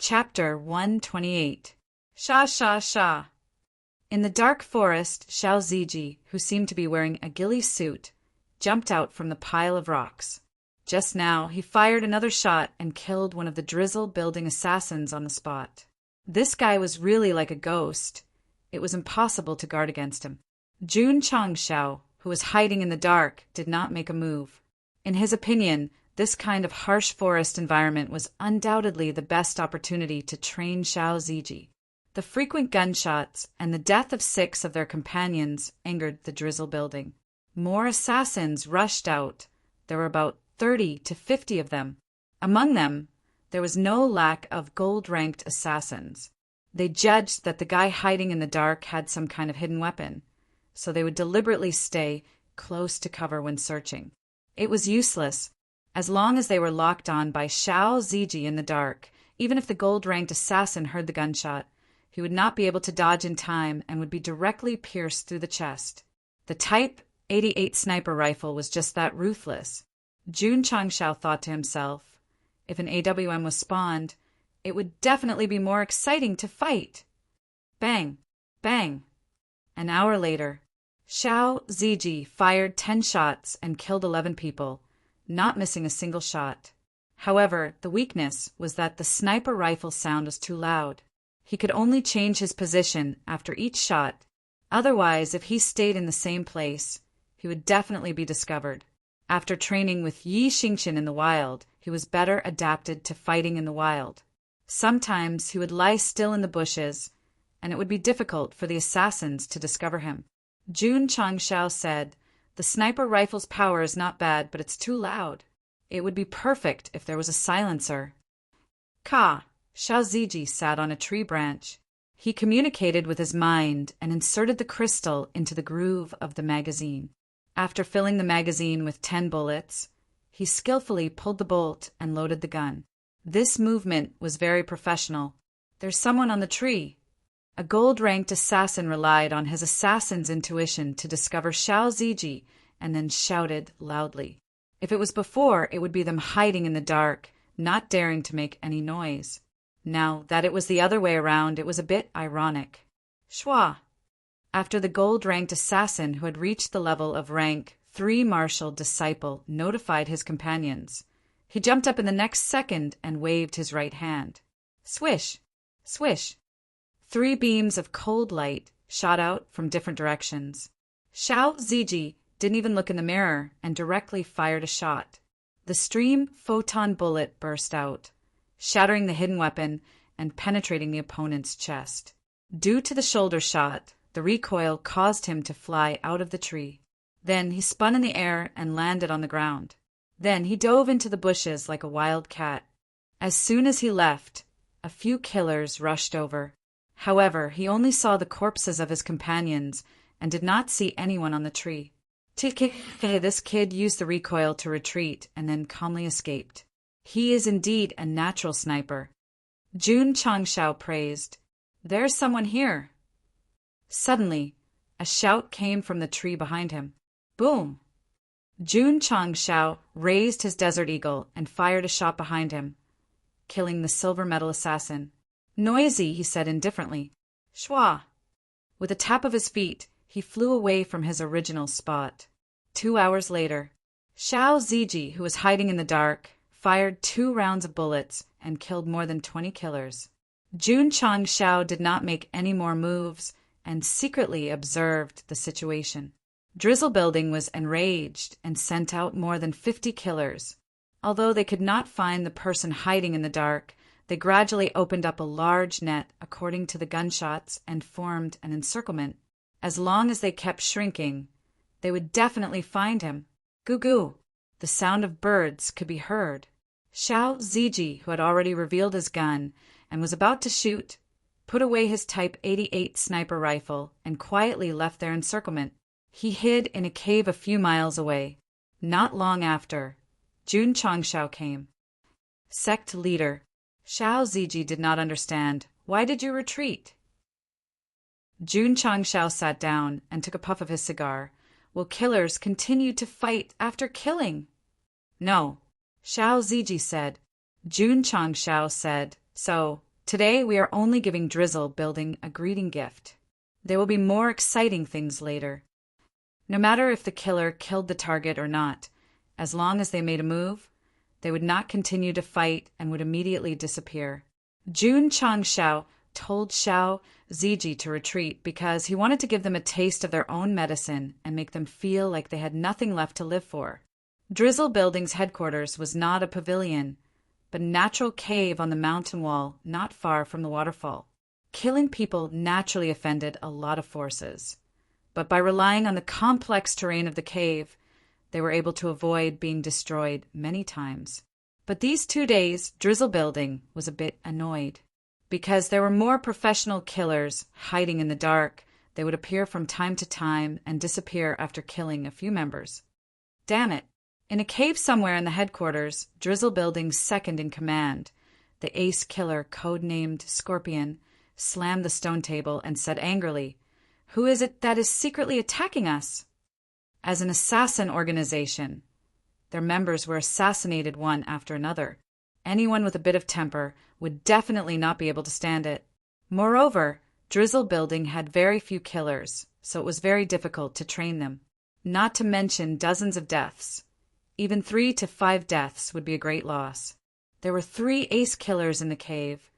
Chapter 128. Sha Sha Sha. In the dark forest, Xiao Ziji, who seemed to be wearing a ghillie suit, jumped out from the pile of rocks. Just now, he fired another shot and killed one of the drizzle-building assassins on the spot. This guy was really like a ghost. It was impossible to guard against him. Jun Changxiao, who was hiding in the dark, did not make a move. In his opinion, this kind of harsh forest environment was undoubtedly the best opportunity to train Xiao Ziji. The frequent gunshots and the death of 6 of their companions angered the drizzle building. More assassins rushed out. There were about 30 to 50 of them. Among them, there was no lack of gold-ranked assassins. They judged that the guy hiding in the dark had some kind of hidden weapon, so they would deliberately stay close to cover when searching. It was useless. As long as they were locked on by Xiao Ziji in the dark, even if the gold-ranked assassin heard the gunshot, he would not be able to dodge in time and would be directly pierced through the chest. The Type 88 sniper rifle was just that ruthless. Jun Changxiao thought to himself, if an AWM was spawned, it would definitely be more exciting to fight. Bang! Bang! An hour later, Xiao Ziji fired 10 shots and killed 11 people, not missing a single shot. However, the weakness was that the sniper rifle sound was too loud. He could only change his position after each shot. Otherwise, if he stayed in the same place, he would definitely be discovered. After training with Yi Xingqian in the wild, he was better adapted to fighting in the wild. Sometimes he would lie still in the bushes, and it would be difficult for the assassins to discover him. Jun Changxiao said, "The sniper rifle's power is not bad, but it's too loud. It would be perfect if there was a silencer." Ka! Xiao Ziji sat on a tree branch. He communicated with his mind and inserted the crystal into the groove of the magazine. After filling the magazine with 10 bullets, he skillfully pulled the bolt and loaded the gun. This movement was very professional. "There's someone on the tree." A gold-ranked assassin relied on his assassin's intuition to discover Xiao Ziji and then shouted loudly. If it was before, it would be them hiding in the dark, not daring to make any noise. Now that it was the other way around, it was a bit ironic. Shua! After the gold-ranked assassin who had reached the level of rank 3 martial disciple notified his companions, he jumped up in the next second and waved his right hand. Swish! Swish! 3 beams of cold light shot out from different directions. Xiao Ziji didn't even look in the mirror and directly fired a shot. The stream photon bullet burst out, shattering the hidden weapon and penetrating the opponent's chest. Due to the shoulder shot, the recoil caused him to fly out of the tree. Then he spun in the air and landed on the ground. Then he dove into the bushes like a wild cat. As soon as he left, a few killers rushed over. However, he only saw the corpses of his companions and did not see anyone on the tree. This kid used the recoil to retreat and then calmly escaped. He is indeed a natural sniper. Jun Changxiao praised. "There's someone here." Suddenly, a shout came from the tree behind him. Boom! Jun Changxiao raised his Desert Eagle and fired a shot behind him, killing the silver medal assassin. "Noisy," he said indifferently. Shua! With a tap of his feet, he flew away from his original spot. 2 hours later, Xiao Ziji, who was hiding in the dark, fired 2 rounds of bullets and killed more than 20 killers. Jun Changxiao did not make any more moves and secretly observed the situation. Drizzle Building was enraged and sent out more than 50 killers. Although they could not find the person hiding in the dark, they gradually opened up a large net according to the gunshots and formed an encirclement. As long as they kept shrinking, they would definitely find him. Goo-goo! The sound of birds could be heard. Xiao Ziji, who had already revealed his gun and was about to shoot, put away his Type 88 sniper rifle and quietly left their encirclement. He hid in a cave a few miles away. Not long after, Jun Changxiao came. Sect leader. Xiao Ziji did not understand. "Why did you retreat?" Jun Changxiao sat down and took a puff of his cigar, while killers continued to fight after killing. "No," Xiao Ziji said. Jun Changxiao said, "So, Today we are only giving Drizzle Building a greeting gift. There will be more exciting things later. No matter if the killer killed the target or not, as long as they made a move, they would not continue to fight and would immediately disappear. Jun Changshao told Xiao Ziji to retreat because he wanted to give them a taste of their own medicine and make them feel like they had nothing left to live for. Drizzle Building's headquarters was not a pavilion, but a natural cave on the mountain wall not far from the waterfall. Killing people naturally offended a lot of forces, but by relying on the complex terrain of the cave, they were able to avoid being destroyed many times. But these 2 days, Drizzle Building was a bit annoyed. Because there were more professional killers hiding in the dark, they would appear from time to time and disappear after killing a few members. Damn it! In a cave somewhere in the headquarters, Drizzle Building's second in command, the ace killer codenamed Scorpion, slammed the stone table and said angrily, "Who is it that is secretly attacking us?" As an assassin organization, their members were assassinated one after another. Anyone with a bit of temper would definitely not be able to stand it. Moreover, Drizzle Building had very few killers, so it was very difficult to train them. Not to mention dozens of deaths. Even 3 to 5 deaths would be a great loss. There were 3 ace killers in the cave.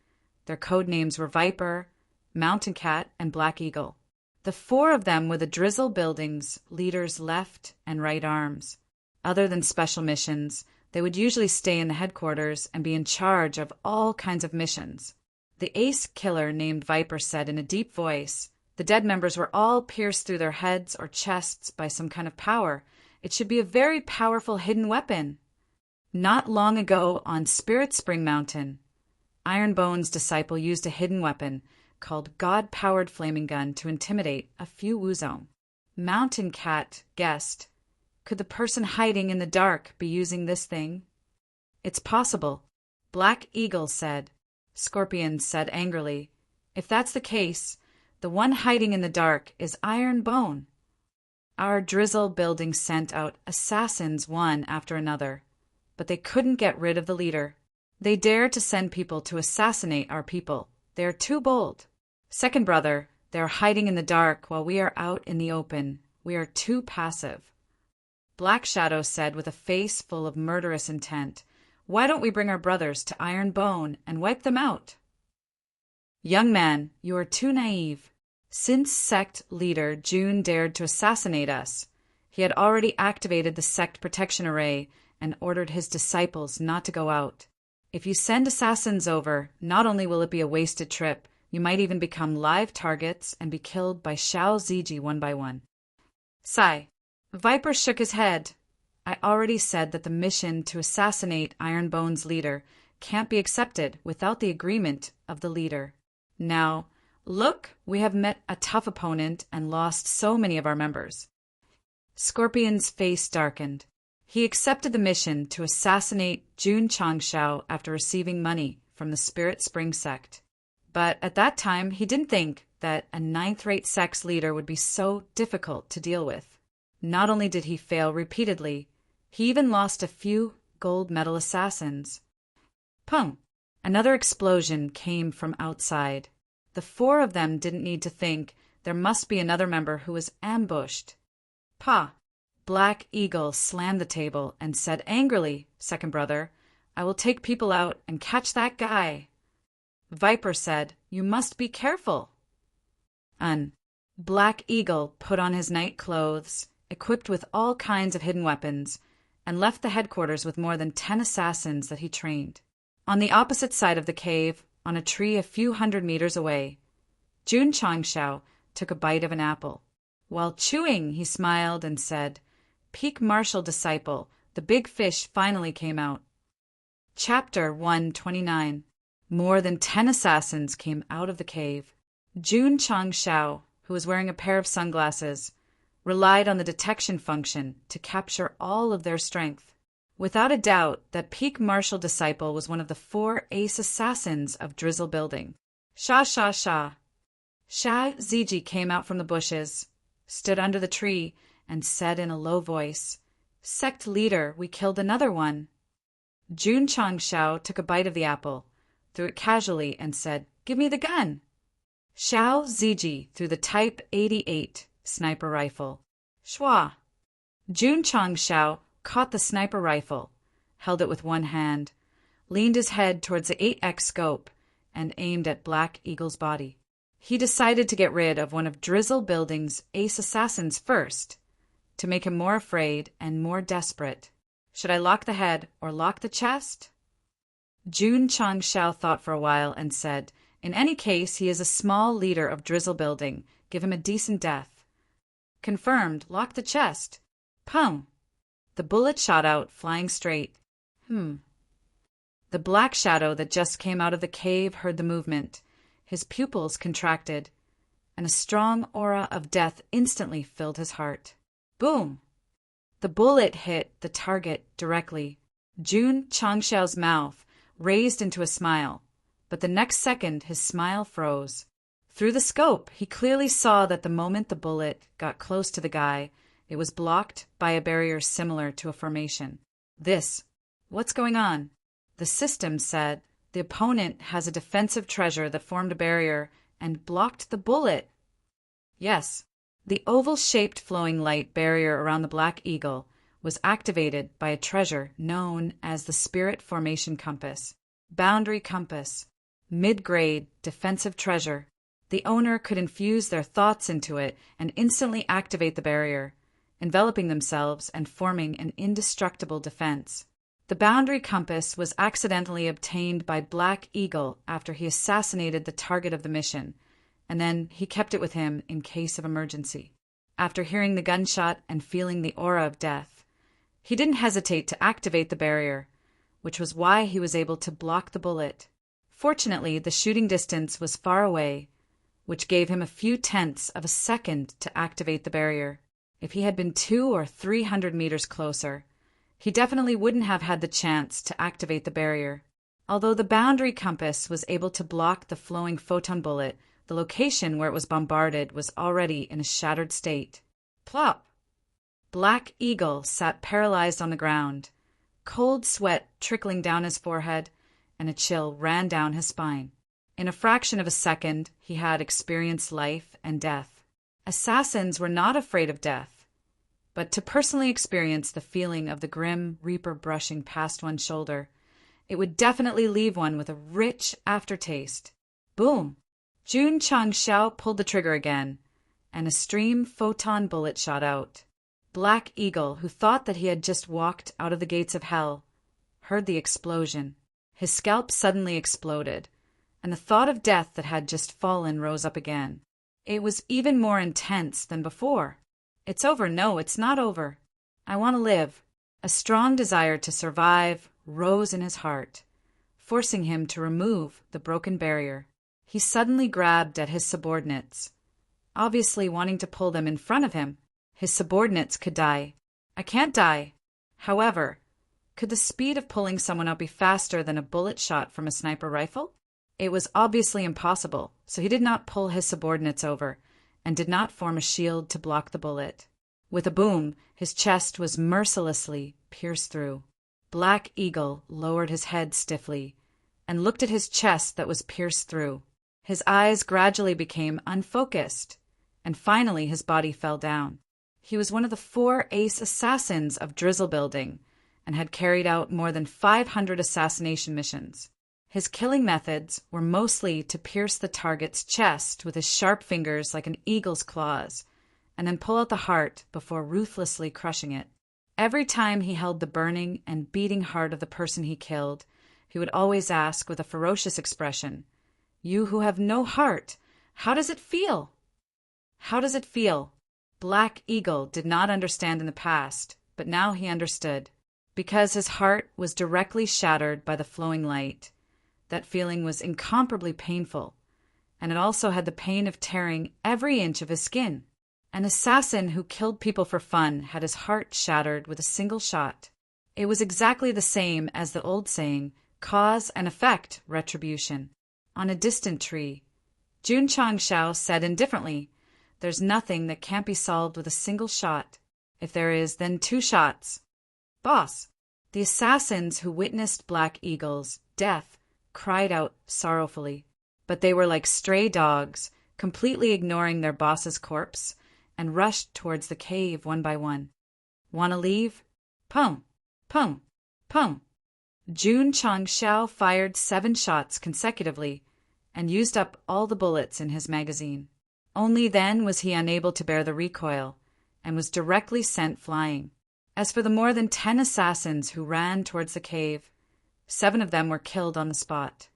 Their code names were Viper, Mountain Cat, and Black Eagle. The 4 of them were the Drizzle Building's leaders' left and right arms. Other than special missions, they would usually stay in the headquarters and be in charge of all kinds of missions. The ace killer named Viper said in a deep voice, "The dead members were all pierced through their heads or chests by some kind of power. It should be a very powerful hidden weapon." Not long ago on Spirit Spring Mountain, Ironbone's disciple used a hidden weapon called God-Powered Flaming Gun to intimidate a few Wuzong. Mountain Cat guessed, "Could the person hiding in the dark be using this thing?" "It's possible," Black Eagle said. Scorpion said angrily, "If that's the case, the one hiding in the dark is Ironbone." Our Drizzle Building sent out assassins one after another, but they couldn't get rid of the leader. They dare to send people to assassinate our people. They are too bold. Second brother, they are hiding in the dark while we are out in the open. We are too passive. Black Shadow said with a face full of murderous intent, "Why don't we bring our brothers to Iron Bone and wipe them out?" "Young man, you are too naive. Since Sect leader June dared to assassinate us, he had already activated the Sect protection array and ordered his disciples not to go out. If you send assassins over, not only will it be a wasted trip, you might even become live targets and be killed by Xiao Ziji one by one." Sigh. Viper shook his head. "I already said that the mission to assassinate Ironbone's leader can't be accepted without the agreement of the leader. Now, look, we have met a tough opponent and lost so many of our members." Scorpion's face darkened. He accepted the mission to assassinate Jun Changshao after receiving money from the Spirit Spring Sect. But at that time, he didn't think that a 9th-rate sect's leader would be so difficult to deal with. Not only did he fail repeatedly, he even lost a few gold medal assassins. Pung! Another explosion came from outside. The 4 of them didn't need to think. There must be another member who was ambushed. "Pa!" Black Eagle slammed the table and said angrily, "Second brother, I will take people out and catch that guy." Viper said, "You must be careful." Black Eagle put on his night clothes, equipped with all kinds of hidden weapons, and left the headquarters with more than 10 assassins that he trained. On the opposite side of the cave, on a tree a few hundred meters away, Jun Changshao took a bite of an apple. While chewing, he smiled and said, "Peak Martial Disciple, the big fish finally came out." Chapter 129. More than 10 assassins came out of the cave. Jun Changshao, who was wearing a pair of sunglasses, relied on the detection function to capture all of their strength. Without a doubt, that Peak Martial Disciple was one of the 4 ace assassins of Drizzle Building. Sha sha sha. Sha Ziji came out from the bushes, stood under the tree, and said in a low voice, "Sect leader, we killed another one." Jun Changshao took a bite of the apple, threw it casually, and said, "Give me the gun." Xiao Ziji threw the Type 88 sniper rifle. Shwa! Jun Chang Xiao caught the sniper rifle, held it with one hand, leaned his head towards the 8x scope, and aimed at Black Eagle's body. He decided to get rid of one of Drizzle Building's ace assassins first, to make him more afraid and more desperate. Should I lock the head or lock the chest? Jun Chang Xiao thought for a while and said, "In any case, he is a small leader of Drizzle Building. Give him a decent death." Confirmed. Lock the chest. Pum! The bullet shot out, flying straight. The black shadow that just came out of the cave heard the movement. His pupils contracted, and a strong aura of death instantly filled his heart. Boom! The bullet hit the target directly. Jun Changxiao's mouth raised into a smile, but the next second his smile froze. Through the scope, he clearly saw that the moment the bullet got close to the guy, it was blocked by a barrier similar to a formation. What's going on? The system said the opponent has a defensive treasure that formed a barrier and blocked the bullet. Yes, the oval-shaped flowing light barrier around the Black Eagle was activated by a treasure known as the Spirit Formation Compass. Boundary compass. Mid-grade defensive treasure. The owner could infuse their thoughts into it and instantly activate the barrier, enveloping themselves and forming an indestructible defense. The boundary compass was accidentally obtained by Black Eagle after he assassinated the target of the mission, and then he kept it with him in case of emergency. After hearing the gunshot and feeling the aura of death, he didn't hesitate to activate the barrier, which was why he was able to block the bullet. Fortunately, the shooting distance was far away, which gave him a few tenths of a second to activate the barrier. If he had been 200 or 300 meters closer, he definitely wouldn't have had the chance to activate the barrier. Although the boundary compass was able to block the flowing photon bullet, the location where it was bombarded was already in a shattered state. Plop! Black Eagle sat paralyzed on the ground, cold sweat trickling down his forehead, and a chill ran down his spine. In a fraction of a second, he had experienced life and death. Assassins were not afraid of death, but to personally experience the feeling of the grim reaper brushing past one's shoulder, it would definitely leave one with a rich aftertaste. Boom! Jun Changxiao pulled the trigger again, and a stream photon bullet shot out. Black Eagle, who thought that he had just walked out of the gates of hell, heard the explosion. His scalp suddenly exploded, and the thought of death that had just fallen rose up again. It was even more intense than before. It's over. No, it's not over. I want to live. A strong desire to survive rose in his heart, forcing him to remove the broken barrier. He suddenly grabbed at his subordinates, obviously wanting to pull them in front of him. His subordinates could die. I can't die. However, could the speed of pulling someone out be faster than a bullet shot from a sniper rifle? It was obviously impossible, so he did not pull his subordinates over, and did not form a shield to block the bullet. With a boom, his chest was mercilessly pierced through. Black Eagle lowered his head stiffly, and looked at his chest that was pierced through. His eyes gradually became unfocused, and finally his body fell down. He was one of the 4 ace assassins of Drizzle Building, and had carried out more than 500 assassination missions. His killing methods were mostly to pierce the target's chest with his sharp fingers like an eagle's claws, and then pull out the heart before ruthlessly crushing it. Every time he held the burning and beating heart of the person he killed, he would always ask with a ferocious expression, "You who have no heart, how does it feel? How does it feel?" Black Eagle did not understand in the past, but now he understood. Because his heart was directly shattered by the flowing light, that feeling was incomparably painful, and it also had the pain of tearing every inch of his skin. An assassin who killed people for fun had his heart shattered with a single shot. It was exactly the same as the old saying, cause and effect retribution. On a distant tree, Jun Changxiao said indifferently, "There's nothing that can't be solved with a single shot. If there is, then 2 shots. Boss." The assassins who witnessed Black Eagle's death cried out sorrowfully. But they were like stray dogs, completely ignoring their boss's corpse, and rushed towards the cave one by one. "Wanna leave?" "Pum, pum, pum." Jun Chang Xiao fired 7 shots consecutively and used up all the bullets in his magazine. Only then was he unable to bear the recoil and was directly sent flying. As for the more than 10 assassins who ran towards the cave, 7 of them were killed on the spot.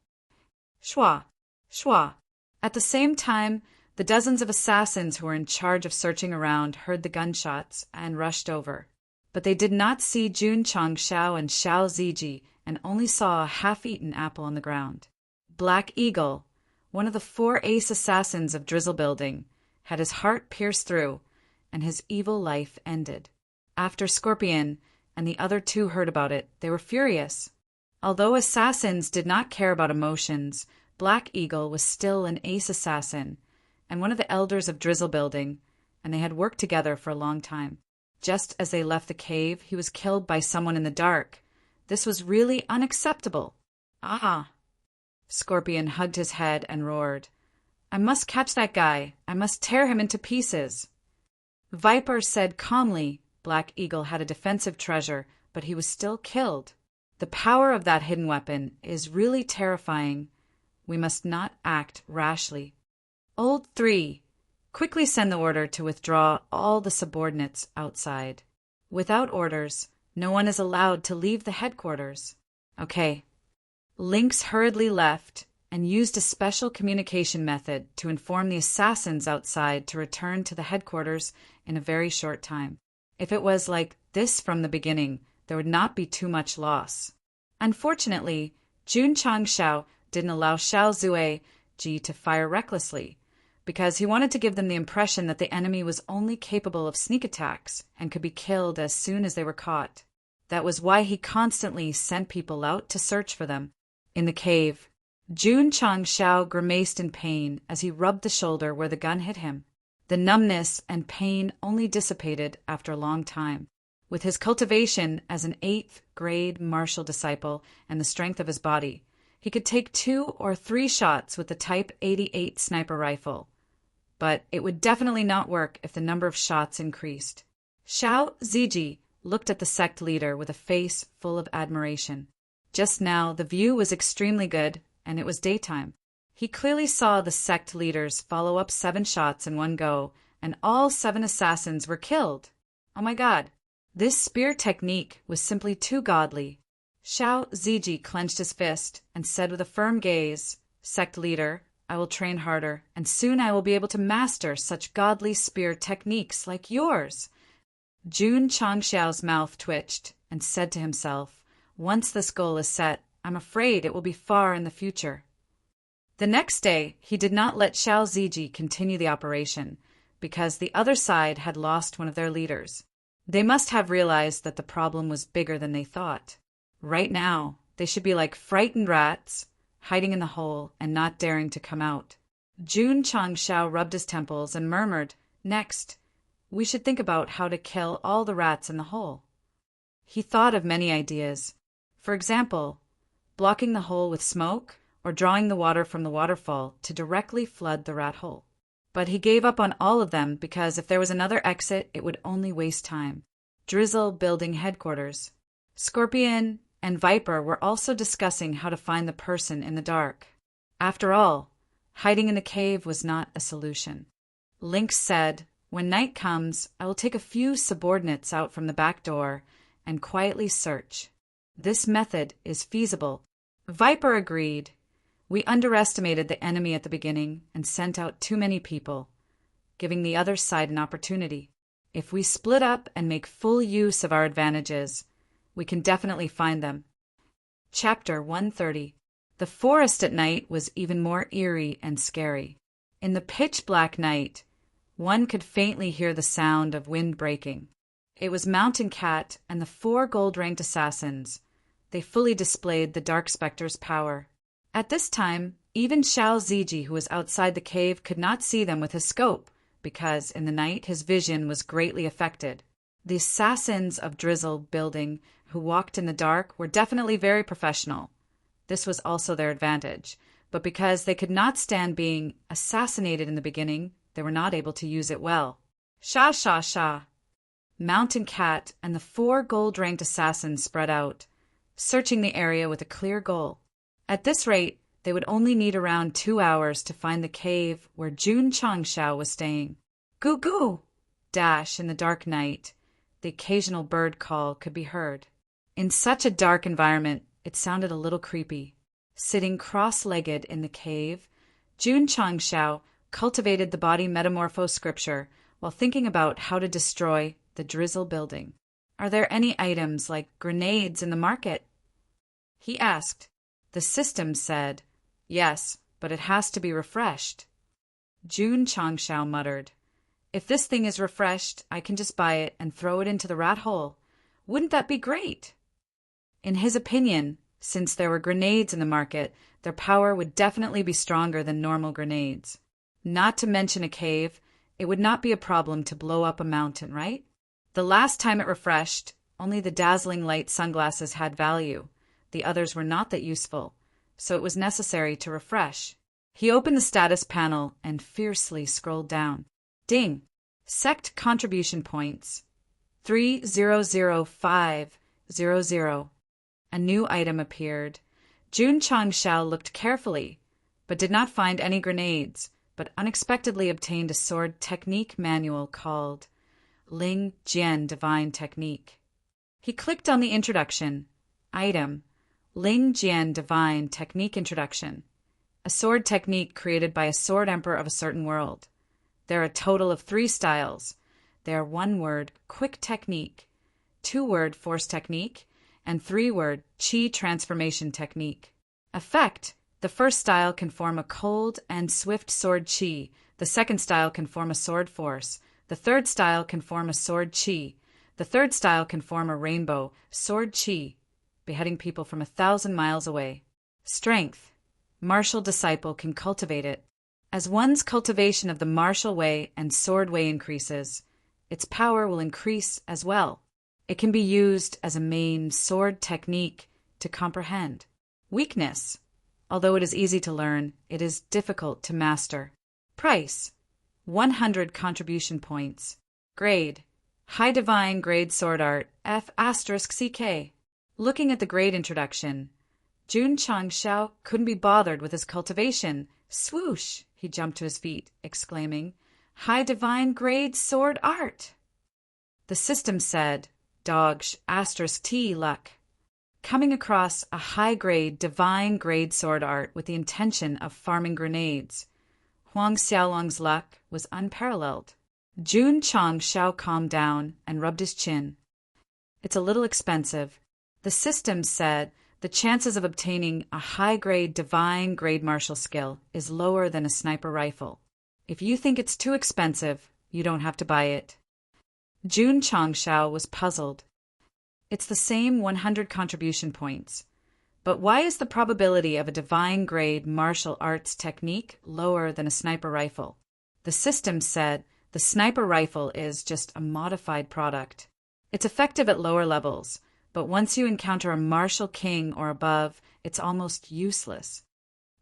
Shwa, shwa. At the same time, the dozens of assassins who were in charge of searching around heard the gunshots and rushed over. But they did not see Jun Chang Xiao and Xiao Ziji and only saw a half-eaten apple on the ground. Black Eagle, one of the 4 ace assassins of Drizzle Building, had his heart pierced through, and his evil life ended. After Scorpion and the other 2 heard about it, they were furious. Although assassins did not care about emotions, Black Eagle was still an ace assassin and one of the elders of Drizzle Building, and they had worked together for a long time. Just as they left the cave, he was killed by someone in the dark. This was really unacceptable. Ah! Scorpion hugged his head and roared, "I must catch that guy. I must tear him into pieces." Viper said calmly Black Eagle had a defensive treasure, but he was still killed. The power of that hidden weapon is really terrifying. We must not act rashly. Old 3, quickly send the order to withdraw all the subordinates outside. Without orders, no one is allowed to leave the headquarters. Okay. Lynx hurriedly left and used a special communication method to inform the assassins outside to return to the headquarters in a very short time. If it was like this from the beginning, there would not be too much loss. Unfortunately, Jun Chang Xiao didn't allow Xiao Zue Ji to fire recklessly, because he wanted to give them the impression that the enemy was only capable of sneak attacks and could be killed as soon as they were caught. That was why he constantly sent people out to search for them. In the cave, Jun Chang Xiao grimaced in pain as he rubbed the shoulder where the gun hit him. The numbness and pain only dissipated after a long time. With his cultivation as an 8th grade martial disciple and the strength of his body, he could take 2 or 3 shots with the Type 88 sniper rifle. But it would definitely not work if the number of shots increased. Xiao Ziji looked at the sect leader with a face full of admiration. Just now, the view was extremely good, and it was daytime. He clearly saw the sect leaders follow up 7 shots in one go, and all 7 assassins were killed. Oh my god. This spear technique was simply too godly. Xiao Ziji clenched his fist and said with a firm gaze, "Sect leader, I will train harder, and soon I will be able to master such godly spear techniques like yours." Jun Chang Xiao's mouth twitched and said to himself, "Once this goal is set, I'm afraid it will be far in the future." The next day, he did not let Xiao Ziji continue the operation, because the other side had lost one of their leaders. They must have realized that the problem was bigger than they thought. Right now, they should be like frightened rats, hiding in the hole and not daring to come out. Jun Chang Xiao rubbed his temples and murmured, "Next, we should think about how to kill all the rats in the hole." He thought of many ideas. For example, blocking the hole with smoke or drawing the water from the waterfall to directly flood the rat hole. But he gave up on all of them because if there was another exit, it would only waste time. Drizzle Building headquarters. Scorpion and Viper were also discussing how to find the person in the dark. After all, hiding in the cave was not a solution. Lynx said, "When night comes, I will take a few subordinates out from the back door and quietly search. This method is feasible." Viper agreed. "We underestimated the enemy at the beginning and sent out too many people, giving the other side an opportunity. If we split up and make full use of our advantages, we can definitely find them." Chapter 130. The forest at night was even more eerie and scary. In the pitch-black night, one could faintly hear the sound of wind breaking. It was Mountain Cat and the 4 gold-ranked assassins. They fully displayed the Dark Spectre's power. At this time, even Xiao Ziji, who was outside the cave, could not see them with his scope, because in the night his vision was greatly affected. The assassins of Drizzle Building who walked in the dark were definitely very professional. This was also their advantage, but because they could not stand being assassinated in the beginning, they were not able to use it well. Sha sha sha. Mountain Cat and the 4 gold-ranked assassins spread out, searching the area with a clear goal. At this rate, they would only need around 2 hours to find the cave where Jun Changshao was staying. Goo goo! Dash in the dark night. The occasional bird call could be heard. In such a dark environment, it sounded a little creepy. Sitting cross-legged in the cave, Jun Changshao cultivated the body metamorpho scripture while thinking about how to destroy the drizzle building. Are there any items like grenades in the market? He asked. The system said, yes, but it has to be refreshed. Jun Changshao muttered, if this thing is refreshed, I can just buy it and throw it into the rat hole. Wouldn't that be great? In his opinion, since there were grenades in the market, their power would definitely be stronger than normal grenades. Not to mention a cave, it would not be a problem to blow up a mountain, right? The last time it refreshed, only the dazzling light sunglasses had value. The others were not that useful, so it was necessary to refresh. He opened the status panel and fiercely scrolled down. Ding! Sect contribution points. 300500. A new item appeared. Jun Changshao looked carefully, but did not find any grenades, but unexpectedly obtained a sword technique manual called Ling Jian Divine Technique. He clicked on the introduction. Item: Ling Jian Divine Technique Introduction. A sword technique created by a sword emperor of a certain world. There are a total of 3 styles. They are 1-word quick technique, 2-word force technique, and 3-word chi transformation technique. Effect: the first style can form a cold and swift sword chi. The second style can form a sword force. The third style can form a sword chi. The third style can form a rainbow sword chi, beheading people from 1,000 miles away. Strength: martial disciple can cultivate it. As one's cultivation of the martial way and sword way increases, its power will increase as well. It can be used as a main sword technique to comprehend. Weakness: although it is easy to learn, it is difficult to master. Price: 100 contribution points. Grade: High Divine Grade Sword Art F***CK. Looking at the grade introduction, Jun Changshao couldn't be bothered with his cultivation. Swoosh! He jumped to his feet, exclaiming, High Divine Grade Sword Art! The system said, Dog***T luck. Coming across a high-grade divine grade sword art with the intention of farming grenades, Huang Xiaolong's luck was unparalleled. Jun Changshao calmed down and rubbed his chin. It's a little expensive. The system said the chances of obtaining a high-grade divine grade martial skill is lower than a sniper rifle. If you think it's too expensive, you don't have to buy it. Jun Changshao was puzzled. It's the same 100 contribution points. But why is the probability of a divine grade martial arts technique lower than a sniper rifle? The system said the sniper rifle is just a modified product. It's effective at lower levels, but once you encounter a martial king or above, it's almost useless.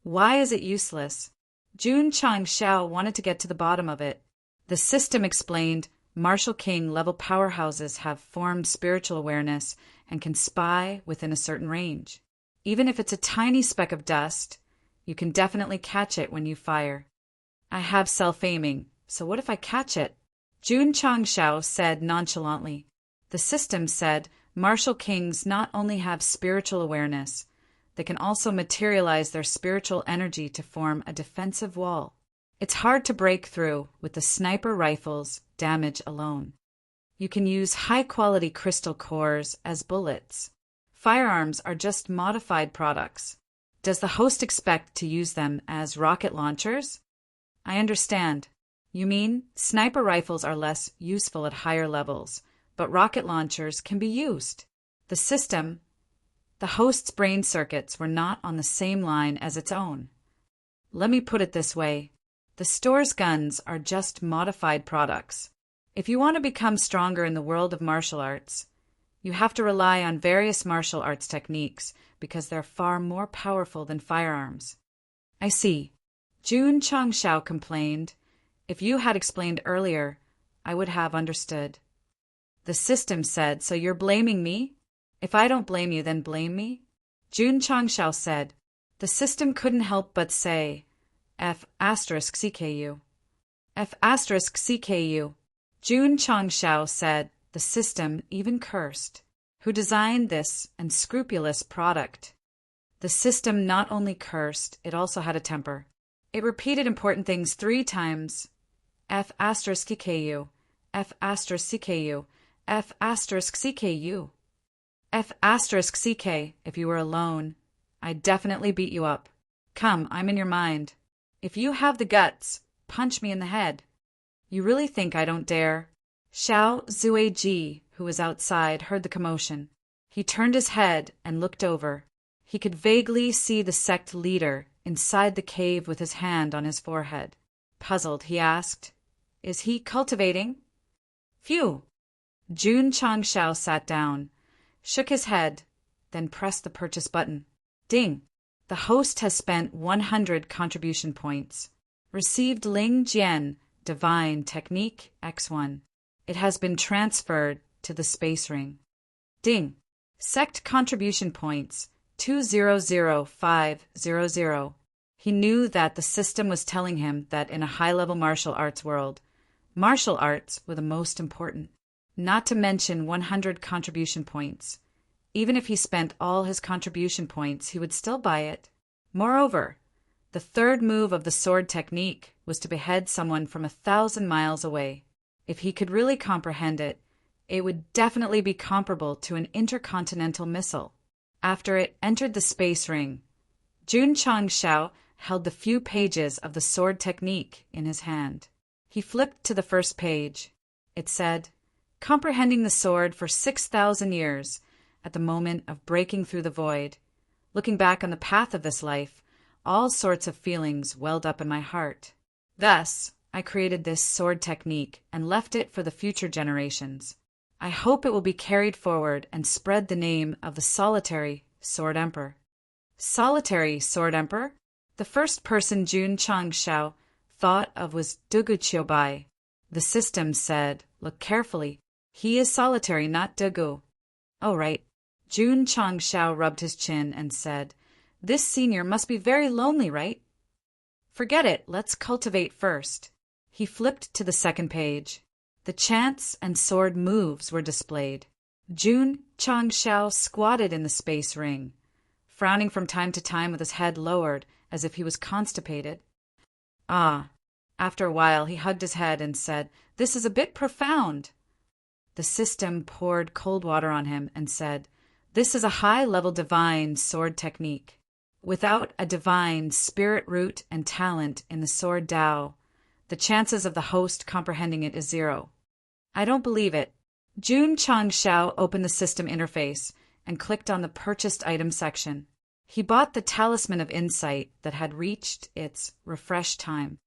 Why is it useless? Jun Changshao wanted to get to the bottom of it. The system explained martial king level powerhouses have formed spiritual awareness and can spy within a certain range. Even if it's a tiny speck of dust, you can definitely catch it when you fire. I have self-aiming, so what if I catch it? Jun Changshao said nonchalantly. The system said martial kings not only have spiritual awareness, they can also materialize their spiritual energy to form a defensive wall. It's hard to break through with the sniper rifle's damage alone. You can use high-quality crystal cores as bullets. Firearms are just modified products. Does the host expect to use them as rocket launchers? I understand. You mean sniper rifles are less useful at higher levels, but rocket launchers can be used. The host's brain circuits were not on the same line as its own. Let me put it this way. The store's guns are just modified products. If you want to become stronger in the world of martial arts, You have to rely on various martial arts techniques because they're far more powerful than firearms. I see. Jun Changshao complained. If you had explained earlier, I would have understood. The system said, so you're blaming me? If I don't blame you, then blame me? Jun Changshao said. The system couldn't help but say, F*CKU. F*CKU. Jun Changshao said, the system even cursed. Who designed this unscrupulous product? The system not only cursed, it also had a temper. It repeated important things 3 times. F*CKU. F*CKU. F*CKU. F*CK, if you were alone, I'd definitely beat you up. Come, I'm in your mind. If you have the guts, punch me in the head. You really think I don't dare? Xiao Zuiji, who was outside, heard the commotion. He turned his head and looked over. He could vaguely see the sect leader inside the cave with his hand on his forehead. Puzzled, he asked, Is he cultivating? Phew! Jun Changshao sat down, shook his head, then pressed the purchase button. Ding! The host has spent 100 contribution points. Received Ling Jian, Divine Technique X1. It has been transferred to the space ring. Ding! Sect contribution points 200500. He knew that the system was telling him that in a high-level martial arts world, martial arts were the most important. Not to mention 100 contribution points. Even if he spent all his contribution points, he would still buy it. Moreover, the third move of the sword technique was to behead someone from 1,000 miles away. If he could really comprehend it, it would definitely be comparable to an intercontinental missile. After it entered the space ring, Jun Changshao held the few pages of the sword technique in his hand. He flipped to the first page. It said, Comprehending the sword for 6,000 years, at the moment of breaking through the void. Looking back on the path of this life, all sorts of feelings welled up in my heart. Thus, I created this sword technique and left it for the future generations. I hope it will be carried forward and spread the name of the solitary Sword Emperor. Solitary Sword Emperor? The first person Jun Changshao thought of was Dugu Qiubai. The system said, Look carefully. He is solitary, not Dugu. Oh, right. Jun Changshao rubbed his chin and said, This senior must be very lonely, right? Forget it. Let's cultivate first. He flipped to the second page. The chants and sword moves were displayed. Jun Changshao squatted in the space ring, frowning from time to time with his head lowered as if he was constipated. After a while, he hugged his head and said, This is a bit profound. The system poured cold water on him and said, This is a high-level divine sword technique. Without a divine spirit root and talent in the sword Tao, the chances of the host comprehending it is 0. I don't believe it. Jun Changshao opened the system interface and clicked on the purchased item section. He bought the Talisman of Insight that had reached its refresh time.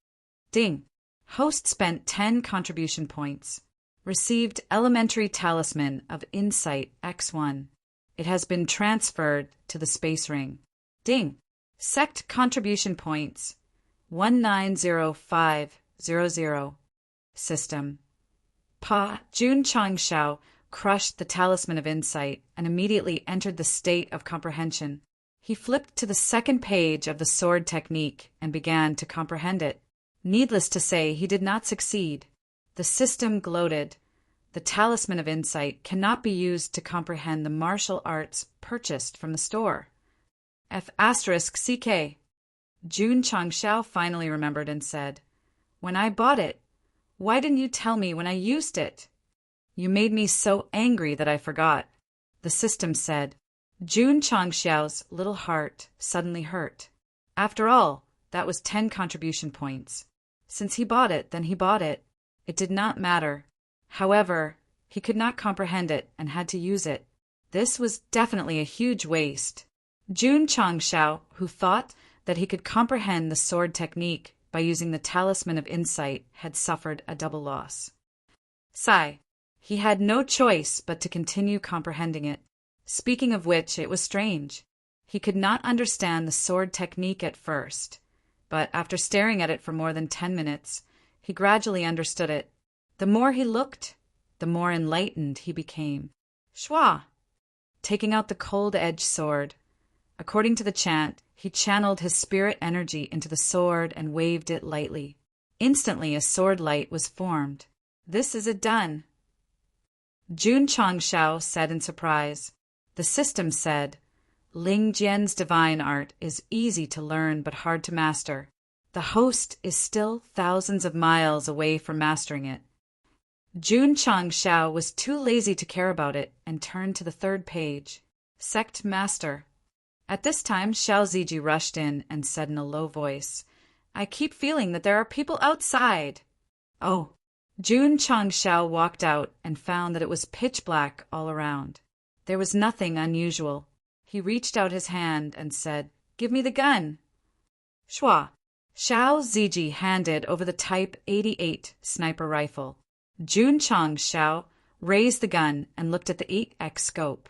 Ding! Host spent 10 contribution points. Received Elementary Talisman of Insight X1. It has been transferred to the space ring. Ding! Sect contribution points 190500. System. Jun Changshao crushed the Talisman of Insight and immediately entered the state of comprehension. He flipped to the second page of the sword technique and began to comprehend it. Needless to say, he did not succeed. The system gloated. The Talisman of Insight cannot be used to comprehend the martial arts purchased from the store. F*CK. Jun Changshao finally remembered and said, When I bought it, why didn't you tell me when I used it? You made me so angry that I forgot. The system said. Jun Changshao's little heart suddenly hurt. After all, that was 10 contribution points. Since he bought it, then he bought it. It did not matter. However, he could not comprehend it and had to use it. This was definitely a huge waste. Jun Changshao, who thought that he could comprehend the sword technique by using the Talisman of Insight, had suffered a double loss. Sigh. He had no choice but to continue comprehending it. Speaking of which, it was strange. He could not understand the sword technique at first, but after staring at it for more than 10 minutes, he gradually understood it. The more he looked, the more enlightened he became. Shwa! Taking out the cold-edged sword. According to the chant, he channeled his spirit energy into the sword and waved it lightly. Instantly, a sword light was formed. This is it done. Jun Changshao said in surprise. The system said, Ling Jian's divine art is easy to learn but hard to master. The host is still thousands of miles away from mastering it. Jun Changshao was too lazy to care about it and turned to the 3rd page. Sect Master. At this time, Xiao Ziji rushed in and said in a low voice, I keep feeling that there are people outside. Oh. Jun Changshao walked out and found that it was pitch black all around. There was nothing unusual. He reached out his hand and said, Give me the gun. Shwa. Xiao Ziji handed over the Type 88 sniper rifle. Jun Changshao raised the gun and looked at the 8x scope.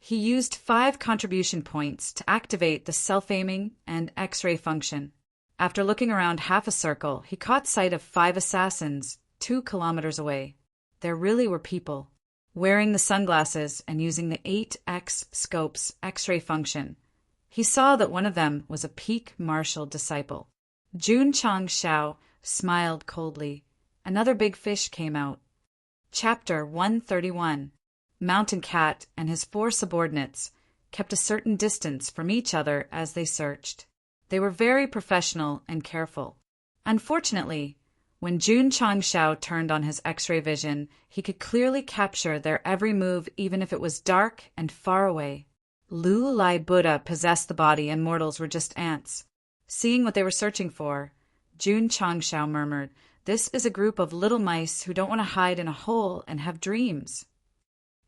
He used 5 contribution points to activate the self-aiming and X-ray function. After looking around half a circle, he caught sight of 5 assassins 2 kilometers away. There really were people. Wearing the sunglasses and using the 8x scope's X-ray function, he saw that one of them was a peak marshal disciple. Jun Changshao smiled coldly. Another big fish came out. Chapter 131. Mountain Cat and his 4 subordinates kept a certain distance from each other as they searched. They were very professional and careful. Unfortunately, when Jun Changshao turned on his X-ray vision, he could clearly capture their every move even if it was dark and far away. Lu Lai Buddha possessed the body and mortals were just ants. Seeing what they were searching for, Jun Changshao murmured, This is a group of little mice who don't want to hide in a hole and have dreams.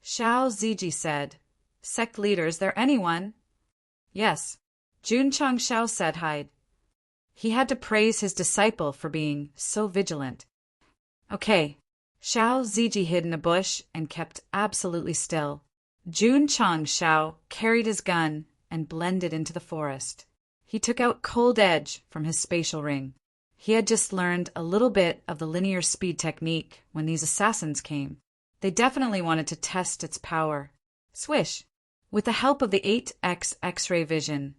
Xiao Ziji said, Sect leader, is there anyone? Yes. Jun Changshao said hide. He had to praise his disciple for being so vigilant. Okay. Xiao Ziji hid in a bush and kept absolutely still. Jun Changshao carried his gun and blended into the forest. He took out Cold Edge from his spatial ring. He had just learned a little bit of the linear speed technique when these assassins came. They definitely wanted to test its power. Swish! With the help of the 8x X-ray vision,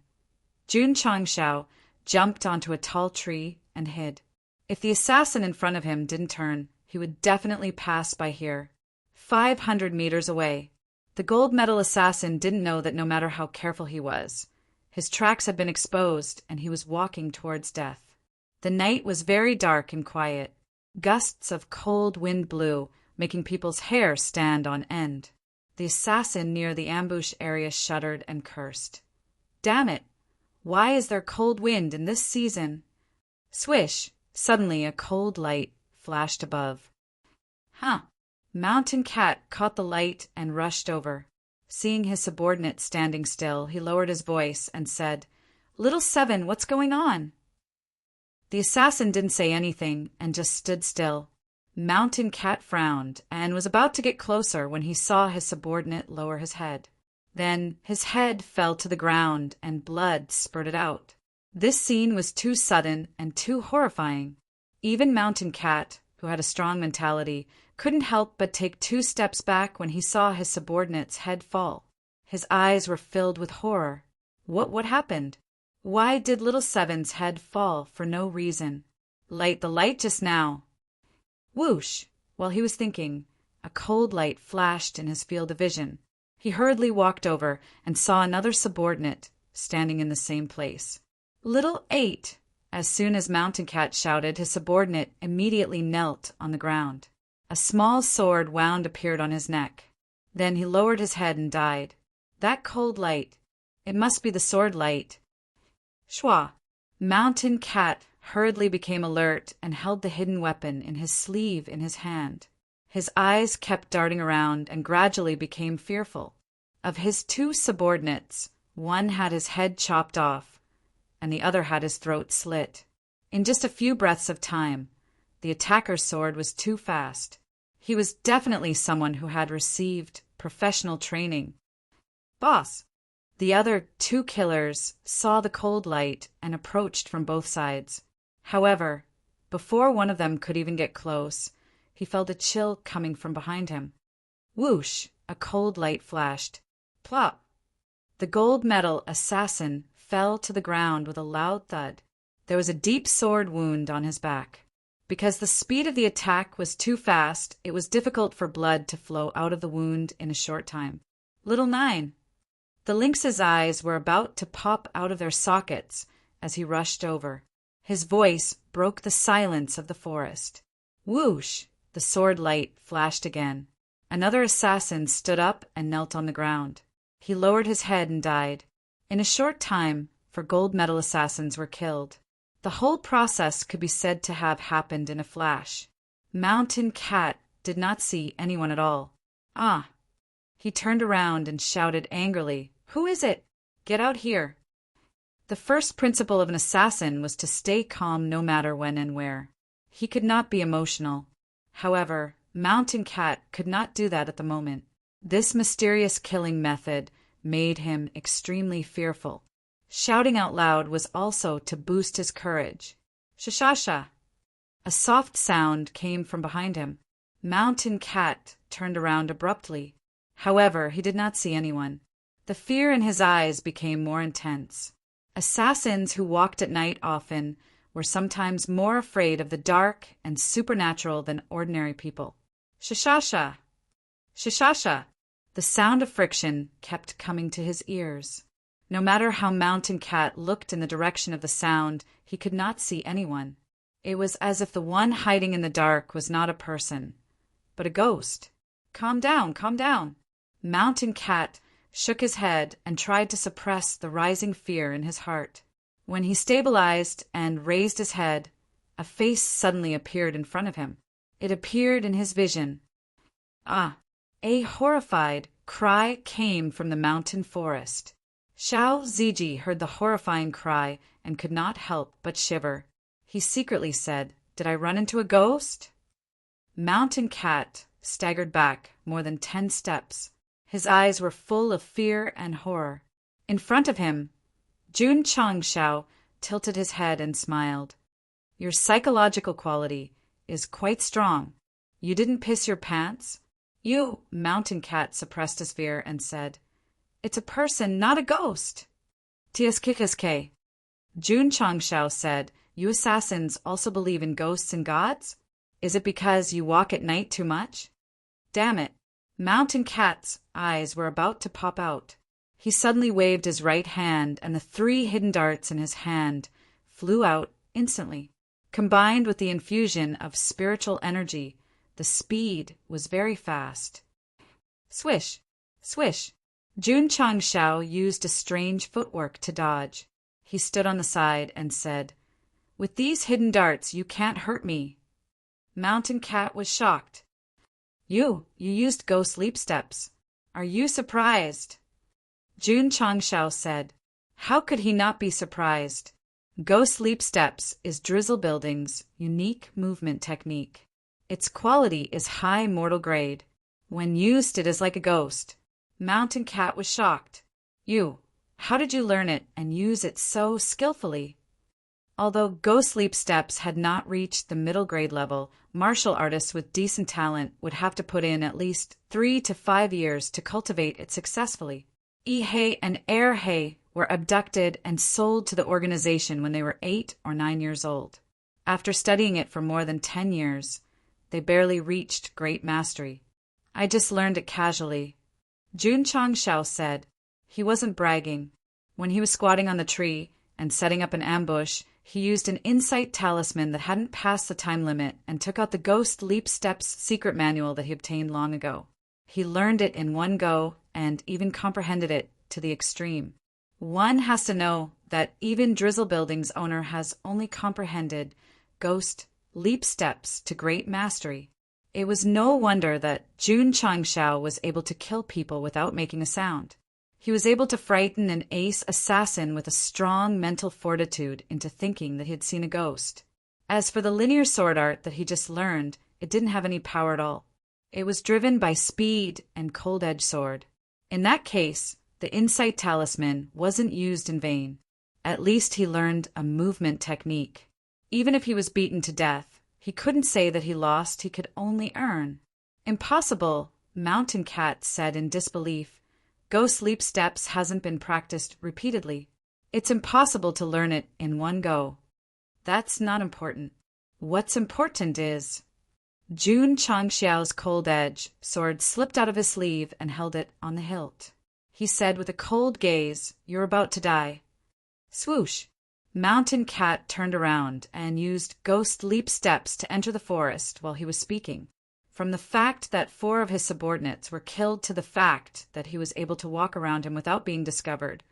Jun Changshao jumped onto a tall tree and hid. If the assassin in front of him didn't turn, he would definitely pass by here. 500 meters away. The gold medal assassin didn't know that no matter how careful he was, his tracks had been exposed and he was walking towards death. The night was very dark and quiet. Gusts of cold wind blew, making people's hair stand on end. The assassin near the ambush area shuddered and cursed. Damn it! Why is there cold wind in this season? Swish! Suddenly a cold light flashed above. Huh! Mountain Cat caught the light and rushed over. Seeing his subordinate standing still, he lowered his voice and said, Little Seven, what's going on? The assassin didn't say anything and just stood still. Mountain Cat frowned and was about to get closer when he saw his subordinate lower his head. Then his head fell to the ground and blood spurted out. This scene was too sudden and too horrifying. Even Mountain Cat, who had a strong mentality, couldn't help but take 2 steps back when he saw his subordinate's head fall. His eyes were filled with horror. What happened? Why did Little Seven's head fall for no reason? Light the light just now. Whoosh! While he was thinking, a cold light flashed in his field of vision. He hurriedly walked over and saw another subordinate standing in the same place. Little 8! As soon as Mountain Cat shouted, his subordinate immediately knelt on the ground. A small sword wound appeared on his neck. Then he lowered his head and died. That cold light. It must be the sword light. Shwa! Mountain Cat hurriedly became alert and held the hidden weapon in his sleeve in his hand. His eyes kept darting around and gradually became fearful. Of his 2 subordinates, one had his head chopped off, and the other had his throat slit. In just a few breaths of time, the attacker's sword was too fast. He was definitely someone who had received professional training. Boss! The other two killers saw the cold light and approached from both sides. However, before one of them could even get close, he felt a chill coming from behind him. Whoosh! A cold light flashed. Plop! The gold medal assassin fell to the ground with a loud thud. There was a deep sword wound on his back. Because the speed of the attack was too fast, it was difficult for blood to flow out of the wound in a short time. Little Nine! The lynx's eyes were about to pop out of their sockets as he rushed over. His voice broke the silence of the forest. Whoosh! The sword light flashed again. Another assassin stood up and knelt on the ground. He lowered his head and died. In a short time, 4 gold medal assassins were killed. The whole process could be said to have happened in a flash. Mountain Cat did not see anyone at all. Ah! He turned around and shouted angrily, "Who is it? Get out here!" The first principle of an assassin was to stay calm no matter when and where. He could not be emotional. However, Mountain Cat could not do that at the moment. This mysterious killing method made him extremely fearful. Shouting out loud was also to boost his courage. Shashasha! A soft sound came from behind him. Mountain Cat turned around abruptly. However, he did not see anyone. The fear in his eyes became more intense. Assassins who walked at night often were sometimes more afraid of the dark and supernatural than ordinary people. Shashasha! Shashasha! The sound of friction kept coming to his ears. No matter how Mountain Cat looked in the direction of the sound, he could not see anyone. It was as if the one hiding in the dark was not a person, but a ghost. Calm down, calm down. Mountain Cat shook his head and tried to suppress the rising fear in his heart. When he stabilized and raised his head, a face suddenly appeared in front of him. It appeared in his vision. Ah! A horrified cry came from the mountain forest. Xiao Ziji heard the horrifying cry and could not help but shiver. He secretly said, "Did I run into a ghost?" Mountain Cat staggered back more than 10 steps. His eyes were full of fear and horror. In front of him, Jun Changshao tilted his head and smiled. "Your psychological quality is quite strong. You didn't piss your pants?" Mountain Cat suppressed his fear and said, "It's a person, not a ghost." Tiaskikiske. Jun Changshao said, "You assassins also believe in ghosts and gods? Is it because you walk at night too much?" Damn it. Mountain Cat's eyes were about to pop out. He suddenly waved his right hand, and the 3 hidden darts in his hand flew out instantly. Combined with the infusion of spiritual energy, the speed was very fast. Swish! Swish! Jun Changshao used a strange footwork to dodge. He stood on the side and said, "With these hidden darts, you can't hurt me." Mountain Cat was shocked. You used ghost leap steps. Are you surprised?" Jun Changshao said, "How could he not be surprised? Ghost leap steps is Drizzle Building's unique movement technique. Its quality is high mortal grade. When used, it is like a ghost." Mountain Cat was shocked. How did you learn it and use it so skillfully?" Although ghost leap steps had not reached the middle grade level, martial artists with decent talent would have to put in at least 3 to 5 years to cultivate it successfully. Ihei and Erhei were abducted and sold to the organization when they were 8 or 9 years old. After studying it for more than 10 years, they barely reached great mastery. "I just learned it casually," Jun Changshao said. He wasn't bragging. When he was squatting on the tree and setting up an ambush, he used an insight talisman that hadn't passed the time limit and took out the Ghost Leap Steps secret manual that he obtained long ago. He learned it in one go and even comprehended it to the extreme. One has to know that even Drizzle Building's owner has only comprehended Ghost Leap Steps to great mastery. It was no wonder that Jun Changshao was able to kill people without making a sound. He was able to frighten an ace assassin with a strong mental fortitude into thinking that he had seen a ghost. As for the linear sword art that he just learned, it didn't have any power at all. It was driven by speed and cold-edged sword. In that case, the insight talisman wasn't used in vain. At least he learned a movement technique. Even if he was beaten to death, he couldn't say that he lost, he could only earn. Impossible, Mountain Cat said in disbelief. Ghost leap steps hasn't been practiced repeatedly. It's impossible to learn it in one go. That's not important. What's important is... Jun Changxiao's cold-edge sword slipped out of his sleeve and held it on the hilt. He said with a cold gaze, "You're about to die." Swoosh! Mountain Cat turned around and used ghost leap steps to enter the forest while he was speaking. From the fact that 4 of his subordinates were killed to the fact that he was able to walk around him without being discovered,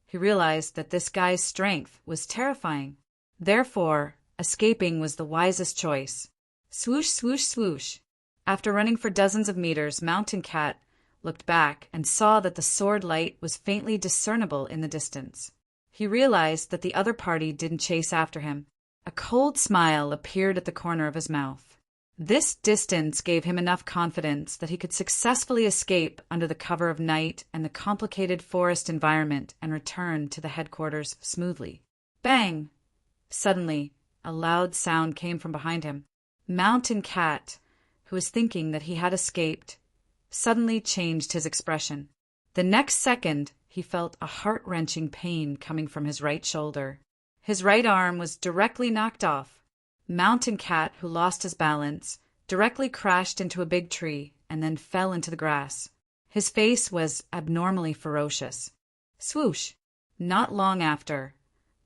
he realized that this guy's strength was terrifying. Therefore, escaping was the wisest choice. Swoosh, swoosh, swoosh. After running for dozens of meters, Mountain Cat looked back and saw that the sword light was faintly discernible in the distance. He realized that the other party didn't chase after him. A cold smile appeared at the corner of his mouth. This distance gave him enough confidence that he could successfully escape under the cover of night and the complicated forest environment and return to the headquarters smoothly. Bang! Suddenly, a loud sound came from behind him. Mountain Cat, who was thinking that he had escaped, suddenly changed his expression. The next second, he felt a heart-wrenching pain coming from his right shoulder. His right arm was directly knocked off. Mountain Cat, who lost his balance, directly crashed into a big tree and then fell into the grass. His face was abnormally ferocious. Swoosh! Not long after,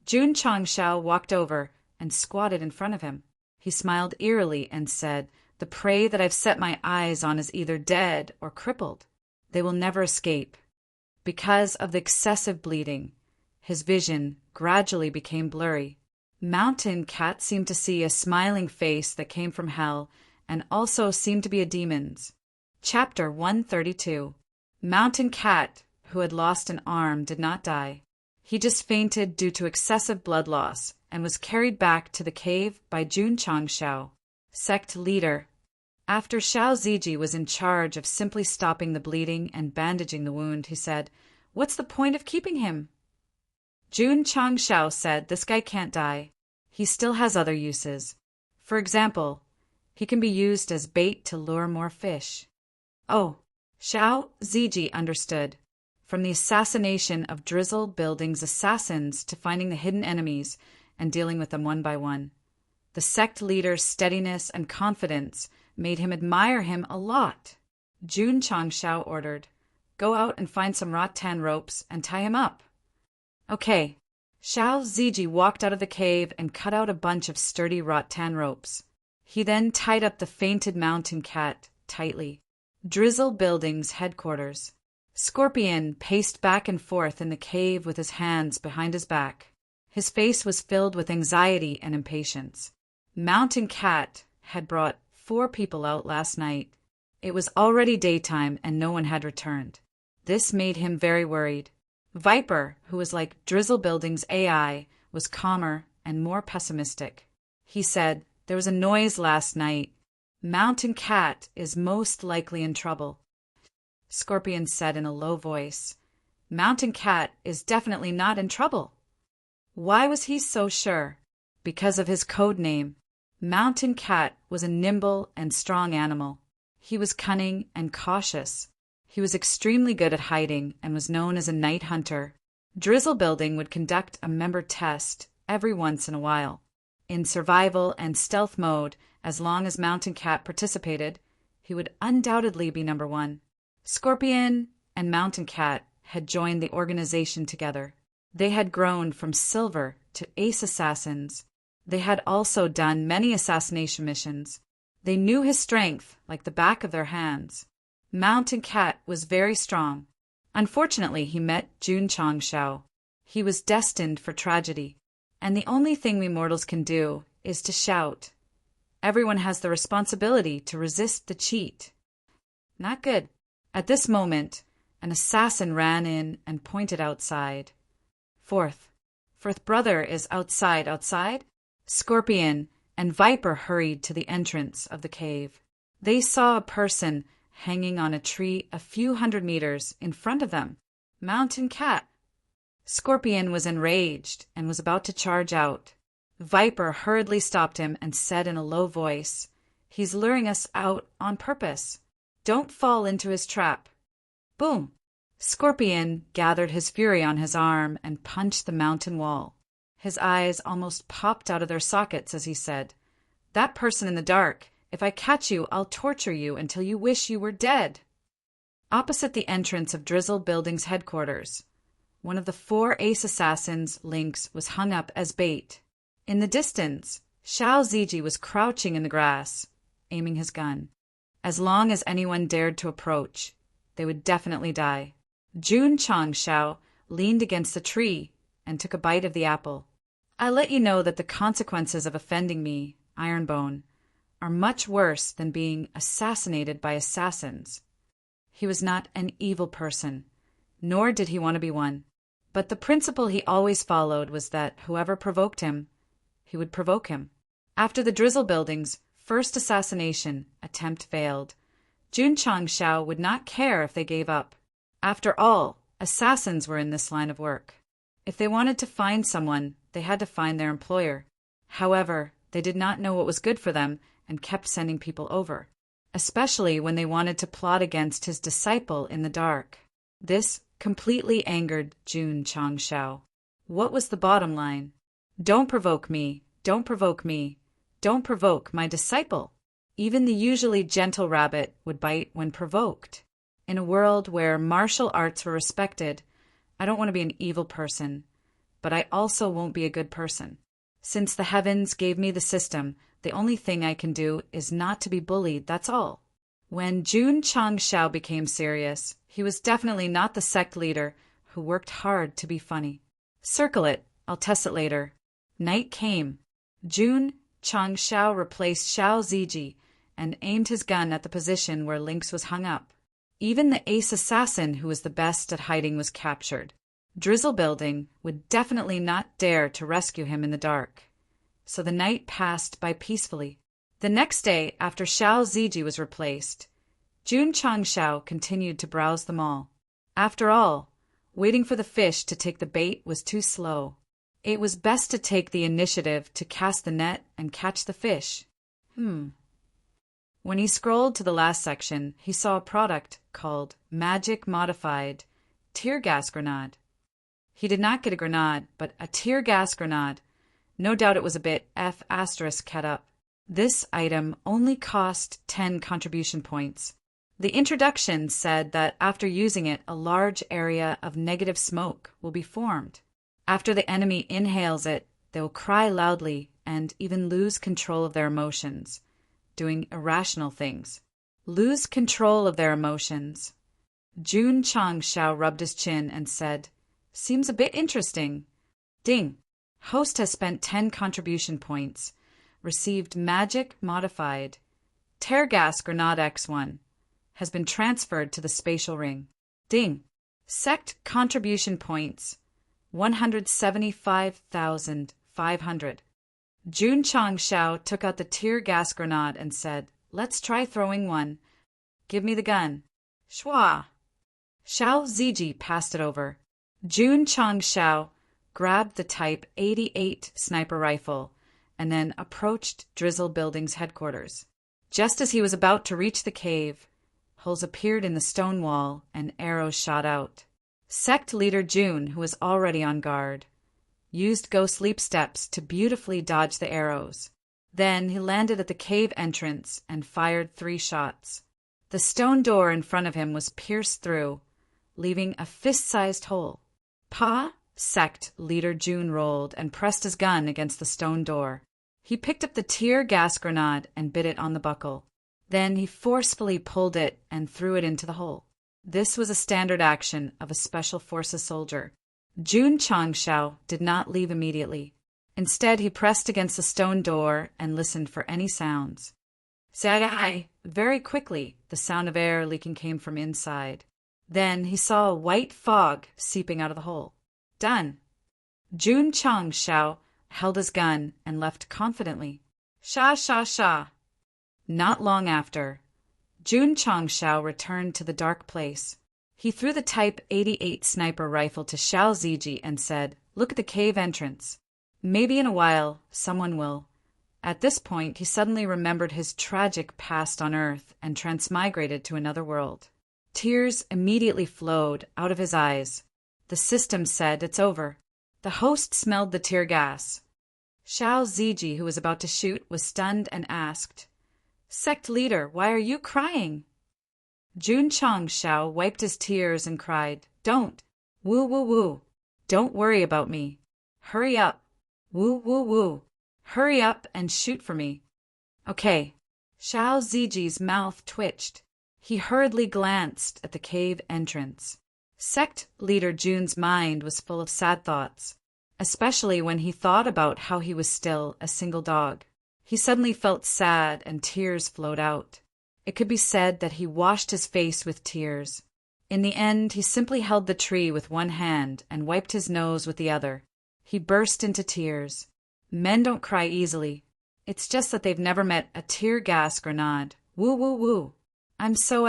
Jun Changxiao walked over and squatted in front of him. He smiled eerily and said, "The prey that I've set my eyes on is either dead or crippled. They will never escape." Because of the excessive bleeding, his vision gradually became blurry. Mountain Cat seemed to see a smiling face that came from hell and also seemed to be a demon's. Chapter 132. Mountain Cat, who had lost an arm, did not die. He just fainted due to excessive blood loss and was carried back to the cave by Jun Changxiao, Sect leader. After Xiao Ziji was in charge of simply stopping the bleeding and bandaging the wound, he said, "What's the point of keeping him?" Jun Changxiao said, "This guy can't die. He still has other uses. For example, he can be used as bait to lure more fish." Oh, Xiao Ziji understood. From the assassination of Drizzle Building's assassins to finding the hidden enemies and dealing with them one by one. The sect leader's steadiness and confidence made him admire him a lot. Jun Changxiao ordered, "Go out and find some rattan ropes and tie him up." Okay. Xiao Ziji walked out of the cave and cut out a bunch of sturdy rattan ropes. He then tied up the fainted Mountain Cat tightly. Drizzle Building's headquarters. Scorpion paced back and forth in the cave with his hands behind his back. His face was filled with anxiety and impatience. Mountain Cat had brought 4 people out last night. It was already daytime and no one had returned. This made him very worried. Viper, who was like Drizzle Building's AI, was calmer and more pessimistic. He said, "There was a noise last night. Mountain Cat is most likely in trouble." Scorpion said in a low voice, "Mountain Cat is definitely not in trouble." Why was he so sure? Because of his code name. Mountain Cat was a nimble and strong animal. He was cunning and cautious. He was extremely good at hiding and was known as a night hunter. Drizzle Building would conduct a member test every once in a while. In survival and stealth mode, as long as Mountain Cat participated, he would undoubtedly be number 1. Scorpion and Mountain Cat had joined the organization together. They had grown from silver to ace assassins. They had also done many assassination missions. They knew his strength like the back of their hands. Mountain Cat was very strong. Unfortunately, he met Jun Changxiao. He was destined for tragedy. And the only thing we mortals can do is to shout. Everyone has the responsibility to resist the cheat. Not good. At this moment, an assassin ran in and pointed outside. Fourth brother is outside. Scorpion and Viper hurried to the entrance of the cave. They saw a person hanging on a tree a few hundred meters in front of them. Mountain cat. Scorpion was enraged and was about to charge out. Viper hurriedly stopped him and said in a low voice, "He's luring us out on purpose. Don't fall into his trap." Boom! Scorpion gathered his fury on his arm and punched the mountain wall. His eyes almost popped out of their sockets as he said, "That person in the dark, if I catch you, I'll torture you until you wish you were dead." Opposite the entrance of Drizzle Building's headquarters, one of the 4 ace assassins, Lynx, was hung up as bait. In the distance, Xiao Ziji was crouching in the grass, aiming his gun. As long as anyone dared to approach, they would definitely die. Jun Changshao leaned against a tree and took a bite of the apple. "I let you know that the consequences of offending me, Ironbone, are much worse than being assassinated by assassins." He was not an evil person, nor did he want to be one. But the principle he always followed was that whoever provoked him, he would provoke him. After the Drizzle Building's first assassination attempt failed, Jun Changshao would not care if they gave up. After all, assassins were in this line of work. If they wanted to find someone, they had to find their employer. However, they did not know what was good for them and kept sending people over, especially when they wanted to plot against his disciple in the dark. This completely angered Jun Changshao. What was the bottom line? Don't provoke me, don't provoke me, don't provoke my disciple. Even the usually gentle rabbit would bite when provoked. In a world where martial arts were respected, I don't want to be an evil person, but I also won't be a good person. Since the heavens gave me the system, the only thing I can do is not to be bullied, that's all. When Jun Changshao became serious, he was definitely not the sect leader who worked hard to be funny. Circle it, I'll test it later. Night came. Jun Changshao replaced Xiao Ziji and aimed his gun at the position where Lynx was hung up. Even the ace assassin who was the best at hiding was captured. Drizzle Building would definitely not dare to rescue him in the dark. So the night passed by peacefully. The next day, after Xiao Ziji was replaced, Jun Changshao continued to browse the mall. After all, waiting for the fish to take the bait was too slow. It was best to take the initiative to cast the net and catch the fish. When he scrolled to the last section, he saw a product called Magic Modified Tear Gas Grenade. He did not get a grenade, but a tear gas grenade. No doubt it was a bit F** cat up. This item only cost 10 contribution points. The introduction said that after using it, a large area of negative smoke will be formed. After the enemy inhales it, they will cry loudly and even lose control of their emotions, doing irrational things. Lose control of their emotions. Jun Changshao rubbed his chin and said, "Seems a bit interesting." Ding! Host has spent 10 contribution points. Received Magic Modified. Tear Gas Grenade X1. Has been transferred to the spatial ring. Ding! Sect contribution points. 175,500. Jun Changshao took out the tear gas grenade and said, "Let's try throwing one. Give me the gun." Shwa! Xiao Ziji passed it over. Jun Changshao grabbed the Type 88 sniper rifle and then approached Drizzle Building's headquarters. Just as he was about to reach the cave, holes appeared in the stone wall and arrows shot out. Sect leader Jun, who was already on guard, used ghost leap steps to beautifully dodge the arrows. Then he landed at the cave entrance and fired 3 shots. The stone door in front of him was pierced through, leaving a fist-sized hole. Pa! Sect leader Jun rolled and pressed his gun against the stone door. He picked up the tear gas grenade and bit it on the buckle. Then he forcefully pulled it and threw it into the hole. This was a standard action of a Special Forces soldier. Jun Changshao did not leave immediately. Instead, he pressed against the stone door and listened for any sounds. Sagai! Very quickly, the sound of air leaking came from inside. Then he saw a white fog seeping out of the hole. Done! Jun Changshao held his gun and left confidently. Sha, sha, sha! Not long after, Jun Chongshao returned to the dark place. He threw the Type 88 sniper rifle to Xiao Ziji and said, "Look at the cave entrance. Maybe in a while, someone will." At this point, he suddenly remembered his tragic past on Earth and transmigrated to another world. Tears immediately flowed out of his eyes. The system said it's over. The host smelled the tear gas. Xiao Ziji, who was about to shoot, was stunned and asked, "Sect leader, why are you crying?" Jun Chongshao wiped his tears and cried, "Don't. Woo woo woo. Don't worry about me. Hurry up. Woo woo woo. Hurry up and shoot for me." "Okay." Xiao Ziji's mouth twitched. He hurriedly glanced at the cave entrance. Sect leader Jun's mind was full of sad thoughts, especially when he thought about how he was still a single dog. He suddenly felt sad and tears flowed out. It could be said that he washed his face with tears. In the end, he simply held the tree with one hand and wiped his nose with the other. He burst into tears. Men don't cry easily. It's just that they've never met a tear gas grenade. Woo woo woo. I'm so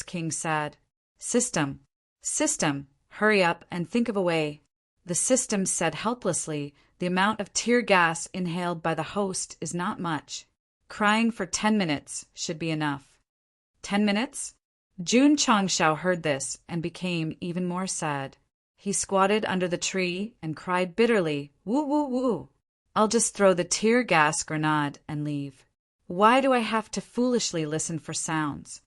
King sad. System, hurry up and think of a way. The system said helplessly, the amount of tear gas inhaled by the host is not much. Crying for 10 minutes should be enough. 10 minutes? Jun Chongshao heard this and became even more sad. He squatted under the tree and cried bitterly, "Woo woo woo. I'll just throw the tear gas grenade and leave. Why do I have to foolishly listen for sounds?"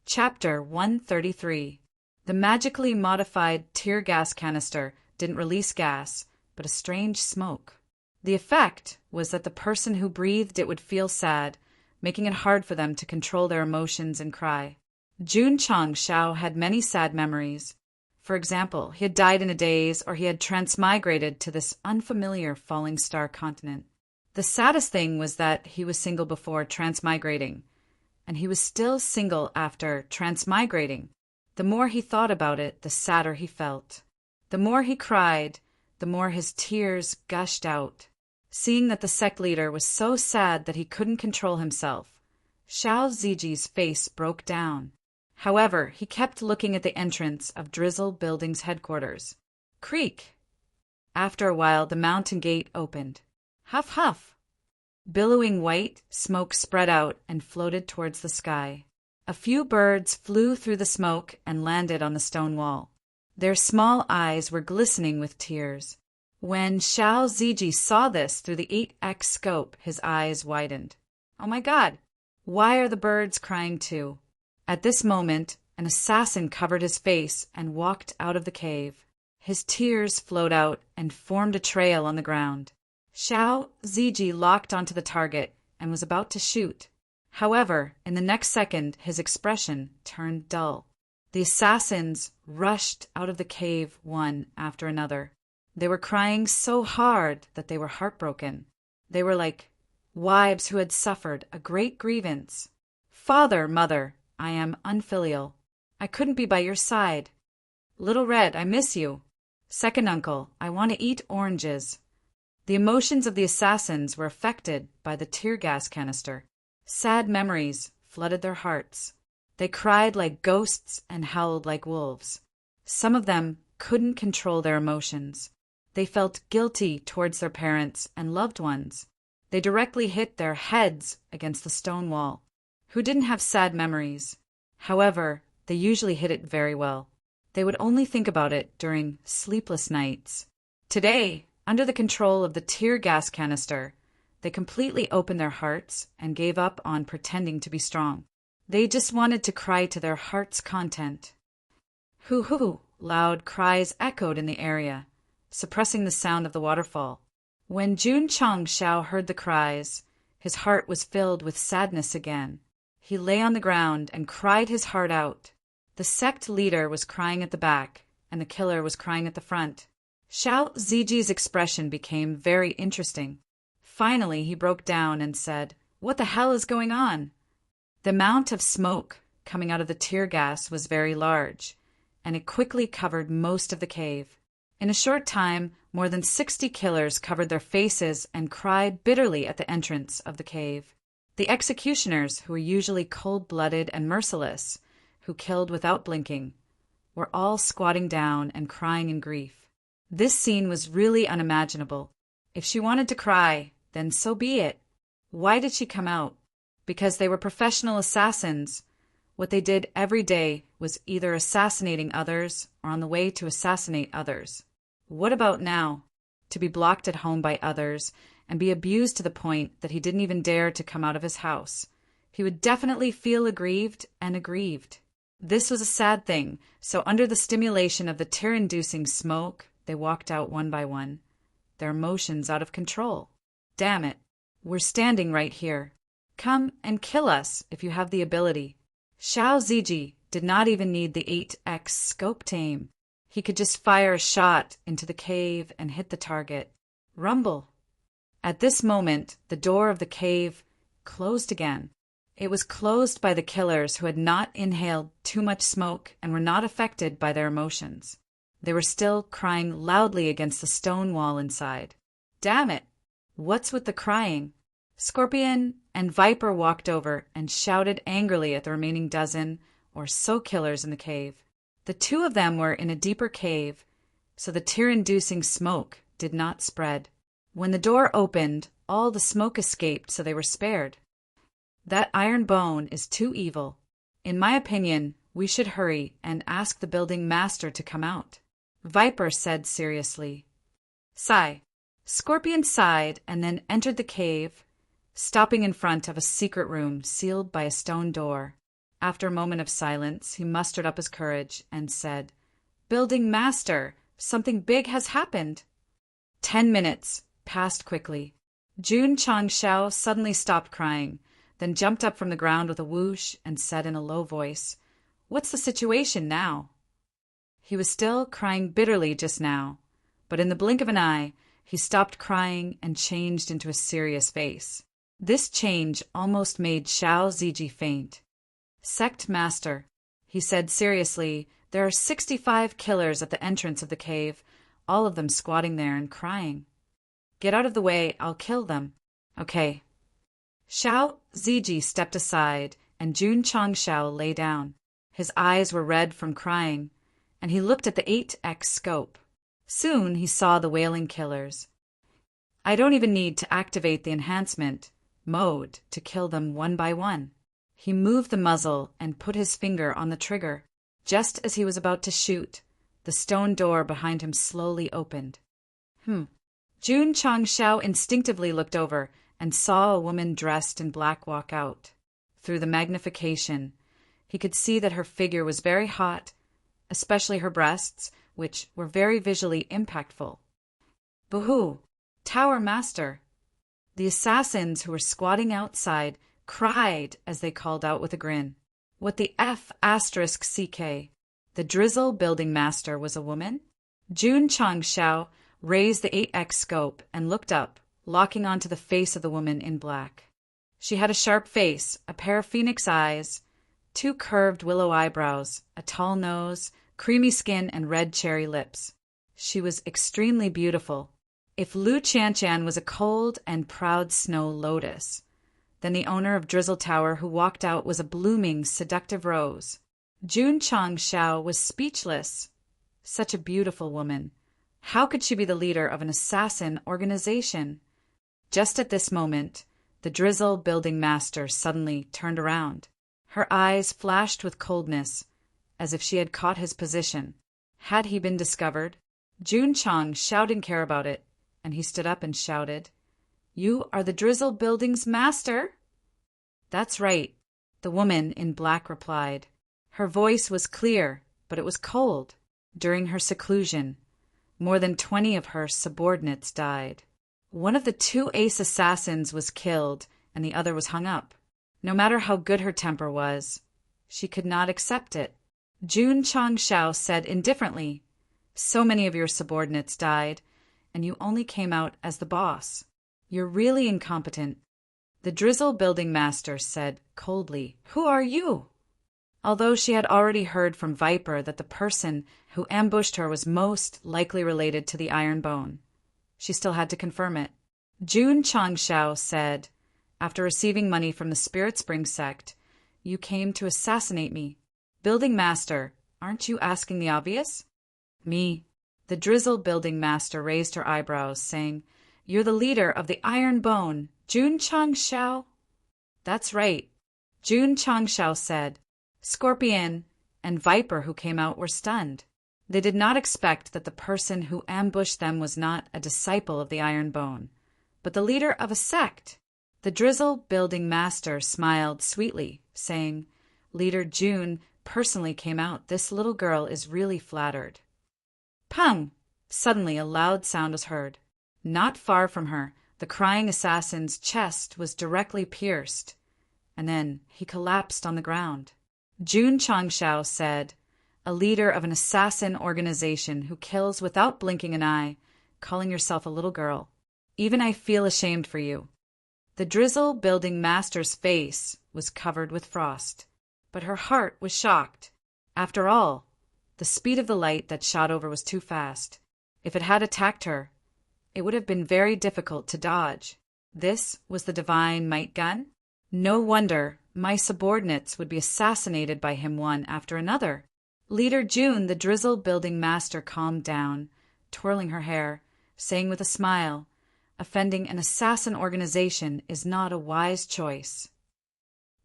Chapter 133. The magically modified tear gas canister didn't release gas, but a strange smoke. The effect was that the person who breathed it would feel sad, making it hard for them to control their emotions and cry. Jun Chongshao had many sad memories. For example, he had died in a daze, or he had transmigrated to this unfamiliar falling star continent. The saddest thing was that he was single before transmigrating, and he was still single after transmigrating. The more he thought about it, the sadder he felt. The more he cried, the more his tears gushed out. Seeing that the sect leader was so sad that he couldn't control himself, Xiao Ziji's face broke down. However, he kept looking at the entrance of Drizzle Building's headquarters. Creak! After a while, the mountain gate opened. Huff, huff! Billowing white smoke spread out and floated towards the sky. A few birds flew through the smoke and landed on the stone wall. Their small eyes were glistening with tears. When Xiao Ziji saw this through the 8x scope, his eyes widened. "Oh my God! Why are the birds crying too?" At this moment, an assassin covered his face and walked out of the cave. His tears flowed out and formed a trail on the ground. Xiao Ziji locked onto the target and was about to shoot. However, in the next second, his expression turned dull. The assassins rushed out of the cave one after another. They were crying so hard that they were heartbroken. They were like wives who had suffered a great grievance. "Father, mother, I am unfilial. I couldn't be by your side. Little Red, I miss you. Second uncle, I want to eat oranges." The emotions of the assassins were affected by the tear gas canister. Sad memories flooded their hearts. They cried like ghosts and howled like wolves. Some of them couldn't control their emotions. They felt guilty towards their parents and loved ones. They directly hit their heads against the stone wall. Who didn't have sad memories? However, they usually hid it very well. They would only think about it during sleepless nights. Today, under the control of the tear gas canister, they completely opened their hearts and gave up on pretending to be strong. They just wanted to cry to their heart's content. Hoo hoo! Loud cries echoed in the area, suppressing the sound of the waterfall. When Jun Chongshao heard the cries, his heart was filled with sadness again. He lay on the ground and cried his heart out. The sect leader was crying at the back, and the killer was crying at the front. Xiao Ziji's expression became very interesting. Finally, he broke down and said, "What the hell is going on?" The amount of smoke coming out of the tear gas was very large, and it quickly covered most of the cave. In a short time, more than 60 killers covered their faces and cried bitterly at the entrance of the cave. The executioners, who were usually cold-blooded and merciless, who killed without blinking, were all squatting down and crying in grief. This scene was really unimaginable. If she wanted to cry, then so be it. Why did she come out? Because they were professional assassins. What they did every day was either assassinating others or on the way to assassinate others. What about now? To be blocked at home by others and be abused to the point that he didn't even dare to come out of his house. He would definitely feel aggrieved and aggrieved. This was a sad thing, so under the stimulation of the tear-inducing smoke, they walked out one by one, their emotions out of control. Damn it, we're standing right here. Come and kill us if you have the ability. Xiao Ziji did not even need the 8x scope to aim. He could just fire a shot into the cave and hit the target. Rumble. At this moment, the door of the cave closed again. It was closed by the killers who had not inhaled too much smoke and were not affected by their emotions. They were still crying loudly against the stone wall inside. Damn it! What's with the crying? Scorpion and Viper walked over and shouted angrily at the remaining dozen or so killers in the cave. The two of them were in a deeper cave, so the tear-inducing smoke did not spread. When the door opened, all the smoke escaped, so they were spared. That iron bone is too evil. In my opinion, we should hurry and ask the building master to come out. Viper said seriously. Sigh. Scorpion sighed and then entered the cave, stopping in front of a secret room sealed by a stone door. After a moment of silence, he mustered up his courage and said, Building master, something big has happened. 10 minutes passed quickly. Jun Changshao suddenly stopped crying, then jumped up from the ground with a whoosh and said in a low voice, What's the situation now? He was still crying bitterly just now, but in the blink of an eye, he stopped crying and changed into a serious face. This change almost made Xiao Ziji faint. Sect master, he said seriously, there are 65 killers at the entrance of the cave, all of them squatting there and crying. Get out of the way, I'll kill them. Okay. Xiao Ziji stepped aside, and Jun Changshao lay down. His eyes were red from crying, and he looked at the 8x scope. Soon he saw the wailing killers. I don't even need to activate the enhancement mode to kill them one by one. He moved the muzzle and put his finger on the trigger. Just as he was about to shoot, the stone door behind him slowly opened. Jun Changshao instinctively looked over and saw a woman dressed in black walk out. Through the magnification, he could see that her figure was very hot, especially her breasts, which were very visually impactful. Boo-hoo! Tower Master! The assassins who were squatting outside cried as they called out with a grin. What the F***CK? The Drizzle Building Master was a woman? Jun Changshao raised the 8x scope and looked up, locking onto the face of the woman in black. She had a sharp face, a pair of phoenix eyes, 2 curved willow eyebrows, a tall nose, creamy skin, and red cherry lips. She was extremely beautiful. If Lu Qianchan was a cold and proud snow lotus, then the owner of Drizzle Tower who walked out was a blooming, seductive rose. Jun Changshao was speechless. Such a beautiful woman. How could she be the leader of an assassin organization? Just at this moment, the Drizzle Building Master suddenly turned around. Her eyes flashed with coldness, as if she had caught his position. Had he been discovered? Jun Changshao didn't care about it, and he stood up and shouted, You are the Drizzle Building's master? That's right, the woman in black replied. Her voice was clear, but it was cold. During her seclusion, more than 20 of her subordinates died. One of the 2 ace assassins was killed, and the other was hung up. No matter how good her temper was, she could not accept it. Jun Changshao said indifferently, So many of your subordinates died, and you only came out as the boss. You're really incompetent. The Drizzle Building Master said coldly, Who are you? Although she had already heard from Viper that the person who ambushed her was most likely related to the Iron Bone, she still had to confirm it. Jun Changshao said, After receiving money from the Spirit Spring Sect, you came to assassinate me. Building Master, aren't you asking the obvious? Me. The Drizzle Building Master raised her eyebrows, saying, You're the leader of the Iron Bone, Jun Changshao? That's right. Jun Changshao said. Scorpion and Viper who came out were stunned. They did not expect that the person who ambushed them was not a disciple of the Iron Bone, but the leader of a sect. The Drizzle Building Master smiled sweetly, saying, Leader June personally came out. This little girl is really flattered. Pung! Suddenly a loud sound was heard. Not far from her, the crying assassin's chest was directly pierced, and then he collapsed on the ground. Jun Changshao said, A leader of an assassin organization who kills without blinking an eye, calling yourself a little girl. Even I feel ashamed for you. The Drizzle Building Master's face was covered with frost, but her heart was shocked. After all, the speed of the light that shot over was too fast. If it had attacked her, it would have been very difficult to dodge. This was the divine might gun? No wonder my subordinates would be assassinated by him one after another. Leader June, the Drizzle Building Master, calmed down, twirling her hair, saying with a smile, Offending an assassin organization is not a wise choice.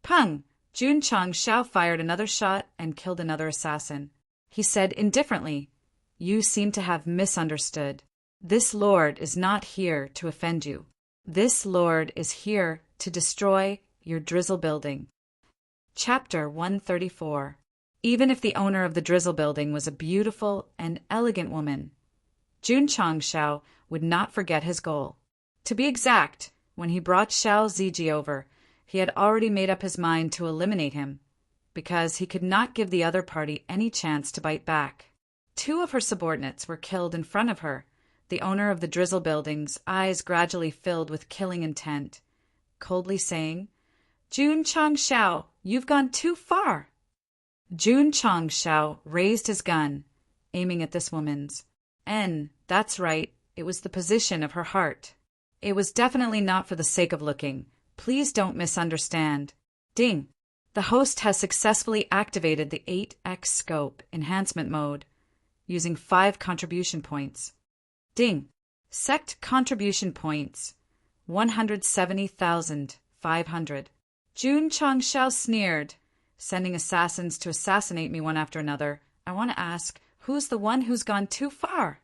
Pung! Jun Changshao fired another shot and killed another assassin. He said indifferently, You seem to have misunderstood. This lord is not here to offend you. This lord is here to destroy your Drizzle Building. Chapter 134. Even if the owner of the Drizzle Building was a beautiful and elegant woman, Jun Changshao would not forget his goal. To be exact, when he brought Xiao Ziji over, he had already made up his mind to eliminate him, because he could not give the other party any chance to bite back. 2 of her subordinates were killed in front of her. The owner of the Drizzle Building's eyes gradually filled with killing intent, coldly saying, Jun Changshao, you've gone too far. Jun Changshao raised his gun, aiming at this woman's. That's right, it was the position of her heart. It was definitely not for the sake of looking. Please don't misunderstand. Ding! The host has successfully activated the 8x scope enhancement mode, using 5 contribution points. Ding! Sect contribution points, 170,500. Jun Changshao sneered, Sending assassins to assassinate me one after another. I want to ask, who's the one who's gone too far?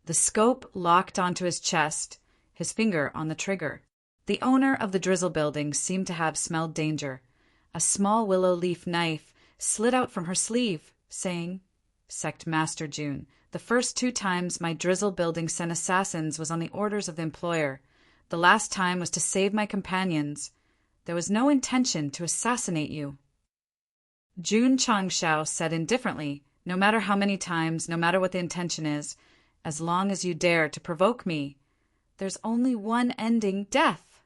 The scope locked onto his chest, his finger on the trigger. The owner of the Drizzle Building seemed to have smelled danger. A small willow leaf knife slid out from her sleeve, saying, Sect Master June, the first 2 times my Drizzle Building sent assassins was on the orders of the employer. The last time was to save my companions. There was no intention to assassinate you. Jun Changshao said indifferently, No matter how many times, no matter what the intention is, as long as you dare to provoke me, there's only one ending, death.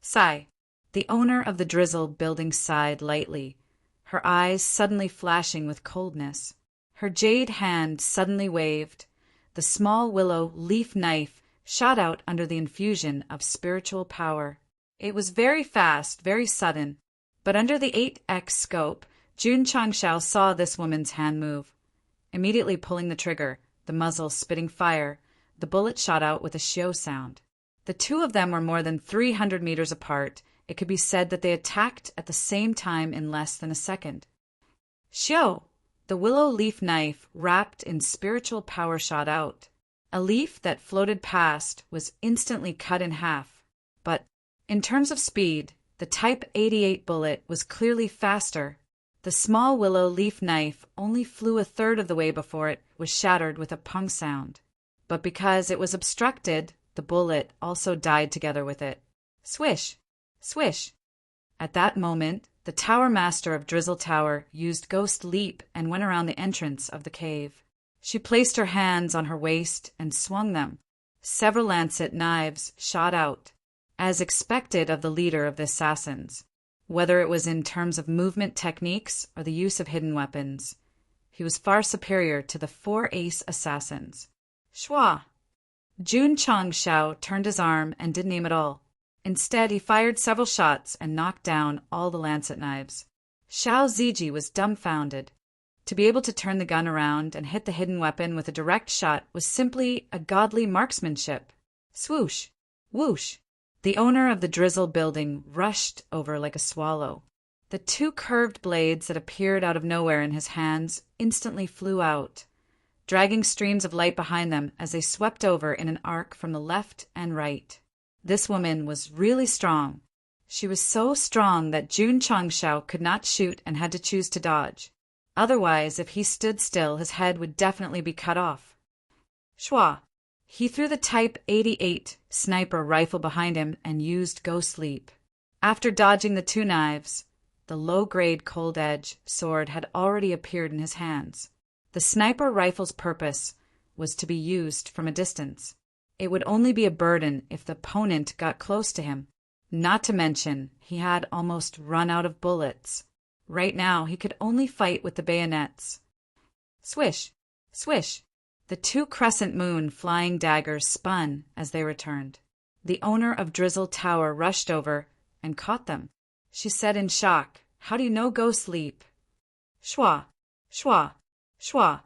Sigh. The owner of the Drizzle Building sighed lightly, her eyes suddenly flashing with coldness. Her jade hand suddenly waved. The small willow leaf knife shot out under the infusion of spiritual power. It was very fast, very sudden, but under the 8x scope, Jun Changshao saw this woman's hand move. Immediately pulling the trigger, the muzzle spitting fire, the bullet shot out with a shio sound. The 2 of them were more than 300 meters apart. It could be said that they attacked at the same time in less than a second. Shio! The willow leaf knife wrapped in spiritual power shot out. A leaf that floated past was instantly cut in half. But, in terms of speed, the Type 88 bullet was clearly faster. The small willow leaf knife only flew a third of the way before it was shattered with a pung sound. But because it was obstructed, the bullet also died together with it. Swish! Swish! At that moment, the Tower Master of Drizzle Tower used Ghost Leap and went around the entrance of the cave. She placed her hands on her waist and swung them. Several lancet knives shot out, as expected of the leader of the assassins. Whether it was in terms of movement techniques or the use of hidden weapons, he was far superior to the 4 ace assassins. Shwa! Jun Changshao turned his arm and didn't aim at all. Instead, he fired several shots and knocked down all the lancet knives. Xiao Ziji was dumbfounded. To be able to turn the gun around and hit the hidden weapon with a direct shot was simply a godly marksmanship. Swoosh! Whoosh! The owner of the Drizzle building rushed over like a swallow. The two curved blades that appeared out of nowhere in his hands instantly flew out, dragging streams of light behind them as they swept over in an arc from the left and right. This woman was really strong. She was so strong that Jun Changshao could not shoot and had to choose to dodge. Otherwise, if he stood still, his head would definitely be cut off. Shwa! He threw the Type 88 sniper rifle behind him and used Ghost Leap. After dodging the two knives, the low-grade Cold Edge sword had already appeared in his hands. The sniper rifle's purpose was to be used from a distance. It would only be a burden if the opponent got close to him. Not to mention, he had almost run out of bullets. Right now, he could only fight with the bayonets. Swish! Swish! The two crescent moon flying daggers spun as they returned. The owner of Drizzle Tower rushed over and caught them. She said in shock, "How do you know Ghost Leap?" Shwa! Shwa! Shwa!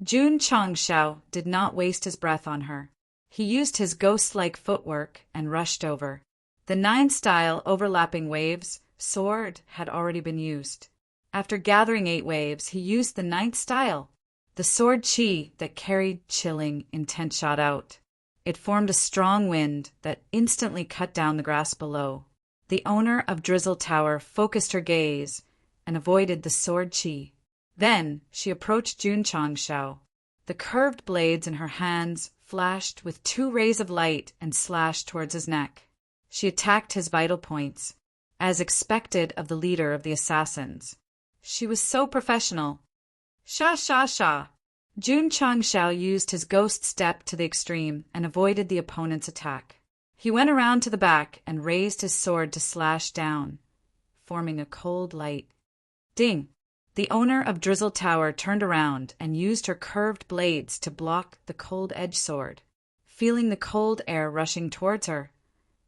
Jun Changshao did not waste his breath on her. He used his ghost-like footwork and rushed over. The 9-style overlapping waves sword had already been used. After gathering 8 waves, he used the 9th style. The sword chi that carried chilling, intense shot out. It formed a strong wind that instantly cut down the grass below. The owner of Drizzle Tower focused her gaze and avoided the sword chi. Then she approached Jun Changshao. The curved blades in her hands flashed with 2 rays of light and slashed towards his neck. She attacked his vital points, as expected of the leader of the assassins. She was so professional. Sha sha sha! Jun Changshao used his ghost step to the extreme and avoided the opponent's attack. He went around to the back and raised his sword to slash down, forming a cold light. Ding! The owner of Drizzle Tower turned around and used her curved blades to block the Cold Edge sword. Feeling the cold air rushing towards her,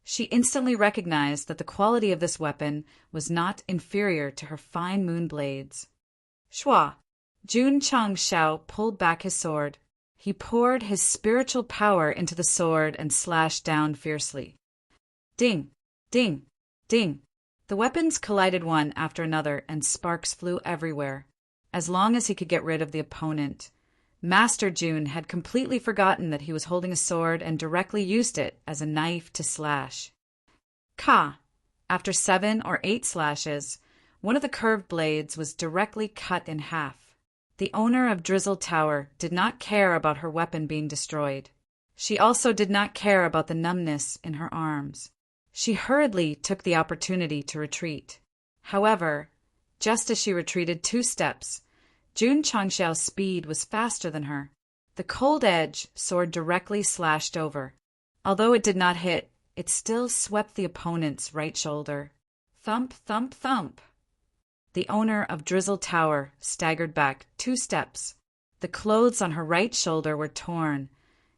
she instantly recognized that the quality of this weapon was not inferior to her fine moon blades. Shwa! Jun Changshao pulled back his sword. He poured his spiritual power into the sword and slashed down fiercely. Ding! Ding! Ding! The weapons collided one after another and sparks flew everywhere. As long as he could get rid of the opponent, Master Jun had completely forgotten that he was holding a sword and directly used it as a knife to slash. Ka! After 7 or 8 slashes, one of the curved blades was directly cut in half. The owner of Drizzle Tower did not care about her weapon being destroyed. She also did not care about the numbness in her arms. She hurriedly took the opportunity to retreat. However, just as she retreated 2 steps, Jun Changshao's speed was faster than her. The Cold Edge sword directly slashed over. Although it did not hit, it still swept the opponent's right shoulder. Thump, thump, thump. The owner of Drizzle Tower staggered back 2 steps. The clothes on her right shoulder were torn,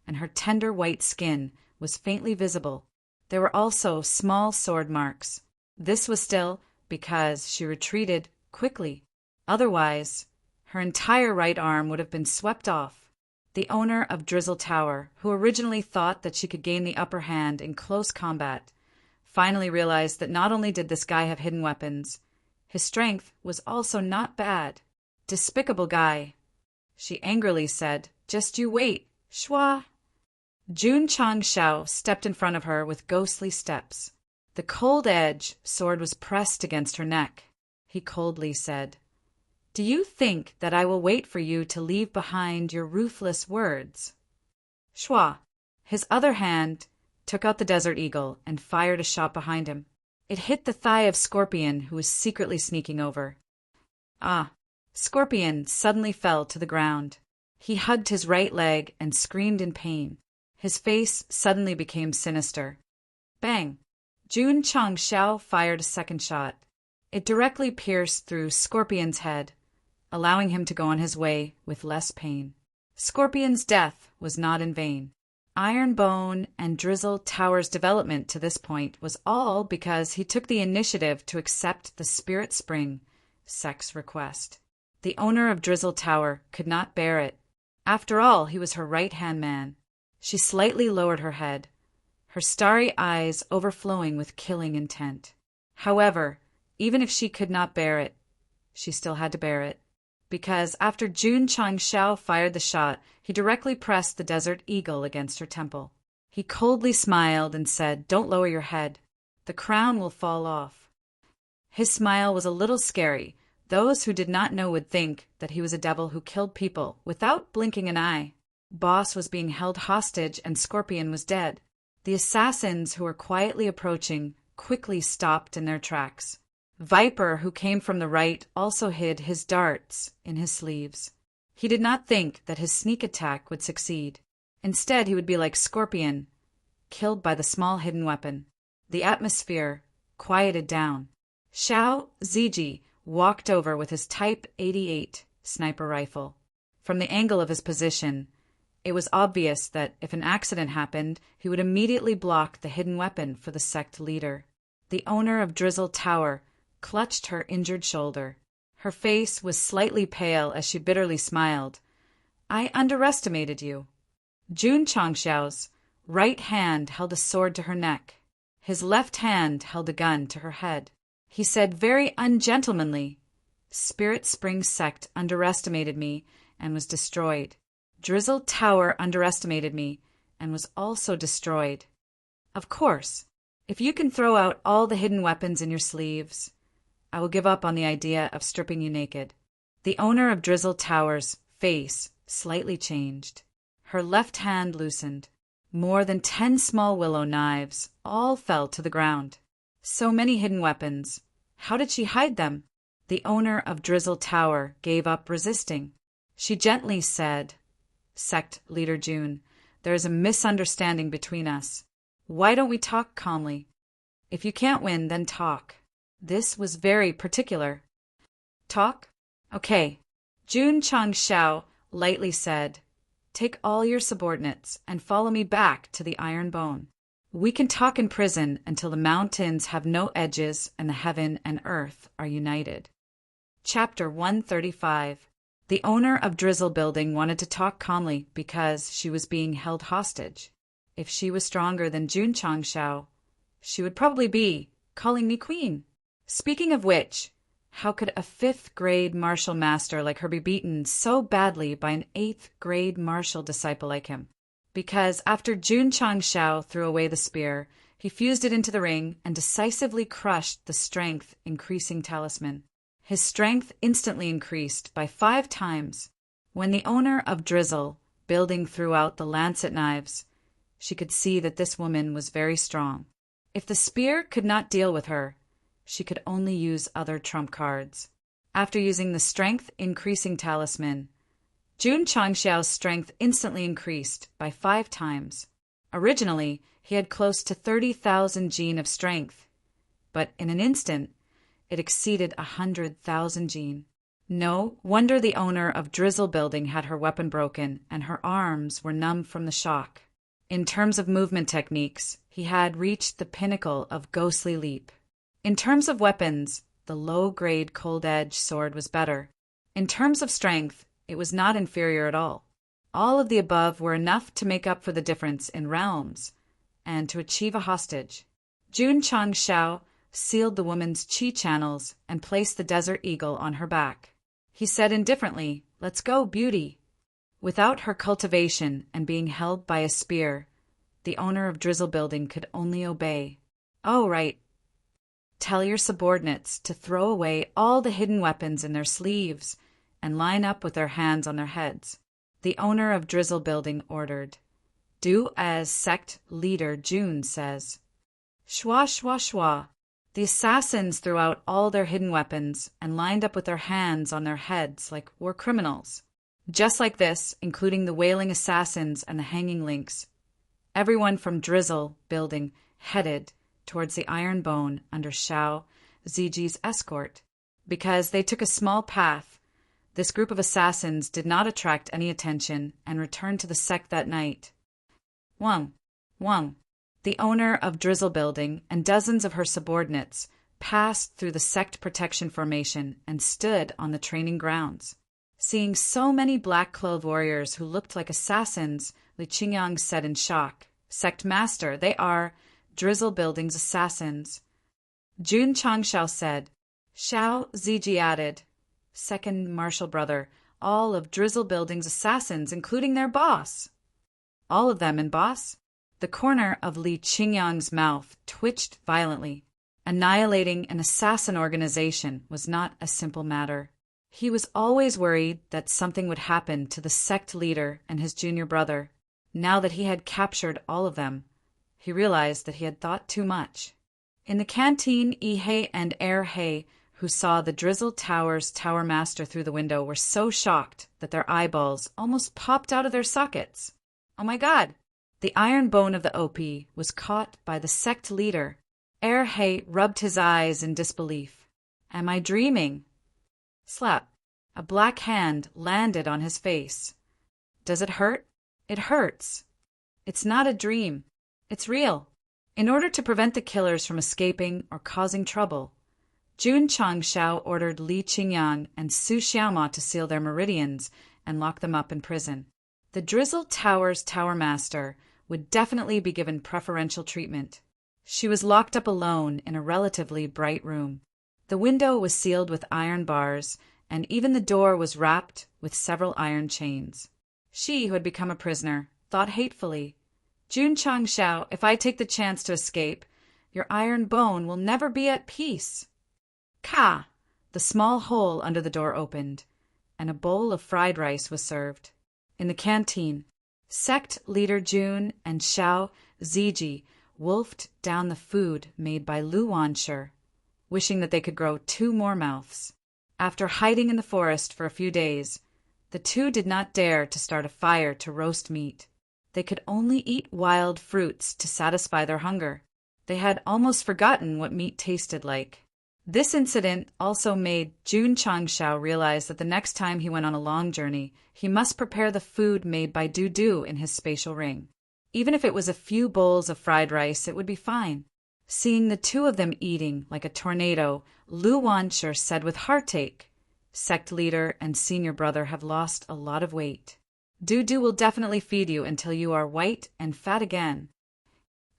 and her tender white skin was faintly visible. There were also small sword marks. This was still because she retreated quickly. Otherwise, her entire right arm would have been swept off. The owner of Drizzle Tower, who originally thought that she could gain the upper hand in close combat, finally realized that not only did this guy have hidden weapons, his strength was also not bad. Despicable guy. She angrily said, "Just you wait, Shwa." Jun Changshao stepped in front of her with ghostly steps. The Cold Edge sword was pressed against her neck. He coldly said, "Do you think that I will wait for you to leave behind your ruthless words?" Shwa. His other hand took out the Desert Eagle and fired a shot behind him. It hit the thigh of Scorpion, who was secretly sneaking over. Scorpion suddenly fell to the ground. He hugged his right leg and screamed in pain. His face suddenly became sinister. Bang! Jun Changshao fired a second shot. It directly pierced through Scorpion's head, allowing him to go on his way with less pain. Scorpion's death was not in vain. Ironbone and Drizzle Tower's development to this point was all because he took the initiative to accept the Spirit Spring, Sect's request. The owner of Drizzle Tower could not bear it. After all, he was her right-hand man. She slightly lowered her head, her starry eyes overflowing with killing intent. However, even if she could not bear it, she still had to bear it. Because after Jun Changshao fired the shot, he directly pressed the Desert Eagle against her temple. He coldly smiled and said, "Don't lower your head. The crown will fall off." His smile was a little scary. Those who did not know would think that he was a devil who killed people without blinking an eye. Boss was being held hostage and Scorpion was dead. The assassins who were quietly approaching quickly stopped in their tracks. Viper, who came from the right, also hid his darts in his sleeves. He did not think that his sneak attack would succeed. Instead, he would be like Scorpion, killed by the small hidden weapon. The atmosphere quieted down. Xiao Ziji walked over with his Type 88 sniper rifle. From the angle of his position, it was obvious that if an accident happened, he would immediately block the hidden weapon for the sect leader. The owner of Drizzle Tower clutched her injured shoulder. Her face was slightly pale as she bitterly smiled. "I underestimated you." Jun Changxiao's right hand held a sword to her neck. His left hand held a gun to her head. He said very ungentlemanly, "Spirit Spring Sect underestimated me and was destroyed. Drizzle Tower underestimated me and was also destroyed. Of course, if you can throw out all the hidden weapons in your sleeves, I will give up on the idea of stripping you naked." The owner of Drizzle Tower's face slightly changed. Her left hand loosened. More than 10 small willow knives all fell to the ground. So many hidden weapons. How did she hide them? The owner of Drizzle Tower gave up resisting. She gently said, "Sect Leader Jun, there is a misunderstanding between us. Why don't we talk calmly? If you can't win, then talk." This was very particular. "Talk? Okay." Jun Changshao lightly said, "Take all your subordinates and follow me back to the Iron Bone. We can talk in prison until the mountains have no edges and the heaven and earth are united." Chapter 135. The owner of Drizzle Building wanted to talk calmly because she was being held hostage. If she was stronger than Jun Changshao, she would probably be calling me queen. Speaking of which, how could a 5th grade martial master like her be beaten so badly by an 8th grade martial disciple like him? Because after Jun Changshao threw away the spear, he fused it into the ring and decisively crushed the strength-increasing talisman. His strength instantly increased by 5 times. When the owner of Drizzle Building threw out the lancet knives, she could see that this woman was very strong. If the spear could not deal with her, she could only use other trump cards. After using the strength-increasing talisman, Jun Changxiao's strength instantly increased by 5 times. Originally, he had close to 30,000 gene of strength, but in an instant, it exceeded 100,000 gene. No wonder the owner of Drizzle Building had her weapon broken and her arms were numb from the shock. In terms of movement techniques, he had reached the pinnacle of ghostly leap. In terms of weapons, the low-grade cold-edge sword was better. In terms of strength, it was not inferior at all. All of the above were enough to make up for the difference in realms and to achieve a hostage. Jun Changshao sealed the woman's chi channels and placed the Desert Eagle on her back. He said indifferently, "Let's go, beauty." Without her cultivation and being held by a spear, the owner of Drizzle Building could only obey. "Oh, right. Tell your subordinates to throw away all the hidden weapons in their sleeves and line up with their hands on their heads," the owner of Drizzle Building ordered. "Do as Sect Leader Jun says." Shwa shwa shwa. The assassins threw out all their hidden weapons and lined up with their hands on their heads like war criminals. Just like this, including the wailing assassins and the hanging links. Everyone from Drizzle Building headed towards the Iron Bone under Xiao Ziji's escort. Because they took a small path, this group of assassins did not attract any attention and returned to the sect that night. Wang, the owner of Drizzle Building, and dozens of her subordinates, passed through the Sect protection formation and stood on the training grounds. Seeing so many black-clothed warriors who looked like assassins, Li Qingyang said in shock, "Sect Master, they are Drizzle Building's assassins." Jun Changshao said. Xiao Ziji added, "Second Marshal Brother, all of Drizzle Building's assassins, including their boss." "All of them and boss?" The corner of Li Qingyang's mouth twitched violently. Annihilating an assassin organization was not a simple matter. He was always worried that something would happen to the sect leader and his junior brother. Now that he had captured all of them, he realized that he had thought too much. In the canteen, Yi and He, who saw the Drizzle Tower's tower master through the window, were so shocked that their eyeballs almost popped out of their sockets. "Oh my God!" The iron bone of the OP was caught by the sect leader. He rubbed his eyes in disbelief. "Am I dreaming?" Slap. A black hand landed on his face. "Does it hurt?" "It hurts." "It's not a dream. It's real." In order to prevent the killers from escaping or causing trouble, Jun Changshao ordered Li Qingyang and Su Xiaoma to seal their meridians and lock them up in prison. The Drizzle Tower's tower master would definitely be given preferential treatment. She was locked up alone in a relatively bright room. The window was sealed with iron bars, and even the door was wrapped with several iron chains. She, who had become a prisoner, thought hatefully, "Jun Changshao, if I take the chance to escape, your iron bone will never be at peace." Ka! The small hole under the door opened, and a bowl of fried rice was served. In the canteen, Sect leader Jun and Xiao Ziji wolfed down the food made by Lu Wanshi, wishing that they could grow 2 more mouths. After hiding in the forest for a few days, the two did not dare to start a fire to roast meat. They could only eat wild fruits to satisfy their hunger. They had almost forgotten what meat tasted like. This incident also made Jun Changshao realize that the next time he went on a long journey, he must prepare the food made by Du in his spatial ring. Even if it was a few bowls of fried rice, it would be fine. Seeing the two of them eating like a tornado, Lu Wanshi said with heartache, "Sect leader and senior brother have lost a lot of weight. Du will definitely feed you until you are white and fat again."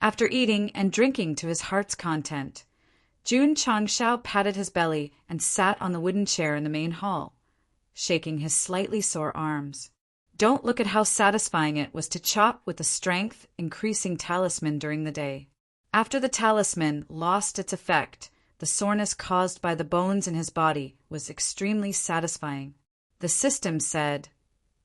After eating and drinking to his heart's content, Jun Changshao patted his belly and sat on the wooden chair in the main hall, shaking his slightly sore arms. Don't look at how satisfying it was to chop with the strength-increasing talisman during the day. After the talisman lost its effect, the soreness caused by the bones in his body was extremely satisfying. The system said,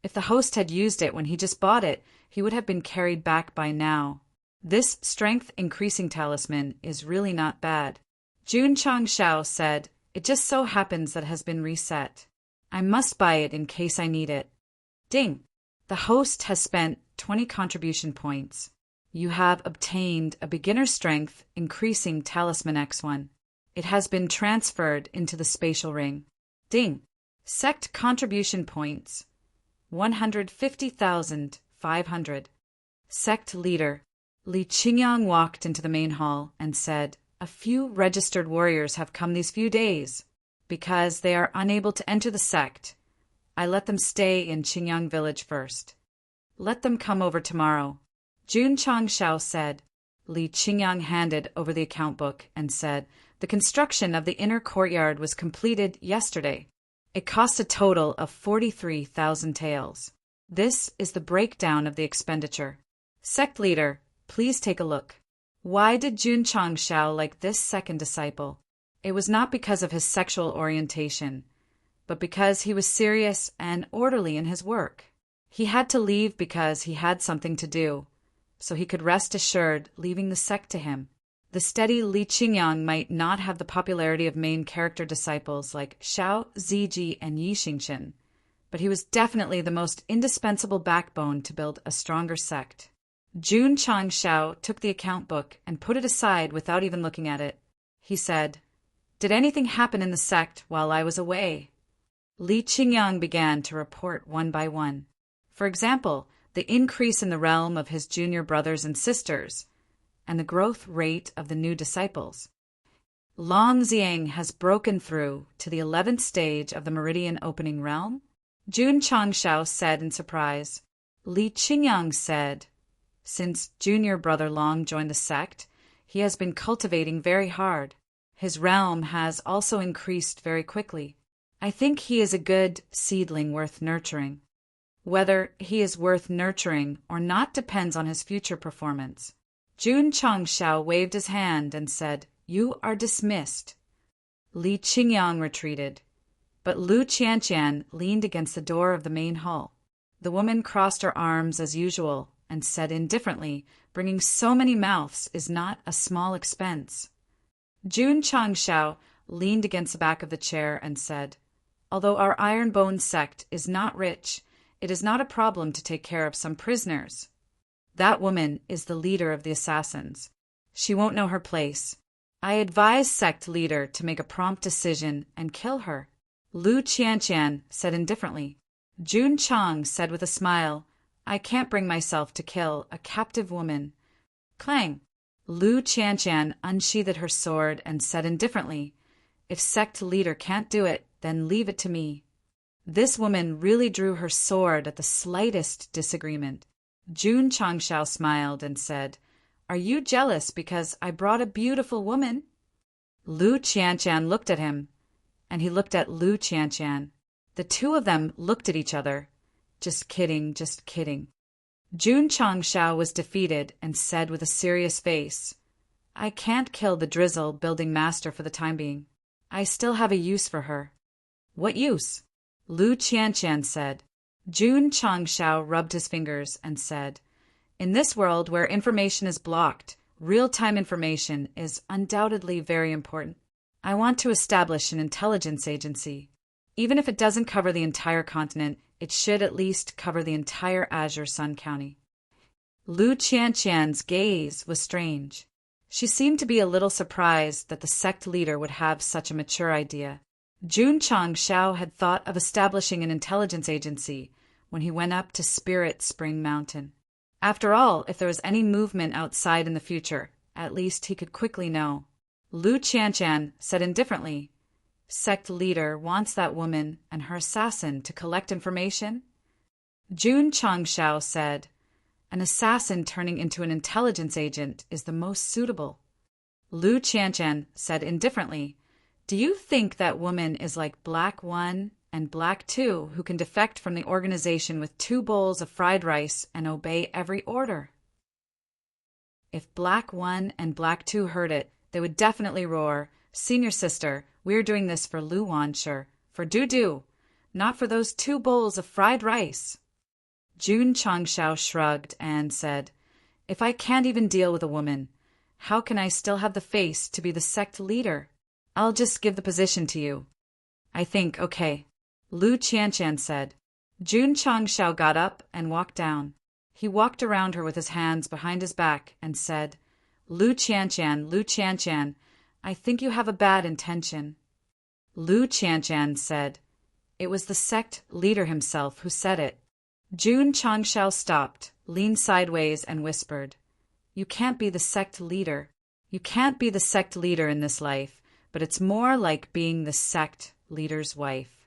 if the host had used it when he just bought it, he would have been carried back by now. This strength-increasing talisman is really not bad. Jun Changshao said, "It just so happens that it has been reset. I must buy it in case I need it." Ding! The host has spent 20 contribution points. You have obtained a beginner strength increasing talisman X1. It has been transferred into the spatial ring. Ding! Sect contribution points 150,500. Sect leader. Li Qingyang walked into the main hall and said, "A few registered warriors have come these few days. Because they are unable to enter the sect, I let them stay in Qingyang village first. Let them come over tomorrow." Jun Changshao said. Li Qingyang handed over the account book and said, "The construction of the inner courtyard was completed yesterday. It cost a total of 43,000 taels. This is the breakdown of the expenditure. Sect leader, please take a look." Why did Jun Changshao like this second disciple? It was not because of his sexual orientation, but because he was serious and orderly in his work. He had to leave because he had something to do, so he could rest assured leaving the sect to him. The steady Li Qingyang might not have the popularity of main character disciples like Xiao Ziji and Yi Xingchen, but he was definitely the most indispensable backbone to build a stronger sect. Jun Changshao took the account book and put it aside without even looking at it. He said, "Did anything happen in the sect while I was away?" Li Qingyang began to report one by one. For example, the increase in the realm of his junior brothers and sisters, and the growth rate of the new disciples. Long Xiang has broken through to the 11th stage of the meridian opening realm? Jun Changshao said in surprise. Li Qingyang said, since junior brother Long joined the sect, he has been cultivating very hard. His realm has also increased very quickly. I think he is a good seedling worth nurturing. Whether he is worth nurturing or not depends on his future performance. Jun Changshao waved his hand and said, You are dismissed. Li Qingyang retreated, but Lu Qianqian leaned against the door of the main hall. The woman crossed her arms as usual and said indifferently, bringing so many mouths is not a small expense. Jun Changshao leaned against the back of the chair and said, Although our iron-bone sect is not rich, it is not a problem to take care of some prisoners. That woman is the leader of the assassins. She won't know her place. I advise sect leader to make a prompt decision and kill her. Lu Qianqian said indifferently. Jun Chang said with a smile, I can't bring myself to kill a captive woman. Clang! Lu Qianqian unsheathed her sword and said indifferently, If sect leader can't do it, then leave it to me. This woman really drew her sword at the slightest disagreement. Jun Changshao smiled and said, Are you jealous because I brought a beautiful woman? Lu Qianqian looked at him, and he looked at Lu Qianqian. The two of them looked at each other. Just kidding, just kidding. Jun Changshao was defeated and said with a serious face, I can't kill the drizzle building master for the time being. I still have a use for her. What use? Lu Qianqian said. Jun Changshao rubbed his fingers and said, In this world where information is blocked, real-time information is undoubtedly very important. I want to establish an intelligence agency. Even if it doesn't cover the entire continent, it should at least cover the entire Azure Sun County. Lu Qianqian's gaze was strange. She seemed to be a little surprised that the sect leader would have such a mature idea. Jun Changshao had thought of establishing an intelligence agency when he went up to Spirit Spring Mountain. After all, if there was any movement outside in the future, at least he could quickly know. Lu Qianqian said indifferently, Sect leader wants that woman and her assassin to collect information? Jun Changshao said, An assassin turning into an intelligence agent is the most suitable. Lu Qianqian said indifferently, Do you think that woman is like Black 1 and Black 2 who can defect from the organization with 2 bowls of fried rice and obey every order? If Black 1 and Black 2 heard it, they would definitely roar, Senior sister, we're doing this for Lu Wanshi, for Dudu, not for those 2 bowls of fried rice. Jun Changshao shrugged and said, If I can't even deal with a woman, how can I still have the face to be the sect leader? I'll just give the position to you. I think, okay. Lu Qianqian said. Jun Changshao got up and walked down. He walked around her with his hands behind his back and said, Lu Qianqian, I think you have a bad intention. Lu Qianqian said, It was the sect leader himself who said it. Jun Changshao stopped, leaned sideways and whispered, You can't be the sect leader. You can't be the sect leader in this life, but it's more like being the sect leader's wife.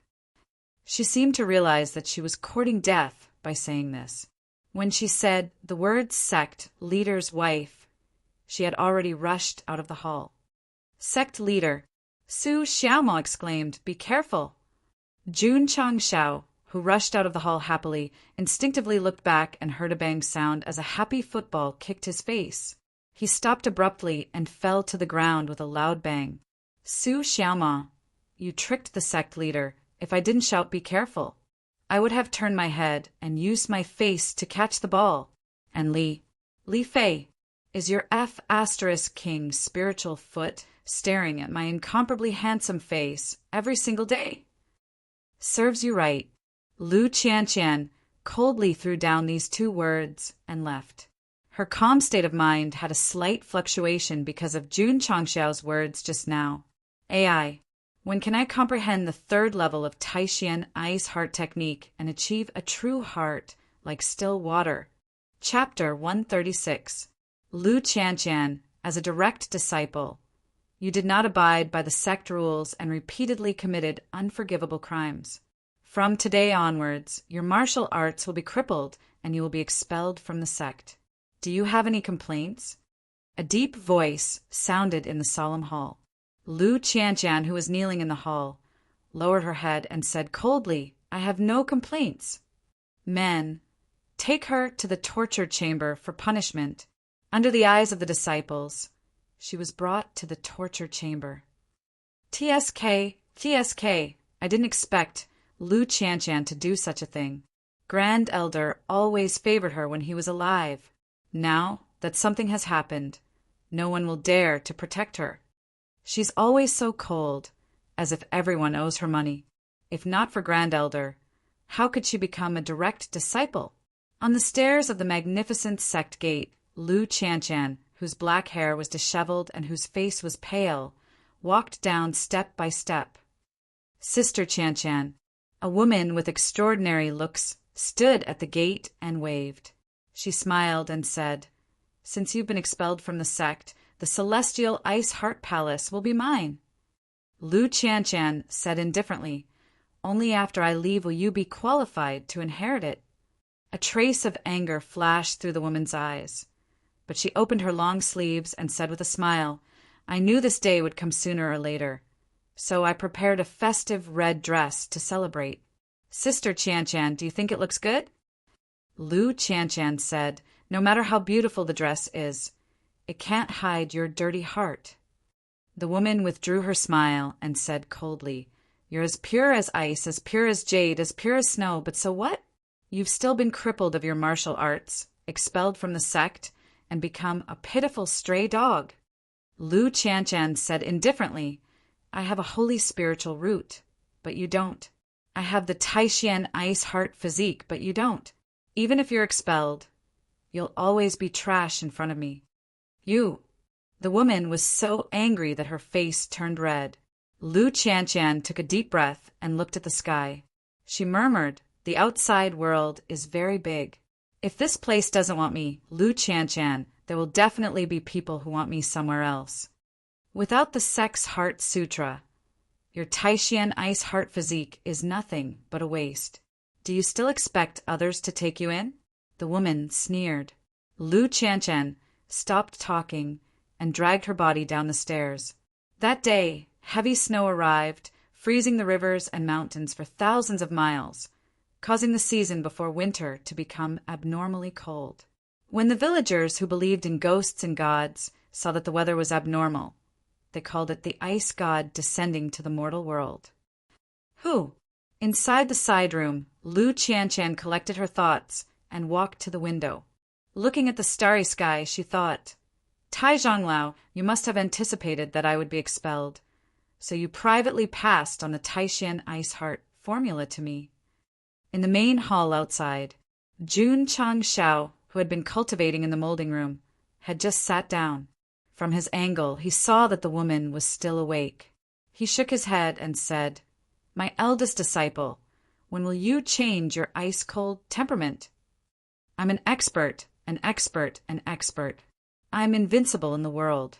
She seemed to realize that she was courting death by saying this. When she said the word sect leader's wife, she had already rushed out of the hall. Sect leader, Su Xiaomo exclaimed, Be careful. Jun Changshao, who rushed out of the hall happily, instinctively looked back and heard a bang sound as a happy football kicked his face. He stopped abruptly and fell to the ground with a loud bang. Su Xiaomo, you tricked the sect leader. If I didn't shout be careful, I would have turned my head and used my face to catch the ball. And Li Fei, is your F** king spiritual foot staring at my incomparably handsome face every single day? Serves you right. Lu Qianqian coldly threw down these 2 words and left. Her calm state of mind had a slight fluctuation because of Jun Changshao's words just now. AI, when can I comprehend the 3rd level of Taishan Ice Heart technique and achieve a true heart like still water. Chapter 136. Lu Qianqian, as a direct disciple. You did not abide by the sect rules and repeatedly committed unforgivable crimes. From today onwards, your martial arts will be crippled and you will be expelled from the sect. Do you have any complaints? A deep voice sounded in the solemn hall. Lu Qianqian, who was kneeling in the hall, lowered her head and said coldly, I have no complaints. Men, take her to the torture chamber for punishment. Under the eyes of the disciples, she was brought to the torture chamber. TSK, I didn't expect Lu Qianqian to do such a thing. Grand Elder always favored her when he was alive. Now that something has happened, no one will dare to protect her. She's always so cold, as if everyone owes her money. If not for Grand Elder, how could she become a direct disciple? On the stairs of the magnificent sect gate, Lu Qianqian, whose black hair was disheveled and whose face was pale, walked down step by step. Sister Qianqian, a woman with extraordinary looks, stood at the gate and waved. She smiled and said, Since you've been expelled from the sect, the celestial ice heart palace will be mine. Lu Qianqian said indifferently, Only after I leave will you be qualified to inherit it. A trace of anger flashed through the woman's eyes, but she opened her long sleeves and said with a smile, I knew this day would come sooner or later, so I prepared a festive red dress to celebrate. Sister Qianqian, do you think it looks good? Lu Qianqian said, No matter how beautiful the dress is, it can't hide your dirty heart. The woman withdrew her smile and said coldly, You're as pure as ice, as pure as jade, as pure as snow, but so what? You've still been crippled of your martial arts, expelled from the sect, and become a pitiful stray dog. Lu Qianqian said indifferently, I have a holy spiritual root, but you don't. I have the Taishian ice heart physique, but you don't. Even if you're expelled, you'll always be trash in front of me. You. The woman was so angry that her face turned red. Lu Qianqian took a deep breath and looked at the sky. She murmured, The outside world is very big. If this place doesn't want me, Lu Qianqian, there will definitely be people who want me somewhere else. Without the Sect's Heart Sutra, your Taishian ice heart physique is nothing but a waste. Do you still expect others to take you in? The woman sneered. Lu Qianqian stopped talking and dragged her body down the stairs. That day, heavy snow arrived, freezing the rivers and mountains for thousands of miles, causing the season before winter to become abnormally cold. When the villagers who believed in ghosts and gods saw that the weather was abnormal, they called it the ice god descending to the mortal world. Inside the side room, Lu Qianqian collected her thoughts and walked to the window. Looking at the starry sky, she thought, Tai Zhonglao, you must have anticipated that I would be expelled, so you privately passed on the Taishian ice heart formula to me. In the main hall outside, Jun Changshao, who had been cultivating in the molding room, had just sat down. From his angle, he saw that the woman was still awake. He shook his head and said, My eldest disciple, when will you change your ice-cold temperament? I'm an expert, an expert, an expert. I'm invincible in the world.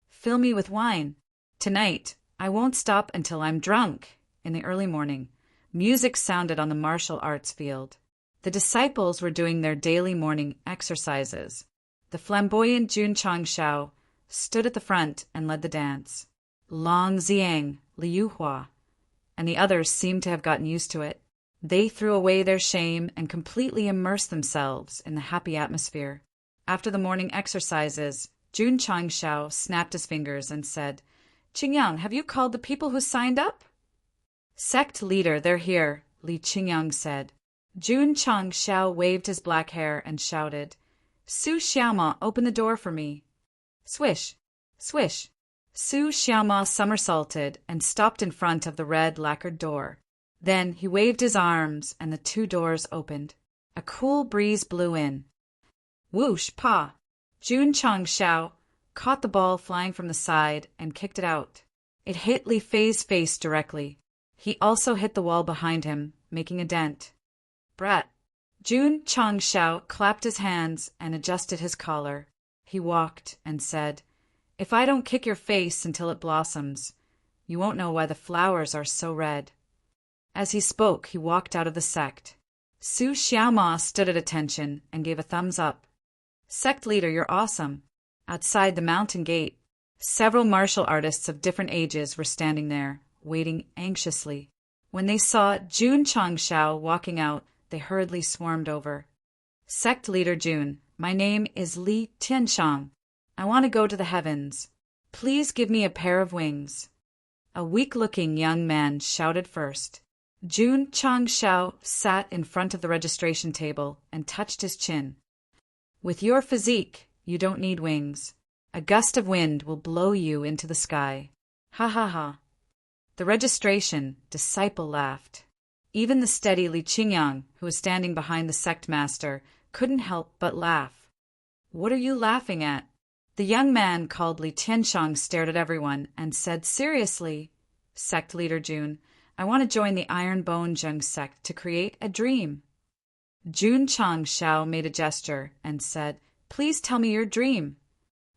Fill me with wine. Tonight, I won't stop until I'm drunk. In the early morning, music sounded on the martial arts field. The disciples were doing their daily morning exercises. The flamboyant Jun Changshao stood at the front and led the dance. Long Xiang, Liu Hua, and the others seemed to have gotten used to it. They threw away their shame and completely immersed themselves in the happy atmosphere. After the morning exercises, Jun Changshao snapped his fingers and said, Qingyang, have you called the people who signed up? Sect leader, they're here, Li Qingyang said. Jun Changshao waved his black hair and shouted, Su Xiaoma, open the door for me. Swish, swish. Su Xiaoma somersaulted and stopped in front of the red lacquered door. Then he waved his arms and the two doors opened. A cool breeze blew in. Whoosh, pa! Jun Changshao caught the ball flying from the side and kicked it out. It hit Li Fei's face directly. He also hit the wall behind him, making a dent. Brat! Jun Changshao clapped his hands and adjusted his collar. He walked and said, "If I don't kick your face until it blossoms, you won't know why the flowers are so red." As he spoke, he walked out of the sect. Su Xiaoma stood at attention and gave a thumbs up. "Sect leader, you're awesome." Outside the mountain gate, several martial artists of different ages were standing there, waiting anxiously. When they saw Jun Changshao walking out, they hurriedly swarmed over. "Sect leader Jun, my name is Li Tianshang. I want to go to the heavens. Please give me a pair of wings." A weak-looking young man shouted first. Jun Changshao sat in front of the registration table and touched his chin. "With your physique, you don't need wings. A gust of wind will blow you into the sky. Ha ha ha." The registration disciple laughed. Even the steady Li Qingyang, who was standing behind the sect master, couldn't help but laugh. "What are you laughing at?" The young man called Li Tianshang stared at everyone and said seriously, "Sect leader Jun, I want to join the Iron Bone Zheng sect to create a dream." Jun Changshao made a gesture and said, "Please tell me your dream."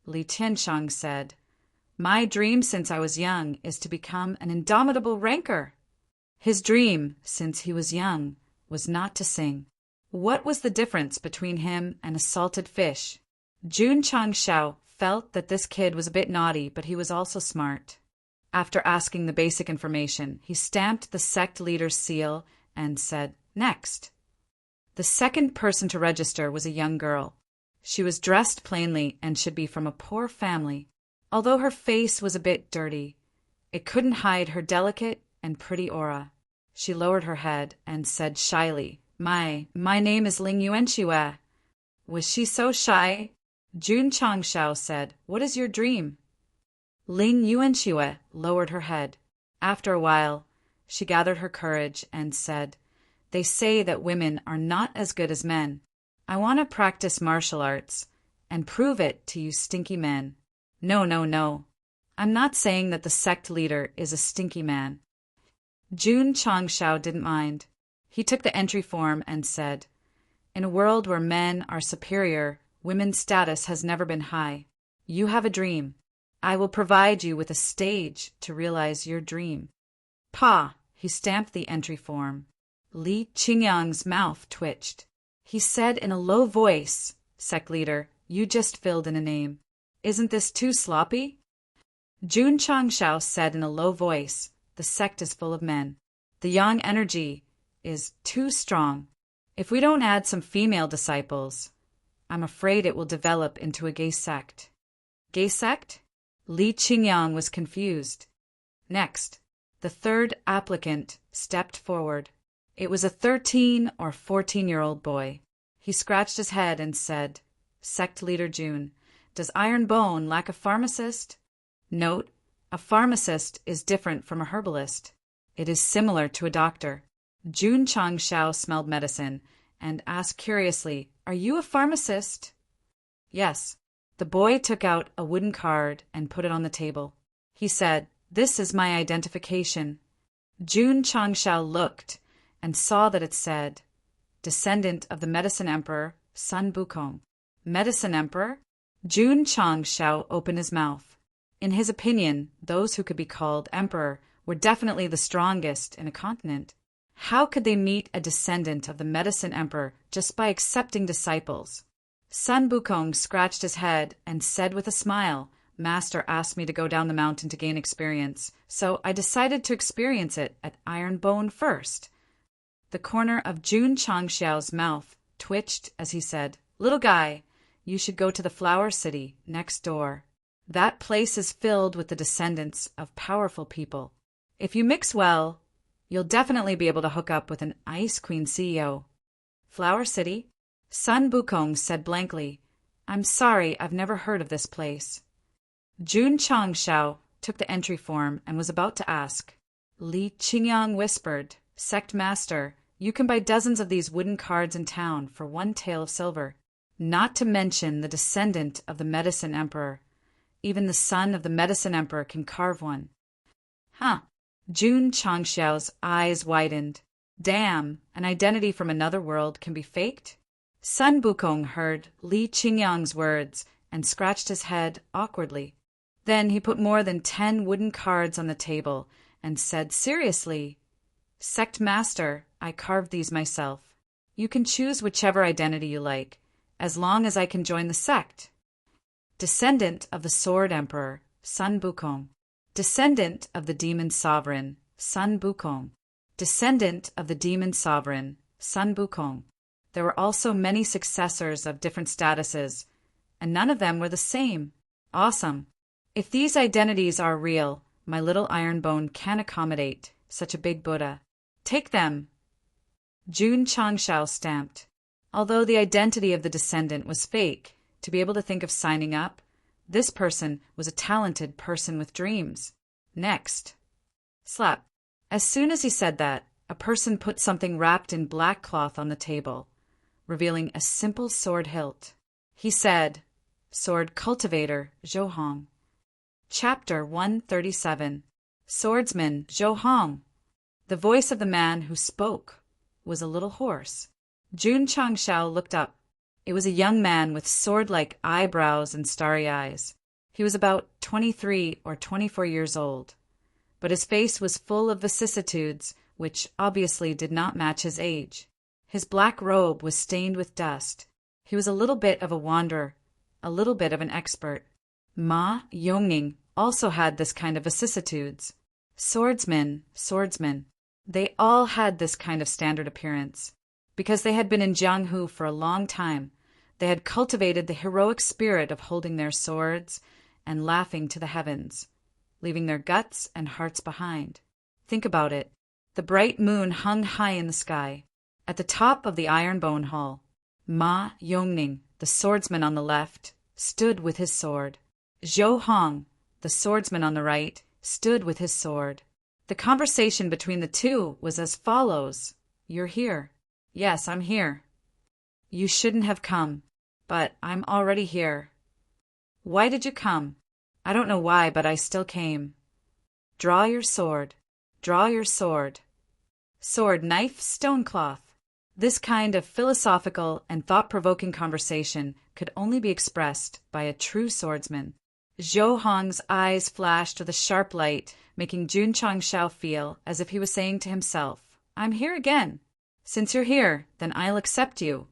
Li Tianshang said, "My dream since I was young is to become an indomitable ranker." His dream, since he was young, was not to sing. What was the difference between him and a salted fish? Jun Changshao felt that this kid was a bit naughty, but he was also smart. After asking the basic information, he stamped the sect leader's seal and said, "Next." The second person to register was a young girl. She was dressed plainly and should be from a poor family. Although her face was a bit dirty, it couldn't hide her delicate and pretty aura. She lowered her head and said shyly, My name is Ling Yuanxiwe." Was she so shy? Jun Changshao said, "What is your dream?" Ling Yuanxiwe lowered her head. After a while, she gathered her courage and said, "They say that women are not as good as men. I want to practice martial arts and prove it to you stinky men." No. I'm not saying that the sect leader is a stinky man. Jun Changshao didn't mind. He took the entry form and said, "In a world where men are superior, women's status has never been high. You have a dream. I will provide you with a stage to realize your dream." "Pa!" He stamped the entry form. Li Qingyang's mouth twitched. He said in a low voice, "Sect leader, you just filled in a name. Isn't this too sloppy?" Jun Changshao said in a low voice, "The sect is full of men. The yang energy is too strong. If we don't add some female disciples, I'm afraid it will develop into a gay sect." "Gay sect?" Li Qingyang was confused. Next, the third applicant stepped forward. It was a 13 or 14-year-old boy. He scratched his head and said, "Sect leader Jun, does Iron Bone lack a pharmacist?" Note, a pharmacist is different from a herbalist. It is similar to a doctor. Jun Changshao smelled medicine and asked curiously, "Are you a pharmacist?" "Yes." The boy took out a wooden card and put it on the table. He said, "This is my identification." Jun Changshao looked and saw that it said, "Descendant of the Medicine Emperor, Sun Bukong." Medicine Emperor? Jun Changshao opened his mouth. In his opinion, those who could be called emperor were definitely the strongest in a continent. How could they meet a descendant of the Medicine Emperor just by accepting disciples? Sun Bukong scratched his head and said with a smile, "Master asked me to go down the mountain to gain experience, so I decided to experience it at Iron Bone first." The corner of Jun Changshao's mouth twitched as he said, "Little guy, you should go to the Flower City next door. That place is filled with the descendants of powerful people. If you mix well, you'll definitely be able to hook up with an Ice Queen CEO." "Flower City?" Sun Bukong said blankly, "I'm sorry, I've never heard of this place." Jun Changshao took the entry form and was about to ask. Li Qingyang whispered, "Sect Master, you can buy dozens of these wooden cards in town for 1 tael of silver. Not to mention the descendant of the Medicine Emperor. Even the son of the Medicine Emperor can carve one." "Huh." Jun Changshao's eyes widened. Damn, an identity from another world can be faked? Sun Bukong heard Li Qingyang's words and scratched his head awkwardly. Then he put more than 10 wooden cards on the table and said seriously, "Sect Master, I carved these myself. You can choose whichever identity you like, as long as I can join the sect." Descendant of the Sword Emperor, Sun Bukong. Descendant of the Demon Sovereign, Sun Bukong. Descendant of the Demon Sovereign, Sun Bukong. There were also many successors of different statuses, and none of them were the same. Awesome. If these identities are real, my little iron bone can accommodate such a big Buddha. Take them. Jun Changshao stamped. Although the identity of the descendant was fake, to be able to think of signing up, this person was a talented person with dreams. Next. Slap. As soon as he said that, a person put something wrapped in black cloth on the table, revealing a simple sword hilt. He said, "Sword Cultivator, Zhou Hong." Chapter 137. Swordsman Zhou Hong. The voice of the man who spoke was a little hoarse. Jun Changshao looked up. It was a young man with sword-like eyebrows and starry eyes. He was about 23 or 24 years old, but his face was full of vicissitudes which obviously did not match his age. His black robe was stained with dust. He was a little bit of a wanderer, a little bit of an expert. Ma Yongning also had this kind of vicissitudes. Swordsmen. They all had this kind of standard appearance. Because they had been in Jianghu for a long time, they had cultivated the heroic spirit of holding their swords and laughing to the heavens, leaving their guts and hearts behind. Think about it. The bright moon hung high in the sky. At the top of the Iron Bone Hall, Ma Yongning, the swordsman on the left, stood with his sword. Zhou Hong, the swordsman on the right, stood with his sword. The conversation between the two was as follows. "You're here." "Yes, I'm here." "You shouldn't have come." "But I'm already here." "Why did you come?" "I don't know why, but I still came." "Draw your sword." "Draw your sword." Sword, knife, stone cloth. This kind of philosophical and thought-provoking conversation could only be expressed by a true swordsman. Zhou Hong's eyes flashed with a sharp light, making Jun Changshao feel as if he was saying to himself, "I'm here again. Since you're here, then I'll accept you."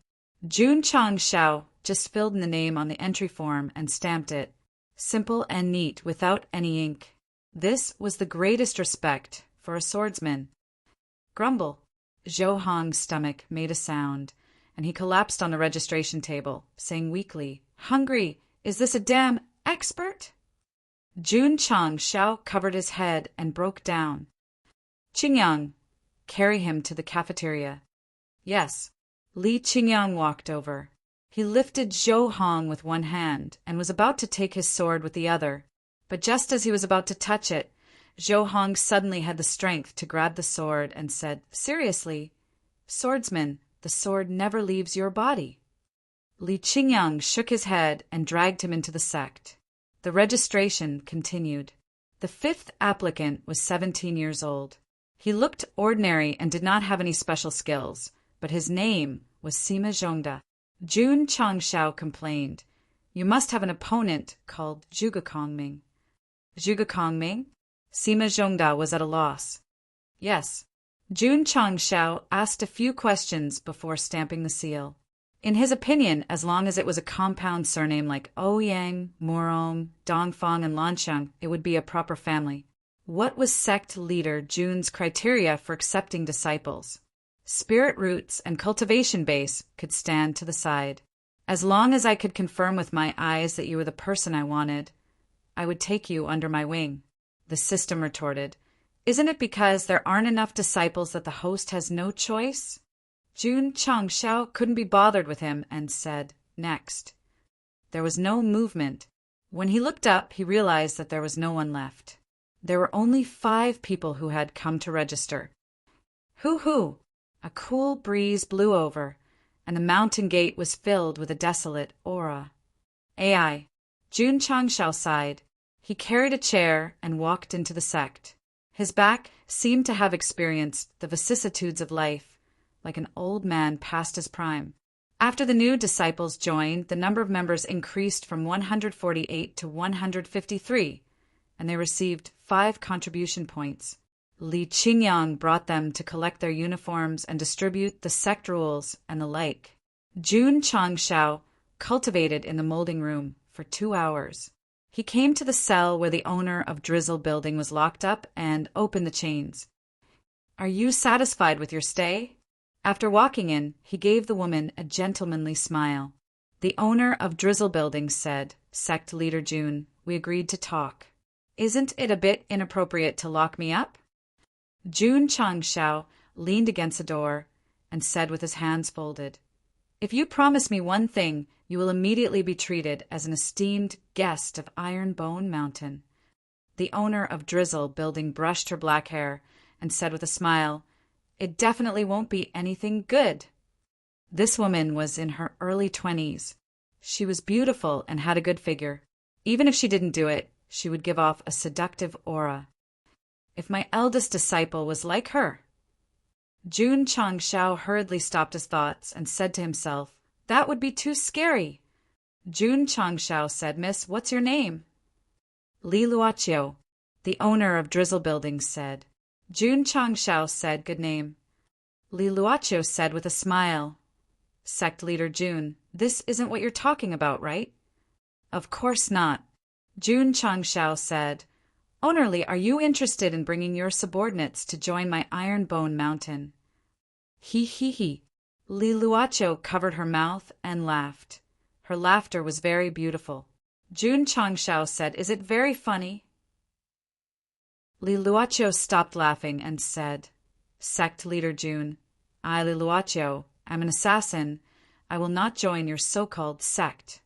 Jun Changshao just filled in the name on the entry form and stamped it. Simple and neat, without any ink. This was the greatest respect for a swordsman. Grumble. Zhou Hong's stomach made a sound, and he collapsed on the registration table, saying weakly, "Hungry, is this a damn expert?" Jun Changshao covered his head and broke down. "Qingyang, carry him to the cafeteria." "Yes." Li Qingyang walked over. He lifted Zhou Hong with one hand and was about to take his sword with the other, but just as he was about to touch it, Zhou Hong suddenly had the strength to grab the sword and said, seriously, "Swordsman, the sword never leaves your body." Li Qingyang shook his head and dragged him into the sect. The registration continued. The fifth applicant was 17 years old. He looked ordinary and did not have any special skills, but his name was Sima Zhongda. Jun Changshao complained, "You must have an opponent called Zhuge Kongming." "Zhuge Kongming?" Sima Zhongda was at a loss. "Yes." Jun Changshao asked a few questions before stamping the seal. In his opinion, as long as it was a compound surname like Ouyang, Murong, Dongfang, and Lanxiang, it would be a proper family. What was sect leader Jun's criteria for accepting disciples? Spirit roots and cultivation base could stand to the side. As long as I could confirm with my eyes that you were the person I wanted, I would take you under my wing. The system retorted, "Isn't it because there aren't enough disciples that the host has no choice?" Jun Changshao couldn't be bothered with him and said, "Next." There was no movement. When he looked up, he realized that there was no one left. There were only 5 people who had come to register. Hoo-hoo! A cool breeze blew over, and the mountain gate was filled with a desolate aura. AI. Jun Changshao sighed. He carried a chair and walked into the sect. His back seemed to have experienced the vicissitudes of life, like an old man past his prime. After the new disciples joined, the number of members increased from 148 to 153, and they received 5 contribution points. Li Qingyang brought them to collect their uniforms and distribute the sect rules and the like. Jun Changshao cultivated in the molding room for 2 hours. He came to the cell where the owner of Drizzle Building was locked up and opened the chains. "Are you satisfied with your stay?" After walking in, he gave the woman a gentlemanly smile. The owner of Drizzle Building said, "Sect leader June, we agreed to talk. Isn't it a bit inappropriate to lock me up?" Jun Changshao leaned against the door and said with his hands folded, "If you promise me one thing, you will immediately be treated as an esteemed guest of Iron Bone Mountain." The owner of Drizzle Building brushed her black hair and said with a smile, "It definitely won't be anything good." This woman was in her early 20s. She was beautiful and had a good figure. Even if she didn't do it, she would give off a seductive aura. If my eldest disciple was like her. Jun Changshao hurriedly stopped his thoughts and said to himself, "That would be too scary." Jun Changshao said, "Miss, what's your name?" "Li Luoqiu," the owner of Drizzle Building said. Jun Changshao said, "Good name." Li Luoqiu said with a smile, "Sect leader Jun, this isn't what you're talking about, right?" "Of course not." Jun Changshao said, "Owner Li, are you interested in bringing your subordinates to join my Iron Bone Mountain?" He. Li Luoqiu covered her mouth and laughed. Her laughter was very beautiful. Jun Changshao said, "Is it very funny?" Li Luoqiu stopped laughing and said, "Sect leader Jun, I, Li Luoqiu, am an assassin. I will not join your so-called sect."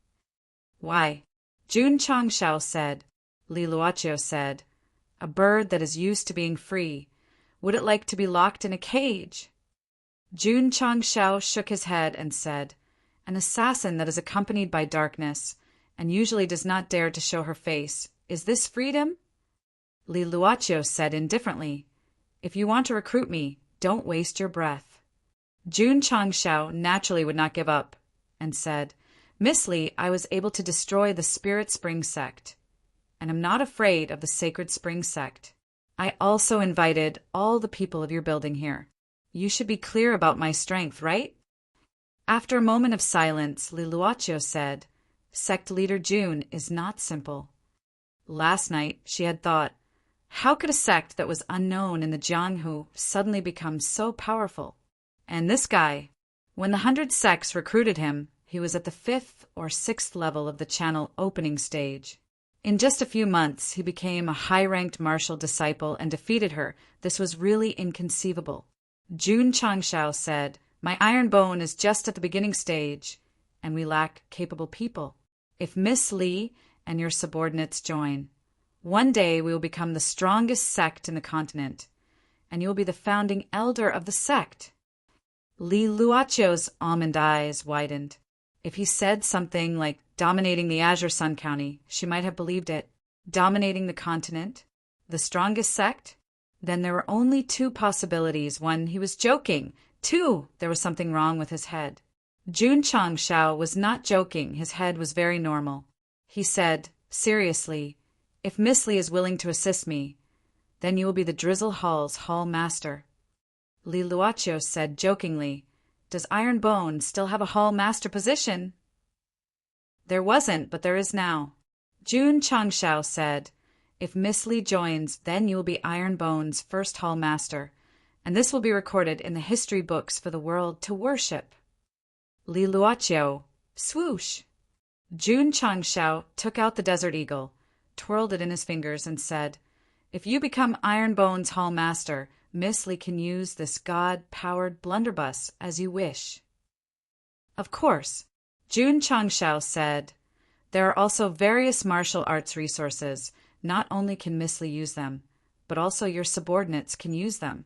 "Why?" Jun Changshao said. Li Luoqiu said, "A bird that is used to being free. Would it like to be locked in a cage?" Jun Changshao shook his head and said, "An assassin that is accompanied by darkness and usually does not dare to show her face. Is this freedom?" Li Luoqiu said indifferently, "If you want to recruit me, don't waste your breath." Jun Changshao naturally would not give up and said, "Miss Li, I was able to destroy the Spirit Spring Sect, and am not afraid of the Sacred Spring Sect. I also invited all the people of your building here. You should be clear about my strength, right?" After a moment of silence, Li Luoqiu said, "Sect leader Jun is not simple." Last night, she had thought, how could a sect that was unknown in the Jianghu suddenly become so powerful? And this guy, when the 100 sects recruited him, he was at the 5th or 6th level of the channel opening stage. In just a few months, he became a high-ranked martial disciple and defeated her. This was really inconceivable. Jun Changshao said, "My Iron Bone is just at the beginning stage, and we lack capable people. If Miss Li and your subordinates join, one day we will become the strongest sect in the continent, and you will be the founding elder of the sect." Li Luoqiu's almond eyes widened. If he said something like dominating the Azure Sun County, she might have believed it. Dominating the continent? The strongest sect? Then there were only 2 possibilities. 1, he was joking. 2, there was something wrong with his head. Jun Changshao was not joking. His head was very normal. He said, seriously, "If Miss Li is willing to assist me, then you will be the Drizzle Hall's hall master." Li Luoqiu said jokingly, "Does Iron Bone still have a hall master position?" "There wasn't, but there is now." Jun Changshao said, "If Miss Li joins, then you will be Iron Bone's first hall master, and this will be recorded in the history books for the world to worship." Li Luoqiu, swoosh. Jun Changshao took out the Desert Eagle, twirled it in his fingers, and said, "If you become Iron Bone's hall master, Miss Li can use this God-powered blunderbuss as you wish." Of course, Jun Changshao said, "There are also various martial arts resources. Not only can Miss Li use them, but also your subordinates can use them."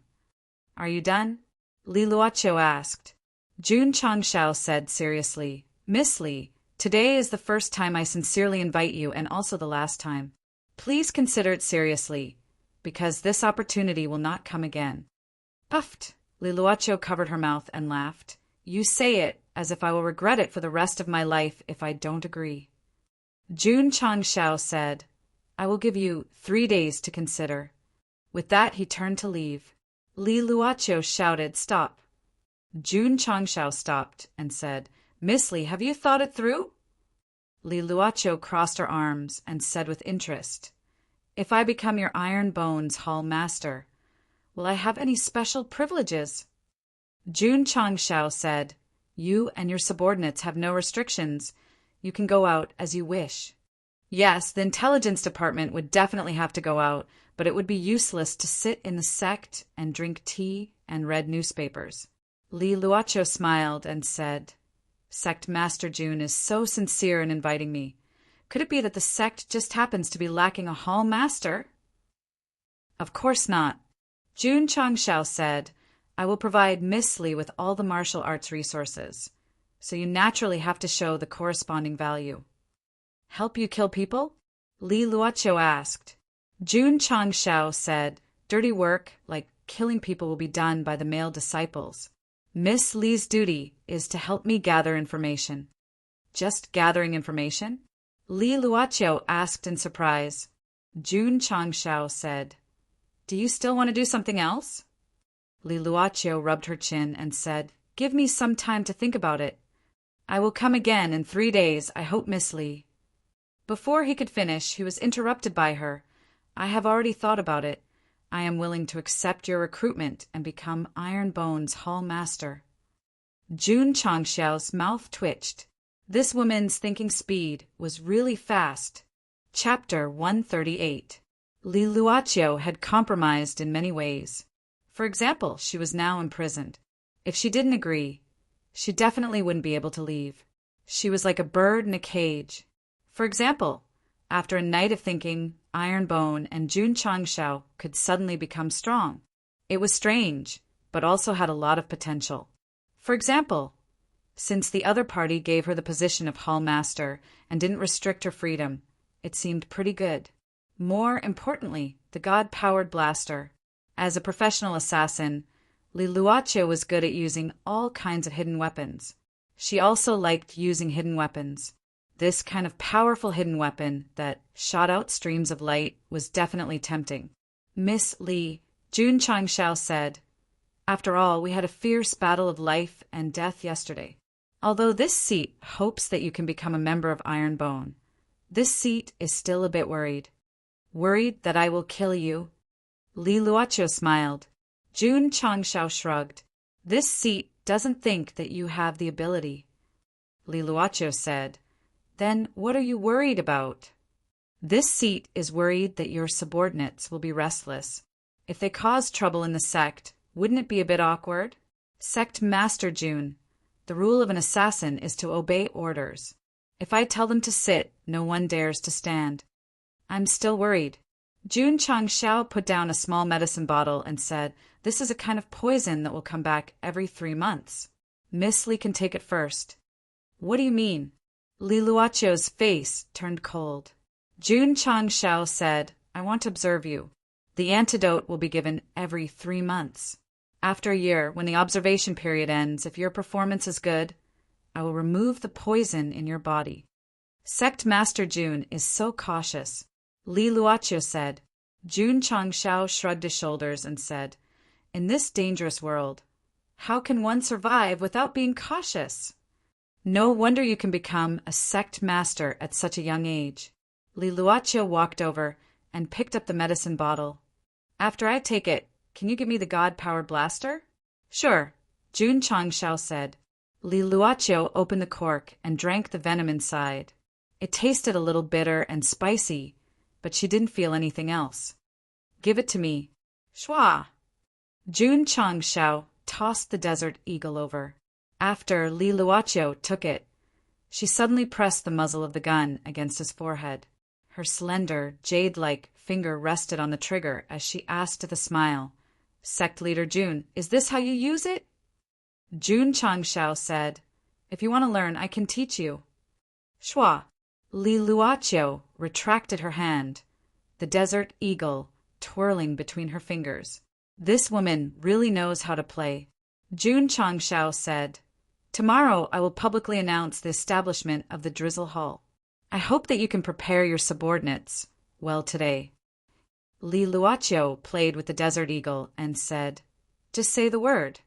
"Are you done?" Li Luoqiu asked. Jun Changshao said seriously, "Miss Li, today is the first time I sincerely invite you and also the last time. Please consider it seriously. because this opportunity will not come again. Puffed. Liluacho covered her mouth and laughed. You say it as if I will regret it for the rest of my life if I don't agree. Jun Changshao said, I will give you 3 days to consider. With that, he turned to leave. Liluacho shouted, Stop. Jun Changshao stopped and said, Miss Li, have you thought it through? Liluacho crossed her arms and said with interest, If I become your Iron Bones Hall Master, will I have any special privileges? Jun Changshao said, You and your subordinates have no restrictions. You can go out as you wish. Yes, the intelligence department would definitely have to go out, but it would be useless to sit in the sect and drink tea and read newspapers. Liluacho smiled and said, Sect Master Jun is so sincere in inviting me. Could it be that the sect just happens to be lacking a hall master? Of course not. Jun Changshao said, I will provide Miss Li with all the martial arts resources, so you naturally have to show the corresponding value. Help you kill people? Liluacho asked. Jun Changshao said, Dirty work, like killing people, will be done by the male disciples. Miss Li's duty is to help me gather information. Just gathering information? Liluacho asked in surprise. Jun Changshao said, Do you still want to do something else? Liluacho rubbed her chin and said, Give me some time to think about it. I will come again in 3 days, I hope, Miss Li. Before he could finish, he was interrupted by her. I have already thought about it. I am willing to accept your recruitment and become Iron Bones Hall Master. Jun Changshao's mouth twitched. This woman's thinking speed was really fast. Chapter 138. Liluacho had compromised in many ways. For example, she was now imprisoned. If she didn't agree, she definitely wouldn't be able to leave. She was like a bird in a cage. For example, after a night of thinking, Iron Bone and Jun Changshao could suddenly become strong. It was strange, but also had a lot of potential. For example, since the other party gave her the position of Hall Master and didn't restrict her freedom, it seemed pretty good. More importantly, the God-powered blaster. As a professional assassin, Liluacho was good at using all kinds of hidden weapons. She also liked using hidden weapons. This kind of powerful hidden weapon that shot out streams of light was definitely tempting. Miss Li, Jun Changshao said, After all, we had a fierce battle of life and death yesterday. Although this seat hopes that you can become a member of Iron Bone, this seat is still a bit worried. Worried that I will kill you? Liluacho smiled. Jun Changshao shrugged. This seat doesn't think that you have the ability. Liluacho said, Then what are you worried about? This seat is worried that your subordinates will be restless. If they cause trouble in the sect, wouldn't it be a bit awkward? Sect Master Jun, the rule of an assassin is to obey orders. If I tell them to sit, no one dares to stand. I'm still worried. Jun Changshao put down a small medicine bottle and said, This is a kind of poison that will come back every 3 months. Miss Li can take it first. What do you mean? Liluacho's face turned cold. Jun Changshao said, I want to observe you. The antidote will be given every 3 months. After a year, when the observation period ends, if your performance is good, I will remove the poison in your body. Sect Master Jun is so cautious. Liluacho said. Jun Changshao shrugged his shoulders and said, In this dangerous world, how can one survive without being cautious? No wonder you can become a sect master at such a young age. Liluacho walked over and picked up the medicine bottle. After I take it, can you give me the God-powered blaster? Sure, Jun Changshao said. Liluacho opened the cork and drank the venom inside. It tasted a little bitter and spicy, but she didn't feel anything else. Give it to me. Shwa! Jun Changshao tossed the desert eagle over. After Liluacho took it, she suddenly pressed the muzzle of the gun against his forehead. Her slender, jade-like finger rested on the trigger as she asked with a smile, Sect Leader Jun, is this how you use it? Jun Changshao said, If you want to learn, I can teach you. Shwa! Liluacho retracted her hand. The desert eagle twirling between her fingers. This woman really knows how to play. Jun Changshao said, "Tomorrow I will publicly announce the establishment of the Drizzle Hall. I hope that you can prepare your subordinates well today." Li Luoqiu played with the Desert Eagle and said, "Just say the word."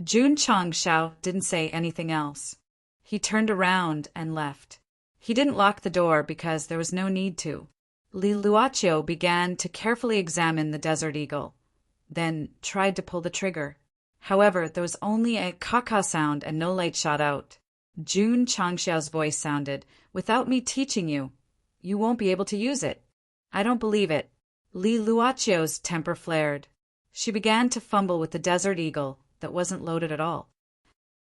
Jun Changshao didn't say anything else. He turned around and left. He didn't lock the door because there was no need to. Li Luoqiu began to carefully examine the Desert Eagle, then tried to pull the trigger. However, there was only a caw-caw sound and no light shot out. Jun Changshao's voice sounded, "Without me teaching you, you won't be able to use it." "I don't believe it." Li Luoqiu's temper flared. She began to fumble with the Desert Eagle that wasn't loaded at all.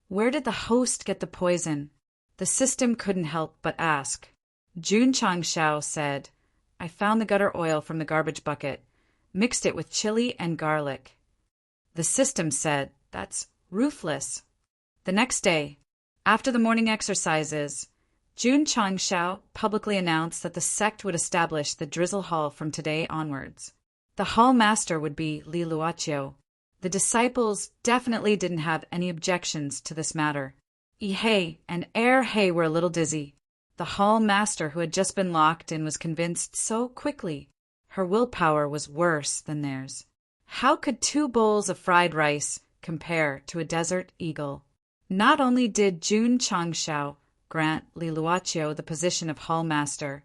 Where did the host get the poison? The system couldn't help but ask. Jun Changshao said, "I found the gutter oil from the garbage bucket, mixed it with chili and garlic." The system said, "That's ruthless." The next day, after the morning exercises, Jun Changshao publicly announced that the sect would establish the Drizzle Hall from today onwards. The hall master would be Li Luoqiu. The disciples definitely didn't have any objections to this matter. He and He were a little dizzy. The hall master who had just been locked in was convinced so quickly. Her willpower was worse than theirs. How could 2 bowls of fried rice compare to a Desert Eagle? Not only did Jun Changshao grant Li Luoqiu the position of hall master,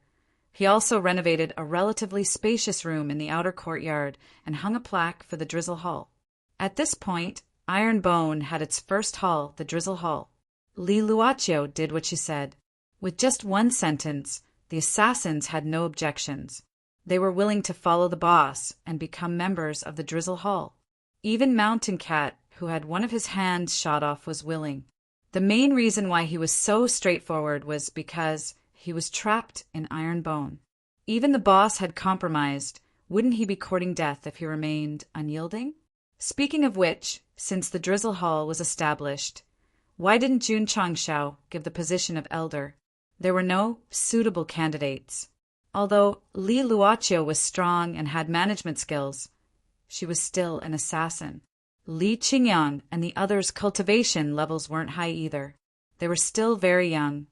he also renovated a relatively spacious room in the outer courtyard and hung a plaque for the Drizzle Hall. At this point, Iron Bone had its first hall, the Drizzle Hall. Li Luoqiu did what she said. With just one sentence, the assassins had no objections. They were willing to follow the boss and become members of the Drizzle Hall. Even Mountain Cat, who had one of his hands shot off, was willing. The main reason why he was so straightforward was because he was trapped in Iron Bone. Even the boss had compromised. Wouldn't he be courting death if he remained unyielding? Speaking of which, since the Drizzle Hall was established, why didn't Jun Changshao give the position of elder? There were no suitable candidates. Although Li Luoqiu was strong and had management skills, she was still an assassin. Li Qingyang and the others' cultivation levels weren't high either. They were still very young,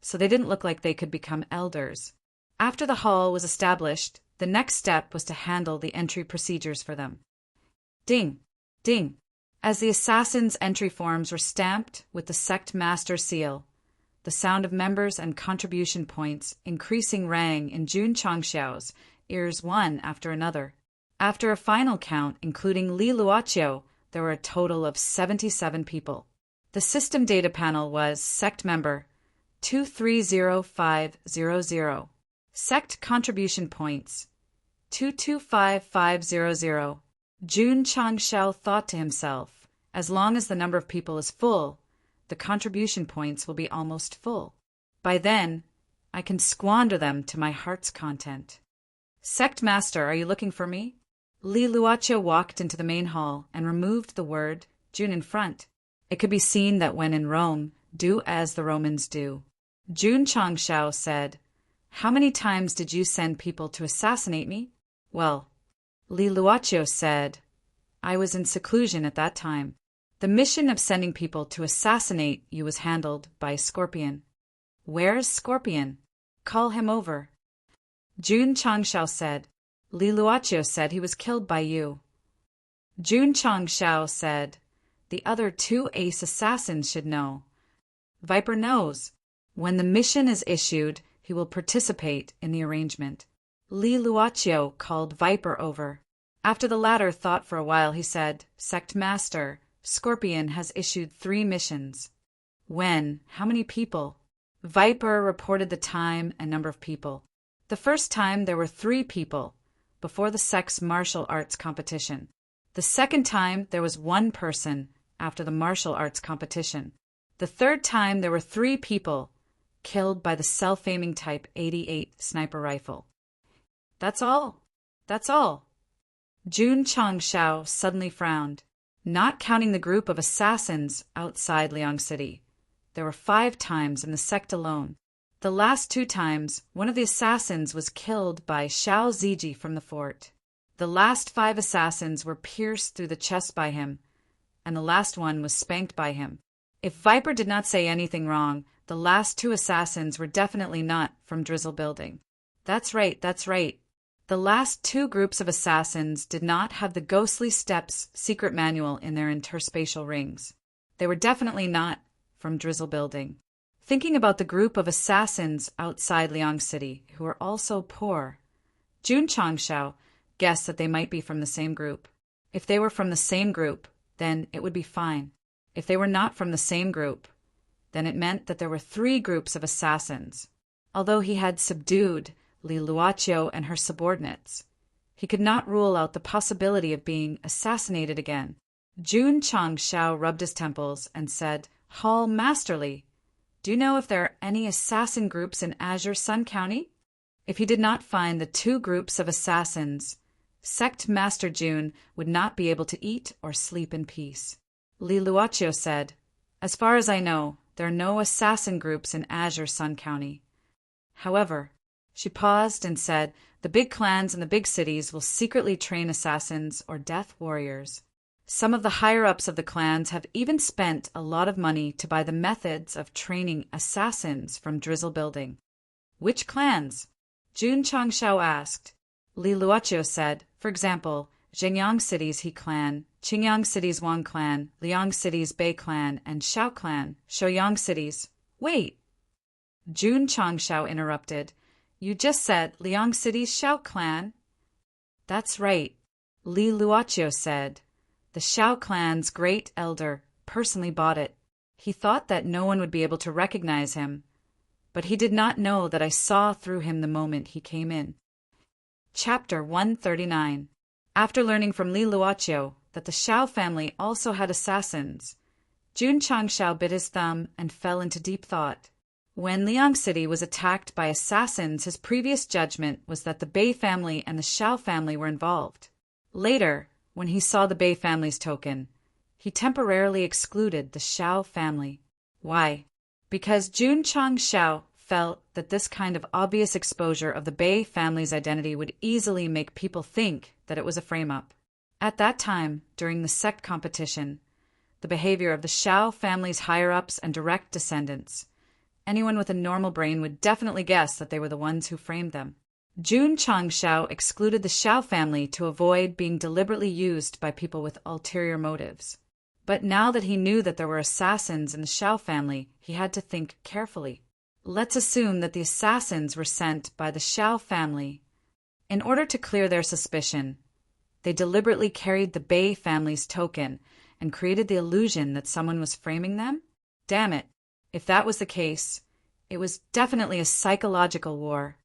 so they didn't look like they could become elders. After the hall was established, the next step was to handle the entry procedures for them. Ding! Ding! As the assassins' entry forms were stamped with the sect master seal, the sound of members and contribution points increasing rang in Jun Changshao's ears one after another. After a final count, including Li Luoqiu, there were a total of 77 people. The system data panel was Sect member 230500. Sect contribution points 225500. Jun Changshao thought to himself, as long as the number of people is full, the contribution points will be almost full. By then, I can squander them to my heart's content. Sect master, are you looking for me? Li Luoqiu walked into the main hall and removed the word Jun in front. It could be seen that when in Rome, do as the Romans do. Jun Changshao said, "How many times did you send people to assassinate me?" "Well," Li Luoqiu said, "I was in seclusion at that time. The mission of sending people to assassinate you was handled by Scorpion." "Where's Scorpion? Call him over." Jun Changshao said, "Li Luoqiu said he was killed by you." Jun Changshao said, "The other 2 ace assassins should know." "Viper knows. When the mission is issued, he will participate in the arrangement." Li Luoqiu called Viper over. After the latter thought for a while, he said, "Sect master, Scorpion has issued 3 missions." "When? How many people?" Viper reported the time and number of people. The first time there were 3 people, before the sect's martial arts competition. The second time there was 1 person after the martial arts competition. The third time there were 3 people killed by the self-aiming Type 88 sniper rifle. "That's all. That's all." Jun Changshao suddenly frowned. Not counting the group of assassins outside Liang City, there were 5 times in the sect alone. The last 2 times, one of the assassins was killed by Shao Ziji from the fort. The last 5 assassins were pierced through the chest by him, and the last one was spanked by him. If Viper did not say anything wrong, the last 2 assassins were definitely not from Drizzle Building. That's right, that's right. The last 2 groups of assassins did not have the Ghostly Steps secret manual in their interspatial rings. They were definitely not from Drizzle Building. Thinking about the group of assassins outside Liang City, who were also poor, Jun Changshao guessed that they might be from the same group. If they were from the same group, then it would be fine. If they were not from the same group, then it meant that there were 3 groups of assassins. Although he had subdued Li Luoqiu and her subordinates, he could not rule out the possibility of being assassinated again. Jun Changshao rubbed his temples and said, "Hall Masterly, do you know if there are any assassin groups in Azure Sun County?" If he did not find the 2 groups of assassins, Sect Master Jun would not be able to eat or sleep in peace. Li Luoqiu said, "As far as I know, there are no assassin groups in Azure Sun County. However," she paused and said, "the big clans in the big cities will secretly train assassins or death warriors. Some of the higher-ups of the clans have even spent a lot of money to buy the methods of training assassins from Drizzle Building." "Which clans?" Jun Changshao asked. Li Luoqiu said, "For example, Zhengyang City's He Clan, Qingyang City's Wang Clan, Liang City's Bei Clan, and Shao Clan, Shouyang City's—" "Wait!" Jun Changshao interrupted. "You just said Liang City's Shao Clan." "That's right," Li Luoqiu said. "The Shao Clan's great elder personally bought it. He thought that no one would be able to recognize him, but he did not know that I saw through him the moment he came in." Chapter 139. After learning from Li Luoqiu that the Shao family also had assassins, Jun Changshao bit his thumb and fell into deep thought. When Liang City was attacked by assassins, his previous judgment was that the Bei family and the Shao family were involved. Later, when he saw the Bei family's token, he temporarily excluded the Shao family. Why? Because Jun Changshao felt that this kind of obvious exposure of the Bei family's identity would easily make people think that it was a frame-up. At that time, during the Sect competition, the behavior of the Shao family's higher-ups and direct descendants, anyone with a normal brain would definitely guess that they were the ones who framed them. Jun Changshao excluded the Shao family to avoid being deliberately used by people with ulterior motives. But now that he knew that there were assassins in the Shao family, he had to think carefully. Let's assume that the assassins were sent by the Shao family. In order to clear their suspicion, they deliberately carried the Bei family's token and created the illusion that someone was framing them? Damn it. If that was the case, it was definitely a psychological war.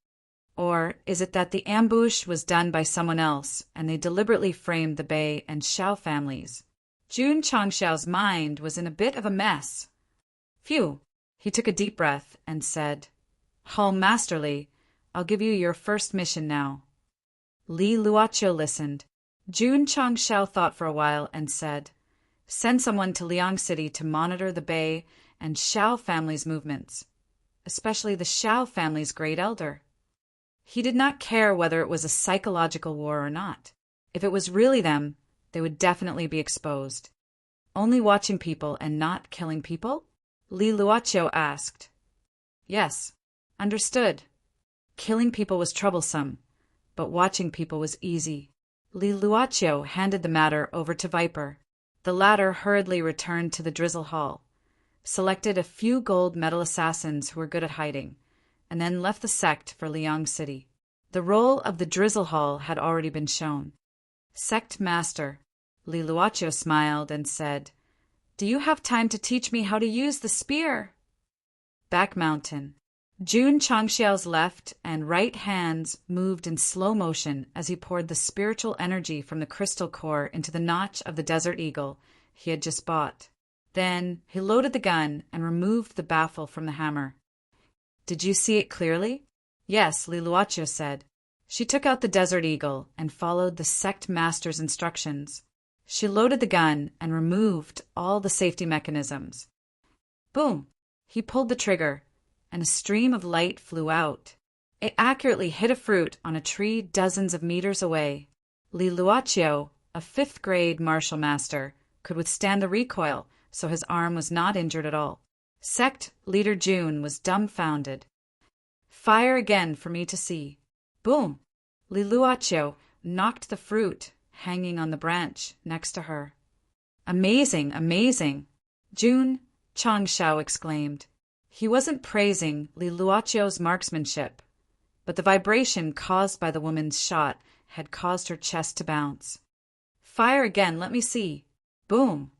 Or is it that the ambush was done by someone else and they deliberately framed the Bei and Shao families? Jun Changshao's mind was in a bit of a mess. Phew! He took a deep breath and said, "Hall Masterly, I'll give you your first mission now." Li Luoqiu listened. Jun Changshao thought for a while and said, "Send someone to Liang City to monitor the Bei and Shao family's movements, especially the Shao family's great elder." He did not care whether it was a psychological war or not. If it was really them, they would definitely be exposed. Only watching people and not killing people? Li Luoqiu asked. Yes, understood. Killing people was troublesome, but watching people was easy. Li Luoqiu handed the matter over to Viper. The latter hurriedly returned to the Drizzle Hall, selected a few gold medal assassins who were good at hiding, and then left the Sect for Liang City. The role of the Drizzle Hall had already been shown. Sect Master, Li Luoqiu smiled and said, "Do you have time to teach me how to use the spear?" Back Mountain. Jun Changshao's left and right hands moved in slow motion as he poured the spiritual energy from the crystal core into the notch of the Desert Eagle he had just bought. Then he loaded the gun and removed the baffle from the hammer. "Did you see it clearly?" "Yes," Li Luoqiu said. She took out the Desert Eagle and followed the Sect Master's instructions. She loaded the gun and removed all the safety mechanisms. Boom! He pulled the trigger, and a stream of light flew out. It accurately hit a fruit on a tree dozens of meters away. Li Luochio, a fifth-grade martial master, could withstand the recoil, so his arm was not injured at all. Sect leader June was dumbfounded. Fire again for me to see. Boom! Li Luochio knocked the fruit hanging on the branch next to her. Amazing, amazing! June Changshao exclaimed. He wasn't praising Li Luochio's marksmanship, but the vibration caused by the woman's shot had caused her chest to bounce. Fire again, let me see. Boom!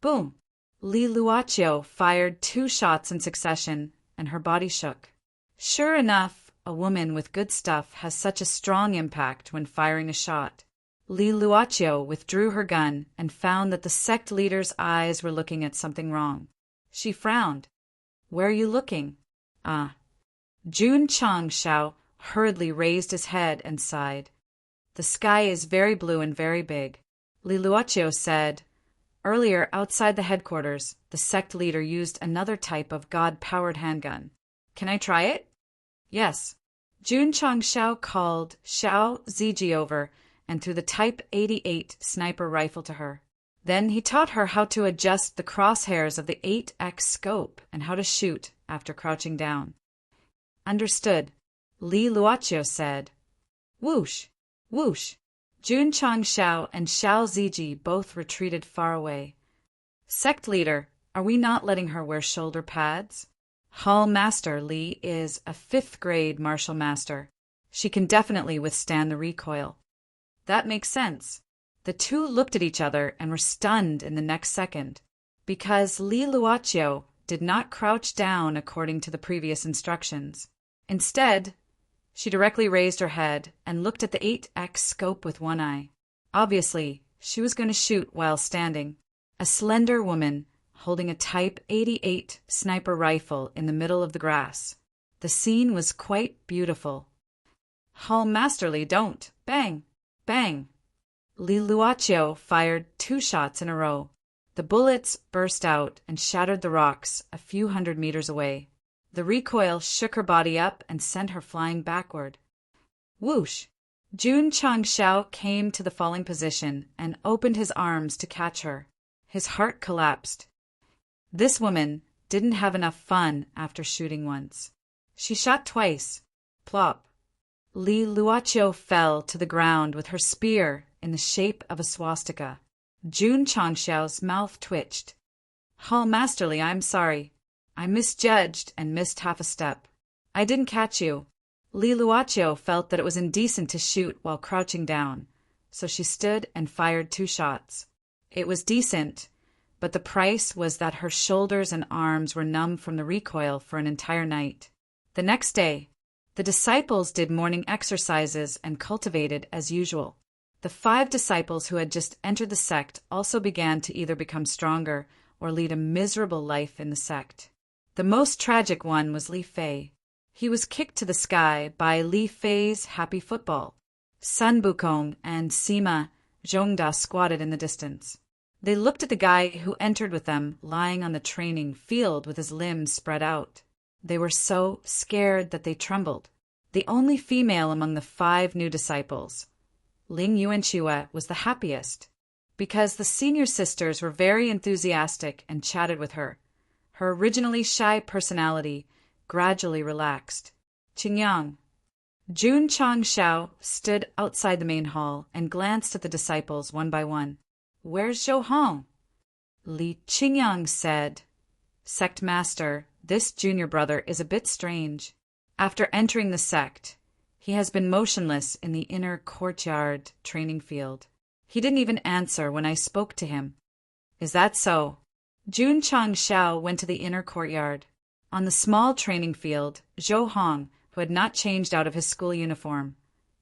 Boom! Li Luochio fired 2 shots in succession, and her body shook. Sure enough, a woman with good stuff has such a strong impact when firing a shot. Li Luochio withdrew her gun and found that the sect leader's eyes were looking at something wrong. She frowned. Where are you looking? Ah. Jun Changshao hurriedly raised his head and sighed. The sky is very blue and very big. Li Luochio said, earlier outside the headquarters, the sect leader used another type of God-powered handgun. Can I try it? Yes. Jun Changshao called Xiao Ziji over and threw the Type 88 sniper rifle to her. Then he taught her how to adjust the crosshairs of the 8x scope and how to shoot after crouching down. Understood. Li Luochio said. Whoosh! Whoosh! Jun Changshao and Xiao Ziji both retreated far away. Sect leader, are we not letting her wear shoulder pads? Hall Master Li is a 5th-grade martial master. She can definitely withstand the recoil. That makes sense. The two looked at each other and were stunned in the next second, because Li Luochio did not crouch down according to the previous instructions. Instead, she directly raised her head and looked at the 8x scope with one eye. Obviously, she was going to shoot while standing. A slender woman holding a Type 88 sniper rifle in the middle of the grass. The scene was quite beautiful. Hall Masterly, don't! Bang! Bang! Li Luochio fired 2 shots in a row. The bullets burst out and shattered the rocks a few hundred meters away. The recoil shook her body up and sent her flying backward. Whoosh! Jun Changshao came to the falling position and opened his arms to catch her. His heart collapsed. This woman didn't have enough fun after shooting once. She shot twice. Plop! Li Luochio fell to the ground with her spear in the shape of a swastika. Jun Changshao's mouth twitched. Hall Masterly, I'm sorry. I misjudged and missed half a step. I didn't catch you. Li Luochio felt that it was indecent to shoot while crouching down, so she stood and fired 2 shots. It was decent, but the price was that her shoulders and arms were numb from the recoil for an entire night. The next day, the disciples did morning exercises and cultivated as usual. The 5 disciples who had just entered the sect also began to either become stronger or lead a miserable life in the sect. The most tragic one was Li Fei. He was kicked to the sky by Li Fei's happy football. Sun Bukong and Sima Zhongda squatted in the distance. They looked at the guy who entered with them lying on the training field with his limbs spread out. They were so scared that they trembled. The only female among the 5 new disciples, Ling Yuanxue, was the happiest, because the senior sisters were very enthusiastic and chatted with her. Her originally shy personality gradually relaxed. Qingyang. Jun Changshao stood outside the main hall and glanced at the disciples one by one. Where's Zhou Hong? Li Qingyang said, Sect Master, this junior brother is a bit strange. After entering the sect, he has been motionless in the inner courtyard training field. He didn't even answer when I spoke to him. Is that so? Jun Changshao went to the inner courtyard. On the small training field, Zhou Hong, who had not changed out of his school uniform,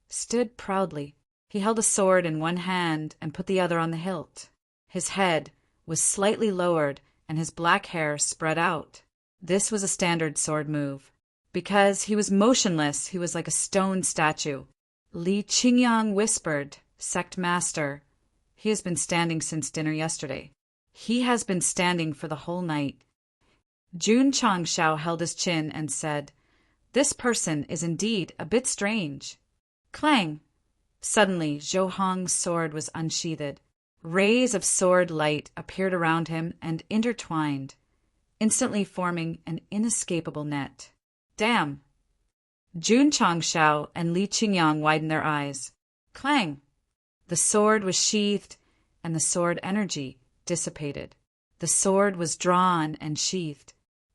stood proudly. He held a sword in one hand and put the other on the hilt. His head was slightly lowered and his black hair spread out. This was a standard sword move. Because he was motionless, he was like a stone statue. Li Qingyang whispered, Sect Master, he has been standing since dinner yesterday. He has been standing for the whole night. Jun Changshao held his chin and said, This person is indeed a bit strange. Clang! Suddenly, Zhou Hong's sword was unsheathed. Rays of sword light appeared around him and intertwined, instantly forming an inescapable net. Damn! Jun Changshao and Li Qingyang widened their eyes. Clang! The sword was sheathed, and the sword energy dissipated. The sword was drawn and sheathed.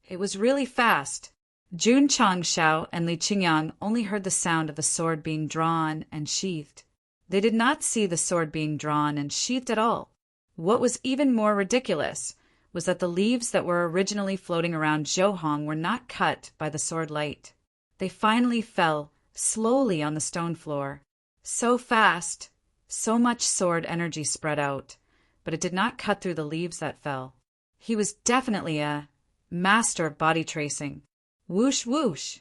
It was really fast. Jun Changshao and Li Qingyang only heard the sound of the sword being drawn and sheathed. They did not see the sword being drawn and sheathed at all. What was even more ridiculous was that the leaves that were originally floating around Zhou Hong were not cut by the sword light. They finally fell slowly on the stone floor. So fast, so much sword energy spread out, but it did not cut through the leaves that fell. He was definitely a master of body tracing. Whoosh, whoosh!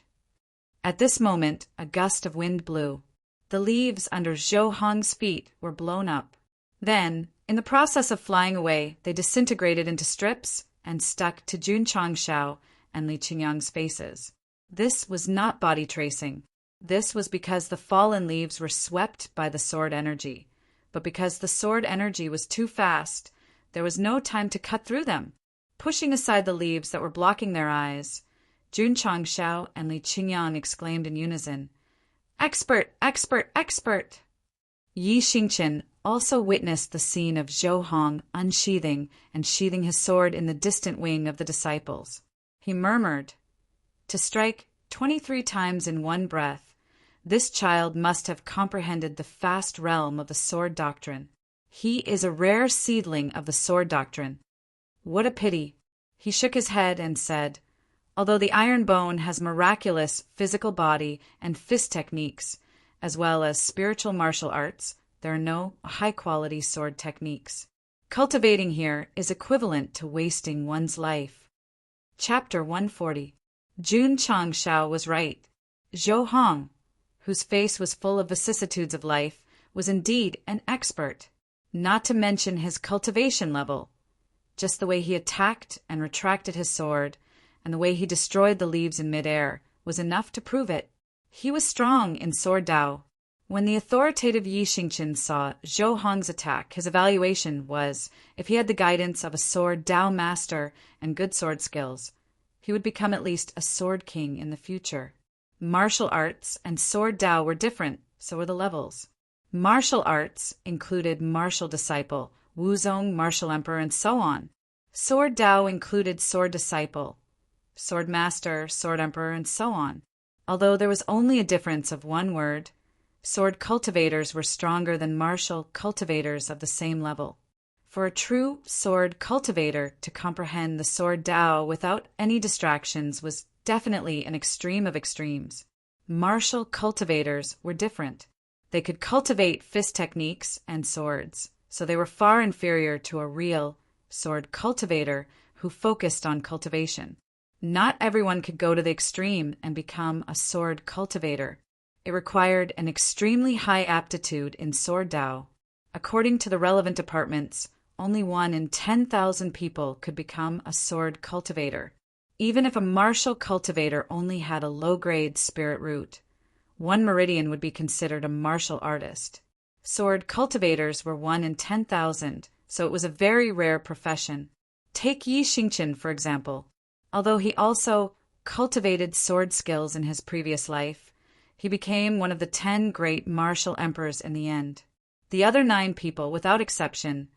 At this moment, a gust of wind blew. The leaves under Zhou Hong's feet were blown up. Then, in the process of flying away, they disintegrated into strips and stuck to Jun Changshao and Li Qingyang's faces. This was not body tracing. This was because the fallen leaves were swept by the sword energy. But because the sword energy was too fast, there was no time to cut through them. Pushing aside the leaves that were blocking their eyes, Jun Changshao and Li Qingyang exclaimed in unison, "Expert! Expert! Expert!" Yi Xingqian also witnessed the scene of Zhou Hong unsheathing and sheathing his sword in the distant wing of the disciples. He murmured, "To strike 23 times in one breath, this child must have comprehended the vast realm of the sword doctrine. He is a rare seedling of the sword doctrine. What a pity." He shook his head and said, "Although the iron bone has miraculous physical body and fist techniques, as well as spiritual martial arts, there are no high-quality sword techniques. Cultivating here is equivalent to wasting one's life." Chapter 140. Jun Changshao was right. Zhou Hong, whose face was full of vicissitudes of life, was indeed an expert, not to mention his cultivation level. Just the way he attacked and retracted his sword, and the way he destroyed the leaves in midair, was enough to prove it. He was strong in sword Dao. When the authoritative Yi Xingqian saw Zhou Hong's attack, his evaluation was, if he had the guidance of a sword Dao master and good sword skills, he would become at least a sword king in the future. Martial arts and sword Dao were different, so were the levels. Martial arts included martial disciple, Wuzong, martial emperor, and so on. Sword Dao included sword disciple, sword master, sword emperor, and so on. Although there was only a difference of one word, sword cultivators were stronger than martial cultivators of the same level. For a true sword cultivator to comprehend the sword Dao without any distractions was definitely an extreme of extremes. Martial cultivators were different. They could cultivate fist techniques and swords, so they were far inferior to a real sword cultivator who focused on cultivation. Not everyone could go to the extreme and become a sword cultivator. It required an extremely high aptitude in sword Dao. According to the relevant departments, only 1 in 10,000 people could become a sword cultivator. Even if a martial cultivator only had a low-grade spirit root, 1 meridian would be considered a martial artist. Sword cultivators were 1 in 10,000, so it was a very rare profession. Take Yi Xingqian, for example. Although he also cultivated sword skills in his previous life, he became one of the 10 great martial emperors in the end. The other 9 people, without exception,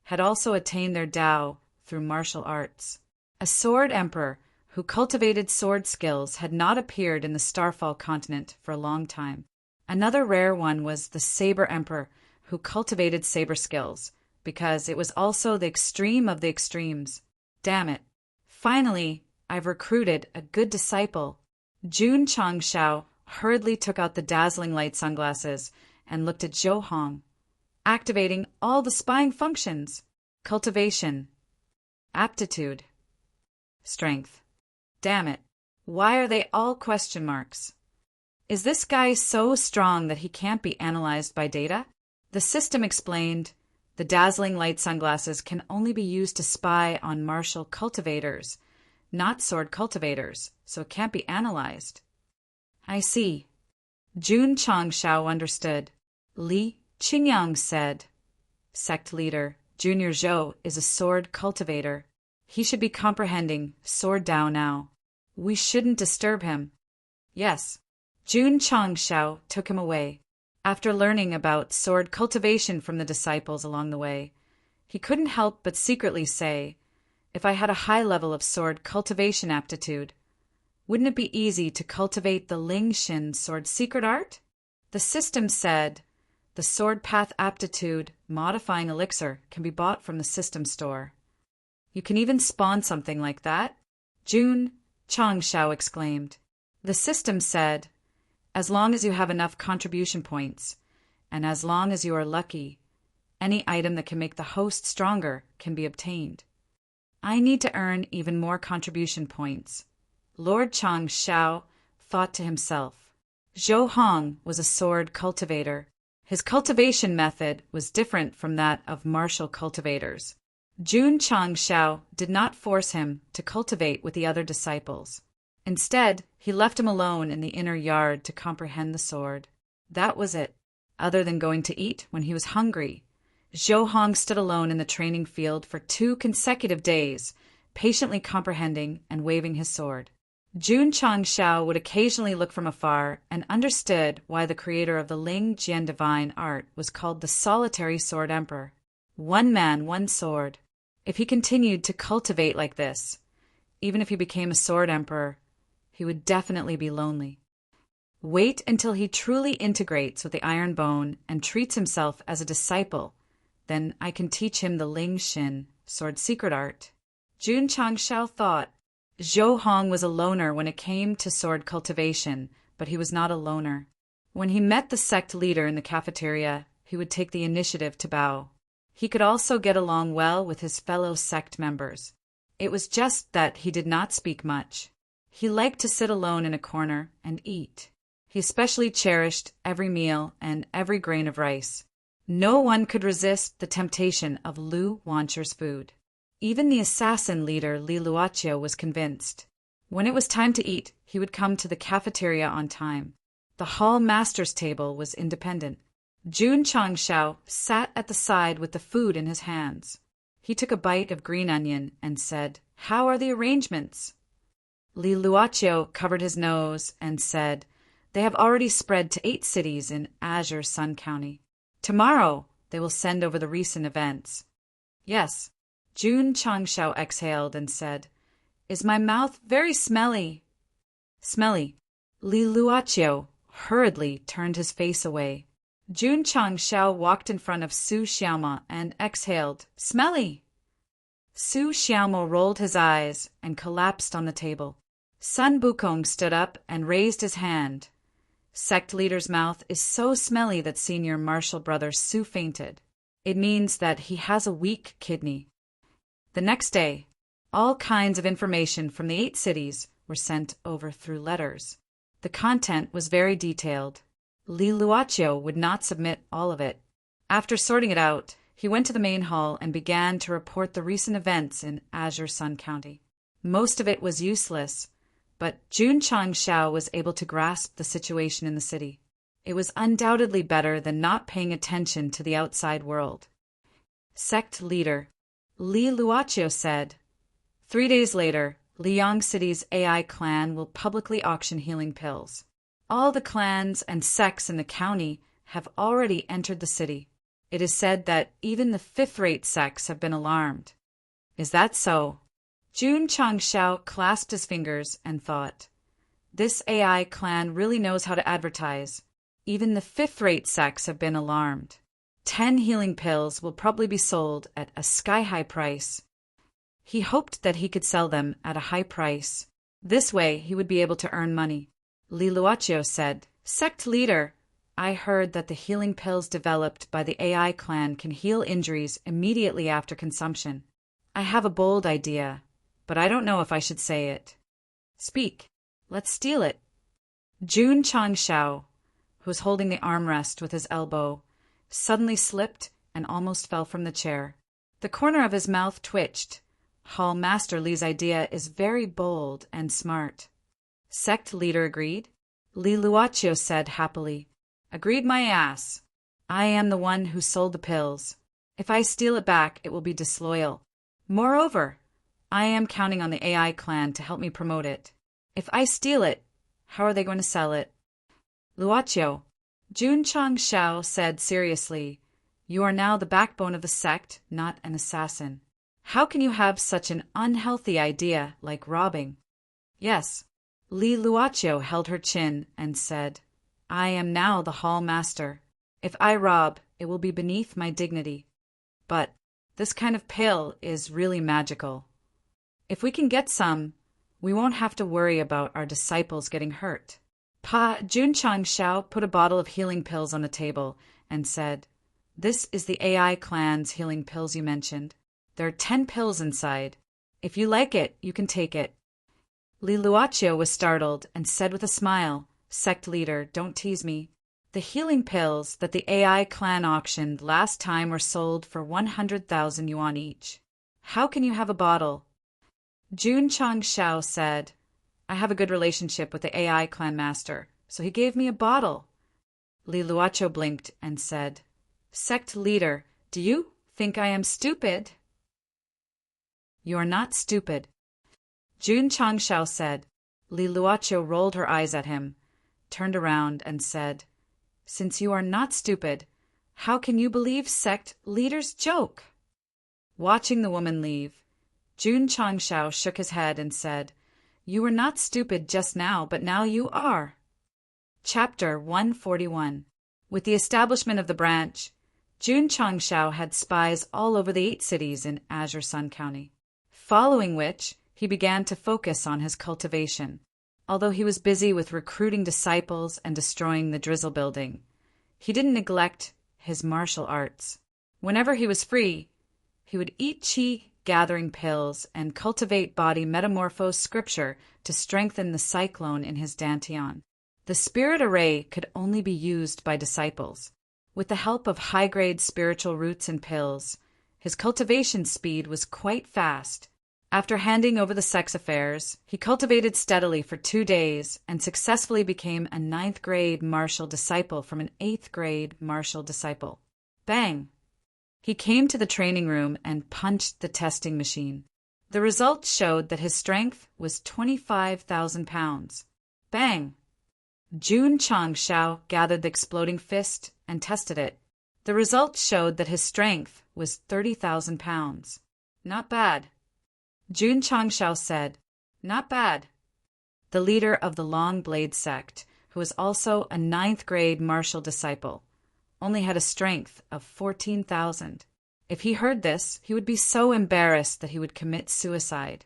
had also attained their Dao through martial arts. A sword emperor who cultivated sword skills had not appeared in the Starfall continent for a long time. Another rare one was the Saber Emperor, who cultivated saber skills, because it was also the extreme of the extremes. Damn it. Finally, I've recruited a good disciple. Jun Changshao hurriedly took out the dazzling light sunglasses and looked at Zhou Hong, activating all the spying functions: cultivation, aptitude, strength. Damn it. Why are they all question marks? Is this guy so strong that he can't be analyzed by data? The system explained, the dazzling light sunglasses can only be used to spy on martial cultivators, not sword cultivators, so it can't be analyzed. I see. Jun Changshao understood. Li Qingyang said. Sect leader, Junior Zhou is a sword cultivator. He should be comprehending sword Dao now. We shouldn't disturb him. Yes. Jun Changshao took him away. After learning about sword cultivation from the disciples along the way, he couldn't help but secretly say, if I had a high level of sword cultivation aptitude, wouldn't it be easy to cultivate the Ling Xin sword secret art? The system said, the sword path aptitude modifying elixir can be bought from the system store. You can even spawn something like that? Jun Changshao exclaimed. The system said, as long as you have enough contribution points, and as long as you are lucky, any item that can make the host stronger can be obtained. I need to earn even more contribution points. Lord Changshao thought to himself. Zhou Hong was a sword cultivator. His cultivation method was different from that of martial cultivators. Jun Changshao did not force him to cultivate with the other disciples. Instead, he left him alone in the inner yard to comprehend the sword. That was it. Other than going to eat when he was hungry, Zhou Hong stood alone in the training field for 2 consecutive days, patiently comprehending and waving his sword. Jun Changshao would occasionally look from afar and understood why the creator of the Ling Jian divine art was called the solitary sword emperor. One man, one sword. If he continued to cultivate like this, even if he became a sword emperor, he would definitely be lonely. Wait until he truly integrates with the iron bone and treats himself as a disciple. Then I can teach him the Ling Xin sword secret art. Jun Changshao thought. Zhou Hong was a loner when it came to sword cultivation, but he was not a loner. When he met the sect leader in the cafeteria, he would take the initiative to bow. He could also get along well with his fellow sect members. It was just that he did not speak much. He liked to sit alone in a corner and eat. He especially cherished every meal and every grain of rice. No one could resist the temptation of Lu Wancher's food. Even the assassin leader Li Luochio was convinced. When it was time to eat, he would come to the cafeteria on time. The hall master's table was independent. Jun Changshao sat at the side with the food in his hands. He took a bite of green onion and said, "How are the arrangements?" Li Luochio covered his nose and said, "They have already spread to 8 cities in Azure Sun County. Tomorrow they will send over the recent events." Yes. Jun Changshao exhaled and said, "Is my mouth very smelly?" "Smelly." Li Luochio hurriedly turned his face away. Jun Changshao walked in front of Su Xiaoma and exhaled, "Smelly." Su Xiaoma rolled his eyes and collapsed on the table. Sun Bukong stood up and raised his hand. Sect leader's mouth is so smelly that senior martial brother Su fainted. It means that he has a weak kidney. The next day, all kinds of information from the 8 cities were sent over through letters. The content was very detailed. Li Luochio would not submit all of it. After sorting it out, he went to the main hall and began to report the recent events in Azure Sun County. Most of it was useless, but Jun Changshao was able to grasp the situation in the city. It was undoubtedly better than not paying attention to the outside world. Sect leader Li Luochio said, 3 days later, Liang City's AI clan will publicly auction healing pills. All the clans and sects in the county have already entered the city. It is said that even the 5th-rate sects have been alarmed. Is that so? Jun Changshao clasped his fingers and thought, this AI clan really knows how to advertise. Even the 5th-rate sects have been alarmed. 10 healing pills will probably be sold at a sky-high price. He hoped that he could sell them at a high price. This way he would be able to earn money. Li Luochio said, "Sect leader, I heard that the healing pills developed by the AI clan can heal injuries immediately after consumption. I have a bold idea, but I don't know if I should say it." "Speak. Let's steal it." Jun Changshao, who was holding the armrest with his elbow, suddenly slipped and almost fell from the chair. The corner of his mouth twitched. Hall Master Li's idea is very bold and smart. Sect leader agreed. Li Luochio said happily, "Agreed my ass. I am the one who sold the pills. If I steal it back, it will be disloyal. Moreover, I am counting on the AI clan to help me promote it. If I steal it, how are they going to sell it? Luocio, Jun Chang Shao said seriously, you are now the backbone of the sect, not an assassin. How can you have such an unhealthy idea like robbing? Yes. Li Luocio held her chin and said, I am now the hall master. If I rob, it will be beneath my dignity. But this kind of pill is really magical. If we can get some, we won't have to worry about our disciples getting hurt. Jun Chang Shao put a bottle of healing pills on the table and said, This is the AI clan's healing pills you mentioned. There are 10 pills inside. If you like it, you can take it. Li Luocio was startled and said with a smile, Sect leader, don't tease me. The healing pills that the AI clan auctioned last time were sold for 100,000 yuan each. How can you have a bottle? Jun Chang Shao said, I have a good relationship with the AI clan master, so he gave me a bottle. Li Luocio blinked and said, Sect leader, do you think I am stupid? You are not stupid. Jun Chang Shao said. Li Luocio rolled her eyes at him, turned around and said, Since you are not stupid, how can you believe sect leader's joke? Watching the woman leave, Jun Chang Shao shook his head and said, You were not stupid just now, but now you are. Chapter 141. With the establishment of the branch, Jun Chang Shao had spies all over the 8 cities in Azure Sun County, following which he began to focus on his cultivation. Although he was busy with recruiting disciples and destroying the Drizzle building, he didn't neglect his martial arts. Whenever he was free, he would eat qi gathering pills and cultivate body metamorphose scripture to strengthen the cyclone in his dantian. The spirit array could only be used by disciples. With the help of high-grade spiritual roots and pills, his cultivation speed was quite fast. After handing over the sex affairs, he cultivated steadily for 2 days and successfully became a 9th-grade martial disciple from an 8th-grade martial disciple. Bang! He came to the training room and punched the testing machine. The results showed that his strength was 25,000 pounds. Bang! Jun Chang Shao gathered the exploding fist and tested it. The results showed that his strength was 30,000 pounds. Not bad. Jun Chang Shao said, Not bad. The leader of the Long Blade Sect, who was also a 9th-grade martial disciple, only had a strength of 14,000. If he heard this, he would be so embarrassed that he would commit suicide.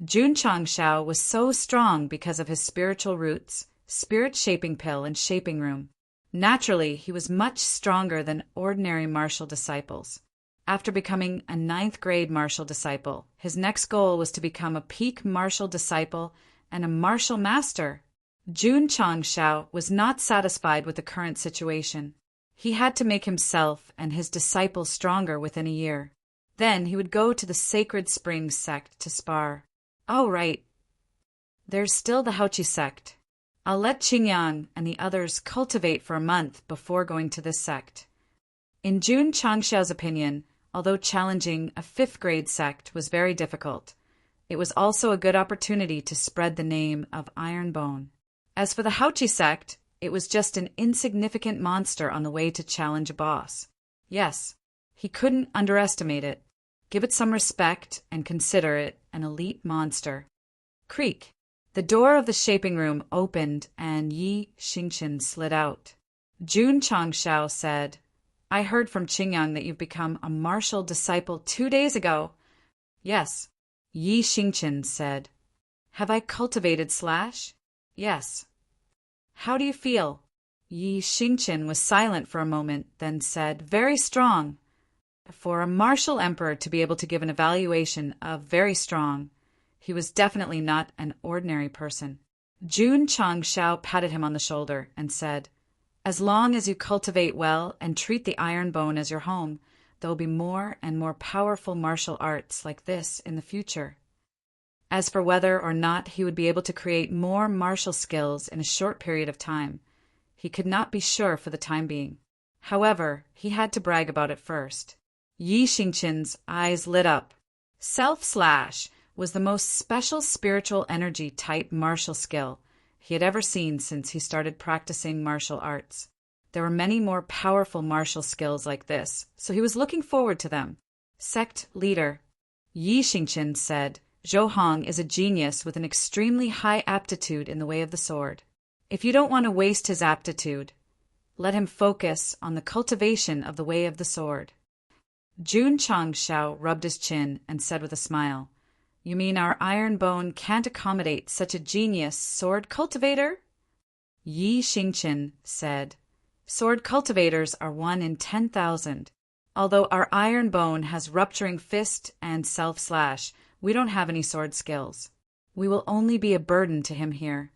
Jun Chang Shao was so strong because of his spiritual roots, spirit shaping pill, and shaping room. Naturally, he was much stronger than ordinary martial disciples. After becoming a 9th-grade martial disciple, his next goal was to become a peak martial disciple and a martial master. Jun Chang Shao was not satisfied with the current situation. He had to make himself and his disciples stronger within a year. Then he would go to the Sacred Springs sect to spar. Oh, right. There's still the Haoqi sect. I'll let Qingyang and the others cultivate for a month before going to this sect. In Jun Chang Shao's opinion, although challenging a 5th-grade sect was very difficult, it was also a good opportunity to spread the name of Ironbone. As for the Haoqi sect, it was just an insignificant monster on the way to challenge a boss. Yes, he couldn't underestimate it. Give it some respect and consider it an elite monster. Creak. The door of the shaping room opened and Yi Xingchen slid out. Jun Chang Shao said, I heard from Qingyang that you've become a martial disciple 2 days ago. Yes, Yi Xingchen said. Have I cultivated Slash? Yes. How do you feel? Yi Xingchen was silent for a moment, then said, Very strong. For a martial emperor to be able to give an evaluation of very strong, he was definitely not an ordinary person. Jun Chang Shao patted him on the shoulder and said, As long as you cultivate well and treat the Ironbone as your home, there will be more and more powerful martial arts like this in the future. As for whether or not he would be able to create more martial skills in a short period of time, he could not be sure for the time being. However, he had to brag about it first. Yi Xingqin's eyes lit up. Self-slash was the most special spiritual energy type martial skill he had ever seen since he started practicing martial arts. There were many more powerful martial skills like this, so he was looking forward to them. Sect leader Yi Xingqin said, "Zhou Hong is a genius with an extremely high aptitude in the way of the sword. If you don't want to waste his aptitude, let him focus on the cultivation of the way of the sword." Jun Changshao rubbed his chin and said with a smile, "You mean our iron bone can't accommodate such a genius sword cultivator?" Yi Xingqin said, "Sword cultivators are 1 in 10,000. Although our iron bone has rupturing fist and self-slash, we don't have any sword skills. We will only be a burden to him here."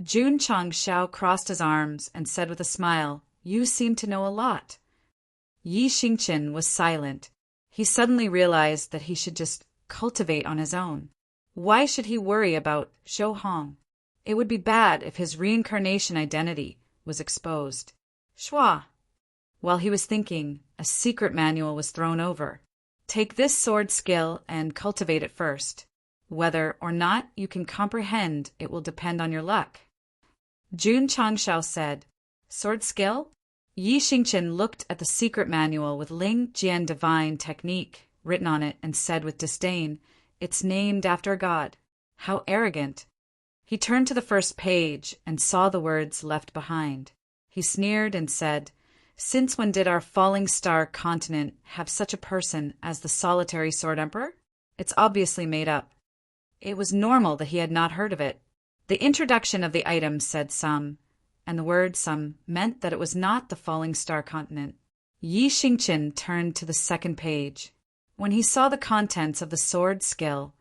Jun Changshao crossed his arms and said with a smile, "You seem to know a lot." Yi Xingqin was silent. He suddenly realized that he should just cultivate on his own. Why should he worry about Zhou Hong? It would be bad if his reincarnation identity was exposed. Shua! While he was thinking, a secret manual was thrown over. Take this sword skill and cultivate it first. Whether or not you can comprehend it will depend on your luck. Jun Changshao said, "Sword skill?" Yi Xingqin looked at the secret manual with Ling Jian divine technique written on it and said with disdain, "It's named after a god. How arrogant." He turned to the first page and saw the words left behind. He sneered and said, "Since when did our falling star continent have such a person as the solitary sword emperor? It's obviously made up." It was normal that he had not heard of it. The introduction of the item said some, and the word some meant that it was not the falling star continent. Yi Xingqin turned to the second page. When he saw the contents of the sword skill,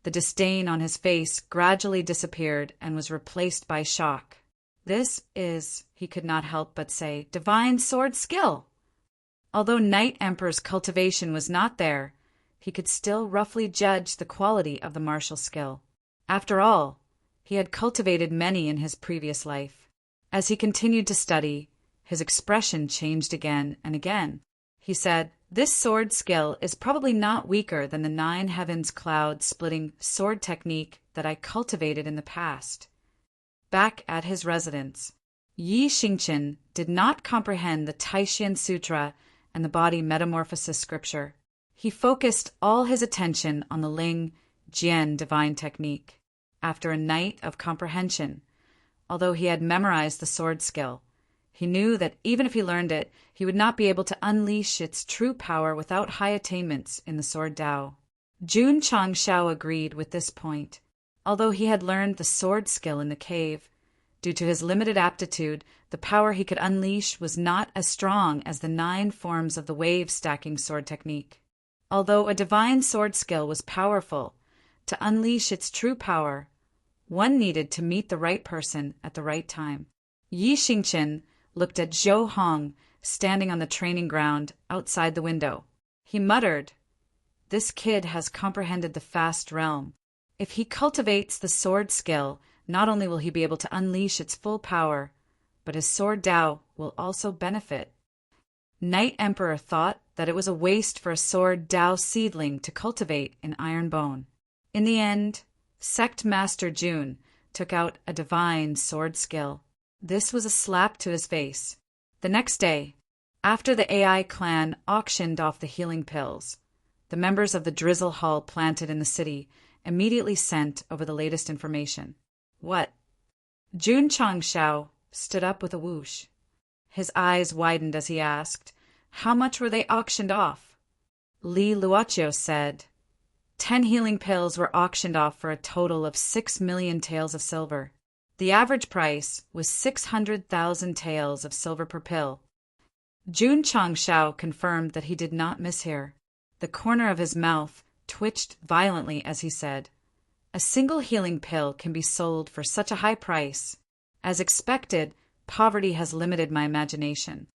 the disdain on his face gradually disappeared and was replaced by shock. "This is," he could not help but say, "divine sword skill." Although Knight Emperor's cultivation was not there, he could still roughly judge the quality of the martial skill. After all, he had cultivated many in his previous life. As he continued to study, his expression changed again and again. He said, "This sword skill is probably not weaker than the 9 heavens cloud splitting sword technique that I cultivated in the past." Back at his residence, Yi Xingqin did not comprehend the Taishan Sutra and the body metamorphosis scripture. He focused all his attention on the Ling Jian divine technique. After a night of comprehension, although he had memorized the sword skill, he knew that even if he learned it, he would not be able to unleash its true power without high attainments in the sword Tao. Jun Changshao agreed with this point. Although he had learned the sword skill in the cave, due to his limited aptitude, the power he could unleash was not as strong as the 9 forms of the wave-stacking sword technique. Although a divine sword skill was powerful, to unleash its true power, one needed to meet the right person at the right time. Yi Xingqin looked at Zhou Hong standing on the training ground outside the window. He muttered, "This kid has comprehended the fast realm. If he cultivates the sword skill, not only will he be able to unleash its full power, but his sword Tao will also benefit." Knight Emperor thought that it was a waste for a sword Tao seedling to cultivate in iron bone. In the end, Sect Master Jun took out a divine sword skill. This was a slap to his face. The next day, after the AI clan auctioned off the healing pills, the members of the drizzle hall planted in the city immediately sent over the latest information. "What?" Jun Changshao stood up with a whoosh. His eyes widened as he asked, "How much were they auctioned off?" Li Luochio said, 10 healing pills were auctioned off for a total of 6 million taels of silver. The average price was 600,000 taels of silver per pill. Jun Changshao confirmed that he did not mishear. The corner of his mouth twitched violently as he said, "A single healing pill can be sold for such a high price. As expected, poverty has limited my imagination."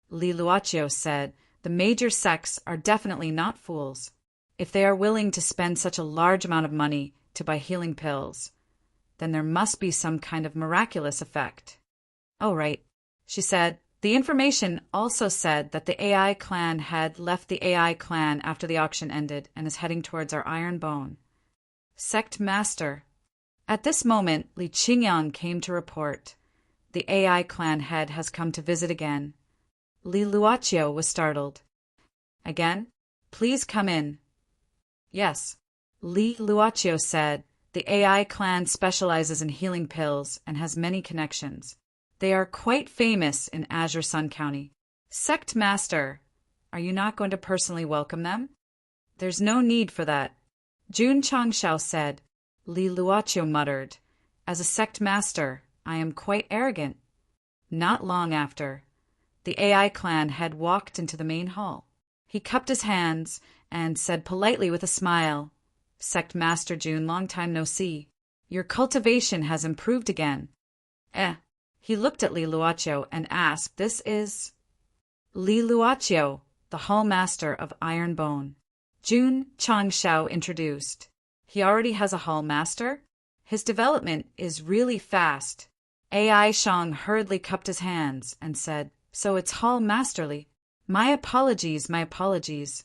Li Luochio said, "The major sects are definitely not fools. If they are willing to spend such a large amount of money to buy healing pills, then there must be some kind of miraculous effect." "Oh, right," she said, The information also said that the AI clan had left the AI clan after the auction ended and is heading towards our iron bone. Sect Master. At this moment, Li Qingyang came to report. The AI clan head has come to visit again. Li Luoqiu was startled. Again? Please come in. Yes. Li Luoqiu said, the AI clan specializes in healing pills and has many connections. They are quite famous in Azure Sun County. Sect Master, are you not going to personally welcome them? There's no need for that. Jun Changshao said. Li Luoqiu muttered, as a Sect Master, I am quite arrogant. Not long after, the AI clan had walked into the main hall. He cupped his hands and said politely with a smile, Sect Master Jun, long time no see. Your cultivation has improved again. He looked at Li Luoqiu and asked, this is... Li Luoqiu, the Hall Master of Iron Bone. Jun Changshao introduced. He already has a Hall Master? His development is really fast. AI Shang hurriedly cupped his hands and said, so it's Hall Masterly. My apologies, my apologies.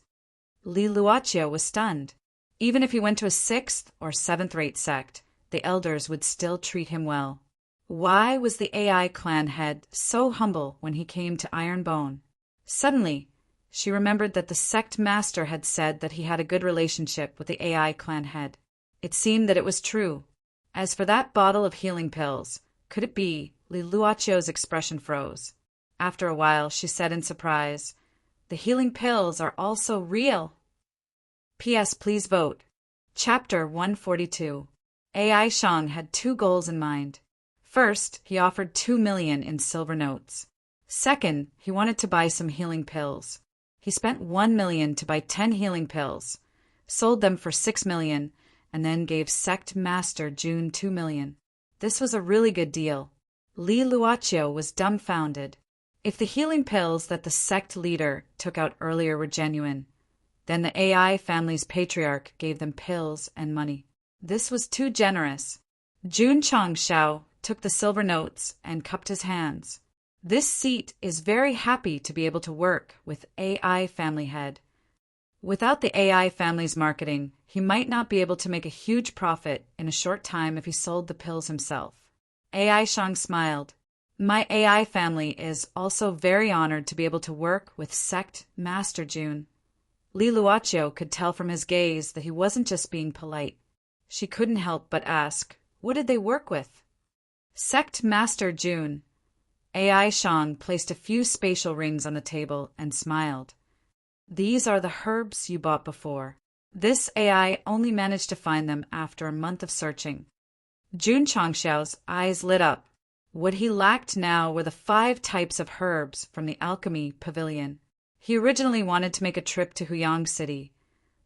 Li Luoqiu was stunned. Even if he went to a 6th or 7th-rate sect, the elders would still treat him well. Why was the AI clan head so humble when he came to Iron Bone? Suddenly, she remembered that the sect master had said that he had a good relationship with the AI clan head. It seemed that it was true. As for that bottle of healing pills, could it be? Li Luoqiu's expression froze. After a while, she said in surprise, the healing pills are also real. P.S. Please vote. Chapter 142. AI Shang had 2 goals in mind. First, he offered 2 million in silver notes. Second, he wanted to buy some healing pills. He spent 1 million to buy 10 healing pills, sold them for 6 million, and then gave Sect Master Jun 2 million. This was a really good deal. Li Luoqiu was dumbfounded. If the healing pills that the sect leader took out earlier were genuine, then the AI family's patriarch gave them pills and money. This was too generous. Jun Changshao took the silver notes and cupped his hands. This seat is very happy to be able to work with AI family head. Without the AI family's marketing, he might not be able to make a huge profit in a short time if he sold the pills himself. AI Shang smiled. My AI family is also very honored to be able to work with Sect Master Jun. Li Luoqiu could tell from his gaze that he wasn't just being polite. She couldn't help but ask, what did they work with? Sect Master Jun. AI Shang placed a few spatial rings on the table and smiled. These are the herbs you bought before. This AI only managed to find them after a month of searching. Jun Changshao's eyes lit up. What he lacked now were the 5 types of herbs from the Alchemy Pavilion. He originally wanted to make a trip to Huyang City,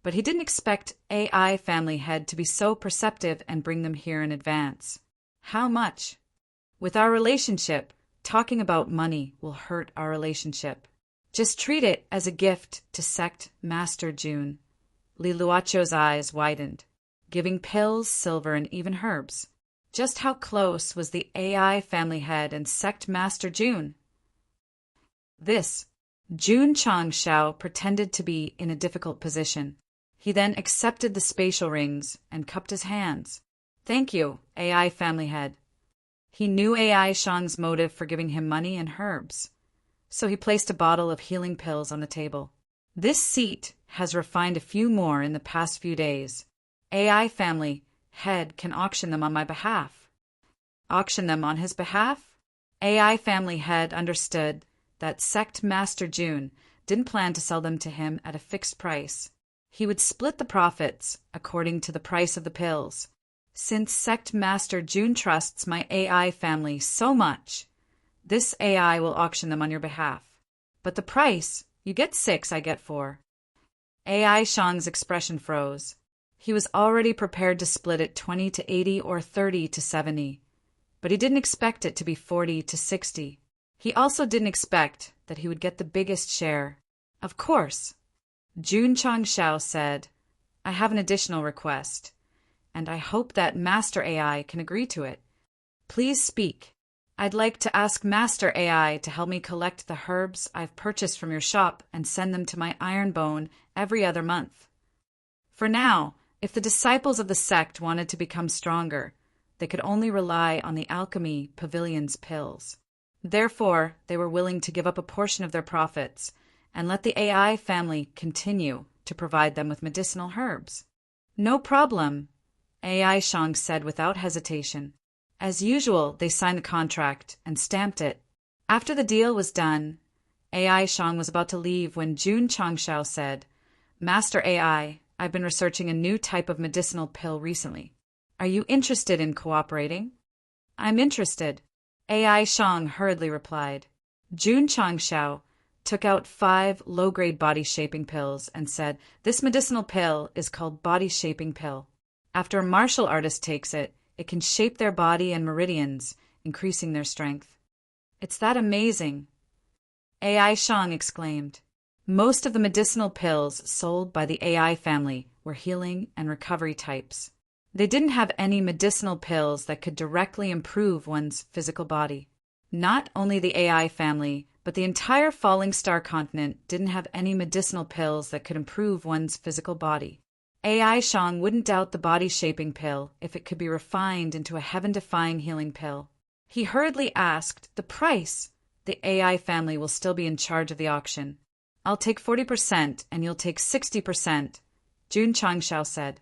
but he didn't expect AI family head to be so perceptive and bring them here in advance. How much? With our relationship, talking about money will hurt our relationship. Just treat it as a gift to Sect Master Jun. Li Luoqiu's eyes widened, giving pills, silver, and even herbs. Just how close was the AI family head and Sect Master Jun? This. Jun Changshao pretended to be in a difficult position. He then accepted the spatial rings and cupped his hands. Thank you, AI family head. He knew AI Shang's motive for giving him money and herbs, so he placed a bottle of healing pills on the table. This seat has refined a few more in the past few days. AI family head can auction them on my behalf. Auction them on his behalf? AI family head understood that Sect Master Jun didn't plan to sell them to him at a fixed price. He would split the profits according to the price of the pills. Since Sect Master Jun trusts my AI family so much, this AI will auction them on your behalf. But the price, you get 6, I get 4. AI Shang's expression froze. He was already prepared to split it 20 to 80 or 30 to 70, but he didn't expect it to be 40 to 60. He also didn't expect that he would get the biggest share. Of course. Jun Changshao said, I have an additional request, and I hope that Master AI can agree to it. Please speak. I'd like to ask Master AI to help me collect the herbs I've purchased from your shop and send them to my iron bone every other month. For now, if the disciples of the sect wanted to become stronger, they could only rely on the alchemy pavilion's pills. Therefore, they were willing to give up a portion of their profits and let the AI family continue to provide them with medicinal herbs. No problem, AI Shang said without hesitation. As usual, they signed the contract and stamped it. After the deal was done, AI Shang was about to leave when Jun Changshao said, Master AI, I've been researching a new type of medicinal pill recently. Are you interested in cooperating? I'm interested, AI Shang hurriedly replied. Jun Changshao took out 5 low-grade body-shaping pills and said, This medicinal pill is called body-shaping pill. After a martial artist takes it, it can shape their body and meridians, increasing their strength. It's that amazing, AI Shang exclaimed. Most of the medicinal pills sold by the AI family were healing and recovery types. They didn't have any medicinal pills that could directly improve one's physical body. Not only the AI family, but the entire Falling Star continent didn't have any medicinal pills that could improve one's physical body. AI Shang wouldn't doubt the body-shaping pill if it could be refined into a heaven-defying healing pill. He hurriedly asked, The price? The AI family will still be in charge of the auction. I'll take 40% and you'll take 60%, Jun Changshao said.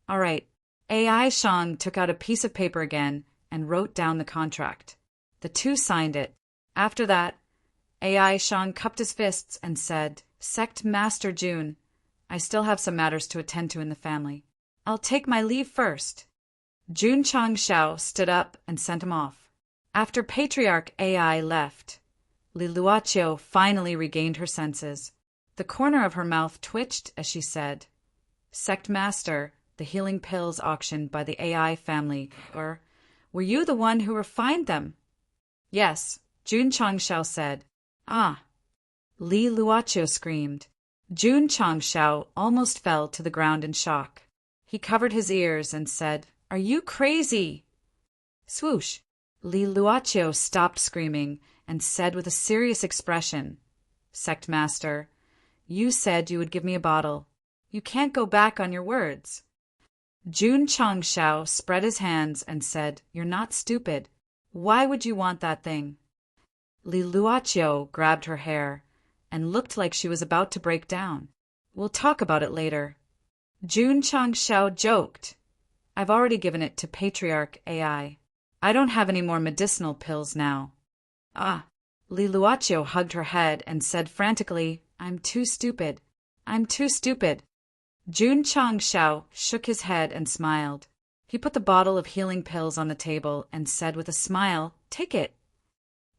All right. AI Shang took out a piece of paper again and wrote down the contract. The two signed it. After that, AI Shang cupped his fists and said, Sect Master Jun, I still have some matters to attend to in the family. I'll take my leave first. Jun Changshao stood up and sent him off. After Patriarch AI left, Li Luoqiu finally regained her senses. The corner of her mouth twitched as she said, Sect Master, the healing pills auctioned by the AI family, or were you the one who refined them? Yes, Jun Changshao said. Ah! Li Luoqiu screamed. Jun Changshao almost fell to the ground in shock. He covered his ears and said, Are you crazy? Swoosh! Li Luoqiu stopped screaming and said with a serious expression, Sect Master, you said you would give me a bottle. You can't go back on your words. Jun Changshao spread his hands and said, You're not stupid. Why would you want that thing? Li Luoqiu grabbed her hair and looked like she was about to break down. We'll talk about it later. Jun Changshao joked. I've already given it to Patriarch AI. I don't have any more medicinal pills now. Ah! Li Luoqiu hugged her head and said frantically, I'm too stupid. I'm too stupid. Jun Changshao shook his head and smiled. He put the bottle of healing pills on the table and said with a smile, Take it.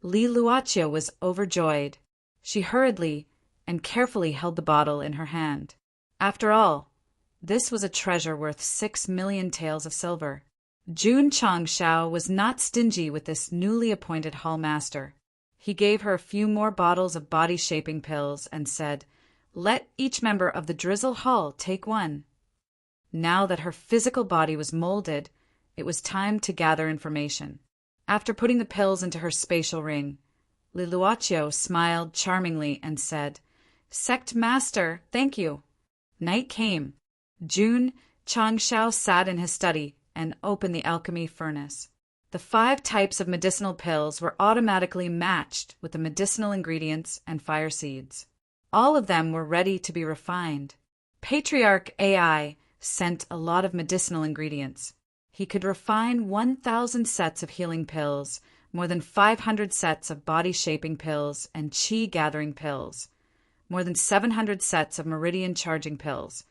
Li Luoqiu was overjoyed. She hurriedly and carefully held the bottle in her hand. After all, this was a treasure worth 6 million taels of silver. Jun Changshao was not stingy with this newly appointed hall master. He gave her a few more bottles of body-shaping pills and said, Let each member of the Drizzle Hall take one. Now that her physical body was molded, it was time to gather information. After putting the pills into her spatial ring, Li Luoqiu smiled charmingly and said, Sect Master, thank you. Night came. Jun Changshao sat in his study and opened the alchemy furnace. The 5 types of medicinal pills were automatically matched with the medicinal ingredients and fire seeds. All of them were ready to be refined. Patriarch AI sent a lot of medicinal ingredients. He could refine 1,000 sets of healing pills, more than 500 sets of body-shaping pills and qi-gathering pills, more than 700 sets of meridian-charging pills,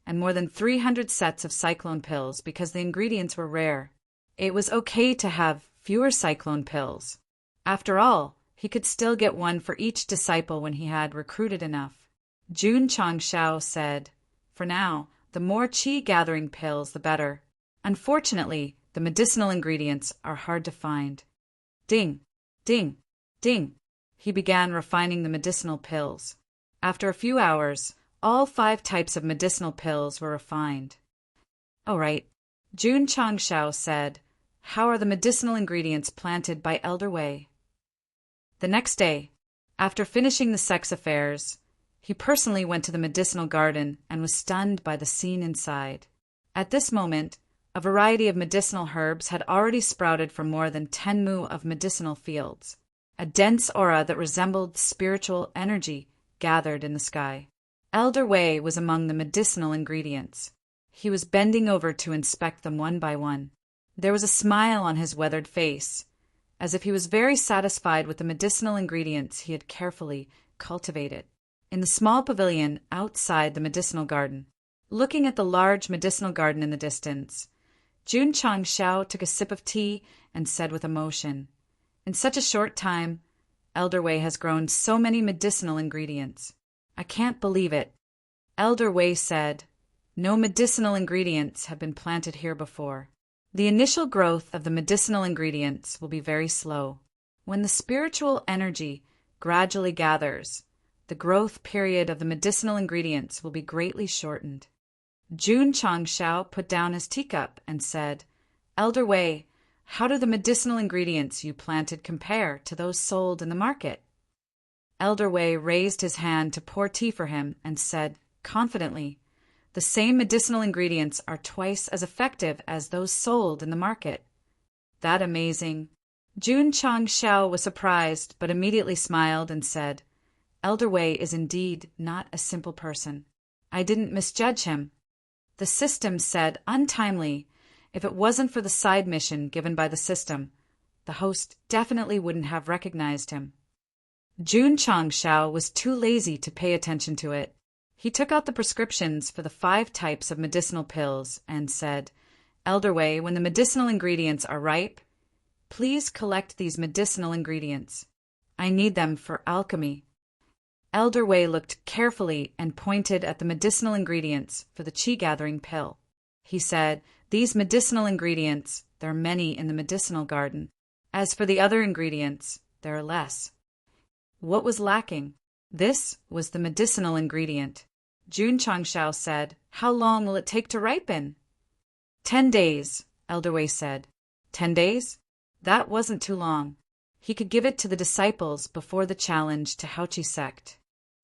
and more than 300 sets of cyclone pills because the ingredients were rare. It was okay to have fewer cyclone pills. After all, he could still get one for each disciple when he had recruited enough. Jun Changshao said, For now, the more qi-gathering pills, the better. Unfortunately, the medicinal ingredients are hard to find. Ding, ding, ding. He began refining the medicinal pills. After a few hours, all 5 types of medicinal pills were refined. All right, Jun Changshao said, How are the medicinal ingredients planted by Elder Wei? The next day, after finishing the Sect's affairs, he personally went to the medicinal garden and was stunned by the scene inside. At this moment, a variety of medicinal herbs had already sprouted from more than 10 mu of medicinal fields. A dense aura that resembled spiritual energy gathered in the sky. Elder Wei was among the medicinal ingredients. He was bending over to inspect them one by one. There was a smile on his weathered face, as if he was very satisfied with the medicinal ingredients he had carefully cultivated. In the small pavilion outside the medicinal garden, looking at the large medicinal garden in the distance, Jun Changshao took a sip of tea and said with emotion, "In such a short time, Elder Wei has grown so many medicinal ingredients. I can't believe it." Elder Wei said, "No medicinal ingredients have been planted here before. The initial growth of the medicinal ingredients will be very slow. When the spiritual energy gradually gathers, the growth period of the medicinal ingredients will be greatly shortened." Jun Changshao put down his teacup and said, "Elder Wei, how do the medicinal ingredients you planted compare to those sold in the market?" Elder Wei raised his hand to pour tea for him and said confidently, "The same medicinal ingredients are twice as effective as those sold in the market." That amazing. Jun Changshao was surprised but immediately smiled and said, "Elder Wei is indeed not a simple person. I didn't misjudge him." The system said untimely, if it wasn't for the side mission given by the system, the host definitely wouldn't have recognized him. Jun Changshao was too lazy to pay attention to it. He took out the prescriptions for the 5 types of medicinal pills and said, "Elder Wei, when the medicinal ingredients are ripe, please collect these medicinal ingredients. I need them for alchemy." Elder Wei looked carefully and pointed at the medicinal ingredients for the qi-gathering pill. He said, "These medicinal ingredients, there are many in the medicinal garden. As for the other ingredients, there are less." What was lacking? This was the medicinal ingredient. Jun Changshao said, "How long will it take to ripen?" 10 days, Elder Wei said. 10 days? That wasn't too long. He could give it to the disciples before the challenge to Haochi Sect.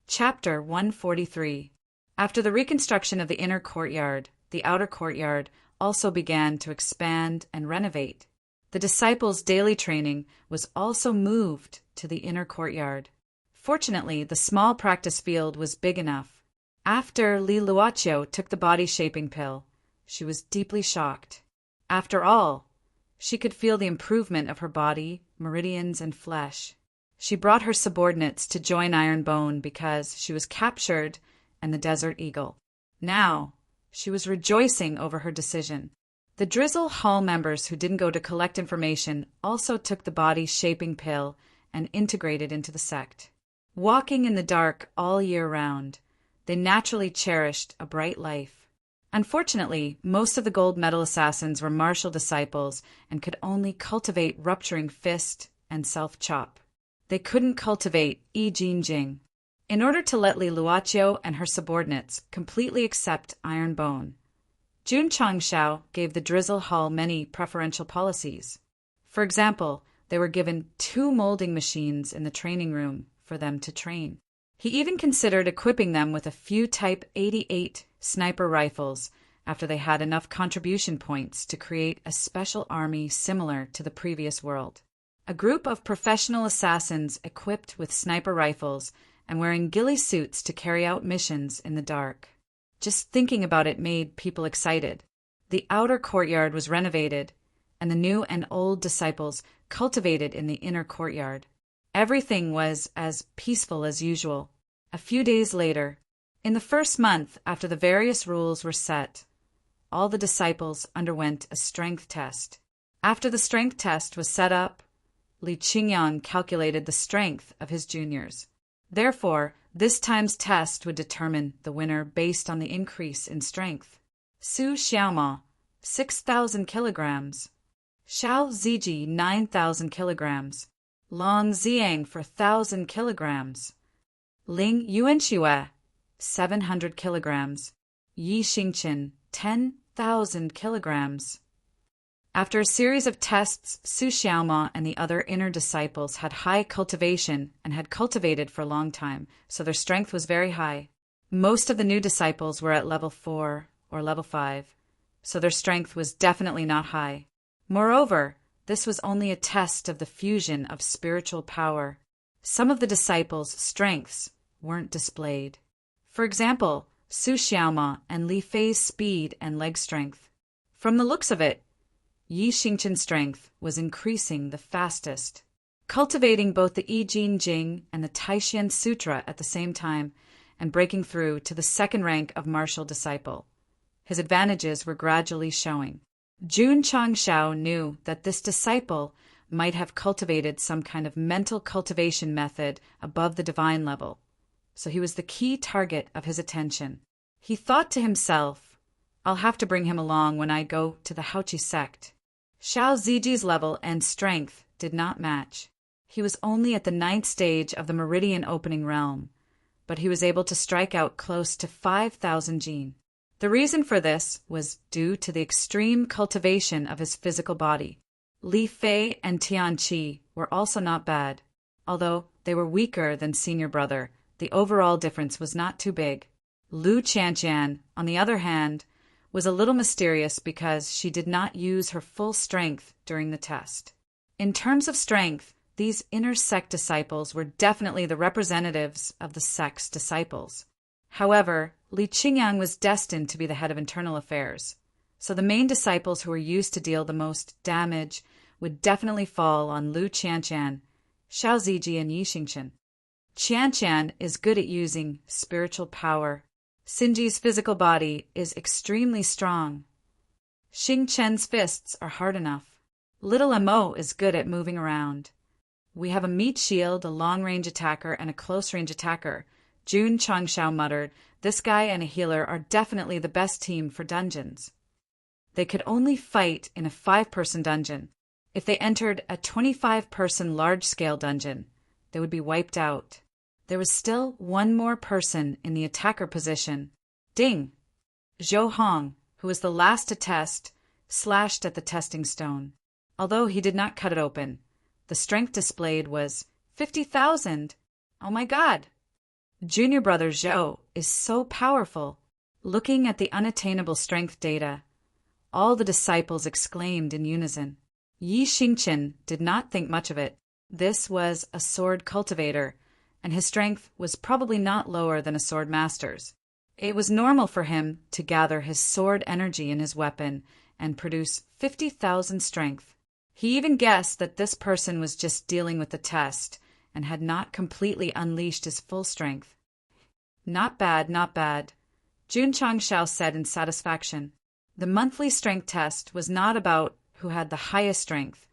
Chapter 143. After the reconstruction of the inner courtyard, the outer courtyard also began to expand and renovate. The disciples' daily training was also moved to the inner courtyard. Fortunately, the small practice field was big enough. After Li Luoqiu took the body-shaping pill, she was deeply shocked. After all, she could feel the improvement of her body, meridians, and flesh. She brought her subordinates to join Iron Bone because she was captured and the Desert Eagle. Now, she was rejoicing over her decision. The Drizzle Hall members who didn't go to collect information also took the body-shaping pill and integrated into the sect. Walking in the dark all year round, they naturally cherished a bright life. Unfortunately, most of the gold medal assassins were martial disciples and could only cultivate rupturing fist and self-chop. They couldn't cultivate Yi Jinjing. In order to let Li Luoqiu and her subordinates completely accept Iron Bone, Jun Changshao gave the Drizzle Hall many preferential policies. For example, they were given 2 molding machines in the training room for them to train. He even considered equipping them with a few Type 88 sniper rifles after they had enough contribution points to create a special army similar to the previous world. A group of professional assassins equipped with sniper rifles and wearing ghillie suits to carry out missions in the dark. Just thinking about it made people excited. The outer courtyard was renovated, and the new and old disciples cultivated in the inner courtyard. Everything was as peaceful as usual. A few days later, in the first month after the various rules were set, all the disciples underwent a strength test. After the strength test was set up, Li Qingyang calculated the strength of his juniors. Therefore, this time's test would determine the winner based on the increase in strength. Su Xiaoma, 6,000 kilograms. Xiao Ziji, 9,000 kilograms. Long Ziang, 1,000 kilograms. Ling Yuanxue, 700 kilograms. Yi Xingqian, 10,000 kilograms. After a series of tests, Su Xiaoma and the other inner disciples had high cultivation and had cultivated for a long time, so their strength was very high. Most of the new disciples were at level 4 or level 5, so their strength was definitely not high. Moreover, this was only a test of the fusion of spiritual power. Some of the disciples' strengths weren't displayed. For example, Su Xiaoma and Li Fei's speed and leg strength. From the looks of it, Yi Xingqian's strength was increasing the fastest. Cultivating both the I Ching Jing and the Taishan Sutra at the same time and breaking through to the second rank of martial disciple. His advantages were gradually showing. Jun Changshao knew that this disciple might have cultivated some kind of mental cultivation method above the divine level, so he was the key target of his attention. He thought to himself, I'll have to bring him along when I go to the Haoqi sect. Xiao Ziji's level and strength did not match. He was only at the 9th stage of the meridian opening realm, but he was able to strike out close to 5,000 jin. The reason for this was due to the extreme cultivation of his physical body. Li Fei and Tian Qi were also not bad. Although they were weaker than senior brother, the overall difference was not too big. Lu Qianqian, on the other hand, was a little mysterious because she did not use her full strength during the test. In terms of strength, these inner sect disciples were definitely the representatives of the sect's disciples. However, Li Qingyang was destined to be the head of internal affairs, so the main disciples who were used to deal the most damage would definitely fall on Lu Qianqian, Xiao Ziji, and Yi Xingqian. Qianqian is good at using spiritual power. Xinji's physical body is extremely strong. Xingqian's fists are hard enough. Little Mo is good at moving around. We have a meat shield, a long-range attacker, and a close-range attacker. Jun Changshao muttered, this guy and a healer are definitely the best team for dungeons. They could only fight in a 5-person dungeon. If they entered a 25-person large-scale dungeon, they would be wiped out. There was still one more person in the attacker position. Ding! Zhou Hong, who was the last to test, slashed at the testing stone. Although he did not cut it open, the strength displayed was 50,000. Oh my God! Junior brother Zhou is so powerful. Looking at the unattainable strength data, all the disciples exclaimed in unison. Yi Xingqian did not think much of it. This was a sword cultivator, and his strength was probably not lower than a sword master's. It was normal for him to gather his sword energy in his weapon and produce 50,000 strength. He even guessed that this person was just dealing with the test and had not completely unleashed his full strength. Not bad, not bad, Jun Changshao said in satisfaction. The monthly strength test was not about who had the highest strength,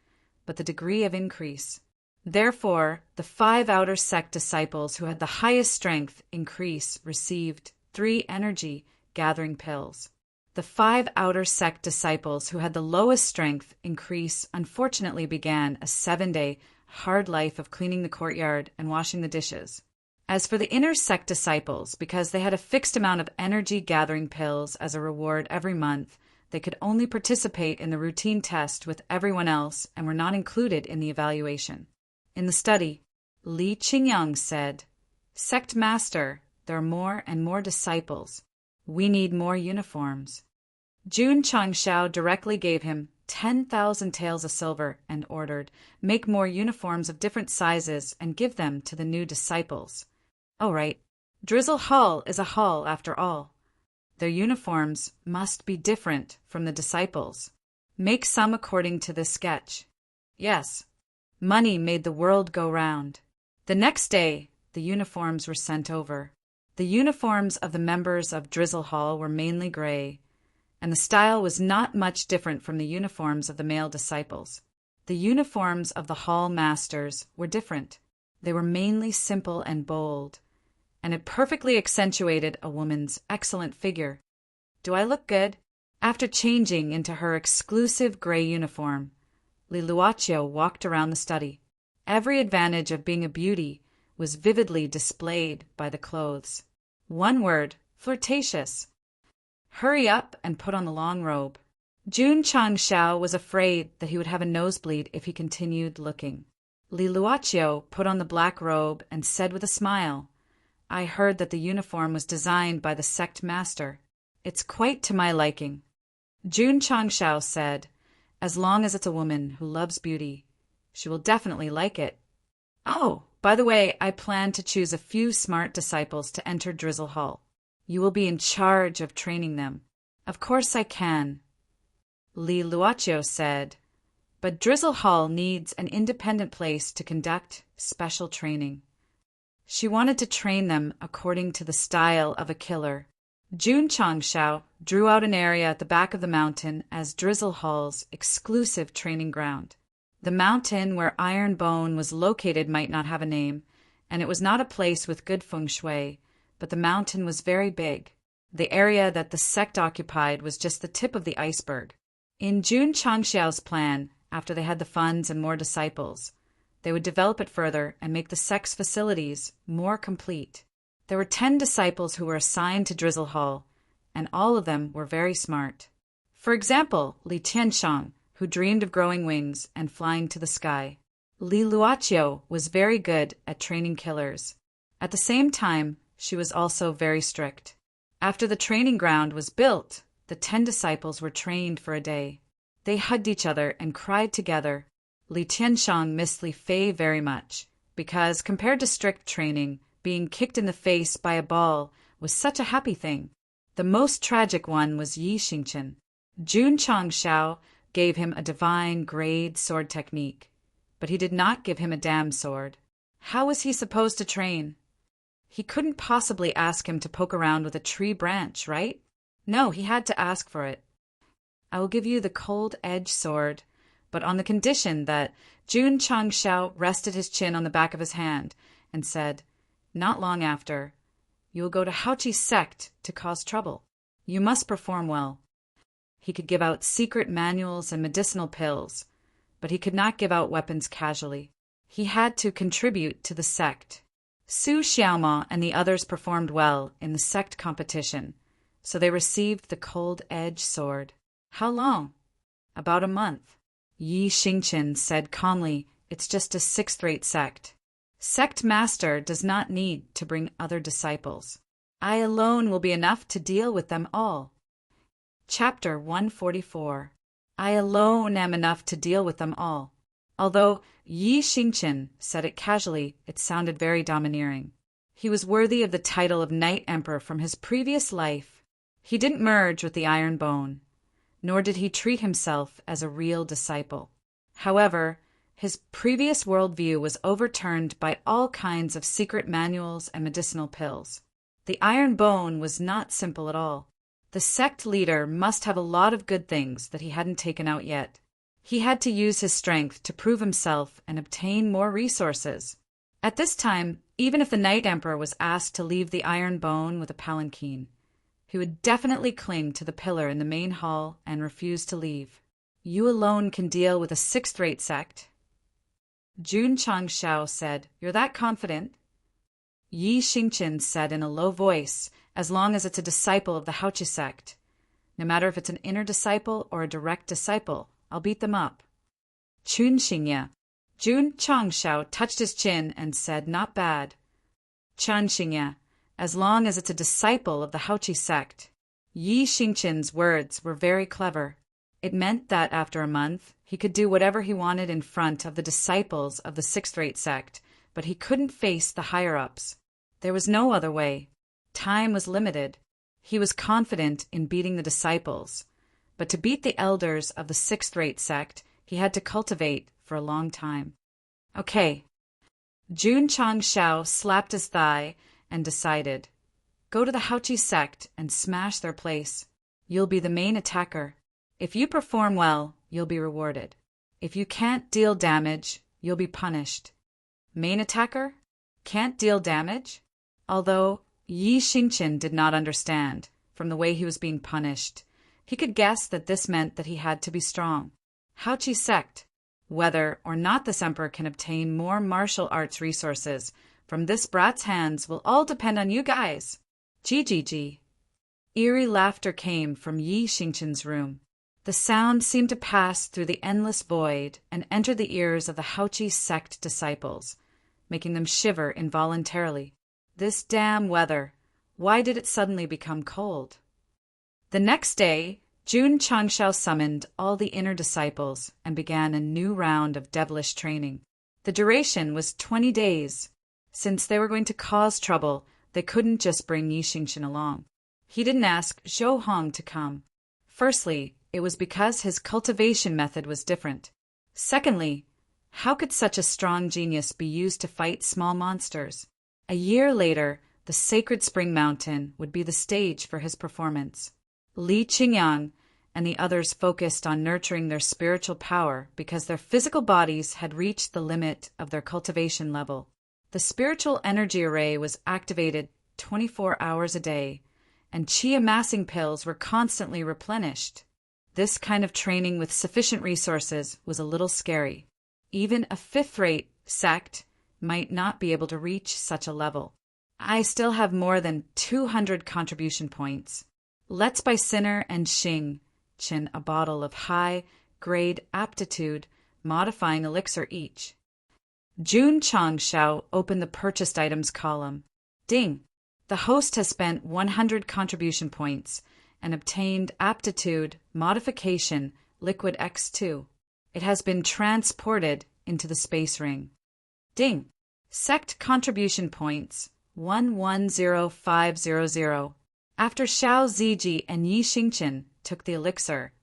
but the degree of increase. Therefore, the 5 outer sect disciples who had the highest strength increase received 3 energy gathering pills. The 5 outer sect disciples who had the lowest strength increase unfortunately began a 7-day hard life of cleaning the courtyard and washing the dishes. As for the inner sect disciples, because they had a fixed amount of energy gathering pills as a reward every month, they could only participate in the routine test with everyone else and were not included in the evaluation. In the study, Li Qingyang said, Sect Master, there are more and more disciples. We need more uniforms. Jun Changshao directly gave him 10,000 taels of silver and ordered, make more uniforms of different sizes and give them to the new disciples. Oh, right. Drizzle Hall is a hall after all. Their uniforms must be different from the disciples. Make some according to this sketch. Yes. Money made the world go round. The next day, the uniforms were sent over. The uniforms of the members of Drizzle Hall were mainly gray, and the style was not much different from the uniforms of the male disciples. The uniforms of the hall masters were different. They were mainly simple and bold, and it perfectly accentuated a woman's excellent figure. Do I look good? After changing into her exclusive gray uniform, Li Luoqiu walked around the study. Every advantage of being a beauty was vividly displayed by the clothes. One word, flirtatious. Hurry up and put on the long robe. Jun Changshao was afraid that he would have a nosebleed if he continued looking. Li Luoqiu put on the black robe and said with a smile, "I heard that the uniform was designed by the sect master. It's quite to my liking." Jun Changshao said, "As long as it's a woman who loves beauty, she will definitely like it. Oh, by the way, I plan to choose a few smart disciples to enter Drizzle Hall. You will be in charge of training them." "Of course I can," Li Luoqiu said, "but Drizzle Hall needs an independent place to conduct special training." She wanted to train them according to the style of a killer. Jun Changshao drew out an area at the back of the mountain as Drizzle Hall's exclusive training ground. The mountain where Iron Bone was located might not have a name, and it was not a place with good feng shui, but the mountain was very big. The area that the sect occupied was just the tip of the iceberg. In Jun Changxiao's plan, after they had the funds and more disciples, they would develop it further and make the sect's facilities more complete. There were 10 disciples who were assigned to Drizzle Hall, and all of them were very smart. For example, Li Tianshang, who dreamed of growing wings and flying to the sky. Li Luoqiu was very good at training killers. At the same time, she was also very strict. After the training ground was built, the 10 disciples were trained for a day. They hugged each other and cried together. Li Tianshang missed Li Fei very much, because compared to strict training, being kicked in the face by a ball was such a happy thing. The most tragic one was Yi Xingchen. Jun Changshao gave him a divine grade sword technique, but he did not give him a damn sword. How was he supposed to train? He couldn't possibly ask him to poke around with a tree branch, right? No, he had to ask for it. "I will give you the cold-edged sword, but on the condition that..." Jun Changshao rested his chin on the back of his hand and said, "Not long after, you will go to Haoqi's sect to cause trouble. You must perform well." He could give out secret manuals and medicinal pills, but he could not give out weapons casually. He had to contribute to the sect. Su Xiaoma and the others performed well in the sect competition, so they received the cold-edged sword. "How long?" "About a month." Yi Xingchen said calmly, "It's just a sixth-rate sect. Sect master does not need to bring other disciples. I alone will be enough to deal with them all." Chapter 144. I alone am enough to deal with them all. Although Yi Xingchen said it casually, it sounded very domineering. He was worthy of the title of Night Emperor from his previous life. He didn't merge with the Iron Bone, nor did he treat himself as a real disciple. However, his previous worldview was overturned by all kinds of secret manuals and medicinal pills. The Iron Bone was not simple at all. The sect leader must have a lot of good things that he hadn't taken out yet. He had to use his strength to prove himself and obtain more resources. At this time, even if the Night Emperor was asked to leave the Iron Bone with a palanquin, he would definitely cling to the pillar in the main hall and refuse to leave. "You alone can deal with a sixth-rate sect." Jun Changshao said, "You're that confident?" Yi Xingchen said in a low voice, "As long as it's a disciple of the Haoqi sect. No matter if it's an inner disciple or a direct disciple, I'll beat them up." Chun Xingye. Jun Changshao touched his chin and said, "Not bad." Chun Xingye. As long as it's a disciple of the Haoqi sect. Yi Xingchen's words were very clever. It meant that after a month, he could do whatever he wanted in front of the disciples of the sixth-rate sect, but he couldn't face the higher-ups. There was no other way. Time was limited. He was confident in beating the disciples, but to beat the elders of the sixth-rate sect, he had to cultivate for a long time. "Okay." Jun Changshao slapped his thigh and decided, "Go to the Haoqi sect and smash their place. You'll be the main attacker. If you perform well, you'll be rewarded. If you can't deal damage, you'll be punished." Main attacker? Can't deal damage? Although Yi Xingchen did not understand, from the way he was being punished, he could guess that this meant that he had to be strong. Haoqi sect. Whether or not this emperor can obtain more martial arts resources from this brat's hands will all depend on you guys. GGG. Eerie laughter came from Yi Xingchen's room. The sound seemed to pass through the endless void and enter the ears of the Haoqi sect disciples, making them shiver involuntarily. This damn weather! Why did it suddenly become cold? The next day, Jun Changshao summoned all the inner disciples and began a new round of devilish training. The duration was 20 days. Since they were going to cause trouble, they couldn't just bring Yi Xingqian along. He didn't ask Zhou Hong to come. Firstly, it was because his cultivation method was different. Secondly, how could such a strong genius be used to fight small monsters? A year later, the sacred spring mountain would be the stage for his performance. Li Qingyang and the others focused on nurturing their spiritual power because their physical bodies had reached the limit of their cultivation level. The spiritual energy array was activated 24 hours a day, and qi amassing pills were constantly replenished. This kind of training with sufficient resources was a little scary. Even a fifth-rate sect might not be able to reach such a level. I still have more than 200 contribution points. Let's buy Sinner and Xing Qin a bottle of high-grade aptitude modifying elixir each. Jun Changshao opened the purchased items column. Ding! The host has spent 100 contribution points and obtained aptitude modification liquid X2. It has been transported into the space ring. Ding! Sect contribution points 110500. After Xiao Ziji and Yi Xingqian took the elixir,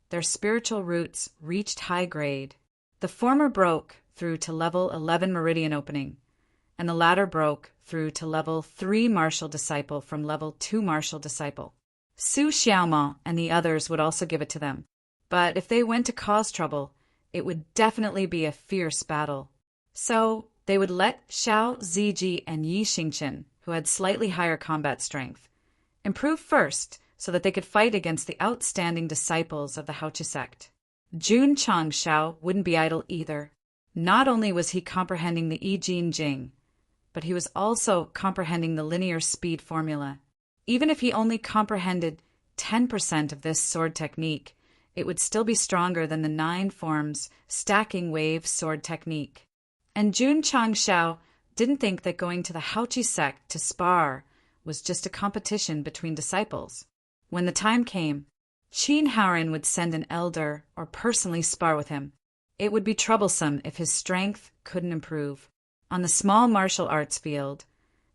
their spiritual roots reached high grade. The former broke through to level 11 meridian opening, and the latter broke through to level 3 martial disciple from level 2 martial disciple. Su Xiaomao and the others would also give it to them, but if they went to cause trouble, it would definitely be a fierce battle. So they would let Xiao Ziji and Yi Xingqian, who had slightly higher combat strength, improve first so that they could fight against the outstanding disciples of the Haoqi sect. Jun Changshao wouldn't be idle either. Not only was he comprehending the I Jin Jing, but he was also comprehending the linear speed formula. Even if he only comprehended 10% of this sword technique, it would still be stronger than the 9 forms stacking wave sword technique. And Jun Changshao didn't think that going to the Haoqi sect to spar was just a competition between disciples. When the time came, Qin Haoren would send an elder or personally spar with him. It would be troublesome if his strength couldn't improve. On the small martial arts field,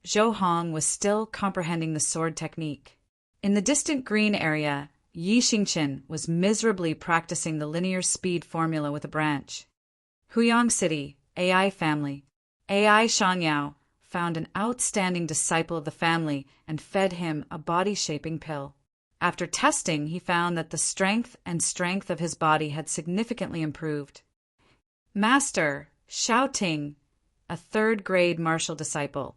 Zhou Hong was still comprehending the sword technique. In the distant green area, Yi Xingqian was miserably practicing the linear speed formula with a branch. Huyang City, AI family. AI Shangyao found an outstanding disciple of the family and fed him a body-shaping pill. After testing, he found that the strength of his body had significantly improved. Master Xiao Ting, a 3rd-grade martial disciple,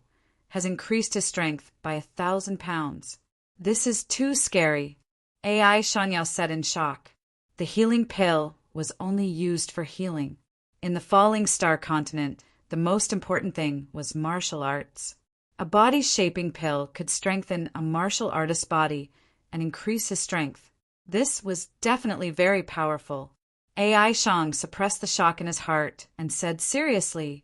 has increased his strength by 1,000 pounds. This is too scary, AI Shangyao said in shock. The healing pill was only used for healing. In the Falling Star continent, the most important thing was martial arts. A body-shaping pill could strengthen a martial artist's body and increase his strength. This was definitely very powerful. AI Shang suppressed the shock in his heart and said seriously,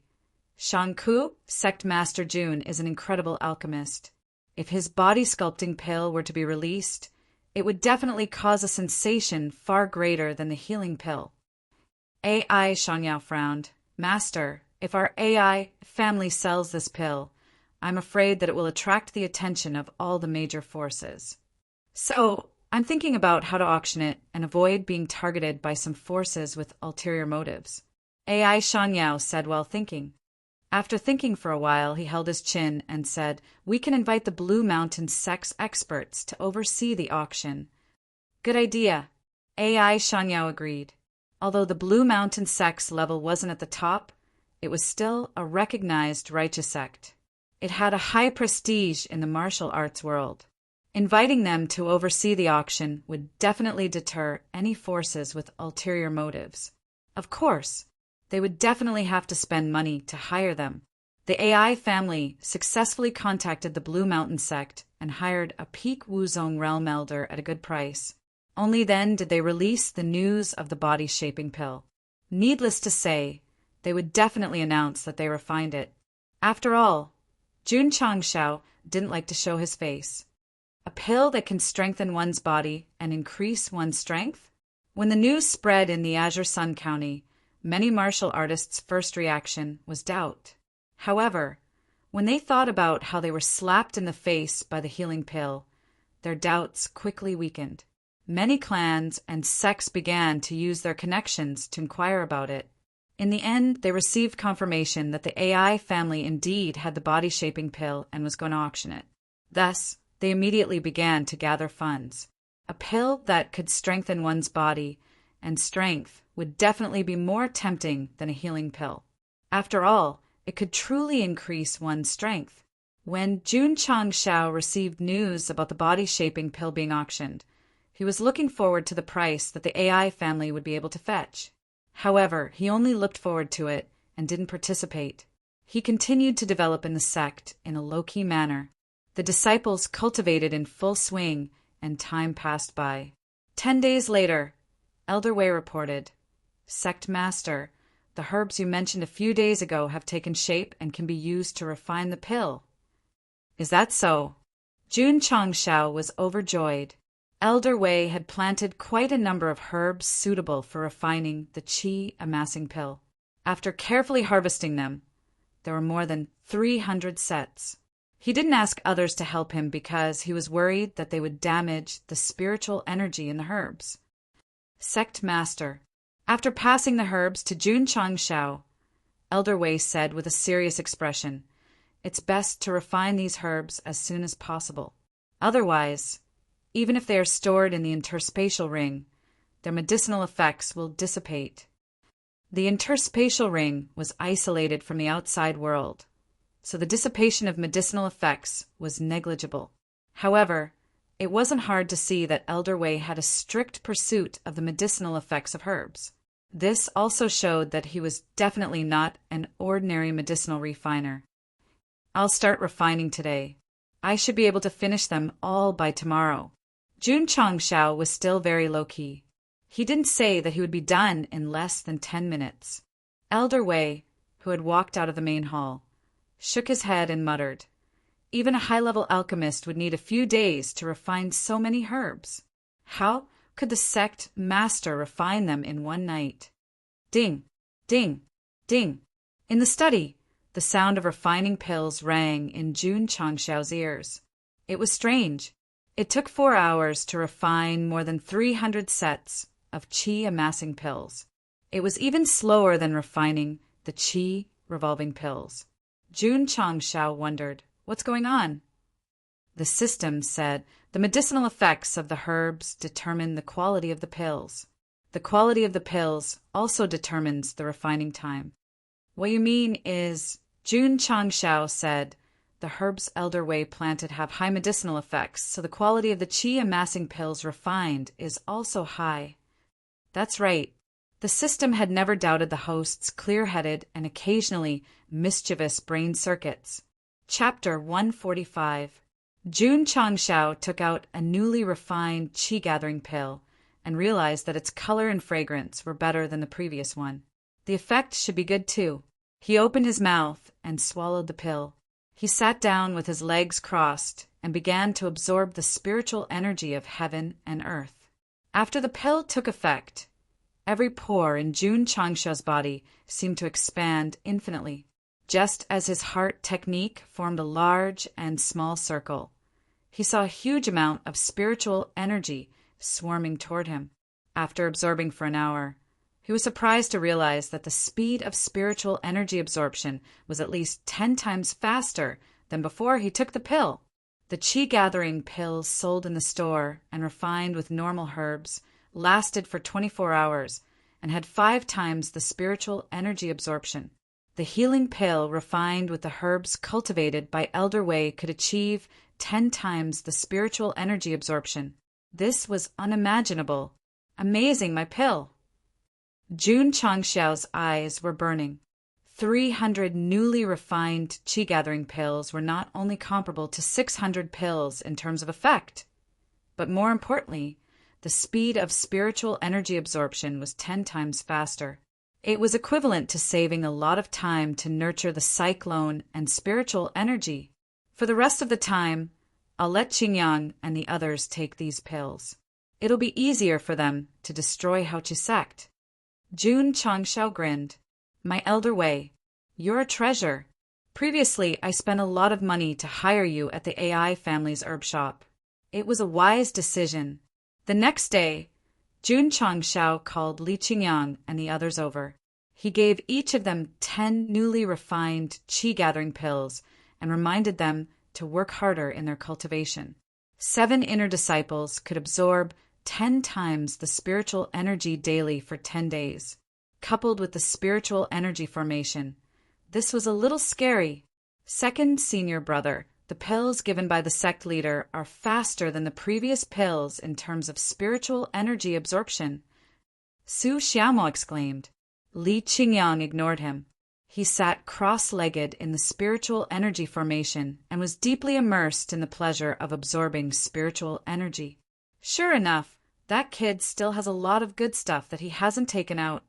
Shang Ku, Sect Master Jun, is an incredible alchemist. If his body sculpting pill were to be released, it would definitely cause a sensation far greater than the healing pill. AI Shangyao frowned. Master, if our AI family sells this pill, I'm afraid that it will attract the attention of all the major forces. So, I'm thinking about how to auction it and avoid being targeted by some forces with ulterior motives. AI Shangyao said while thinking. After thinking for a while, he held his chin and said, We can invite the Blue Mountain Sect's experts to oversee the auction. Good idea. AI Shangyao agreed. Although the Blue Mountain Sect's level wasn't at the top, it was still a recognized righteous sect. It had a high prestige in the martial arts world. Inviting them to oversee the auction would definitely deter any forces with ulterior motives. Of course, they would definitely have to spend money to hire them. The AI family successfully contacted the Blue Mountain Sect and hired a peak Wuzong realm elder at a good price. Only then did they release the news of the body-shaping pill. Needless to say, they would definitely announce that they refined it. After all, Jun Changshao didn't like to show his face. A pill that can strengthen one's body and increase one's strength? When the news spread in the Azure Sun County, many martial artists' first reaction was doubt. However, when they thought about how they were slapped in the face by the healing pill, their doubts quickly weakened. Many clans and sects began to use their connections to inquire about it. In the end, they received confirmation that the AI family indeed had the body-shaping pill and was going to auction it. Thus, they immediately began to gather funds. A pill that could strengthen one's body and strength would definitely be more tempting than a healing pill. After all, it could truly increase one's strength. When Jun Changshao received news about the body-shaping pill being auctioned, he was looking forward to the price that the AI family would be able to fetch. However, he only looked forward to it and didn't participate. He continued to develop in the sect in a low-key manner. The disciples cultivated in full swing, and time passed by. 10 days later, Elder Wei reported, "Sect Master, the herbs you mentioned a few days ago have taken shape and can be used to refine the pill." "Is that so?" Jun Changshao was overjoyed. Elder Wei had planted quite a number of herbs suitable for refining the qi amassing pill. After carefully harvesting them, there were more than 300 sets. He didn't ask others to help him because he was worried that they would damage the spiritual energy in the herbs. "Sect Master, after passing the herbs to Jun Changshao," Elder Wei said with a serious expression, "it's best to refine these herbs as soon as possible. Otherwise, even if they are stored in the interspatial ring, their medicinal effects will dissipate." The interspatial ring was isolated from the outside world, so the dissipation of medicinal effects was negligible. However, it wasn't hard to see that Elder Wei had a strict pursuit of the medicinal effects of herbs. This also showed that he was definitely not an ordinary medicinal refiner. "I'll start refining today. I should be able to finish them all by tomorrow." Jun Changshao was still very low-key. He didn't say that he would be done in less than 10 minutes. Elder Wei, who had walked out of the main hall, shook his head and muttered, "Even a high-level alchemist would need a few days to refine so many herbs. How could the sect master refine them in one night?" Ding, ding, ding. In the study, the sound of refining pills rang in Jun Changshao's ears. It was strange. It took 4 hours to refine more than 300 sets of qi amassing pills. It was even slower than refining the qi revolving pills. Jun Changshao wondered, "What's going on?" The system said the medicinal effects of the herbs determine the quality of the pills. The quality of the pills also determines the refining time. "What you mean is," Jun Changshao said, "the herbs Elder Wei planted have high medicinal effects, so the quality of the qi amassing pills refined is also high." That's right. The system had never doubted the host's clear-headed and occasionally mischievous brain circuits. Chapter 145. Jun Changshao took out a newly refined qi-gathering pill and realized that its color and fragrance were better than the previous one. The effect should be good too. He opened his mouth and swallowed the pill. He sat down with his legs crossed and began to absorb the spiritual energy of heaven and earth. After the pill took effect, every pore in Jun Changsha's body seemed to expand infinitely, just as his heart technique formed a large and small circle. He saw a huge amount of spiritual energy swarming toward him. After absorbing for an hour, he was surprised to realize that the speed of spiritual energy absorption was at least 10 times faster than before he took the pill. The qi-gathering pills sold in the store and refined with normal herbs lasted for 24 hours and had 5 times the spiritual energy absorption. The healing pill refined with the herbs cultivated by Elder Wei could achieve 10 times the spiritual energy absorption. This was unimaginable. Amazing, my pill. Jun Changshao's eyes were burning. 300 newly refined qi-gathering pills were not only comparable to 600 pills in terms of effect, but more importantly, The speed of spiritual energy absorption was 10 times faster. It was equivalent to saving a lot of time to nurture the cyclone and spiritual energy. For the rest of the time, I'll let Qingyang and the others take these pills. It'll be easier for them to destroy Haochu Sect. Jun Changshao grinned. My elder Wei, you're a treasure. Previously, I spent a lot of money to hire you at the AI family's herb shop. It was a wise decision. The next day, Jun Changshao called Li Qingyang and the others over. He gave each of them 10 newly refined qi-gathering pills and reminded them to work harder in their cultivation. 7 inner disciples could absorb 10 times the spiritual energy daily for 10 days. Coupled with the spiritual energy formation, this was a little scary. Second senior brother, the pills given by the sect leader are faster than the previous pills in terms of spiritual energy absorption. Su Xiaomo exclaimed. Li Qingyang ignored him. He sat cross-legged in the spiritual energy formation and was deeply immersed in the pleasure of absorbing spiritual energy. Sure enough, that kid still has a lot of good stuff that he hasn't taken out.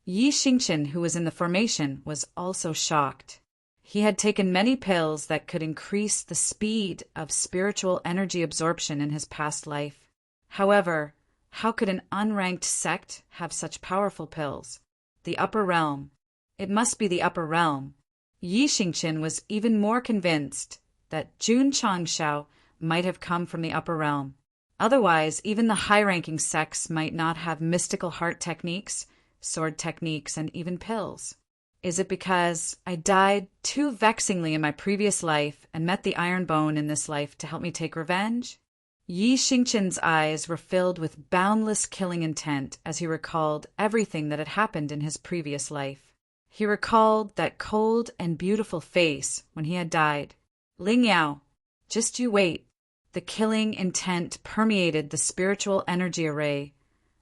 Yi Xingqian, who was in the formation, was also shocked. He had taken many pills that could increase the speed of spiritual energy absorption in his past life. However, how could an unranked sect have such powerful pills? The upper realm. It must be the upper realm. Yi Xingqian was even more convinced that Jun Changshao might have come from the upper realm. Otherwise, even the high-ranking sects might not have mystical heart techniques, sword techniques, and even pills. Is it because I died too vexingly in my previous life and met the iron bone in this life to help me take revenge? Yi Xingqian's eyes were filled with boundless killing intent as he recalled everything that had happened in his previous life. He recalled that cold and beautiful face when he had died. Ling Yao, just you wait. The killing intent permeated the spiritual energy array,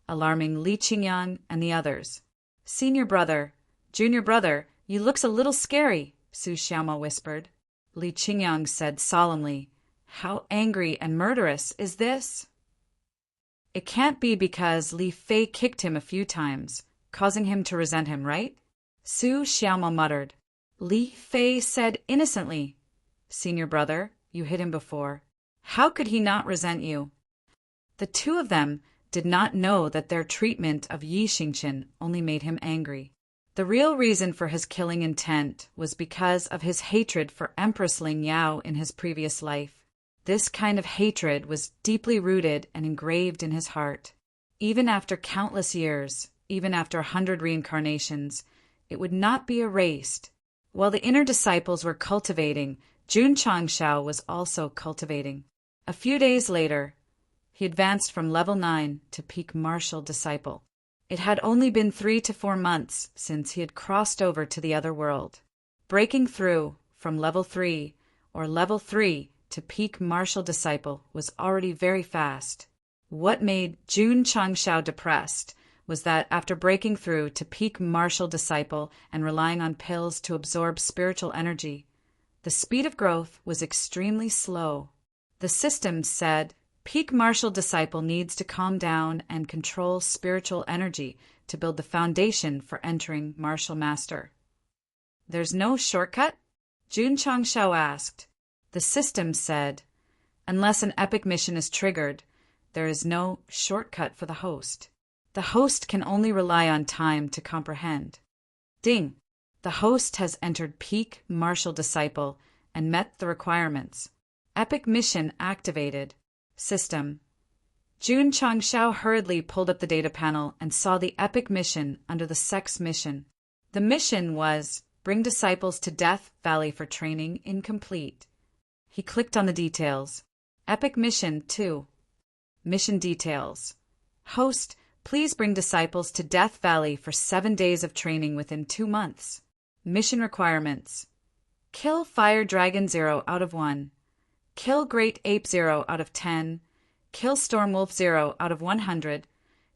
alarming Li Qingyang and the others. Senior brother, junior brother, you looks a little scary, Su Xiaomo whispered. Li Qingyang said solemnly, how angry and murderous is this? It can't be because Li Fei kicked him a few times, causing him to resent him, right? Su Xiaomo muttered. Li Fei said innocently, Senior brother, you hit him before. How could he not resent you? The two of them did not know that their treatment of Yi Xingqian only made him angry. The real reason for his killing intent was because of his hatred for Empress Ling Yao in his previous life. This kind of hatred was deeply rooted and engraved in his heart. Even after countless years, even after 100 reincarnations, it would not be erased. While the inner disciples were cultivating, Jun Changshao was also cultivating. A few days later, he advanced from level 9 to peak martial disciple. It had only been 3 to 4 months since he had crossed over to the other world. Breaking through from level 3 to peak martial disciple was already very fast. What made Jun Changshao depressed was that after breaking through to peak martial disciple and relying on pills to absorb spiritual energy, the speed of growth was extremely slow. The system said peak martial disciple needs to calm down and control spiritual energy to build the foundation for entering martial master. There's no shortcut? Jun Changshao asked. The system said, unless an epic mission is triggered, there is no shortcut for the host. The host can only rely on time to comprehend. Ding! The host has entered peak martial disciple and met the requirements. Epic mission activated. System. Jun Changshao hurriedly pulled up the data panel and saw the epic mission under the Sect's mission. The mission was bring disciples to Death Valley for training incomplete. He clicked on the details. Epic mission 2. Mission details. Host, please bring disciples to Death Valley for 7 days of training within 2 months. Mission requirements. Kill Fire Dragon 0 out of 1. Kill Great Ape 0 out of 10. Kill Storm Wolf 0 out of 100.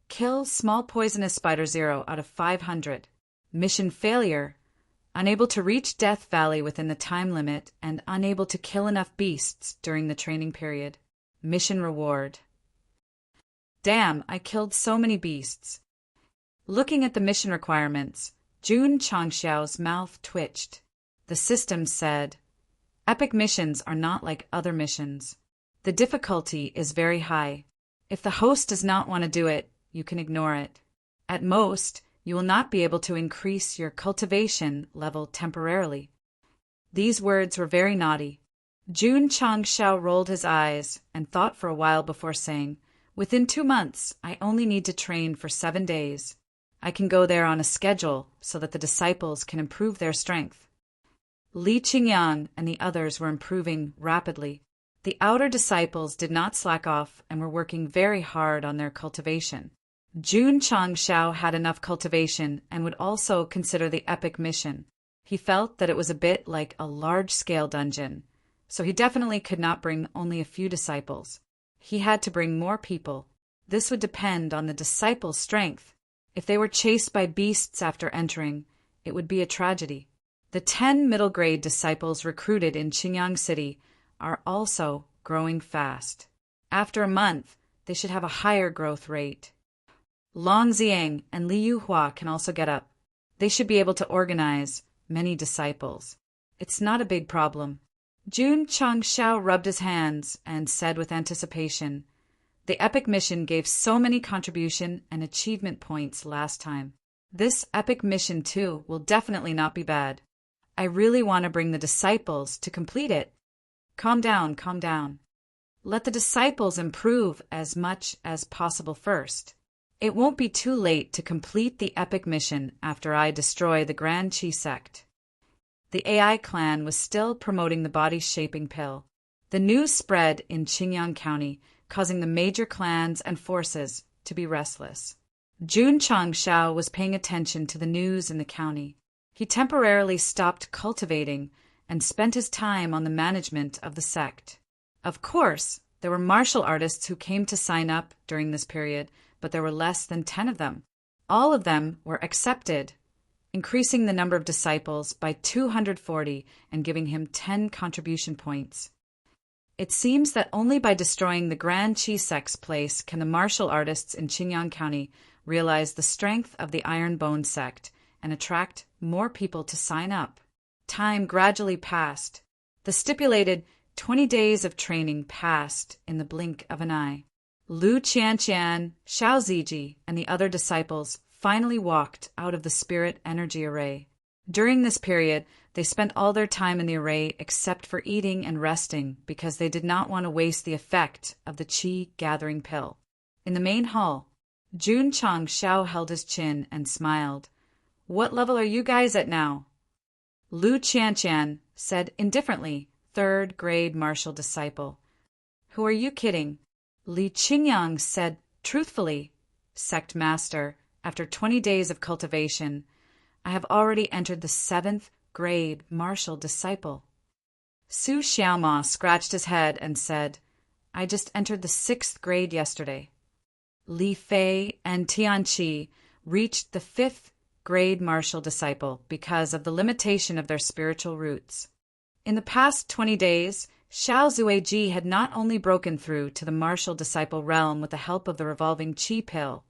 Kill Small Poisonous Spider 0 out of 500. Mission failure. Unable to reach Death Valley within the time limit and unable to kill enough beasts during the training period. Mission reward. Damn, I killed so many beasts. Looking at the mission requirements, Jun Changxiao's mouth twitched. The system said, "Epic missions are not like other missions. The difficulty is very high. If the host does not want to do it, you can ignore it. At most, you will not be able to increase your cultivation level temporarily." These words were very naughty. Jun Changxiao rolled his eyes and thought for a while before saying, "Within 2 months, I only need to train for 7 days. I can go there on a schedule so that the disciples can improve their strength." Li Qingyang and the others were improving rapidly. The outer disciples did not slack off and were working very hard on their cultivation. Jun Changxiao had enough cultivation and would also consider the epic mission. He felt that it was a bit like a large-scale dungeon, so he definitely could not bring only a few disciples. He had to bring more people. This would depend on the disciples' strength. If they were chased by beasts after entering, it would be a tragedy. The 10 middle-grade disciples recruited in Qingyang City are also growing fast. After a month, they should have a higher growth rate. Long Ziang and Li Yuhua can also get up. They should be able to organize many disciples. It's not a big problem. Jun Changxiao rubbed his hands and said with anticipation, "The epic mission gave so many contribution and achievement points last time. This epic mission too will definitely not be bad. I really want to bring the disciples to complete it." Calm down, calm down. Let the disciples improve as much as possible first. It won't be too late to complete the epic mission after I destroy the Grand Qi Sect. The AI clan was still promoting the body-shaping pill. The news spread in Qingyang County, causing the major clans and forces to be restless. Jun Changxiao was paying attention to the news in the county. He temporarily stopped cultivating and spent his time on the management of the sect. Of course, there were martial artists who came to sign up during this period, but there were less than 10 of them. All of them were accepted, increasing the number of disciples by 240 and giving him 10 contribution points. It seems that only by destroying the Grand Qi Sect's place can the martial artists in Qingyang County realize the strength of the Iron Bone Sect and attract more people to sign up. Time gradually passed. The stipulated 20 days of training passed in the blink of an eye. Lu Qianqian, Xiao Ziji, and the other disciples finally walked out of the spirit energy array. During this period, they spent all their time in the array except for eating and resting because they did not want to waste the effect of the qi gathering pill. In the main hall, Jun Changxiao held his chin and smiled. "What level are you guys at now?" Lu Qianqian said indifferently, 3rd grade martial disciple. "Who are you kidding?" Li Qingyang said truthfully, "Sect master, after 20 days of cultivation, I have already entered the 7th grade martial disciple." Su Xiaoma scratched his head and said, "I just entered the 6th grade yesterday." Li Fei and Tianqi reached the 5th grade martial disciple because of the limitation of their spiritual roots. In the past 20 days, Xiao Zueji had not only broken through to the martial disciple realm with the help of the revolving qi pill,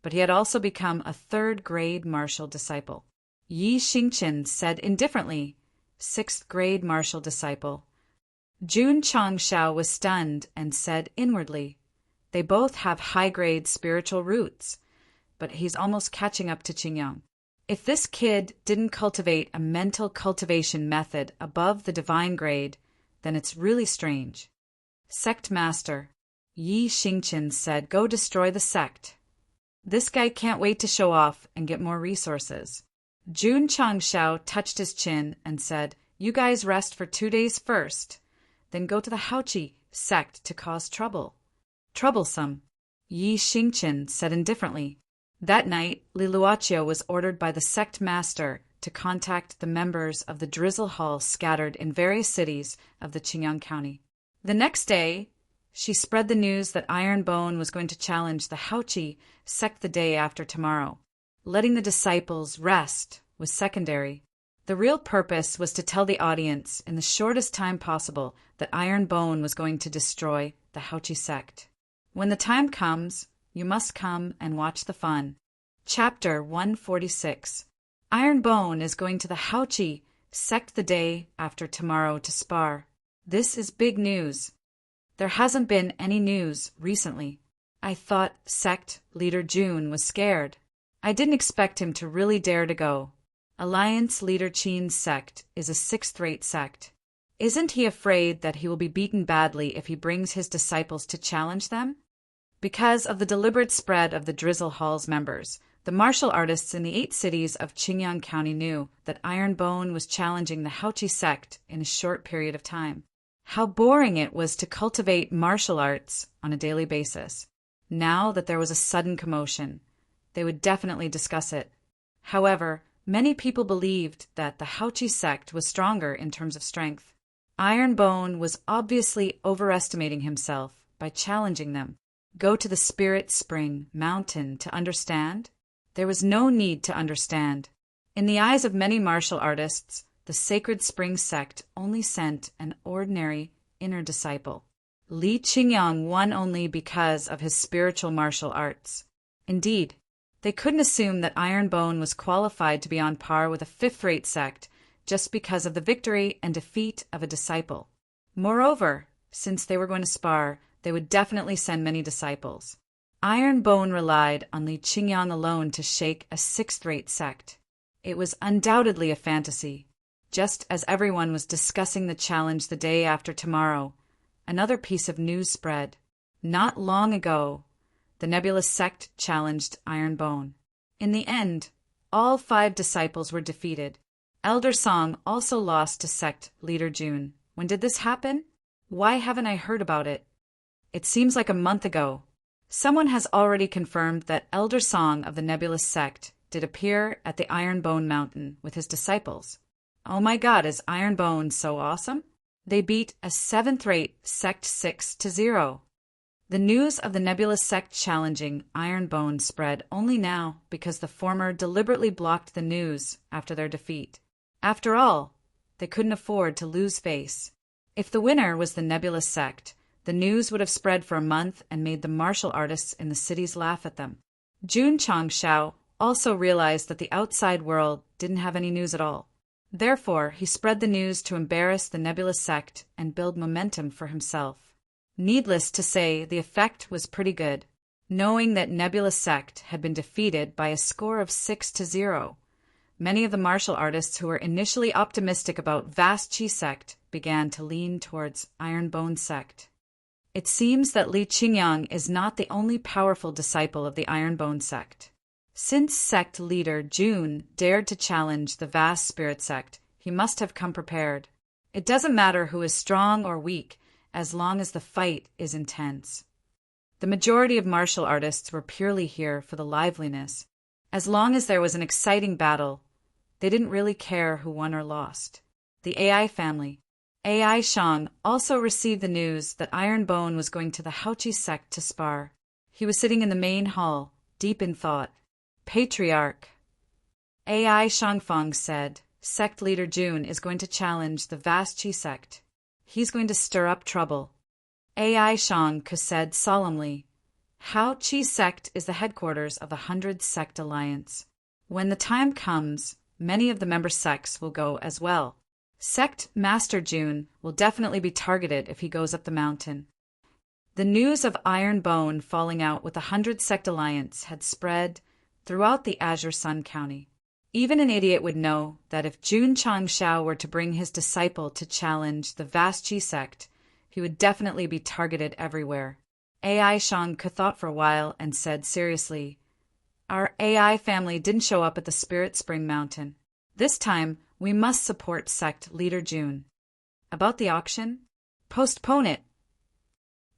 but he had also become a 3rd grade martial disciple. Yi Xingchen said indifferently, 6th grade martial disciple. Jun Changxiao was stunned and said inwardly, "They both have high-grade spiritual roots, but he's almost catching up to Qingyang. If this kid didn't cultivate a mental cultivation method above the divine grade, then it's really strange." "Sect master," Yi Xingchen said, "go destroy the sect. This guy can't wait to show off and get more resources." Jun Changxiao touched his chin and said, "You guys rest for 2 days first, then go to the Haoqi sect to cause trouble." "Troublesome," Yi Xingchen said indifferently. That night, Li Luoqiu was ordered by the sect master to contact the members of the Drizzle Hall scattered in various cities of the Qingyang County. The next day, she spread the news that Iron Bone was going to challenge the Haoqi sect the day after tomorrow. Letting the disciples rest was secondary. The real purpose was to tell the audience in the shortest time possible that Iron Bone was going to destroy the Haoqi sect. When the time comes, You must come and watch the fun. Chapter 146. Ironbone is going to the Hauchi Sect the day after tomorrow to spar. This is big news. There hasn't been any news recently. I thought Sect leader June was scared. I didn't expect him to really dare to go. Alliance leader Qin's sect is a sixth-rate sect. Isn't he afraid that he will be beaten badly if he brings his disciples to challenge them? Because of the deliberate spread of the Drizzle Hall's members, the martial artists in the 8 cities of Qingyang County knew that Ironbone was challenging the Hauchi sect in a short period of time. How boring it was to cultivate martial arts on a daily basis. Now that there was a sudden commotion, they would definitely discuss it. However, many people believed that the Hauchi sect was stronger in terms of strength. Ironbone was obviously overestimating himself by challenging them. Go to the Spirit Spring Mountain to understand? There was no need to understand. In the eyes of many martial artists, the Sacred Spring sect only sent an ordinary inner disciple. Li Qingyang won only because of his spiritual martial arts. Indeed, they couldn't assume that Ironbone was qualified to be on par with a fifth-rate sect just because of the victory and defeat of a disciple. Moreover, since they were going to spar, they would definitely send many disciples. Ironbone relied on Li Qingyang alone to shake a sixth-rate sect. It was undoubtedly a fantasy. Just as everyone was discussing the challenge the day after tomorrow, another piece of news spread. Not long ago, the Nebulous Sect challenged Ironbone. In the end, all 5 disciples were defeated. Elder Song also lost to Sect leader June. When did this happen? Why haven't I heard about it? It seems like a month ago. Someone has already confirmed that Elder Song of the Nebulous Sect did appear at the Ironbone Mountain with his disciples. Oh my God, is Ironbone so awesome? They beat a 7th-rate Sect 6-0. The news of the Nebulous Sect challenging Ironbone spread only now because the former deliberately blocked the news after their defeat. After all, they couldn't afford to lose face. If the winner was the Nebulous Sect, the news would have spread for a month and made the martial artists in the cities laugh at them. Jun Changshao also realized that the outside world didn't have any news at all. Therefore, he spread the news to embarrass the Nebulous Sect and build momentum for himself. Needless to say, the effect was pretty good. Knowing that Nebulous Sect had been defeated by a score of 6-0, many of the martial artists who were initially optimistic about Vast Chi Sect began to lean towards Ironbone Sect. It seems that Li Qingyang is not the only powerful disciple of the Ironbone Sect. Since Sect leader June dared to challenge the Vast Spirit Sect, he must have come prepared. It doesn't matter who is strong or weak, as long as the fight is intense. The majority of martial artists were purely here for the liveliness. As long as there was an exciting battle, they didn't really care who won or lost. The AI family, AI Shang, also received the news that Ironbone was going to the Hauchi sect to spar. He was sitting in the main hall, deep in thought. Patriarch AI Shangfang said, Sect leader June is going to challenge the Vast Chi sect. He's going to stir up trouble. AI Shang said solemnly, Hao Chi sect is the headquarters of the 100 Sect Alliance. When the time comes, many of the member sects will go as well. Sect Master June will definitely be targeted if he goes up the mountain. The news of Ironbone falling out with the 100 Sect Alliance had spread throughout the Azure Sun County. Even an idiot would know that if Jun Changshao were to bring his disciple to challenge the Vast Chi sect, he would definitely be targeted everywhere. AI Shang thought for a while and said seriously, Our AI family didn't show up at the Spirit Spring Mountain. This time, we must support Sect leader June. About the auction? Postpone it.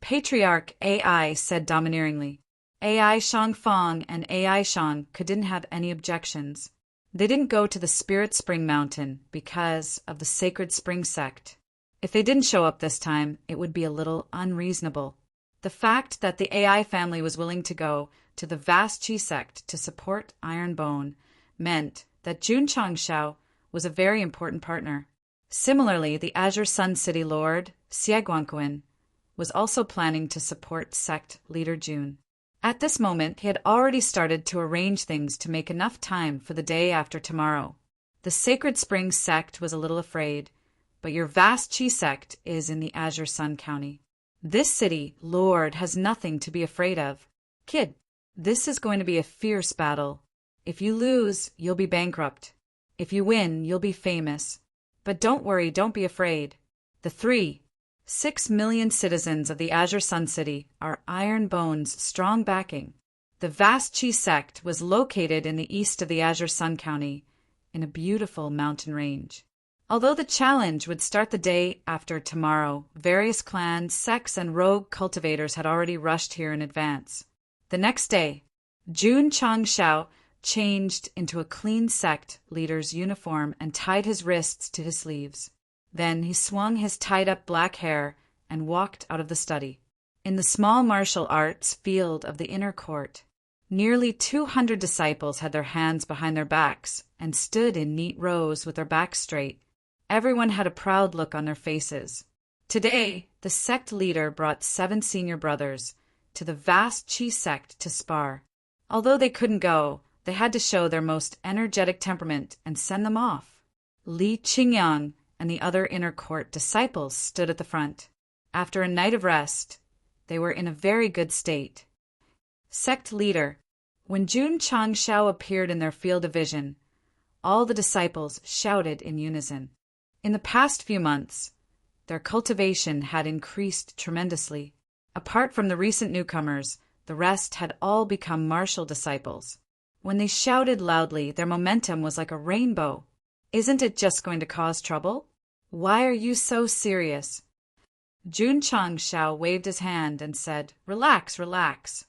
Patriarch AI said domineeringly. AI Shangfang and AI Shang didn't have any objections. They didn't go to the Spirit Spring Mountain because of the Sacred Spring Sect. If they didn't show up this time, it would be a little unreasonable. The fact that the AI family was willing to go to the Vast Chi sect to support Ironbone meant that Jun Changshao was a very important partner. Similarly, the Azure Sun City Lord, Xie Guangquan, was also planning to support Sect leader June. At this moment, he had already started to arrange things to make enough time for the day after tomorrow. The Sacred Spring Sect was a little afraid, but your vast Chi Sect is in the Azure Sun County. This city, Lord, has nothing to be afraid of. Kid, this is going to be a fierce battle. If you lose, you'll be bankrupt. If you win, you'll be famous. But don't worry, don't be afraid. The 6 million citizens of the Azure Sun City are iron bones, strong backing. The vast Chi Sect was located in the east of the Azure Sun County, in a beautiful mountain range. Although the challenge would start the day after tomorrow, various clans, sects, and rogue cultivators had already rushed here in advance. The next day, Jun Changshao changed into a clean sect leader's uniform and tied his wrists to his sleeves. Then he swung his tied-up black hair and walked out of the study. In the small martial arts field of the inner court, nearly 200 disciples had their hands behind their backs and stood in neat rows with their backs straight. Everyone had a proud look on their faces. Today, the sect leader brought 7 senior brothers to the vast Chi Sect to spar. Although they couldn't go, they had to show their most energetic temperament and send them off. Li Qingyang and the other inner court disciples stood at the front. After a night of rest, they were in a very good state. Sect leader, when Jun Changshao appeared in their field of vision, all the disciples shouted in unison. In the past few months, their cultivation had increased tremendously. Apart from the recent newcomers, the rest had all become martial disciples. When they shouted loudly, their momentum was like a rainbow. Isn't it just going to cause trouble? Why are you so serious? Jun Changshao waved his hand and said, "Relax, relax."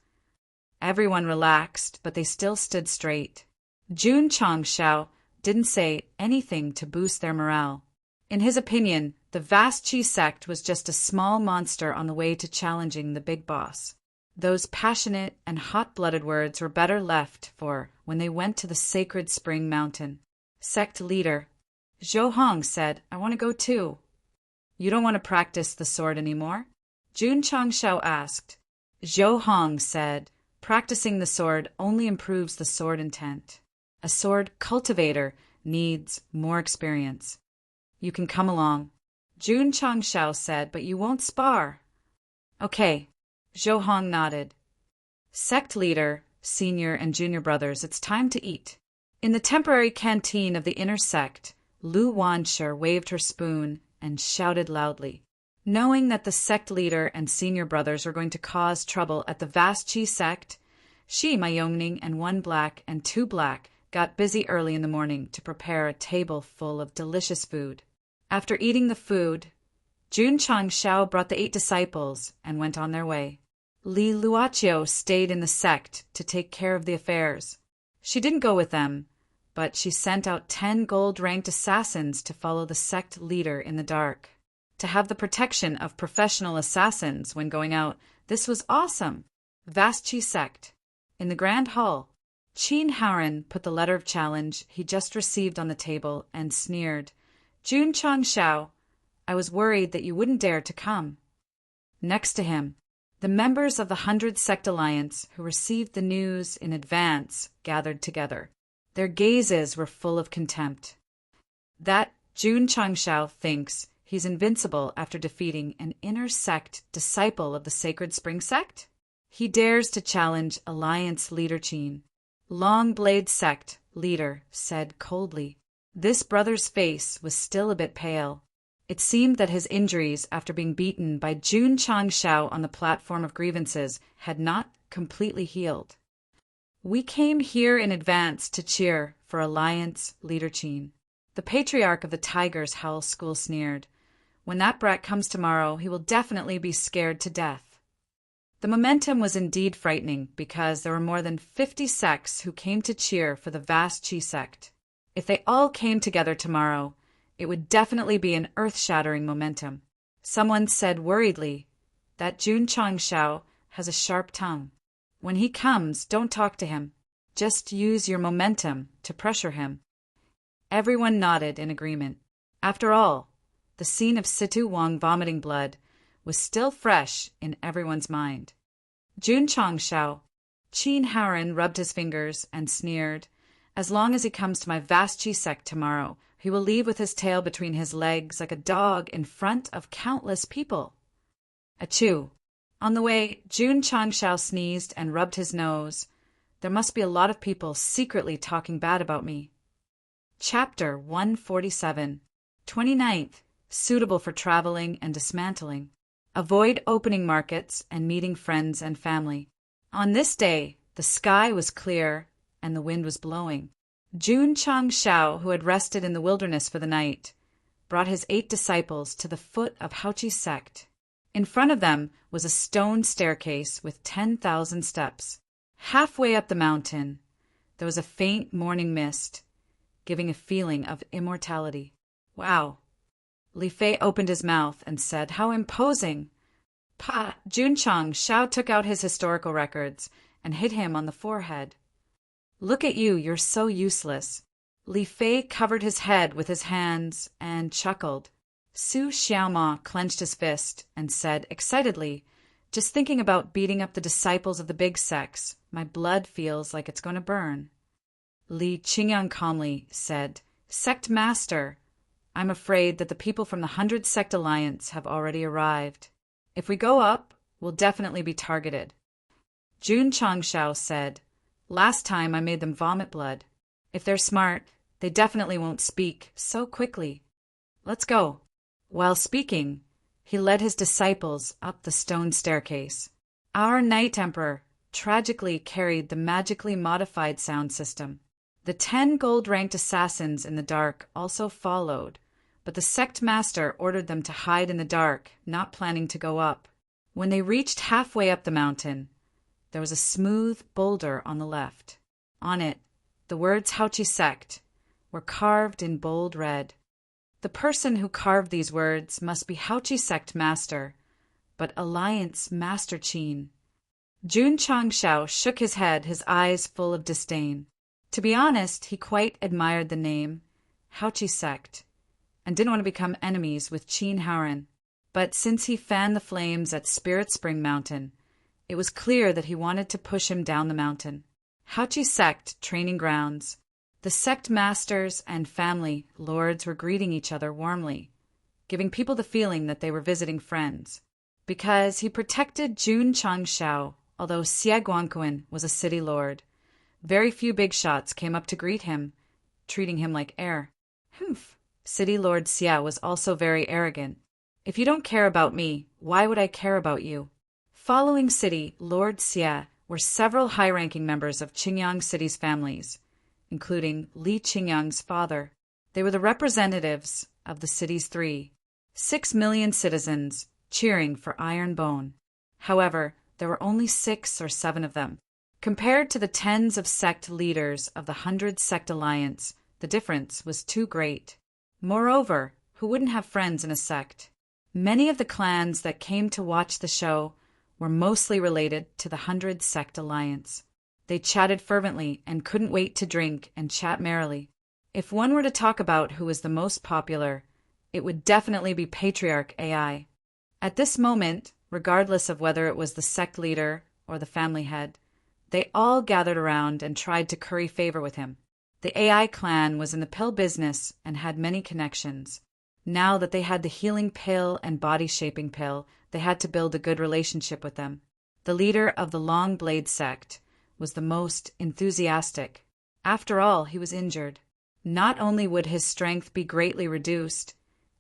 Everyone relaxed, but they still stood straight. Jun Changshao didn't say anything to boost their morale. In his opinion, the vast Chi Sect was just a small monster on the way to challenging the big boss. Those passionate and hot-blooded words were better left for when they went to the sacred spring mountain. Sect leader Zhou Hong said, "I want to go too." "You don't want to practice the sword anymore?" Jun Changshao asked. Zhou Hong said, "Practicing the sword only improves the sword intent. A sword cultivator needs more experience. You can come along." Jun Changshao said, "But you won't spar." "Okay." Zhou Hong nodded. Sect leader, senior and junior brothers, it's time to eat. In the temporary canteen of the inner sect, Lu Wanshi waved her spoon and shouted loudly. Knowing that the sect leader and senior brothers were going to cause trouble at the vast Chi Sect, she, Mayongning, and 1 black and 2 black got busy early in the morning to prepare a table full of delicious food. After eating the food, Jun Changshao brought the 8 disciples and went on their way. Li Luoqiu stayed in the sect to take care of the affairs. She didn't go with them, but she sent out 10 gold-ranked assassins to follow the sect leader in the dark. To have the protection of professional assassins when going out, this was awesome. Vast Chi Sect. In the Grand Hall, Qin Haoren put the letter of challenge he just received on the table and sneered, "Jun Changshao, I was worried that you wouldn't dare to come." Next to him, the members of the 100 Sect Alliance who received the news in advance gathered together. Their gazes were full of contempt. That Jun Changshao thinks he's invincible after defeating an inner sect disciple of the Sacred Spring Sect? He dares to challenge Alliance leader Qin. Long Blade Sect leader said coldly. This brother's face was still a bit pale. It seemed that his injuries after being beaten by Jun Changshao on the platform of grievances had not completely healed. "We came here in advance to cheer for Alliance leader Qin." The patriarch of the Tiger's Howl School sneered. "When that brat comes tomorrow, he will definitely be scared to death." The momentum was indeed frightening because there were more than 50 sects who came to cheer for the vast Chi Sect. If they all came together tomorrow, it would definitely be an earth-shattering momentum. Someone said worriedly that Jun Changshao has a sharp tongue. When he comes, don't talk to him. Just use your momentum to pressure him. Everyone nodded in agreement. After all, the scene of Situ Wang vomiting blood was still fresh in everyone's mind. Jun Changshao, Qin Haoran rubbed his fingers and sneered. As long as he comes to my vast Sect tomorrow, he will leave with his tail between his legs like a dog in front of countless people. Achoo! On the way, Jun Changshao sneezed and rubbed his nose. There must be a lot of people secretly talking bad about me. Chapter 147. 29th. Suitable for traveling and dismantling. Avoid opening markets and meeting friends and family. On this day, the sky was clear and the wind was blowing. Jun Changshao, who had rested in the wilderness for the night, brought his 8 disciples to the foot of Haoqi's Sect. In front of them was a stone staircase with 10,000 steps. Halfway up the mountain, there was a faint morning mist, giving a feeling of immortality. Wow! Li Fei opened his mouth and said, "How imposing!" Jun Changshao took out his historical records and hit him on the forehead. "Look at you, you're so useless." Li Fei covered his head with his hands and chuckled. Su Xiaoma clenched his fist and said excitedly, "Just thinking about beating up the disciples of the big sects, my blood feels like it's going to burn." Li Qingyang calmly said, "Sect Master, I'm afraid that the people from the 100 Sect Alliance have already arrived. If we go up, we'll definitely be targeted." Jun Changshao said, "Last time I made them vomit blood. If they're smart, they definitely won't speak so quickly. Let's go." While speaking, he led his disciples up the stone staircase. Our Night Emperor tragically carried the magically modified sound system. The 10 gold-ranked assassins in the dark also followed, but the Sect Master ordered them to hide in the dark, not planning to go up. When they reached halfway up the mountain, there was a smooth boulder on the left. On it, the words Haoqi Sect were carved in bold red. The person who carved these words must be Haoqi Sect Master, but Alliance Master Qin. Jun Changshao shook his head, his eyes full of disdain. To be honest, he quite admired the name, Haoqi Sect, and didn't want to become enemies with Qin Haoran. But since he fanned the flames at Spirit Spring Mountain, it was clear that he wanted to push him down the mountain. Haoqi Sect training grounds. The Sect Masters and family lords were greeting each other warmly, giving people the feeling that they were visiting friends. Because he protected Jun Changshao, although Xie Guangquan was a city lord, very few big shots came up to greet him, treating him like heir. Humph! City Lord Xie was also very arrogant. "If you don't care about me, why would I care about you?" Following City Lord Xie were several high-ranking members of Qingyang City's families, including Li Qingyang's father. They were the representatives of the city's 6 million citizens cheering for Iron Bone. However, there were only 6 or 7 of them. Compared to the tens of sect leaders of the 100 Sect Alliance, the difference was too great. Moreover, who wouldn't have friends in a sect? Many of the clans that came to watch the show were mostly related to the 100 Sect Alliance. They chatted fervently and couldn't wait to drink and chat merrily. If one were to talk about who was the most popular, it would definitely be Patriarch AI. At this moment, regardless of whether it was the sect leader or the family head, they all gathered around and tried to curry favor with him. The AI clan was in the pill business and had many connections. Now that they had the healing pill and body-shaping pill, they had to build a good relationship with them. The leader of the Long Blade sect was the most enthusiastic. After all, he was injured. Not only would his strength be greatly reduced,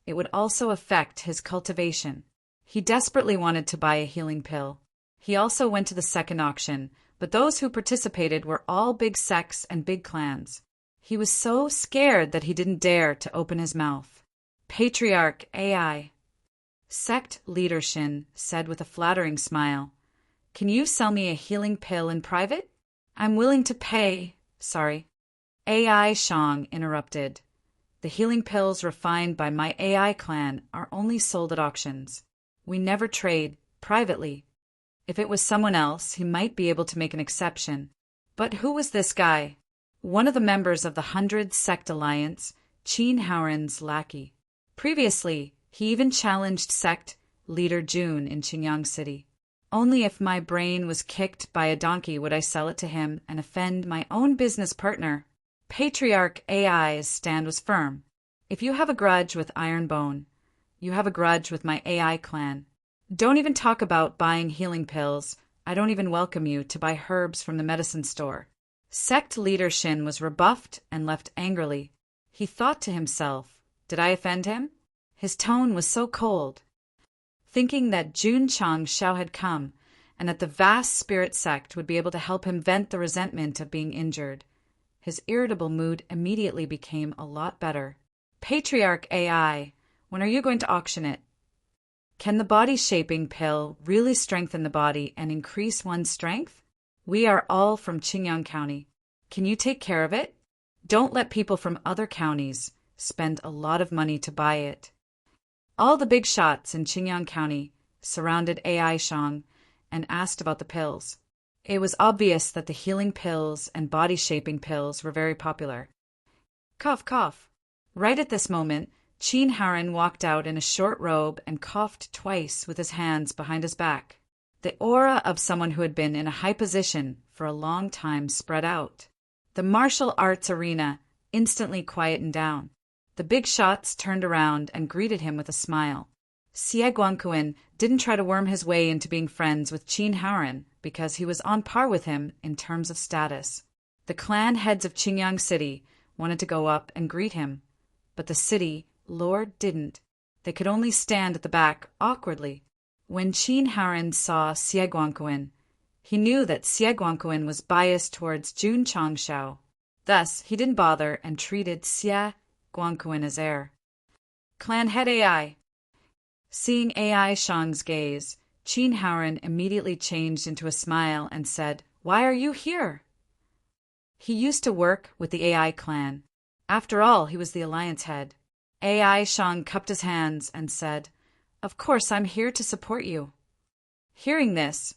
it would also affect his cultivation. He desperately wanted to buy a healing pill. He also went to the second auction, but those who participated were all big sects and big clans. He was so scared that he didn't dare to open his mouth. Patriarch AI. Sect leader Shin said with a flattering smile, "Can you sell me a healing pill in private? I'm willing to pay." Sorry. AI Shang interrupted. "The healing pills refined by my AI clan are only sold at auctions. We never trade privately. If it was someone else, he might be able to make an exception. But who was this guy? One of the members of the 100 Sect Alliance, Qin Haoran's lackey. Previously, he even challenged Sect leader Jun in Qingyang City. Only if my brain was kicked by a donkey would I sell it to him and offend my own business partner. Patriarch AI's stand was firm. If you have a grudge with Ironbone, you have a grudge with my AI clan. Don't even talk about buying healing pills. I don't even welcome you to buy herbs from the medicine store. Sect leader Shin was rebuffed and left angrily. He thought to himself, did I offend him? His tone was so cold. Thinking that Jun Chang Shao had come, and that the vast spirit sect would be able to help him vent the resentment of being injured, his irritable mood immediately became a lot better. Patriarch AI, when are you going to auction it? Can the body-shaping pill really strengthen the body and increase one's strength? We are all from Qingyang County. Can you take care of it? Don't let people from other counties spend a lot of money to buy it. All the big shots in Qingyang County surrounded AI Shang and asked about the pills. It was obvious that the healing pills and body-shaping pills were very popular. Cough, cough. Right at this moment, Qin Haran walked out in a short robe and coughed twice with his hands behind his back. The aura of someone who had been in a high position for a long time spread out. The martial arts arena instantly quietened down. The big shots turned around and greeted him with a smile. Xie Guangquan didn't try to worm his way into being friends with Qin Haran because he was on par with him in terms of status. The clan heads of Qingyang City wanted to go up and greet him, but the city lord didn't. They could only stand at the back awkwardly. When Qin Haran saw Xie Guangquan, he knew that Xie Guangquan was biased towards Jun Changshao. Thus, he didn't bother and treated Xie Guangquan as heir. Clan head AI. Seeing AI Shang's gaze, Qin Haran immediately changed into a smile and said, "Why are you here?" He used to work with the AI clan. After all, he was the alliance head. AI Shang cupped his hands and said, "Of course, I'm here to support you." Hearing this,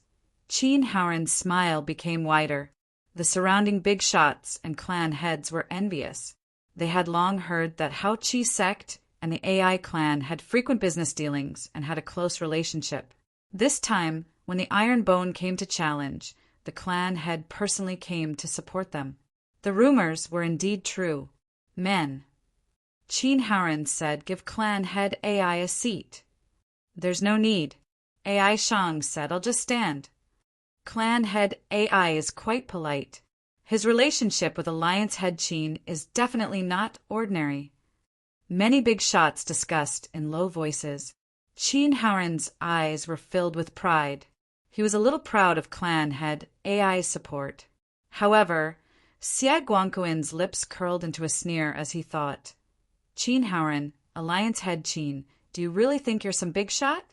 Qin Haran's smile became wider. The surrounding big shots and clan heads were envious. They had long heard that Hao Qi sect and the AI clan had frequent business dealings and had a close relationship. This time, when the Iron Bone came to challenge, the clan head personally came to support them. The rumors were indeed true. Men. Qin Haran said, "Give clan head AI a seat." "There's no need." AI Shang said, "I'll just stand." Clan head AI is quite polite. His relationship with Alliance head Qin is definitely not ordinary. Many big shots discussed in low voices. Qin Haran's eyes were filled with pride. He was a little proud of clan head AI's support. However, Xie Guangquan's lips curled into a sneer as he thought, "Qin Haran, Alliance head Qin, do you really think you're some big shot?"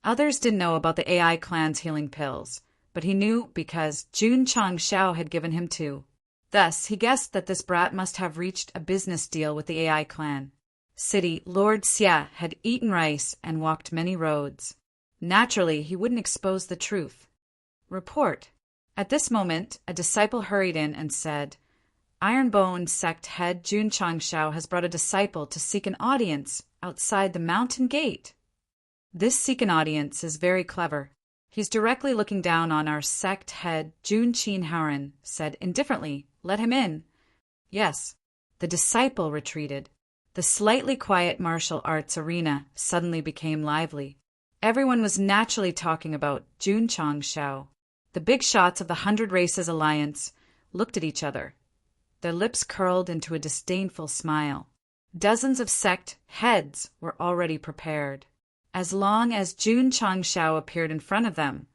Others didn't know about the AI clan's healing pills, but he knew because Jun Changshao had given him two. Thus, he guessed that this brat must have reached a business deal with the AI clan. City Lord Xia had eaten rice and walked many roads. Naturally, he wouldn't expose the truth. Report. At this moment, a disciple hurried in and said, "Ironbone sect head Jun Changshao has brought a disciple to seek an audience outside the mountain gate." This seek an audience is very clever. "He's directly looking down on our sect head Jun Qin Haran," said indifferently, "Let him in." Yes. The disciple retreated. The slightly quiet martial arts arena suddenly became lively. Everyone was naturally talking about Jun Changshao. The big shots of the 100 Races Alliance looked at each other. Their lips curled into a disdainful smile. Dozens of sect heads were already prepared. As long as Jun Changshao appeared in front of them,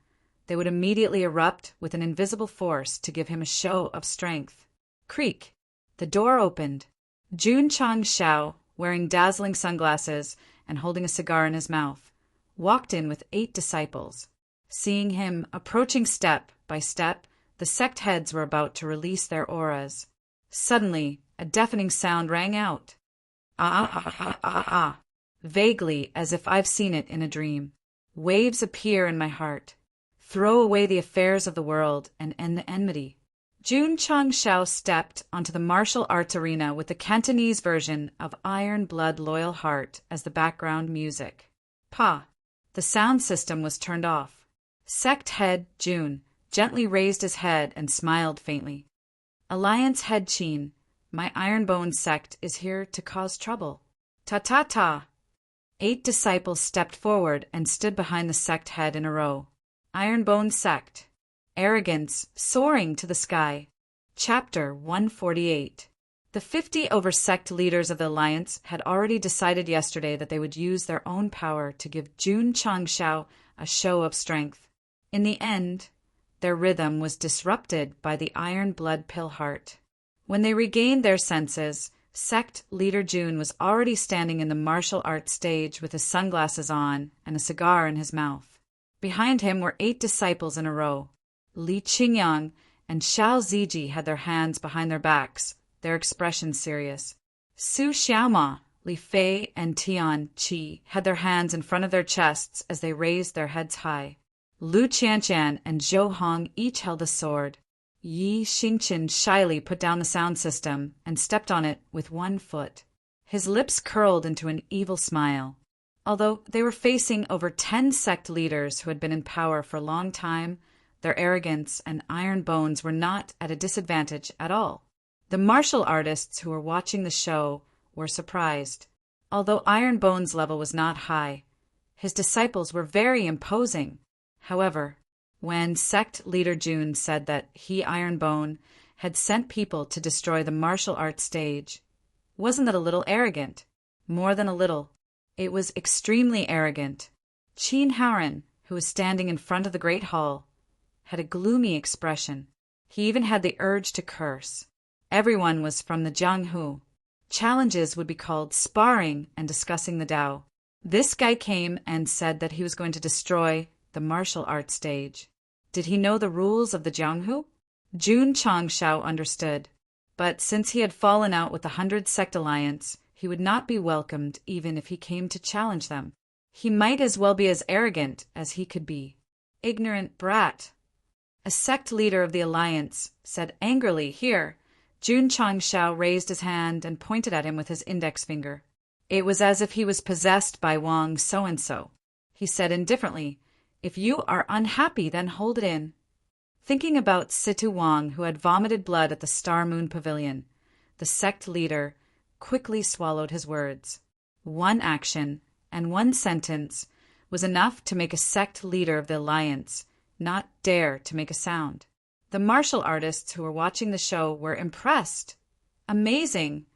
they would immediately erupt with an invisible force to give him a show of strength. Creak. The door opened. Jun Changshao, wearing dazzling sunglasses and holding a cigar in his mouth, walked in with 8 disciples. Seeing him approaching step by step, the sect heads were about to release their auras. Suddenly, a deafening sound rang out. Ah, ah, ah, ah, ah. Vaguely, as if I've seen it in a dream. Waves appear in my heart. Throw away the affairs of the world and end the enmity. Jun Changshao stepped onto the martial arts arena with the Cantonese version of Iron Blood Loyal Heart as the background music. Pa. The sound system was turned off. Sect head June gently raised his head and smiled faintly. Alliance head Qin, my iron-boned sect is here to cause trouble. Ta-ta-ta! 8 disciples stepped forward and stood behind the sect head in a row. Iron-boned sect. Arrogance soaring to the sky. Chapter 148. The 50 over-sect leaders of the Alliance had already decided yesterday that they would use their own power to give Jun Changshao a show of strength. In the end, their rhythm was disrupted by the iron blood pill heart. When they regained their senses, Sect leader Jun was already standing in the martial arts stage with his sunglasses on and a cigar in his mouth. Behind him were 8 disciples in a row. Li Qingyang and Xiao Ziji had their hands behind their backs, their expressions serious. Su Xiaoma, Li Fei, and Tian Qi had their hands in front of their chests as they raised their heads high. Lu Qianqian and Zhou Hong each held a sword. Yi Xingqian shyly put down the sound system and stepped on it with one foot. His lips curled into an evil smile. Although they were facing over 10 sect leaders who had been in power for a long time, their arrogance and iron bones were not at a disadvantage at all. The martial artists who were watching the show were surprised. Although Iron Bone's level was not high, his disciples were very imposing. However, when sect leader Jun said that he, Iron Bone, had sent people to destroy the martial arts stage, wasn't that a little arrogant? More than a little. It was extremely arrogant. Qin Haoren, who was standing in front of the great hall, had a gloomy expression. He even had the urge to curse. Everyone was from the Jianghu. Challenges would be called sparring and discussing the Tao. This guy came and said that he was going to destroy the martial arts stage. Did he know the rules of the Jianghu? Jun Changshao understood, but since he had fallen out with the 100 Sect Alliance, he would not be welcomed even if he came to challenge them. He might as well be as arrogant as he could be. Ignorant brat. A sect leader of the Alliance said angrily, "Here." Jun Changshao raised his hand and pointed at him with his index finger. It was as if he was possessed by Wang so-and-so. He said indifferently, "If you are unhappy, then hold it in." Thinking about Situ Wang, who had vomited blood at the Star Moon Pavilion, the sect leader quickly swallowed his words. One action and one sentence was enough to make a sect leader of the Alliance not dare to make a sound. The martial artists who were watching the show were impressed. Amazing!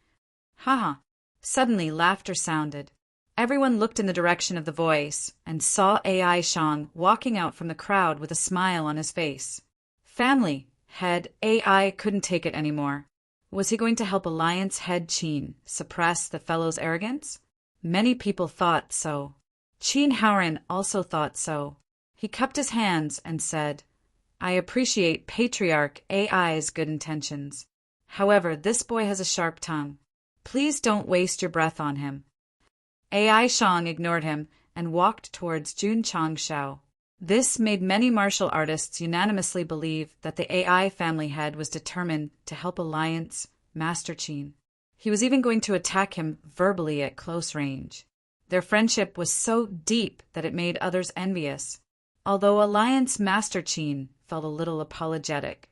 Haha! Suddenly laughter sounded. Everyone looked in the direction of the voice and saw AI Shang walking out from the crowd with a smile on his face. Family head AI couldn't take it anymore. Was he going to help Alliance head Qin suppress the fellow's arrogance? Many people thought so. Qin Haoren also thought so. He cupped his hands and said, "I appreciate Patriarch AI's good intentions. However, this boy has a sharp tongue. Please don't waste your breath on him." AI Shang ignored him and walked towards Jun Changshao. This made many martial artists unanimously believe that the AI family head was determined to help Alliance Master Qin. He was even going to attack him verbally at close range. Their friendship was so deep that it made others envious. Although Alliance Master Qin felt a little apologetic,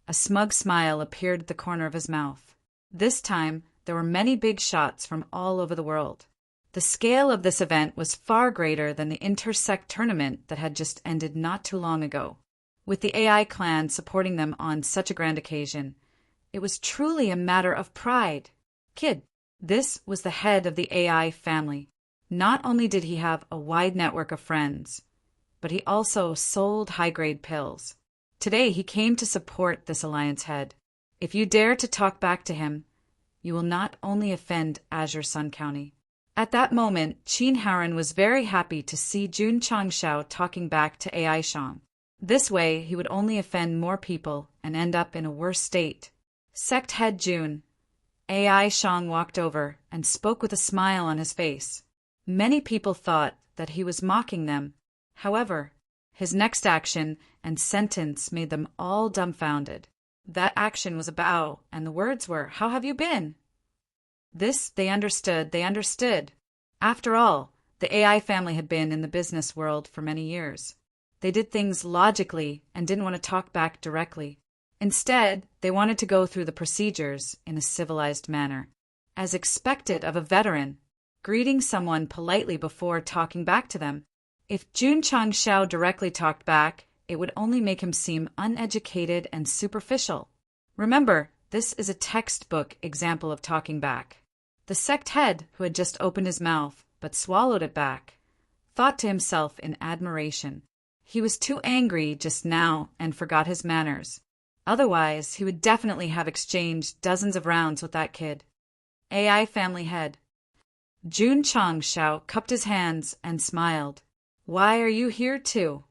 a smug smile appeared at the corner of his mouth. This time, there were many big shots from all over the world. The scale of this event was far greater than the intersect tournament that had just ended not too long ago. With the AI clan supporting them on such a grand occasion, it was truly a matter of pride. Kid, this was the head of the AI family. Not only did he have a wide network of friends, but he also sold high-grade pills. Today he came to support this Alliance head. If you dare to talk back to him, you will not only offend Azure Sun County. At that moment, Qin Haoren was very happy to see Jun Changshao talking back to AI Shang. This way, he would only offend more people and end up in a worse state. Sect head Jun. AI Shang walked over and spoke with a smile on his face. Many people thought that he was mocking them. However, his next action and sentence made them all dumbfounded. That action was a bow, and the words were, "How have you been?" This they understood. After all, the AI family had been in the business world for many years. They did things logically and didn't want to talk back directly. Instead, they wanted to go through the procedures in a civilized manner, as expected of a veteran, greeting someone politely before talking back to them. If Jun Changshao directly talked back, it would only make him seem uneducated and superficial. Remember, this is a textbook example of talking back. The sect head, who had just opened his mouth but swallowed it back, thought to himself in admiration. He was too angry just now and forgot his manners. Otherwise, he would definitely have exchanged dozens of rounds with that kid. AI family head. Jun Changshao cupped his hands and smiled. Why are you here too?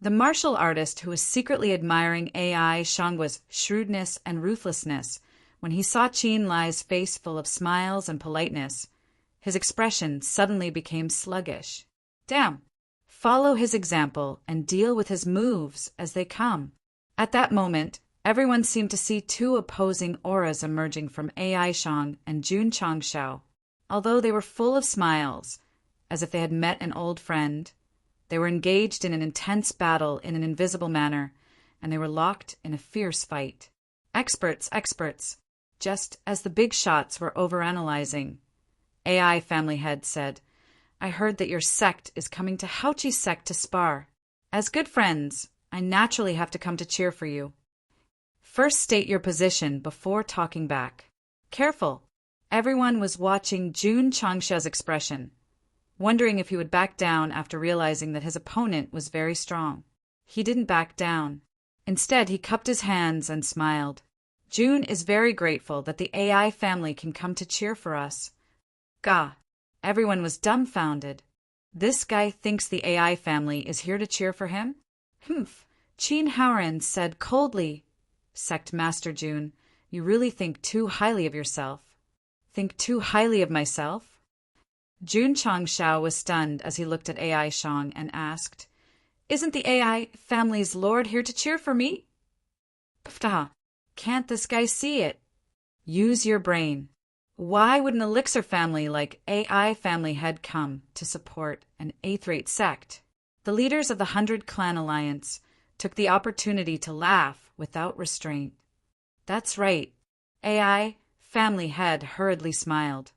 The martial artist who was secretly admiring AI Shangwa's shrewdness and ruthlessness when he saw Qin Lai's face full of smiles and politeness, his expression suddenly became sluggish. Damn! Follow his example and deal with his moves as they come. At that moment, everyone seemed to see two opposing auras emerging from AI Shang and Jun Changshao. Although they were full of smiles, as if they had met an old friend, they were engaged in an intense battle in an invisible manner, and they were locked in a fierce fight. Experts, just as the big shots were overanalyzing. AI family head said, I heard that your sect is coming to Haochi sect to spar. As good friends, I naturally have to come to cheer for you. First state your position before talking back. Careful. Everyone was watching Jun Changsha's expression, wondering if he would back down after realizing that his opponent was very strong. He didn't back down. Instead, he cupped his hands and smiled. Jun is very grateful that the AI family can come to cheer for us. Gah! Everyone was dumbfounded. This guy thinks the AI family is here to cheer for him? Humph! Qin Haoran said coldly. Sect Master Jun, you really think too highly of yourself. Think too highly of myself? Jun Changshao was stunned as he looked at AI Shang and asked, Isn't the AI family's lord here to cheer for me? Pftah! Can't this guy see it? Use your brain. Why would an elixir family like AI family head come to support an eighth-rate sect? The leaders of the 100 Clan Alliance took the opportunity to laugh without restraint. That's right. AI family head hurriedly smiled.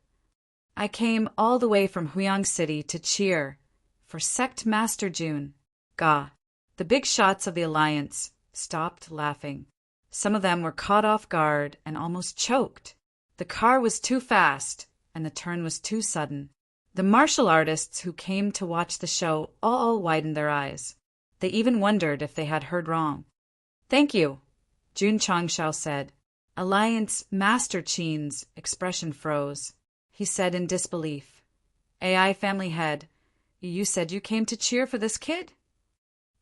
I came all the way from Huyang City to cheer for Sect Master Jun. Gah! The big shots of the Alliance stopped laughing. Some of them were caught off guard and almost choked. The car was too fast, and the turn was too sudden. The martial artists who came to watch the show all widened their eyes. They even wondered if they had heard wrong. Thank you, Jun Changshao said. Alliance Master Qin's expression froze. He said in disbelief, AI family head, you said you came to cheer for this kid?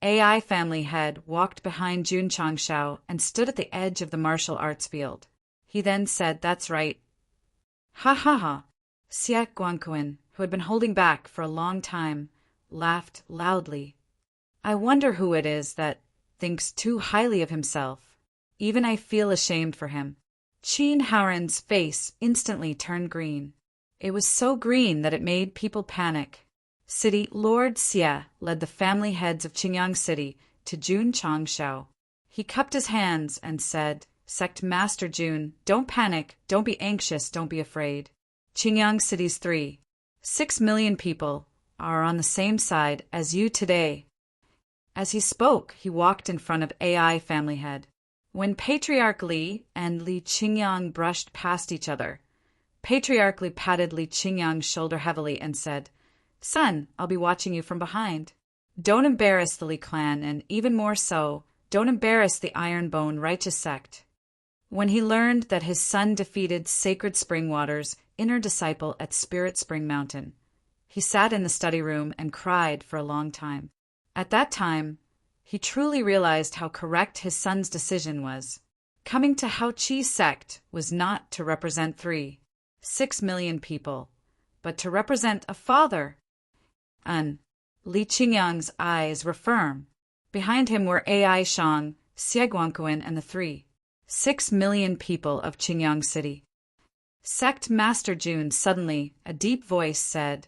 AI family head walked behind Jun Changshao and stood at the edge of the martial arts field. He then said, That's right. Ha ha ha. Xie Guangquan, who had been holding back for a long time, laughed loudly. I wonder who it is that thinks too highly of himself. Even I feel ashamed for him. Qin Haoran's face instantly turned green. It was so green that it made people panic. City Lord Xie led the family heads of Qingyang City to Jun Changshao. He cupped his hands and said, Sect Master Jun, don't panic, don't be anxious, don't be afraid. Qingyang City's 6 million people are on the same side as you today. As he spoke, he walked in front of AI family head. When Patriarch Li and Li Qingyang brushed past each other, Patriarch Li patted Li Qingyang's shoulder heavily and said, Son, I'll be watching you from behind. Don't embarrass the Li clan, and even more so, don't embarrass the Ironbone righteous sect. When he learned that his son defeated Sacred Spring Water's inner disciple at Spirit Spring Mountain, he sat in the study room and cried for a long time. At that time, he truly realized how correct his son's decision was. Coming to Haochi sect was not to represent 6 million people, but to represent a father. Li Qingyang's eyes were firm. Behind him were AI Shang, Xie Guangquan, and the 6 million people of Qingyang City. Sect Master Jun suddenly, a deep voice said,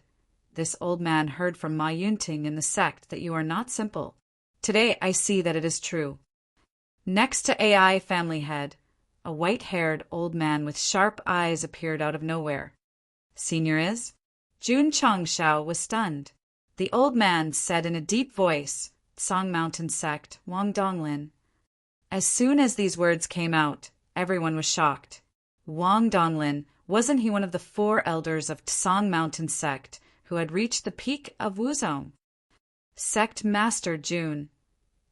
this old man heard from Ma Yunting in the sect that you are not simple. Today I see that it is true. Next to AI family head, a white-haired old man with sharp eyes appeared out of nowhere. Senior is? Jun Changshao was stunned. The old man said in a deep voice, Song Mountain Sect, Wang Donglin. As soon as these words came out, everyone was shocked. Wang Donglin, wasn't he one of the 4 elders of Song Mountain Sect who had reached the peak of Wuzhong? Sect Master Jun.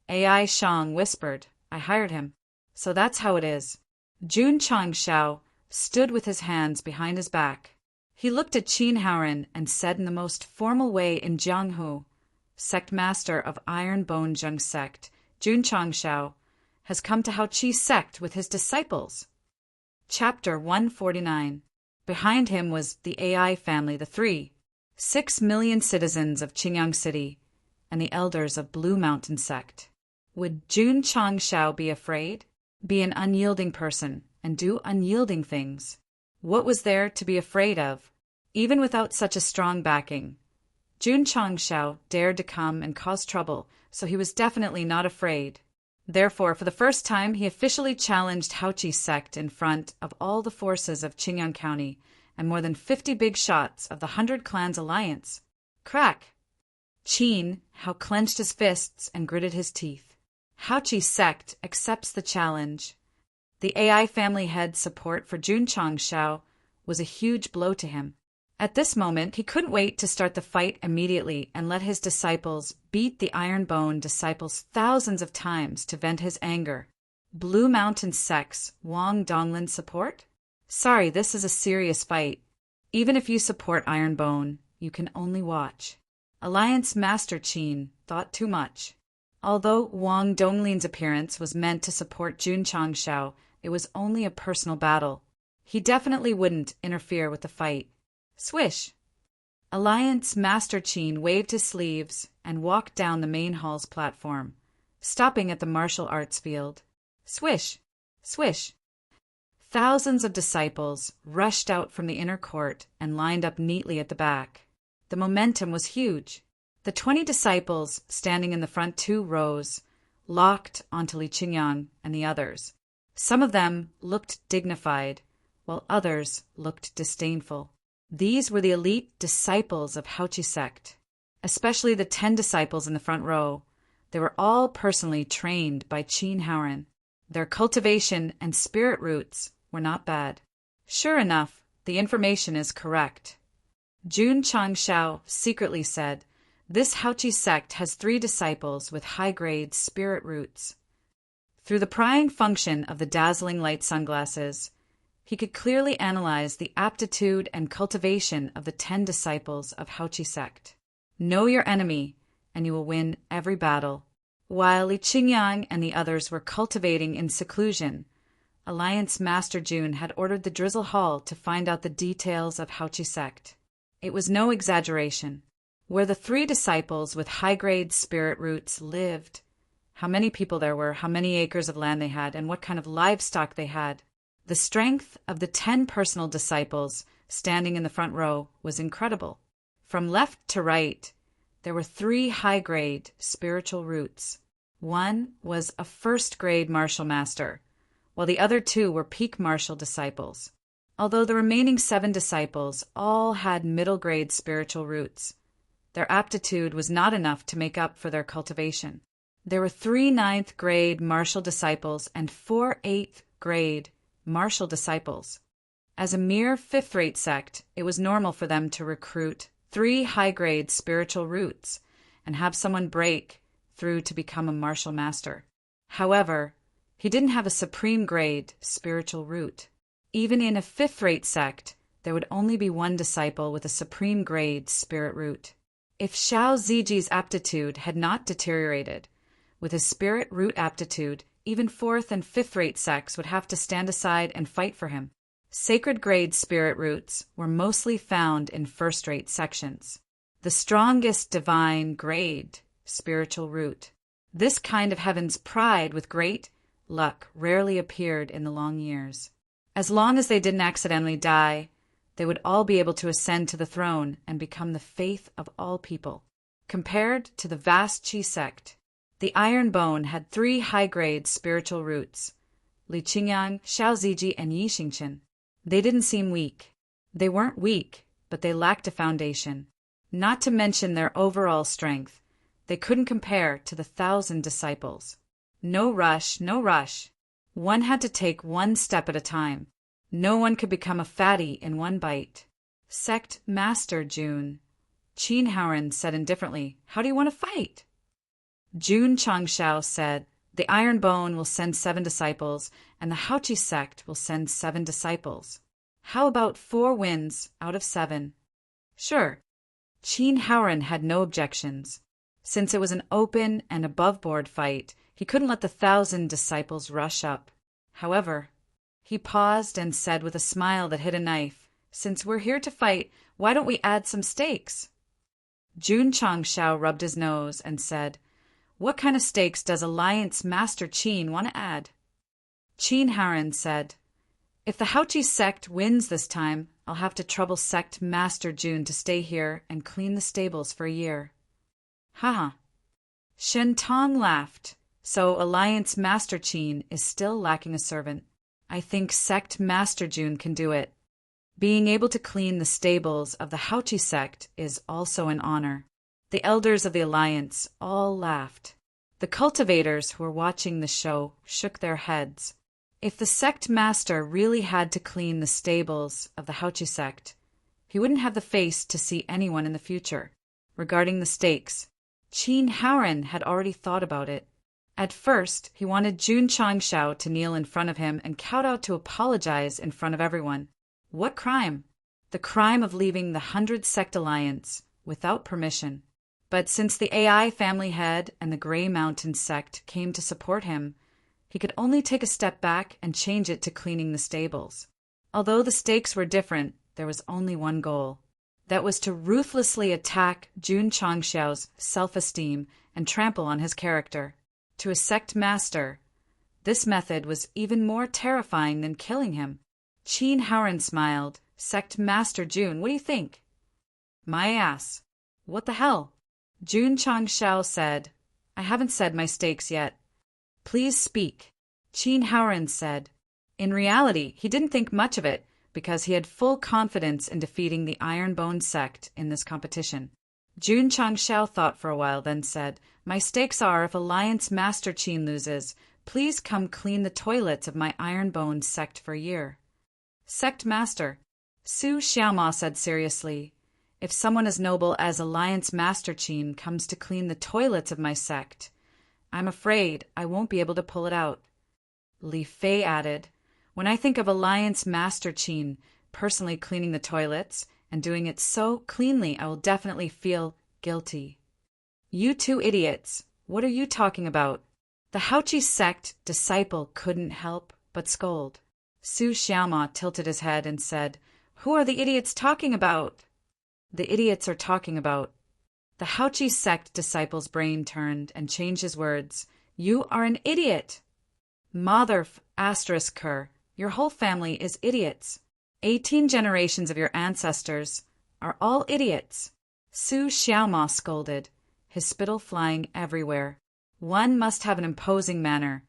AI Shang whispered, I hired him. So that's how it is. Jun Changshao stood with his hands behind his back. He looked at Qin Haoren and said in the most formal way in Jianghu, Sect Master of Iron Bone Zheng Sect, Jun Changshao, has come to Haoqi Sect with his disciples. Chapter 149. Behind him was the AI family, the 6 million citizens of Qingyang City, and the elders of Blue Mountain Sect. Would Jun Changshao be afraid? Be an unyielding person and do unyielding things? What was there to be afraid of? Even without such a strong backing, Jun Changshao dared to come and cause trouble, so he was definitely not afraid. Therefore, for the first time, he officially challenged Haoqi Sect in front of all the forces of Qingyang County and more than 50 big shots of the 100 Clans Alliance. Crack! Qin Hao clenched his fists and gritted his teeth. Haoqi Sect accepts the challenge. The AI family head's support for Jun Changshao was a huge blow to him. At this moment, he couldn't wait to start the fight immediately and let his disciples beat the Iron Bone disciples thousands of times to vent his anger. Blue Mountain Sect's Wang Donglin support? Sorry, this is a serious fight. Even if you support Iron Bone, you can only watch. Alliance Master Qin thought too much. Although Wang Donglin's appearance was meant to support Jun Changshao, it was only a personal battle. He definitely wouldn't interfere with the fight. Swish! Alliance Master Qin waved his sleeves and walked down the main hall's platform, stopping at the martial arts field. Swish! Swish! Thousands of disciples rushed out from the inner court and lined up neatly at the back. The momentum was huge. The 20 disciples standing in the front 2 rows locked onto Li Qingyang and the others. Some of them looked dignified, while others looked disdainful. These were the elite disciples of Haoqi Sect, especially the 10 disciples in the front row. They were all personally trained by Qin Haoren. Their cultivation and spirit roots were not bad. Sure enough, the information is correct. Jun Changshao secretly said, this Haoqi Sect has 3 disciples with high-grade spirit roots. Through the prying function of the dazzling light sunglasses, he could clearly analyze the aptitude and cultivation of the 10 disciples of Haoqi Sect. Know your enemy, and you will win every battle. While Li Qingyang and the others were cultivating in seclusion, Alliance Master Jun had ordered the Drizzle Hall to find out the details of Haoqi Sect. It was no exaggeration. Where the 3 disciples with high-grade spirit roots lived, how many people there were, how many acres of land they had, and what kind of livestock they had. The strength of the 10 personal disciples standing in the front row was incredible. From left to right, there were 3 high-grade spiritual roots. One was a first-grade martial master, while the other 2 were peak martial disciples. Although the remaining 7 disciples all had middle-grade spiritual roots, their aptitude was not enough to make up for their cultivation. There were 3 9th-grade martial disciples and 4 8th-grade martial disciples. As a mere 5th-rate sect, it was normal for them to recruit 3 high-grade spiritual roots and have someone break through to become a martial master. However, he didn't have a supreme-grade spiritual root. Even in a 5th-rate sect, there would only be 1 disciple with a supreme-grade spirit root. If Xiao Ziji's aptitude had not deteriorated, with his spirit root aptitude, even 4th and 5th-rate sects would have to stand aside and fight for him. Sacred-grade spirit roots were mostly found in 1st-rate sections. The strongest divine grade spiritual root. This kind of heaven's pride with great luck rarely appeared in the long years. As long as they didn't accidentally die, they would all be able to ascend to the throne and become the faith of all people. Compared to the vast Qi sect, the Iron Bone had 3 high-grade spiritual roots: Li Qingyang, Xiao Ziji, and Yi Xingqian. They didn't seem weak. They weren't weak, but they lacked a foundation. Not to mention their overall strength, they couldn't compare to the 1,000 disciples. No rush, no rush. One had to take one step at a time. No one could become a fatty in one bite. Sect Master Jun. Qin Haoren said indifferently, "How do you want to fight?" Jun Changshao said, "The Iron Bone will send 7 disciples, and the Haoqi sect will send 7 disciples. How about 4 wins out of 7? Sure." Qin Haoren had no objections. Since it was an open and above-board fight, he couldn't let the 1,000 disciples rush up. However, he paused and said with a smile that hid a knife, "Since we're here to fight, why don't we add some stakes?" Jun Changshao rubbed his nose and said, "What kind of stakes does Alliance Master Qin want to add?" Qin Haoren said, "If the Haoqi sect wins this time, I'll have to trouble Sect Master Jun to stay here and clean the stables for a year." Haha. Shen Tong laughed. "So Alliance Master Qin is still lacking a servant. I think Sect Master Jun can do it. Being able to clean the stables of the Haoqi sect is also an honor." The elders of the Alliance all laughed. The cultivators who were watching the show shook their heads. If the sect master really had to clean the stables of the Haoqi sect, he wouldn't have the face to see anyone in the future. Regarding the stakes, Qin Haoren had already thought about it. At first, he wanted Jun Changshao to kneel in front of him and kowtow to apologize in front of everyone. What crime? The crime of leaving the 100 Sect Alliance without permission. But since the AI family head and the Grey Mountain sect came to support him, he could only take a step back and change it to cleaning the stables. Although the stakes were different, there was only one goal. That was to ruthlessly attack Jun Changshao's self-esteem and trample on his character. To a sect master, this method was even more terrifying than killing him. Qin Haoren smiled. "Sect Master Jun, what do you think?" "My ass. What the hell?" Jun Changshao said, "I haven't said my stakes yet." "Please speak." Qin Haoren said. In reality, he didn't think much of it, because he had full confidence in defeating the Ironbone sect in this competition. Jun Changshao thought for a while, then said, "My stakes are, if Alliance Master Qin loses, please come clean the toilets of my Ironbone sect for a year." "Sect Master," Su Xiaoma said seriously, "if someone as noble as Alliance Master Qin comes to clean the toilets of my sect, I'm afraid I won't be able to pull it out." Li Fei added, "When I think of Alliance Master Qin personally cleaning the toilets and doing it so cleanly, I will definitely feel guilty." "You two idiots, what are you talking about?" The Haoqi sect disciple couldn't help but scold. Su Xiaoma tilted his head and said, "Who are the idiots talking about?" "The idiots are talking about." The Haoqi sect disciple's brain turned and changed his words. "You are an idiot." "Mother asterisk her, your whole family is idiots. 18 generations of your ancestors are all idiots." Su Xiaoma scolded, his spittle flying everywhere. One must have an imposing manner,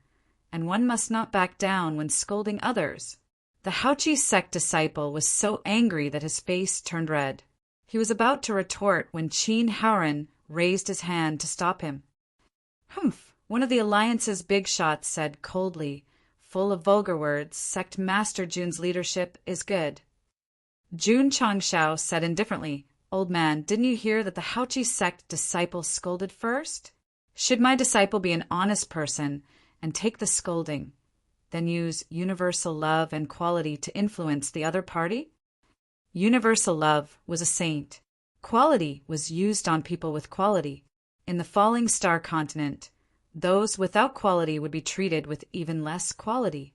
and one must not back down when scolding others. The Haoqi sect disciple was so angry that his face turned red. He was about to retort when Qin Haoren raised his hand to stop him. "Humph," one of the Alliance's big shots said coldly, full of vulgar words, "Sect Master Jun's leadership is good." Jun Changshao said indifferently, "Old man, didn't you hear that the Haoqi sect disciple scolded first? Should my disciple be an honest person and take the scolding, then use universal love and quality to influence the other party?" Universal love was a saint. Quality was used on people with quality. In the Falling Star continent, those without quality would be treated with even less quality.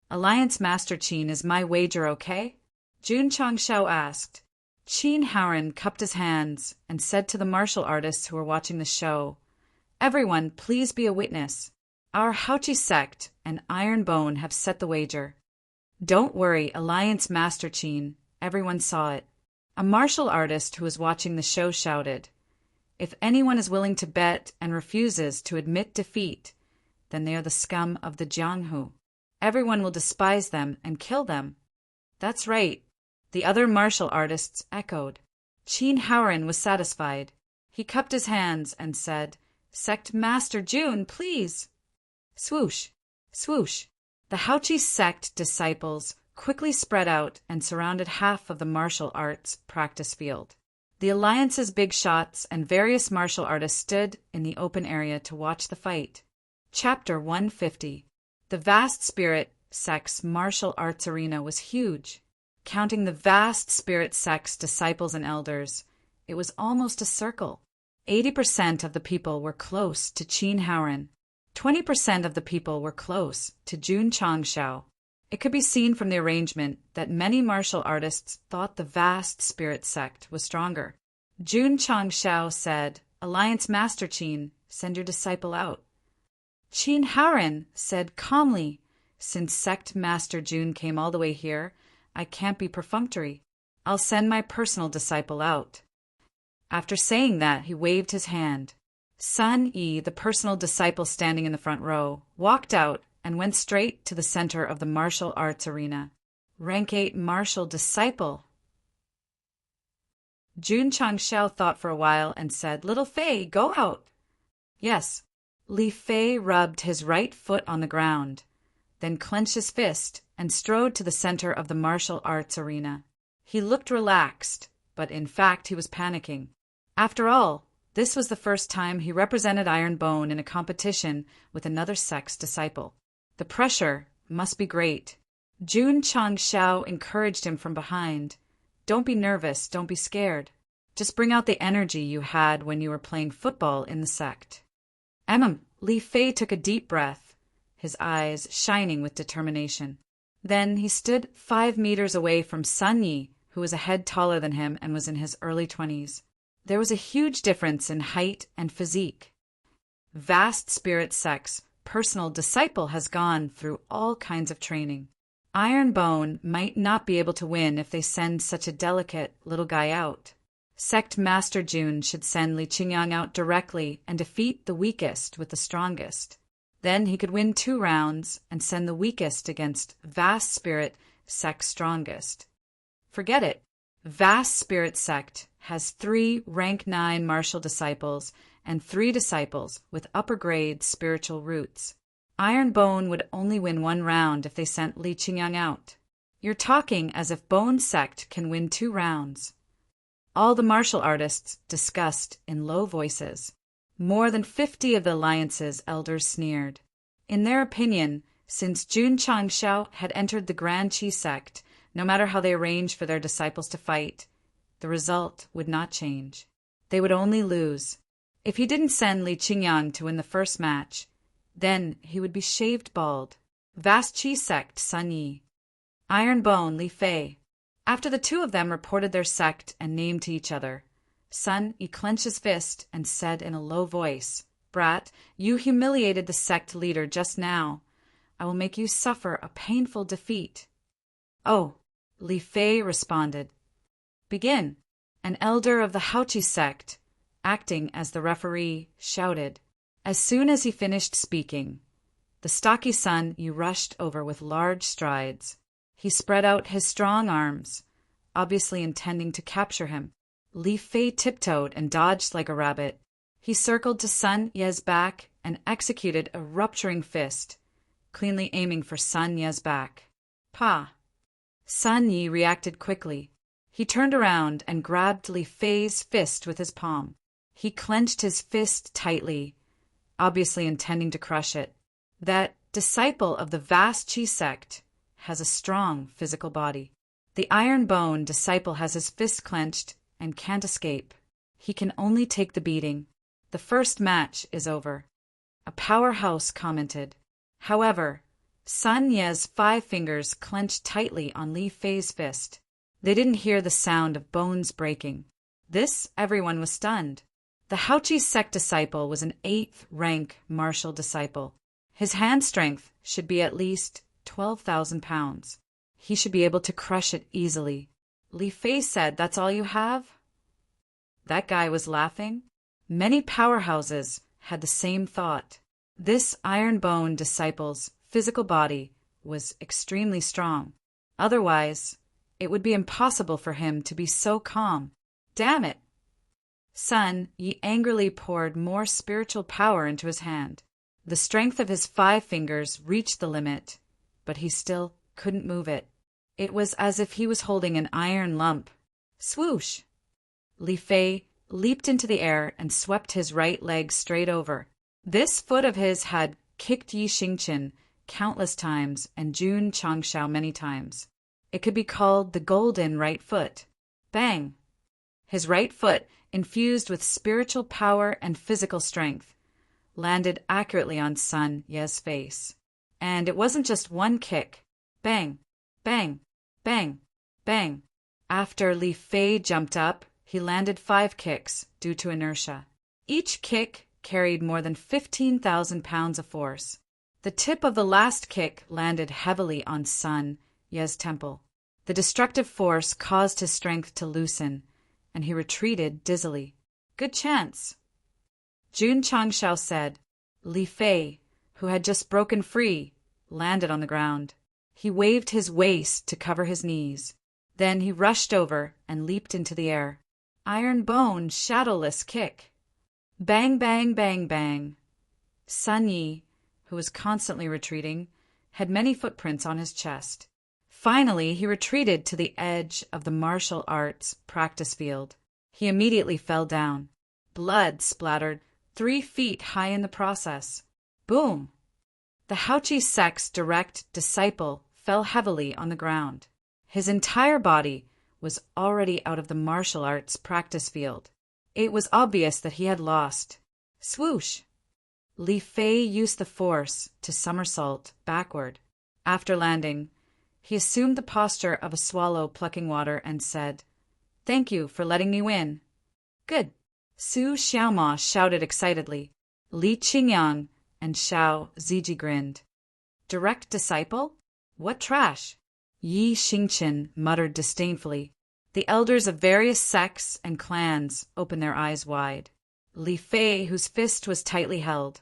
"Alliance Master Qin, is my wager okay?" Jun Changshao asked. Qin Haoren cupped his hands and said to the martial artists who were watching the show, "Everyone, please be a witness. Our Haoqi sect and Iron Bone have set the wager. Don't worry, Alliance Master Qin, Everyone saw it. A martial artist who was watching the show shouted, "If anyone is willing to bet and refuses to admit defeat, then they are the scum of the Jianghu. Everyone will despise them and kill them." "That's right," the other martial artists echoed. Qin Haoren was satisfied. He cupped his hands and said, "Sect Master Jun, please." Swoosh, swoosh. The Haoqi sect disciples quickly spread out and surrounded half of the martial arts practice field. The alliance's big shots and various martial artists stood in the open area to watch the fight. Chapter 150. The vast spirit sect's martial arts arena was huge. Counting the vast spirit sect's disciples and elders, it was almost a circle. 80% of the people were close to Qin Haoren. 20% of the people were close to Jun Changshao. It could be seen from the arrangement that many martial artists thought the vast spirit sect was stronger. Jun Changshao said, "Alliance Master Qin, send your disciple out." Qin Haoren said calmly, "Since Sect Master Jun came all the way here, I can't be perfunctory. I'll send my personal disciple out." After saying that, he waved his hand. Sun Yi, the personal disciple standing in the front row, walked out and went straight to the center of the martial arts arena. Rank 8 martial disciple. Jun Changshao thought for a while and said, "Little Fei, go out." "Yes." Li Fei rubbed his right foot on the ground, then clenched his fist and strode to the center of the martial arts arena. He looked relaxed, but in fact he was panicking. After all, this was the first time he represented Iron Bone in a competition with another sect's disciple. The pressure must be great. Jun Changshao encouraged him from behind. "Don't be nervous, don't be scared. Just bring out the energy you had when you were playing football in the sect." Li Fei took a deep breath, his eyes shining with determination. Then he stood 5 meters away from Sun Yi, who was a head taller than him and was in his early 20s. There was a huge difference in height and physique. Vast Spirit Sect's personal disciple has gone through all kinds of training. Iron Bone might not be able to win if they send such a delicate little guy out. Sect Master Jun should send Li Qingyang out directly and defeat the weakest with the strongest. Then he could win 2 rounds and send the weakest against Vast Spirit Sect's strongest. Forget it. Vast Spirit Sect has 3 rank 9 martial disciples and 3 disciples with upper-grade spiritual roots. Iron Bone would only win 1 round if they sent Li Qingyang out. You're talking as if Bone Sect can win 2 rounds. All the martial artists discussed in low voices. More than 50 of the alliance's elders sneered. In their opinion, since Jun Changshao had entered the Grand Qi sect, no matter how they arranged for their disciples to fight, the result would not change. They would only lose. If he didn't send Li Qingyang to win the first match, then he would be shaved bald. Vast Qi sect Sun Yi. Iron Bone Li Fei. After the 2 of them reported their sect and name to each other, Sun Yi clenched his fist and said in a low voice, "Brat, you humiliated the sect leader just now. I will make you suffer a painful defeat." "Oh," Li Fei responded. "Begin." An elder of the Haoqi sect, acting as the referee, shouted. As soon as he finished speaking, the stocky Sun Yi rushed over with large strides. He spread out his strong arms, obviously intending to capture him. Li Fei tiptoed and dodged like a rabbit. He circled to Sun Ye's back and executed a rupturing fist, cleanly aiming for Sun Ye's back. Pa! Sun Yi reacted quickly. He turned around and grabbed Li Fei's fist with his palm. He clenched his fist tightly, obviously intending to crush it. That disciple of the Vast Qi sect has a strong physical body. The Iron Bone disciple has his fist clenched and can't escape. He can only take the beating. The first match is over. A powerhouse commented. However, Sun Ye's 5 fingers clenched tightly on Li Fei's fist. They didn't hear the sound of bones breaking. This, everyone was stunned. The Haoqi sect disciple was an 8th rank martial disciple. His hand strength should be at least 12,000 pounds. He should be able to crush it easily. Li Fei said, "That's all you have?" That guy was laughing. Many powerhouses had the same thought. This iron-bone disciple's physical body was extremely strong. Otherwise, it would be impossible for him to be so calm. Damn it! Sun Yi angrily poured more spiritual power into his hand. The strength of his 5 fingers reached the limit, but he still couldn't move it. It was as if he was holding an iron lump. Swoosh! Li Fei leaped into the air and swept his right leg straight over. This foot of his had kicked Yi Xingqian countless times and Jun Changshao many times. It could be called the golden right foot. Bang! His right foot, infused with spiritual power and physical strength, landed accurately on Sun Ye's face. And it wasn't just one kick. Bang! Bang! Bang! Bang! After Li Fei jumped up, he landed 5 kicks due to inertia. Each kick carried more than 15,000 pounds of force. The tip of the last kick landed heavily on Sun Ye's temple. The destructive force caused his strength to loosen, and he retreated dizzily. Good chance. Jun Changshao said. Li Fei, who had just broken free, landed on the ground. He waved his waist to cover his knees. Then he rushed over and leaped into the air. Iron bone, shadowless kick. Bang, bang, bang, bang. Sun Yi, who was constantly retreating, had many footprints on his chest. Finally, he retreated to the edge of the martial arts practice field. He immediately fell down. Blood splattered 3 feet high in the process. Boom! The Haoqi Sect's direct disciple fell heavily on the ground. His entire body was already out of the martial arts practice field. It was obvious that he had lost. Swoosh! Li Fei used the force to somersault backward. After landing, he assumed the posture of a swallow plucking water and said, "Thank you for letting me win." Good. Su Xiaoma shouted excitedly. Li Qingyang and Xiao Ziji grinned. Direct disciple? What trash! Yi Xingqian muttered disdainfully. The elders of various sects and clans opened their eyes wide. Li Fei, whose fist was tightly held,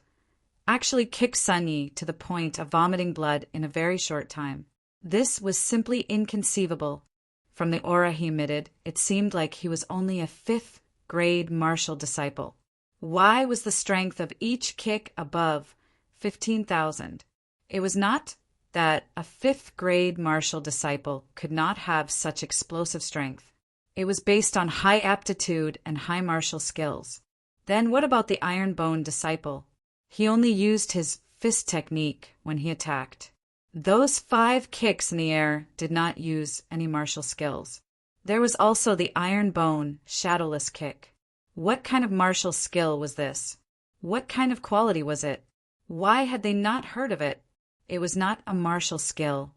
actually kicked Sun Yi to the point of vomiting blood in a very short time. This was simply inconceivable. From the aura he emitted, it seemed like he was only a 5th-grade martial disciple. Why was the strength of each kick above 15,000? It was not that a 5th-grade martial disciple could not have such explosive strength. It was based on high aptitude and high martial skills. Then what about the iron bone disciple? He only used his fist technique when he attacked. Those 5 kicks in the air did not use any martial skills. There was also the iron bone shadowless kick. What kind of martial skill was this? What kind of quality was it? Why had they not heard of it? It was not a martial skill,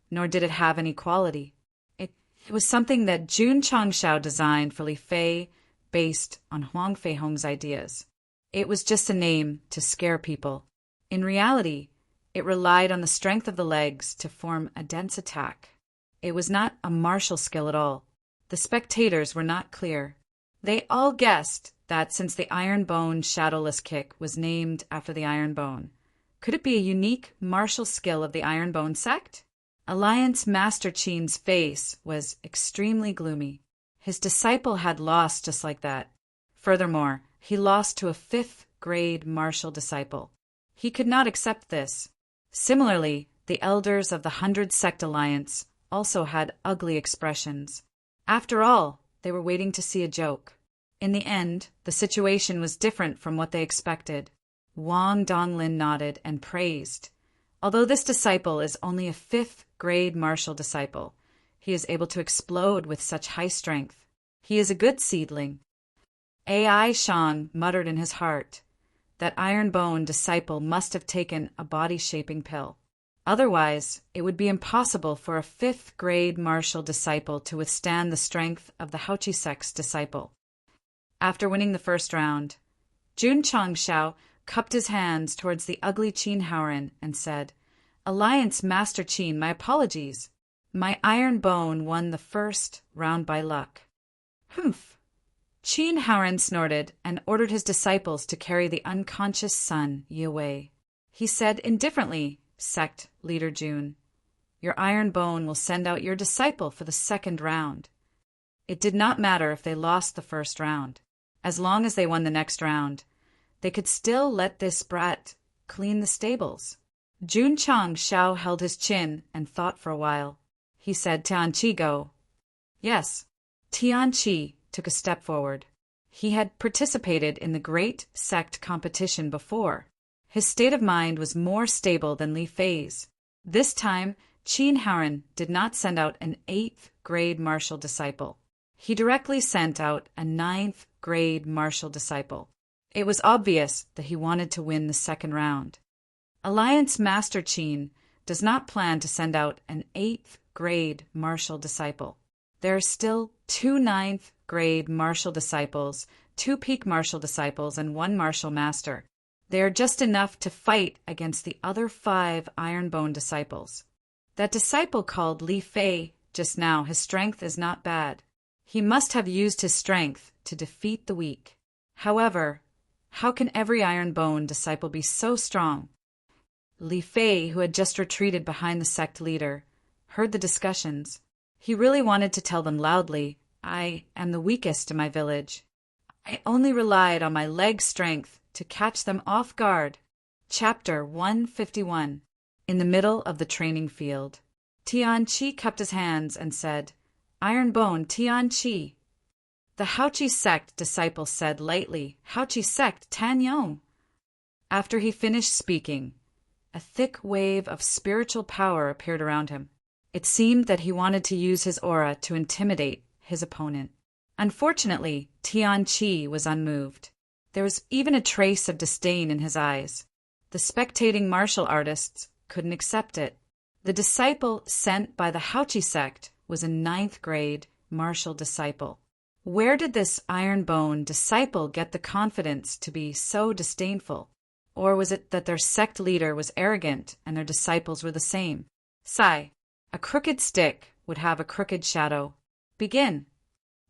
nor did it have any quality. It was something that Jun Changshao designed for Li Fei based on Huang Feihong's ideas. It was just a name to scare people. In reality, it relied on the strength of the legs to form a dense attack. It was not a martial skill at all. The spectators were not clear. They all guessed that since the iron bone shadowless kick was named after the iron bone, could it be a unique martial skill of the iron bone sect? Alliance Master Qin's face was extremely gloomy. His disciple had lost just like that. Furthermore, he lost to a 5th-grade martial disciple. He could not accept this. Similarly, the elders of the 100 Sect Alliance also had ugly expressions. After all, they were waiting to see a joke. In the end, the situation was different from what they expected. Wang Donglin nodded and praised. Although this disciple is only a 5th-grade martial disciple, he is able to explode with such high strength. He is a good seedling. Ai Shan muttered in his heart. That iron bone disciple must have taken a body-shaping pill. Otherwise, it would be impossible for a 5th-grade martial disciple to withstand the strength of the Haoqi Sect's disciple. After winning the first round, Jun Changshao cupped his hands towards the ugly Qin Haoren and said, "Alliance Master Qin, my apologies. My iron bone won the first round by luck. Humph! Qin Haoren snorted and ordered his disciples to carry the unconscious Sun Yi away. He said indifferently, Sect leader Jun, your iron bone will send out your disciple for the second round. It did not matter if they lost the first round. As long as they won the next round, they could still let this brat clean the stables. Jun Chang Shao held his chin and thought for a while. He said, Tianqi, go. Yes. Tianqi took a step forward. He had participated in the great Sect competition before. His state of mind was more stable than Li Fei's. This time, Qin Haoren did not send out an 8th grade martial disciple. He directly sent out a 9th grade martial disciple. It was obvious that he wanted to win the second round. Alliance Master Qin does not plan to send out an 8th grade martial disciple. There are still 2 9th grade martial disciples, 2 peak martial disciples, and 1 martial master. They are just enough to fight against the other 5 ironbone disciples. That disciple called Li Fei just now, his strength is not bad. He must have used his strength to defeat the weak. However, how can every ironbone disciple be so strong? Li Fei, who had just retreated behind the sect leader, heard the discussions. He really wanted to tell them loudly, I am the weakest in my village. I only relied on my leg strength to catch them off guard. Chapter 151. In the middle of the training field, Tianqi cupped his hands and said, Ironbone Tianqi. The Haoqi Sect disciple said lightly, Haoqi Sect Tan Yong. After he finished speaking, a thick wave of spiritual power appeared around him. It seemed that he wanted to use his aura to intimidate his opponent. Unfortunately, Tianqi was unmoved. There was even a trace of disdain in his eyes. The spectating martial artists couldn't accept it. The disciple sent by the Haoqi Sect was a 9th grade martial disciple. Where did this ironbone disciple get the confidence to be so disdainful? Or was it that their sect leader was arrogant and their disciples were the same? Sigh. A crooked stick would have a crooked shadow. Begin.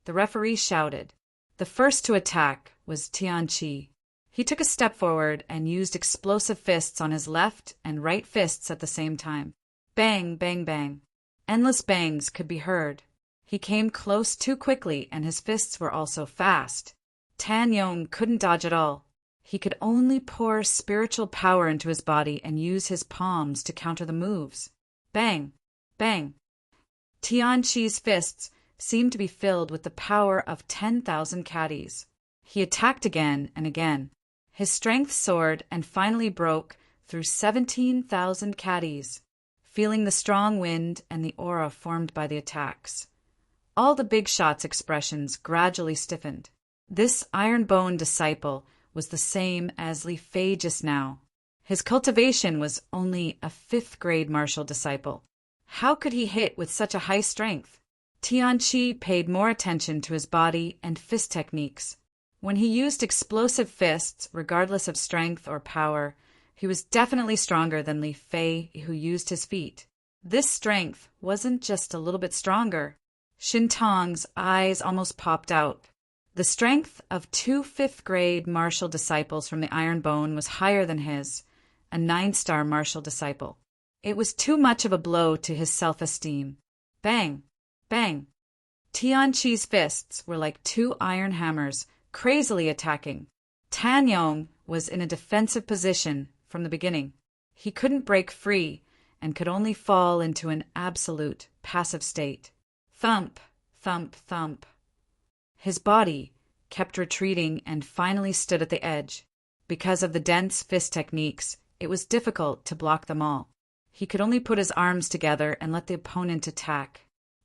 The referee shouted. The first to attack was Tianqi. He took a step forward and used explosive fists on his left and right fists at the same time. Bang, bang, bang. Endless bangs could be heard. He came close too quickly, and his fists were also fast. Tan Yong couldn't dodge at all. He could only pour spiritual power into his body and use his palms to counter the moves. Bang, bang. Tianqi's fists seemed to be filled with the power of 10,000 caddies. He attacked again and again. His strength soared and finally broke through 17,000 caddies, feeling the strong wind and the aura formed by the attacks. All the big shot's expressions gradually stiffened. This ironbone disciple was the same as Li Fei just now. His cultivation was only a 5th grade martial disciple. How could he hit with such a high strength? Tianqi paid more attention to his body and fist techniques. When he used explosive fists, regardless of strength or power, he was definitely stronger than Li Fei, who used his feet. This strength wasn't just a little bit stronger. Shintong's eyes almost popped out. The strength of 2 5th grade martial disciples from the Ironbone was higher than his, a 9-star martial disciple. It was too much of a blow to his self-esteem. Bang! Bang! Tianqi's fists were like 2 iron hammers, crazily attacking. Tan Yong was in a defensive position from the beginning. He couldn't break free and could only fall into an absolute passive state. Thump, thump, thump. His body kept retreating and finally stood at the edge. Because of the dense fist techniques, it was difficult to block them all. He could only put his arms together and let the opponent attack.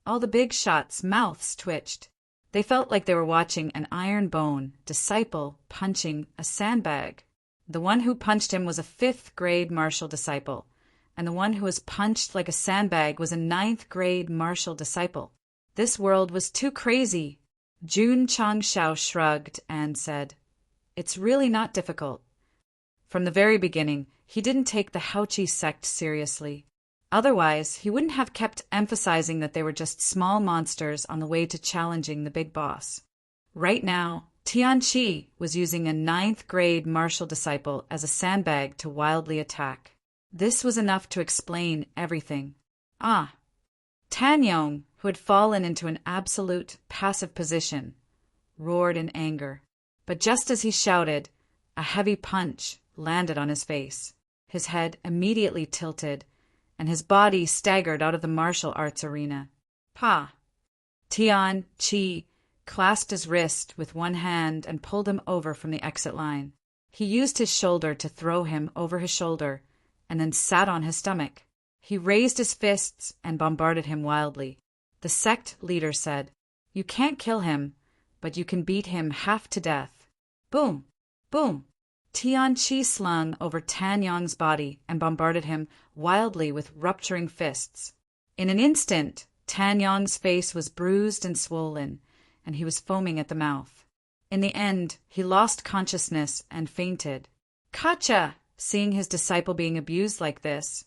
All the big shots' mouths twitched. They felt like they were watching an iron-bone disciple punching a sandbag. The one who punched him was a 5th grade martial disciple, and the one who was punched like a sandbag was a 9th grade martial disciple. This world was too crazy. Jun Changshao shrugged and said, "It's really not difficult." From the very beginning, he didn't take the Haoqi sect seriously. Otherwise, he wouldn't have kept emphasizing that they were just small monsters on the way to challenging the big boss. Right now, Tianqi was using a 9th-grade martial disciple as a sandbag to wildly attack. This was enough to explain everything. Tan Yong, who had fallen into an absolute passive position, roared in anger. But just as he shouted, a heavy punch landed on his face. His head immediately tilted, and his body staggered out of the martial arts arena. Pa! Tianqi clasped his wrist with one hand and pulled him over from the exit line. He used his shoulder to throw him over his shoulder, and then sat on his stomach. He raised his fists and bombarded him wildly. The sect leader said, "You can't kill him, but you can beat him half to death." Boom! Boom! Tianqi slung over Tan Yong's body and bombarded him wildly with rupturing fists. In an instant, Tan Yong's face was bruised and swollen, and he was foaming at the mouth. In the end, he lost consciousness and fainted. Kacha! Seeing his disciple being abused like this,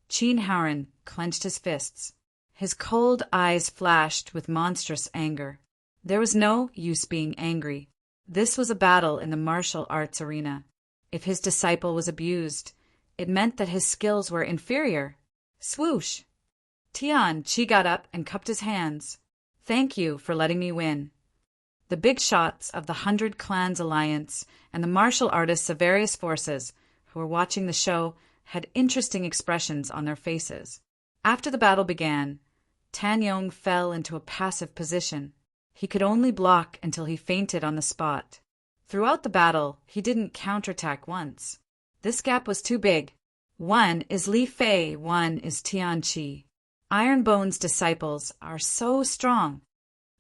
Qin Haoren clenched his fists. His cold eyes flashed with monstrous anger. There was no use being angry. This was a battle in the martial arts arena. If his disciple was abused, it meant that his skills were inferior. Swoosh! Tianqi got up and cupped his hands. "Thank you for letting me win." The big shots of the 100 Clans Alliance and the martial artists of various forces who were watching the show had interesting expressions on their faces. After the battle began, Tan Yong fell into a passive position. He could only block until he fainted on the spot. Throughout the battle, he didn't counterattack once. This gap was too big. One is Li Fei, one is Tianqi. Ironbone's disciples are so strong.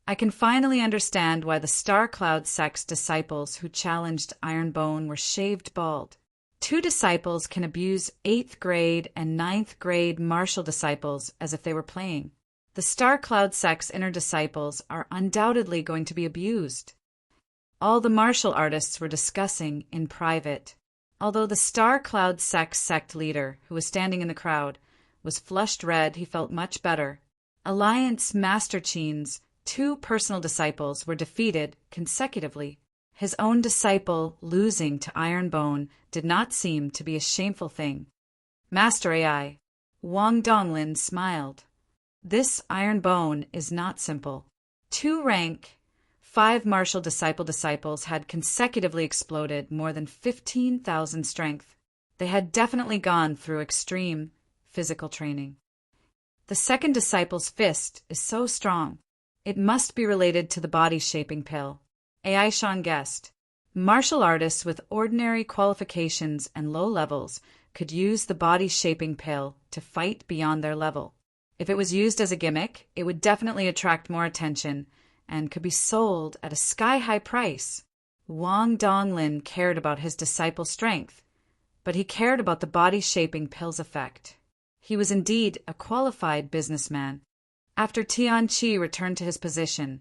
I can finally understand why the Star Cloud Sect's disciples who challenged Ironbone were shaved bald. 2 disciples can abuse 8th grade and 9th grade martial disciples as if they were playing. The Star Cloud Sect's inner disciples are undoubtedly going to be abused. All the martial artists were discussing in private. Although the Star Cloud Sect's sect leader, who was standing in the crowd, was flushed red, he felt much better. Alliance Master Qin's 2 personal disciples were defeated consecutively. His own disciple losing to Ironbone did not seem to be a shameful thing. Master AI, Wang Donglin smiled. This Ironbone is not simple. 2 rank, 5 martial disciples had consecutively exploded more than 15,000 strength. They had definitely gone through extreme physical training. The second disciple's fist is so strong. It must be related to the body-shaping pill. AI Shan guessed. Martial artists with ordinary qualifications and low levels could use the body-shaping pill to fight beyond their level. If it was used as a gimmick, it would definitely attract more attention and could be sold at a sky-high price. Wang Donglin cared about his disciple's strength, but he cared about the body-shaping pill's effect. He was indeed a qualified businessman. After Tianqi returned to his position,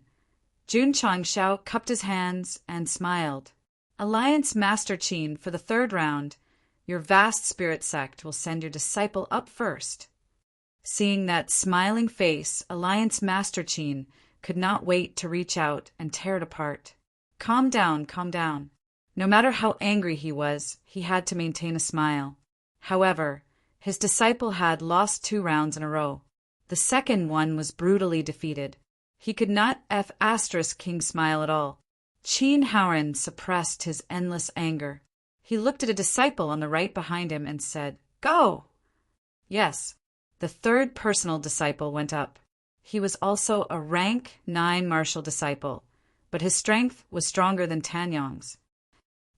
Jun Changshao cupped his hands and smiled. Alliance Master Qin, for the 3rd round, your vast spirit sect will send your disciple up first. Seeing that smiling face, Alliance Master Qin could not wait to reach out and tear it apart. Calm down, calm down. No matter how angry he was, he had to maintain a smile. However, his disciple had lost 2 rounds in a row. The second one was brutally defeated. He could not King smile at all. Qin Haoren suppressed his endless anger. He looked at a disciple on the right behind him and said, "Go!" Yes, the 3rd personal disciple went up. He was also a rank 9 martial disciple, but his strength was stronger than Tan Yong's.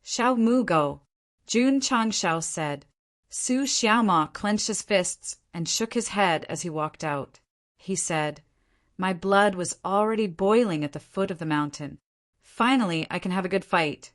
"Xiao Mu go," Jun Changshao said. Su Xiaoma clenched his fists and shook his head as he walked out. He said, "My blood was already boiling at the foot of the mountain. Finally, I can have a good fight."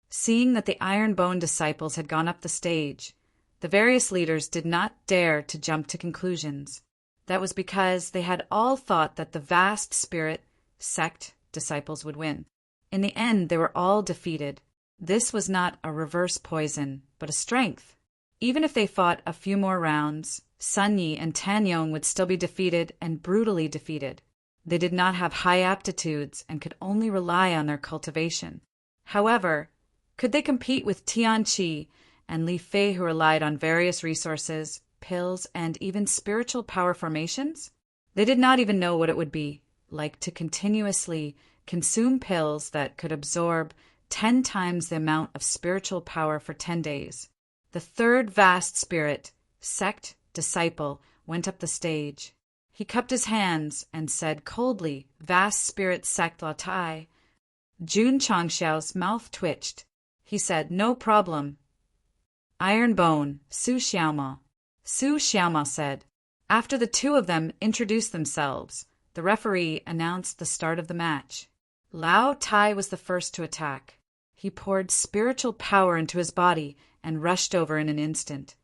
Seeing that the Ironbone disciples had gone up the stage, the various leaders did not dare to jump to conclusions. That was because they had all thought that the vast spirit sect disciples would win. In the end, they were all defeated. This was not a reverse poison, but a strength. Even if they fought a few more rounds, Sun Yi and Tan Yong would still be defeated and brutally defeated. They did not have high aptitudes and could only rely on their cultivation. However, could they compete with Tian Qi and Li Fei, who relied on various resources, pills, and even spiritual power formations? They did not even know what it would be like to continuously consume pills that could absorb 10 times the amount of spiritual power for 10 days. The third vast spirit, Sect, disciple, went up the stage. He cupped his hands and said coldly, "Vast spirit Sect Lao Tai." Jun Changxiao's mouth twitched. He said, "No problem." "Iron Bone, Su Xiaoma." Su Xiaoma said. After the two of them introduced themselves, the referee announced the start of the match. Lao Tai was the first to attack. He poured spiritual power into his body and rushed over in an instant.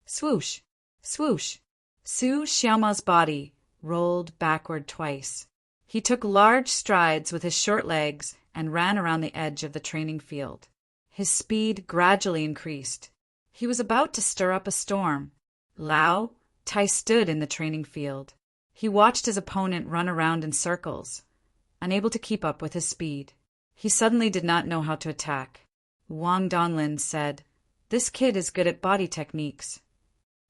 Swoosh! Swoosh! Su Xiaoma's body rolled backward twice. He took large strides with his short legs and ran around the edge of the training field. His speed gradually increased. He was about to stir up a storm. Lao Tai stood in the training field. He watched his opponent run around in circles, unable to keep up with his speed. He suddenly did not know how to attack. Wang Donglin said, "This kid is good at body techniques."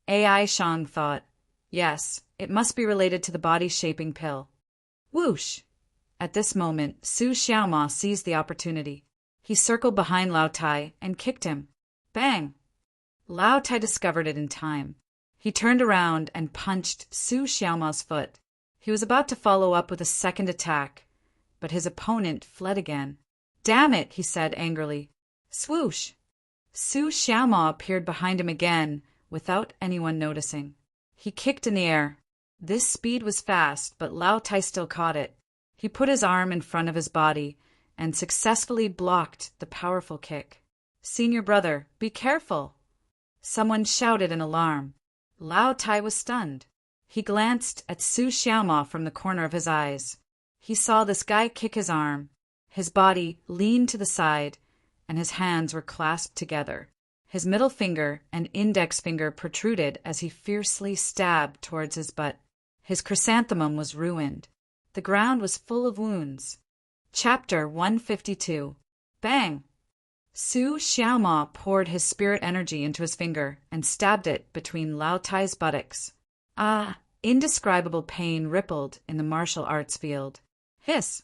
AI Shang thought, "Yes, it must be related to the body-shaping pill." Whoosh! At this moment, Su Xiaoma seized the opportunity. He circled behind Lao Tai and kicked him. Bang! Lao Tai discovered it in time. He turned around and punched Su Xiaoma's foot. He was about to follow up with a second attack, but his opponent fled again. "Damn it," he said angrily. Swoosh! Su Xiaoma appeared behind him again without anyone noticing. He kicked in the air. This speed was fast, but Lao Tai still caught it. He put his arm in front of his body and successfully blocked the powerful kick. "Senior brother, be careful!" Someone shouted in alarm. Lao Tai was stunned. He glanced at Su Xiaoma from the corner of his eyes. He saw this guy kick his arm. His body leaned to the side, and his hands were clasped together. His middle finger and index finger protruded as he fiercely stabbed towards his butt. His chrysanthemum was ruined. The ground was full of wounds. Chapter 152. Bang! Su Xiaoma poured his spirit energy into his finger and stabbed it between Lao Tai's buttocks. Ah! Indescribable pain rippled in the martial arts field. Hiss!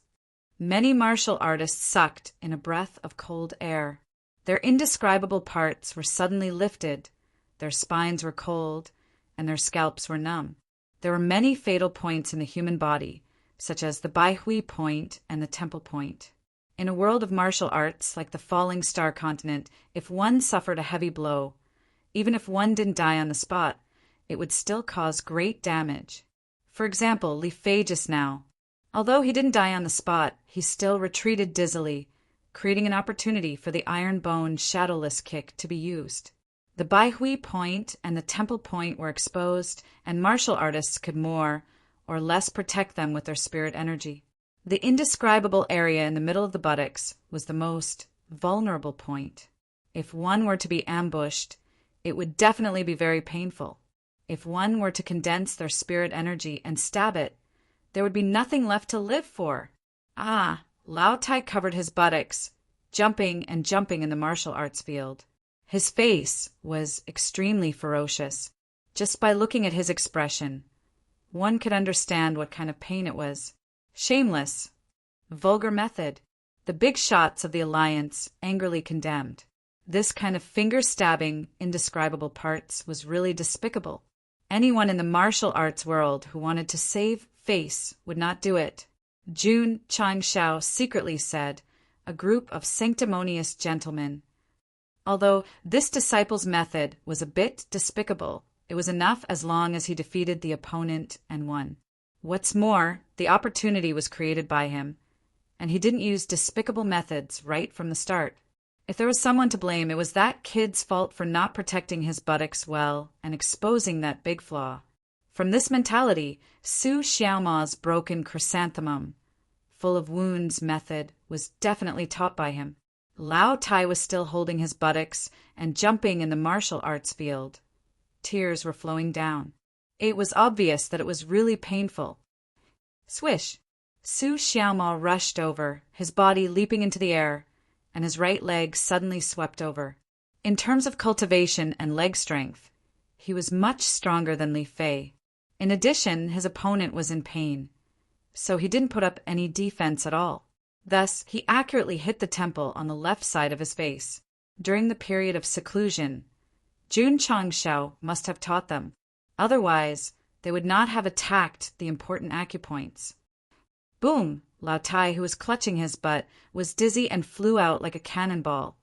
Many martial artists sucked in a breath of cold air. Their indescribable parts were suddenly lifted, their spines were cold, and their scalps were numb. There were many fatal points in the human body, such as the Baihui point and the Temple point. In a world of martial arts like the Falling Star continent, if one suffered a heavy blow, even if one didn't die on the spot, it would still cause great damage. For example, Li Fei just now. Although he didn't die on the spot, he still retreated dizzily, creating an opportunity for the Iron Bone shadowless kick to be used. The Baihui point and the Temple point were exposed, and martial artists could more or less protect them with their spirit energy. The indescribable area in the middle of the buttocks was the most vulnerable point. If one were to be ambushed, it would definitely be very painful. If one were to condense their spirit energy and stab it, there would be nothing left to live for. Ah! Lao Tai covered his buttocks, jumping and jumping in the martial arts field. His face was extremely ferocious. Just by looking at his expression, one could understand what kind of pain it was. Shameless. Vulgar method. The big shots of the Alliance angrily condemned. This kind of finger-stabbing, indescribable parts was really despicable. Anyone in the martial arts world who wanted to save face would not do it. Jun Changxiao secretly said, a group of sanctimonious gentlemen. Although this disciple's method was a bit despicable, it was enough as long as he defeated the opponent and won. What's more, the opportunity was created by him, and he didn't use despicable methods right from the start. If there was someone to blame, it was that kid's fault for not protecting his buttocks well and exposing that big flaw. From this mentality, Su Xiaoma's broken chrysanthemum, full of wounds method, was definitely taught by him. Lao Tai was still holding his buttocks and jumping in the martial arts field. tears were flowing down. It was obvious that it was really painful. Swish! Su Xiaomao rushed over, his body leaping into the air, and his right leg suddenly swept over. In terms of cultivation and leg strength, he was much stronger than Li Fei. In addition, his opponent was in pain, so he didn't put up any defense at all. Thus, he accurately hit the temple on the left side of his face. During the period of seclusion, Jun Changshao must have taught them. Otherwise, they would not have attacked the important acupoints. Boom! Lao Tai, who was clutching his butt, was dizzy and flew out like a cannonball,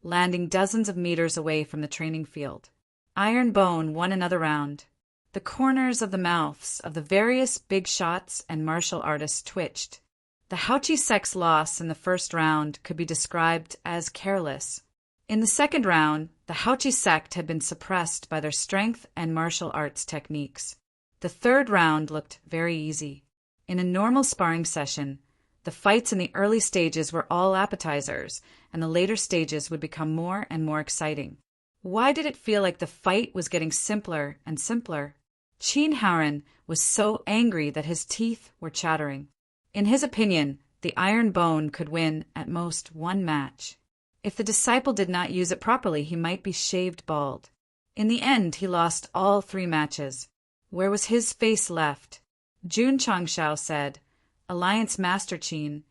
landing dozens of meters away from the training field. Iron Bone won another round. The corners of the mouths of the various big shots and martial artists twitched. The Haoqi Sect's loss in the first round could be described as careless. In the second round, the Haoqi Sect had been suppressed by their strength and martial arts techniques. The third round looked very easy. In a normal sparring session, the fights in the early stages were all appetizers, and the later stages would become more and more exciting. Why did it feel like the fight was getting simpler and simpler? Qin Haoren was so angry that his teeth were chattering. In his opinion, the Iron Bone could win at most one match. If the disciple did not use it properly, he might be shaved bald. In the end, he lost all 3 matches. Where was his face left? Jun Changshao said, "Alliance Master Qin,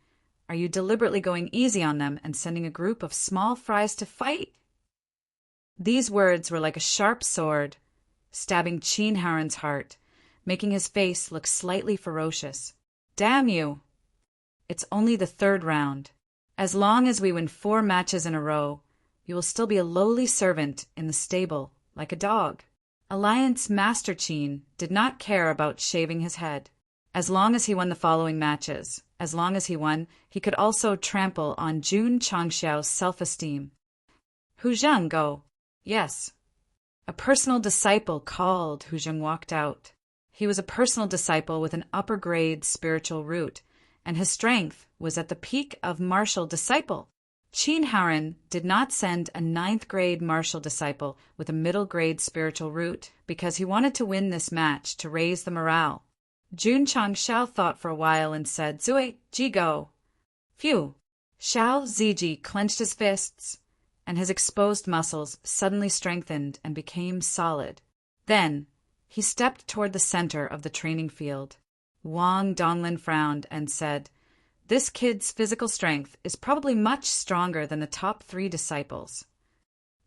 are you deliberately going easy on them and sending a group of small fries to fight?" These words were like a sharp sword, stabbing Qin Haoren's heart, making his face look slightly ferocious. "Damn you! It's only the third round. As long as we win 4 matches in a row, you will still be a lowly servant in the stable, like a dog." Alliance Master Qin did not care about shaving his head. As long as he won the following matches, as long as he won, he could also trample on Jun Changshao's self-esteem. "Hu Zheng, go." "Yes." A personal disciple called. Hu Zheng walked out. He was a personal disciple with an upper-grade spiritual root, and his strength was at the peak of martial disciple. Qin Haoren did not send a 9th-grade martial disciple with a middle-grade spiritual root because he wanted to win this match to raise the morale. Jun Changshao thought for a while and said, "Zui, Ji go." Phew! Xiao Ziji clenched his fists, and his exposed muscles suddenly strengthened and became solid. Then he stepped toward the center of the training field. Wang Donglin frowned and said, "This kid's physical strength is probably much stronger than the top 3 disciples."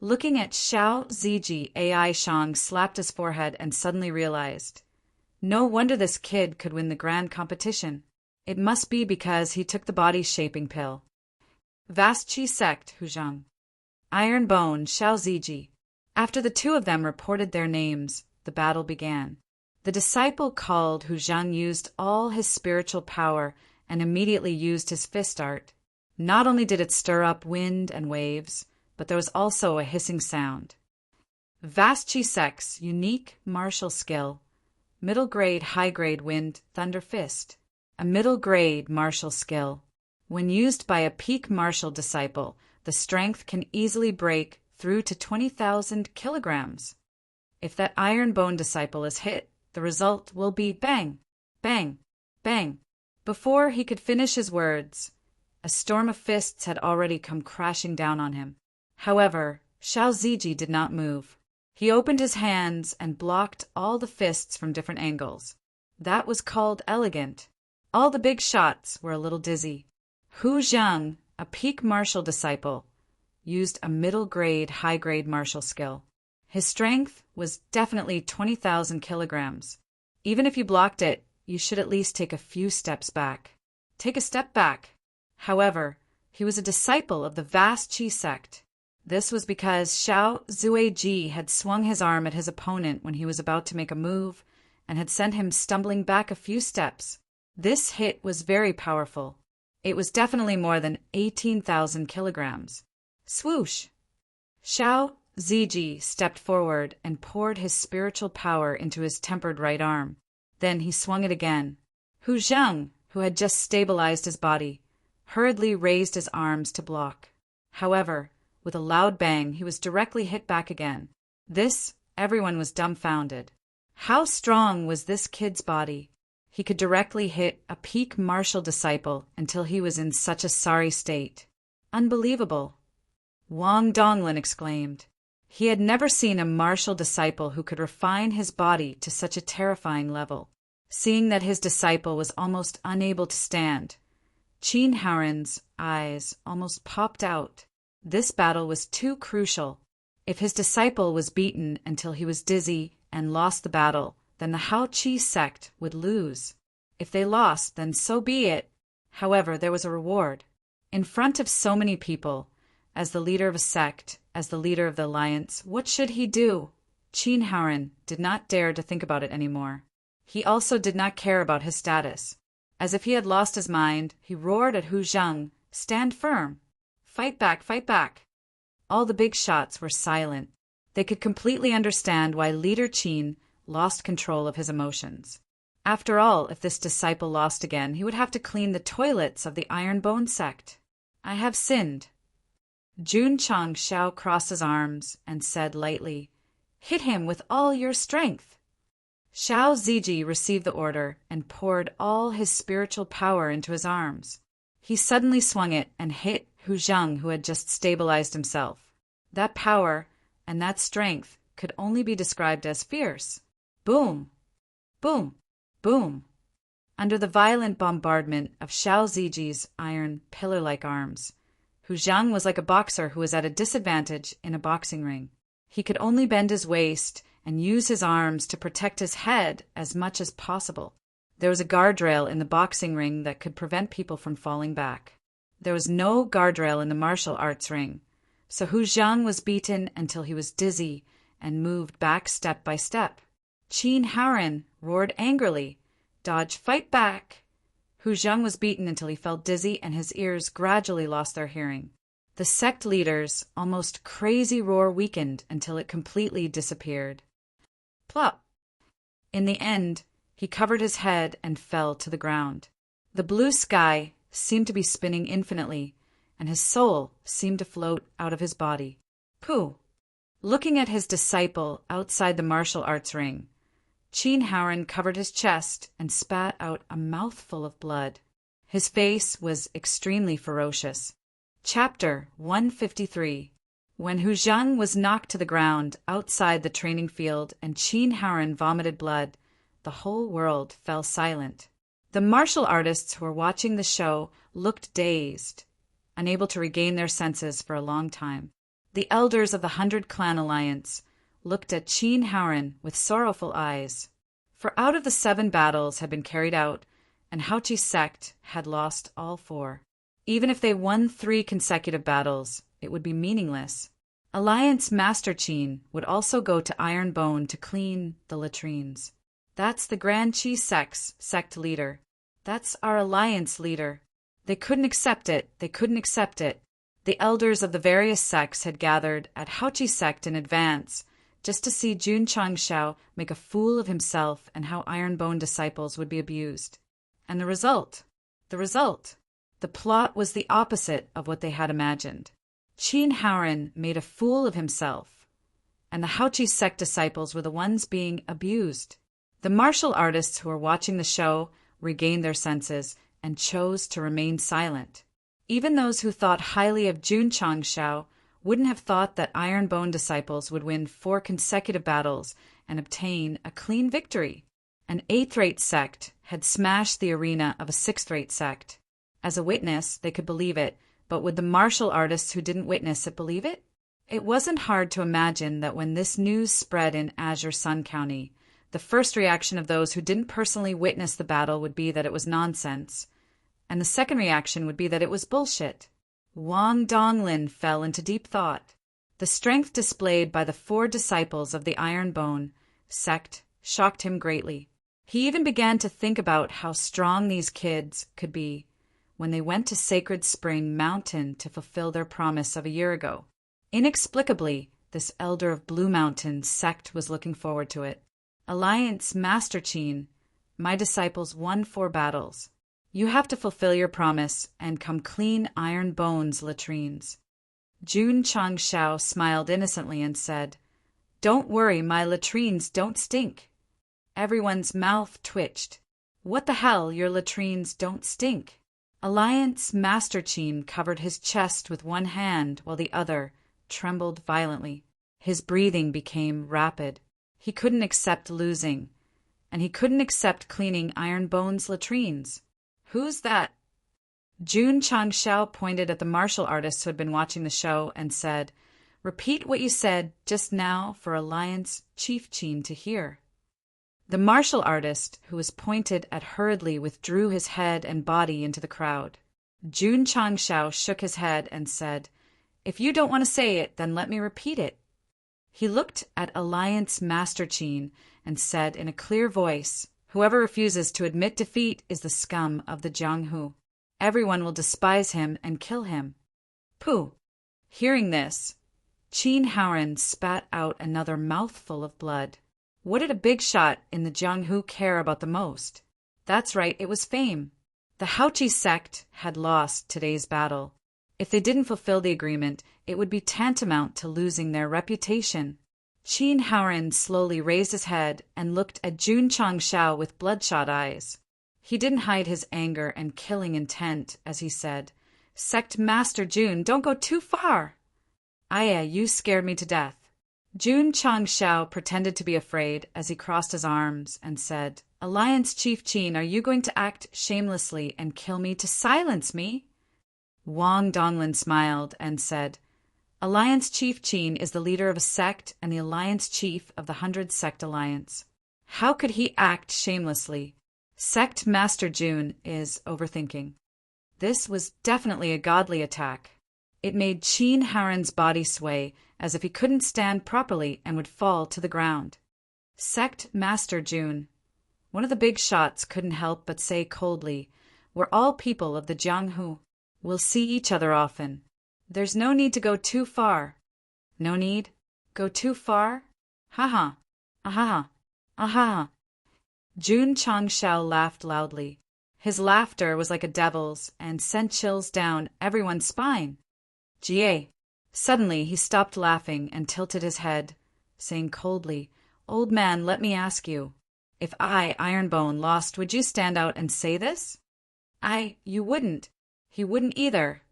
Looking at Xiao Ziji, Ai Shang slapped his forehead and suddenly realized, no wonder this kid could win the grand competition. It must be because he took the body-shaping pill. Vast Chi Sect, Hu Zheng. Iron Bone, Xiao Ziji. After the 2 of them reported their names, the battle began. The disciple called Hu Zheng used all his spiritual power and immediately used his fist art. Not only did it stir up wind and waves, but there was also a hissing sound. Vast Chi Sect's unique martial skill. Middle-grade, high-grade wind, thunder fist. A middle-grade martial skill. When used by a peak martial disciple, the strength can easily break through to 20,000 kilograms. If that Iron Bone disciple is hit, the result will be bang, bang, bang. Before he could finish his words, a storm of fists had already come crashing down on him. However, Xiao Ziji did not move. He opened his hands and blocked all the fists from different angles. That was called elegant. All the big shots were a little dizzy. Hu Zheng, a peak martial disciple, used a middle-grade, high-grade martial skill. His strength was definitely 20,000 kilograms. Even if you blocked it, you should at least take a few steps back. Take a step back. However, he was a disciple of the Vast Chi Sect. This was because Xiao Zuiji had swung his arm at his opponent when he was about to make a move and had sent him stumbling back a few steps. This hit was very powerful. It was definitely more than 18,000 kilograms. Swoosh! Xiao Ziji stepped forward and poured his spiritual power into his tempered right arm. Then he swung it again. Hu Zheng, who had just stabilized his body, hurriedly raised his arms to block. However, with a loud bang, he was directly hit back again. This Everyone was dumbfounded. How strong was this kid's body? He could directly hit a peak martial disciple until he was in such a sorry state. Unbelievable! Wang Donglin exclaimed. He had never seen a martial disciple who could refine his body to such a terrifying level. Seeing that his disciple was almost unable to stand, Qin Haoren's eyes almost popped out. This battle was too crucial. If his disciple was beaten until he was dizzy and lost the battle, then the Hao Qi sect would lose. If they lost, then so be it. However, there was a reward. In front of so many people, as the leader of a sect, as the leader of the alliance, what should he do? Qin Haoren did not dare to think about it anymore. He also did not care about his status. As if he had lost his mind, he roared at Hu Zheng, "Stand firm! Fight back, fight back!" All the big shots were silent. They could completely understand why Leader Qin lost control of his emotions. After all, if this disciple lost again, he would have to clean the toilets of the Iron Bone sect. "I have sinned." Jun Changshao crossed his arms and said lightly, "Hit him with all your strength." Xiao Ziji received the order and poured all his spiritual power into his arms. He suddenly swung it and hit Hu Zheng, who had just stabilized himself. That power and that strength could only be described as fierce. Boom! Boom! Boom! Under the violent bombardment of Xiao Ziji's iron pillar-like arms, Hu Zheng was like a boxer who was at a disadvantage in a boxing ring. He could only bend his waist and use his arms to protect his head as much as possible. There was a guardrail in the boxing ring that could prevent people from falling back. There was no guardrail in the martial arts ring, so Hu Zheng was beaten until he was dizzy and moved back step by step. Qin Haoren roared angrily, "Dodge, fight back!" Hu Zheng was beaten until he felt dizzy and his ears gradually lost their hearing. The sect leader's almost crazy roar weakened until it completely disappeared. Plop! In the end, he covered his head and fell to the ground. The blue sky seemed to be spinning infinitely, and his soul seemed to float out of his body. Pooh! Looking at his disciple outside the martial arts ring, Qin Haoren covered his chest and spat out a mouthful of blood. His face was extremely ferocious. Chapter 153. When Hu Zheng was knocked to the ground outside the training field and Qin Haoren vomited blood, the whole world fell silent. The martial artists who were watching the show looked dazed, unable to regain their senses for a long time. The elders of the 100 Clan Alliance looked at Qin Haoren with sorrowful eyes. For out of the 7 battles had been carried out, and Hao Qi sect had lost all 4. Even if they won 3 consecutive battles, it would be meaningless. Alliance Master Qin would also go to Iron Bone to clean the latrines. That's the Grand Qi sect's sect leader. That's our alliance leader. They couldn't accept it. They couldn't accept it. The elders of the various sects had gathered at Hao Qi sect in advance, just to see Jun Changshao make a fool of himself and how Iron Bone disciples would be abused. And the result? The plot was the opposite of what they had imagined. Qin Haoren made a fool of himself, and the Hao Qi sect disciples were the ones being abused. The martial artists who were watching the show regained their senses and chose to remain silent. Even those who thought highly of Jun Changshao wouldn't have thought that Iron Bone disciples would win 4 consecutive battles and obtain a clean victory. An 8th-rate sect had smashed the arena of a 6th-rate sect. As a witness, they could believe it, but would the martial artists who didn't witness it believe it? It wasn't hard to imagine that when this news spread in Azure Sun County, the first reaction of those who didn't personally witness the battle would be that it was nonsense, and the second reaction would be that it was bullshit. Wang Donglin fell into deep thought. The strength displayed by the 4 disciples of the Iron Bone sect shocked him greatly. He even began to think about how strong these kids could be when they went to Sacred Spring Mountain to fulfill their promise of a year ago. Inexplicably, this elder of Blue Mountain sect was looking forward to it. Alliance Master Qin, my disciples won 4 battles. You have to fulfill your promise and come clean Iron Bone's latrines. Jun Changshao smiled innocently and said, Don't worry, my latrines don't stink. Everyone's mouth twitched. What the hell, your latrines don't stink? Alliance Master Chin covered his chest with one hand while the other trembled violently. His breathing became rapid. He couldn't accept losing, and he couldn't accept cleaning Ironbone's latrines. Who's that? Jun Changshao pointed at the martial artist who had been watching the show and said, "Repeat what you said just now for Alliance Chief Chin to hear." The martial artist, who was pointed at hurriedly, withdrew his head and body into the crowd. Jun Changshao shook his head and said, "If you don't want to say it, then let me repeat it." He looked at Alliance Master Chin and said in a clear voice, "Whoever refuses to admit defeat is the scum of the Jianghu. Everyone will despise him and kill him." Pooh! Hearing this, Qin Haoren spat out another mouthful of blood. What did a big shot in the Jianghu care about the most? That's right, it was fame. The Haochi sect had lost today's battle. If they didn't fulfill the agreement, it would be tantamount to losing their reputation. Qin Haoren slowly raised his head and looked at Jun Changshao with bloodshot eyes. He didn't hide his anger and killing intent as he said, "Sect Master Jun, don't go too far." "Aya, you scared me to death." Jun Changshao pretended to be afraid as he crossed his arms and said, "Alliance Chief Chin, are you going to act shamelessly and kill me to silence me?" Wang Donglin smiled and said, "Alliance Chief Chin is the leader of a sect and the alliance chief of the 100 Sect Alliance. How could he act shamelessly? Sect Master Jun is overthinking." This was definitely a godly attack. It made Qin Haoren's body sway as if he couldn't stand properly and would fall to the ground. Sect Master Jun. One of the big shots couldn't help but say coldly, "We're all people of the Jianghu. We'll see each other often. There's no need to go too far." "No need? Go too far? Ha-ha, aha, aha." Jun Changshao laughed loudly. His laughter was like a devil's and sent chills down everyone's spine. "Jie." Suddenly he stopped laughing and tilted his head, saying coldly, "Old man, let me ask you. If I, Ironbone, lost, would you stand out and say this?" You wouldn't. He wouldn't either.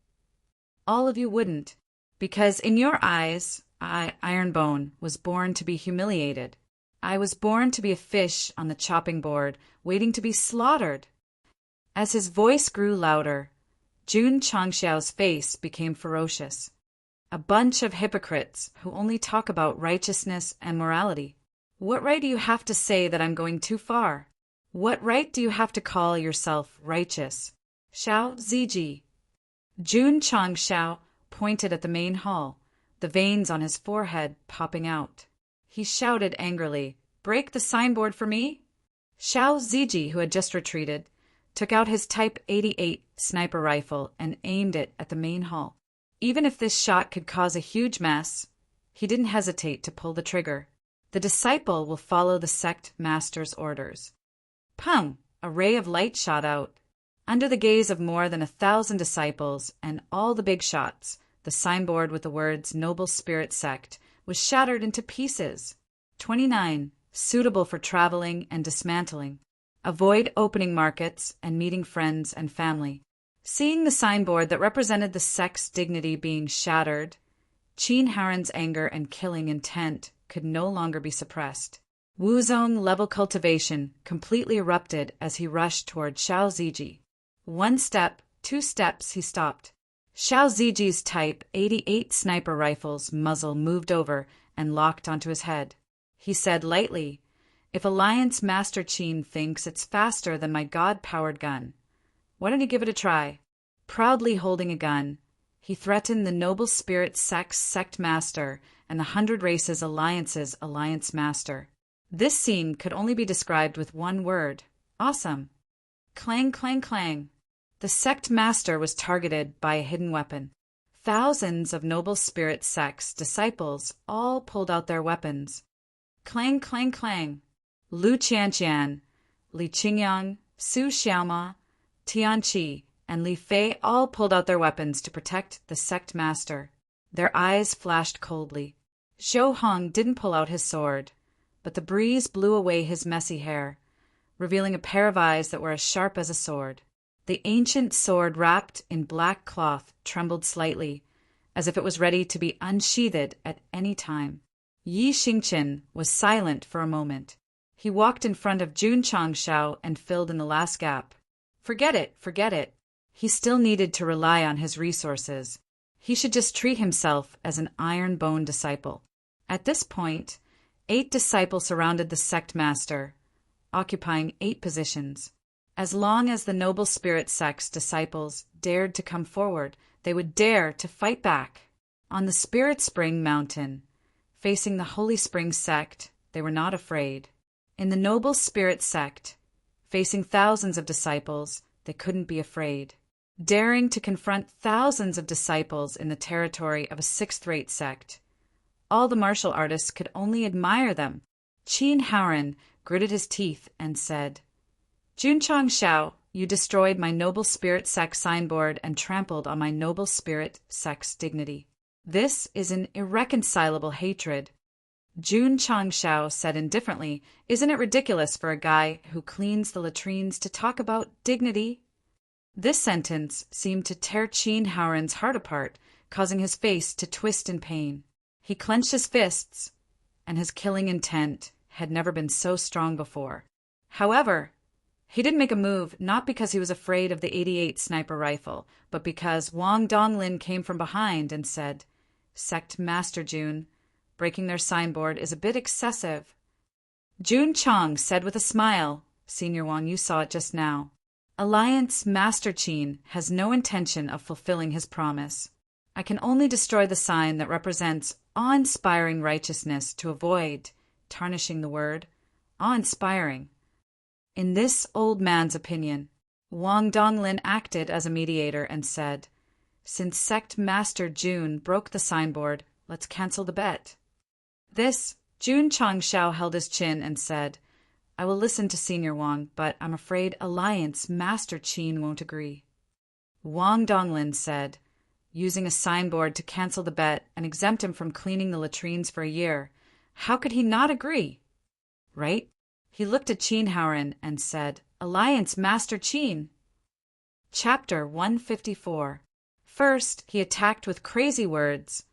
All of you wouldn't. Because in your eyes, I, Ironbone, was born to be humiliated. I was born to be a fish on the chopping board, waiting to be slaughtered. As his voice grew louder, Jun Changshao's face became ferocious. A bunch of hypocrites who only talk about righteousness and morality. What right do you have to say that I'm going too far? What right do you have to call yourself righteous? Xiao Ziji. Jun Changshao pointed at the main hall, the veins on his forehead popping out. He shouted angrily, "Break the signboard for me!" Xiao Ziji, who had just retreated, took out his Type 88 sniper rifle and aimed it at the main hall. Even if this shot could cause a huge mess, he didn't hesitate to pull the trigger. The disciple will follow the sect master's orders. Pung! A ray of light shot out. Under the gaze of more than 1,000 disciples and all the big shots, the signboard with the words "Noble Spirit Sect" was shattered into pieces. 29. Suitable for traveling and dismantling. Avoid opening markets and meeting friends and family. Seeing the signboard that represented the sect's dignity being shattered, Qin Haoren's anger and killing intent could no longer be suppressed. Wuzong level cultivation completely erupted as he rushed toward Xiao Ziji. 1 step, 2 steps, he stopped. Xiao Ziji's Type 88 sniper rifle's muzzle moved over and locked onto his head. He said lightly, "If Alliance Master Qin thinks it's faster than my god-powered gun, why don't you give it a try?" Proudly holding a gun, he threatened the Noble Spirit Sect's Sect Master and the 100 Races Alliance's Alliance Master. This scene could only be described with one word: awesome. Clang, clang, clang. The Sect Master was targeted by a hidden weapon. Thousands of Noble Spirit Sect's disciples all pulled out their weapons. Clang, clang, clang. Lu Qianqian, Li Qingyang, Su Xiaoma, Tianqi, and Li Fei all pulled out their weapons to protect the Sect Master. Their eyes flashed coldly. Zhou Hong didn't pull out his sword, but the breeze blew away his messy hair, revealing a pair of eyes that were as sharp as a sword. The ancient sword wrapped in black cloth trembled slightly, as if it was ready to be unsheathed at any time. Yi Xingqian was silent for a moment. He walked in front of Jun Changshao and filled in the last gap. Forget it, forget it. He still needed to rely on his resources. He should just treat himself as an iron-bone disciple. At this point, 8 disciples surrounded the sect master, occupying 8 positions. As long as the Noble Spirit Sect's disciples dared to come forward, they would dare to fight back. On the Spirit Spring Mountain, facing the Holy Spring Sect, they were not afraid. In the Noble Spirit Sect, facing thousands of disciples, they couldn't be afraid. Daring to confront thousands of disciples in the territory of a 6th-rate sect, all the martial artists could only admire them. Qin Haoren gritted his teeth and said, Jun Changshao, you destroyed my Noble Spirit Sect signboard and trampled on my Noble Spirit Sect's dignity. This is an irreconcilable hatred. Jun Changshao said indifferently, Isn't it ridiculous for a guy who cleans the latrines to talk about dignity? This sentence seemed to tear Qin Haoren's heart apart, causing his face to twist in pain. He clenched his fists, and his killing intent had never been so strong before. However, he didn't make a move not because he was afraid of the 88 sniper rifle, but because Wang Donglin came from behind and said, Sect Master Jun, breaking their signboard is a bit excessive. Jun Chang said with a smile, Senior Wang, you saw it just now. Alliance Master Qin has no intention of fulfilling his promise. I can only destroy the sign that represents awe-inspiring righteousness to avoid tarnishing the word awe-inspiring. In this old man's opinion, Wang Donglin acted as a mediator and said, Since Sect Master Jun broke the signboard, let's cancel the bet. This, Jun Changshao held his chin and said, I will listen to Senior Wang, but I'm afraid Alliance Master Qin won't agree. Wang Donglin said, using a signboard to cancel the bet and exempt him from cleaning the latrines for a year, how could he not agree? Right? He looked at Qin Haoren and said, Alliance Master Qin. Chapter 154. First, he attacked with crazy words.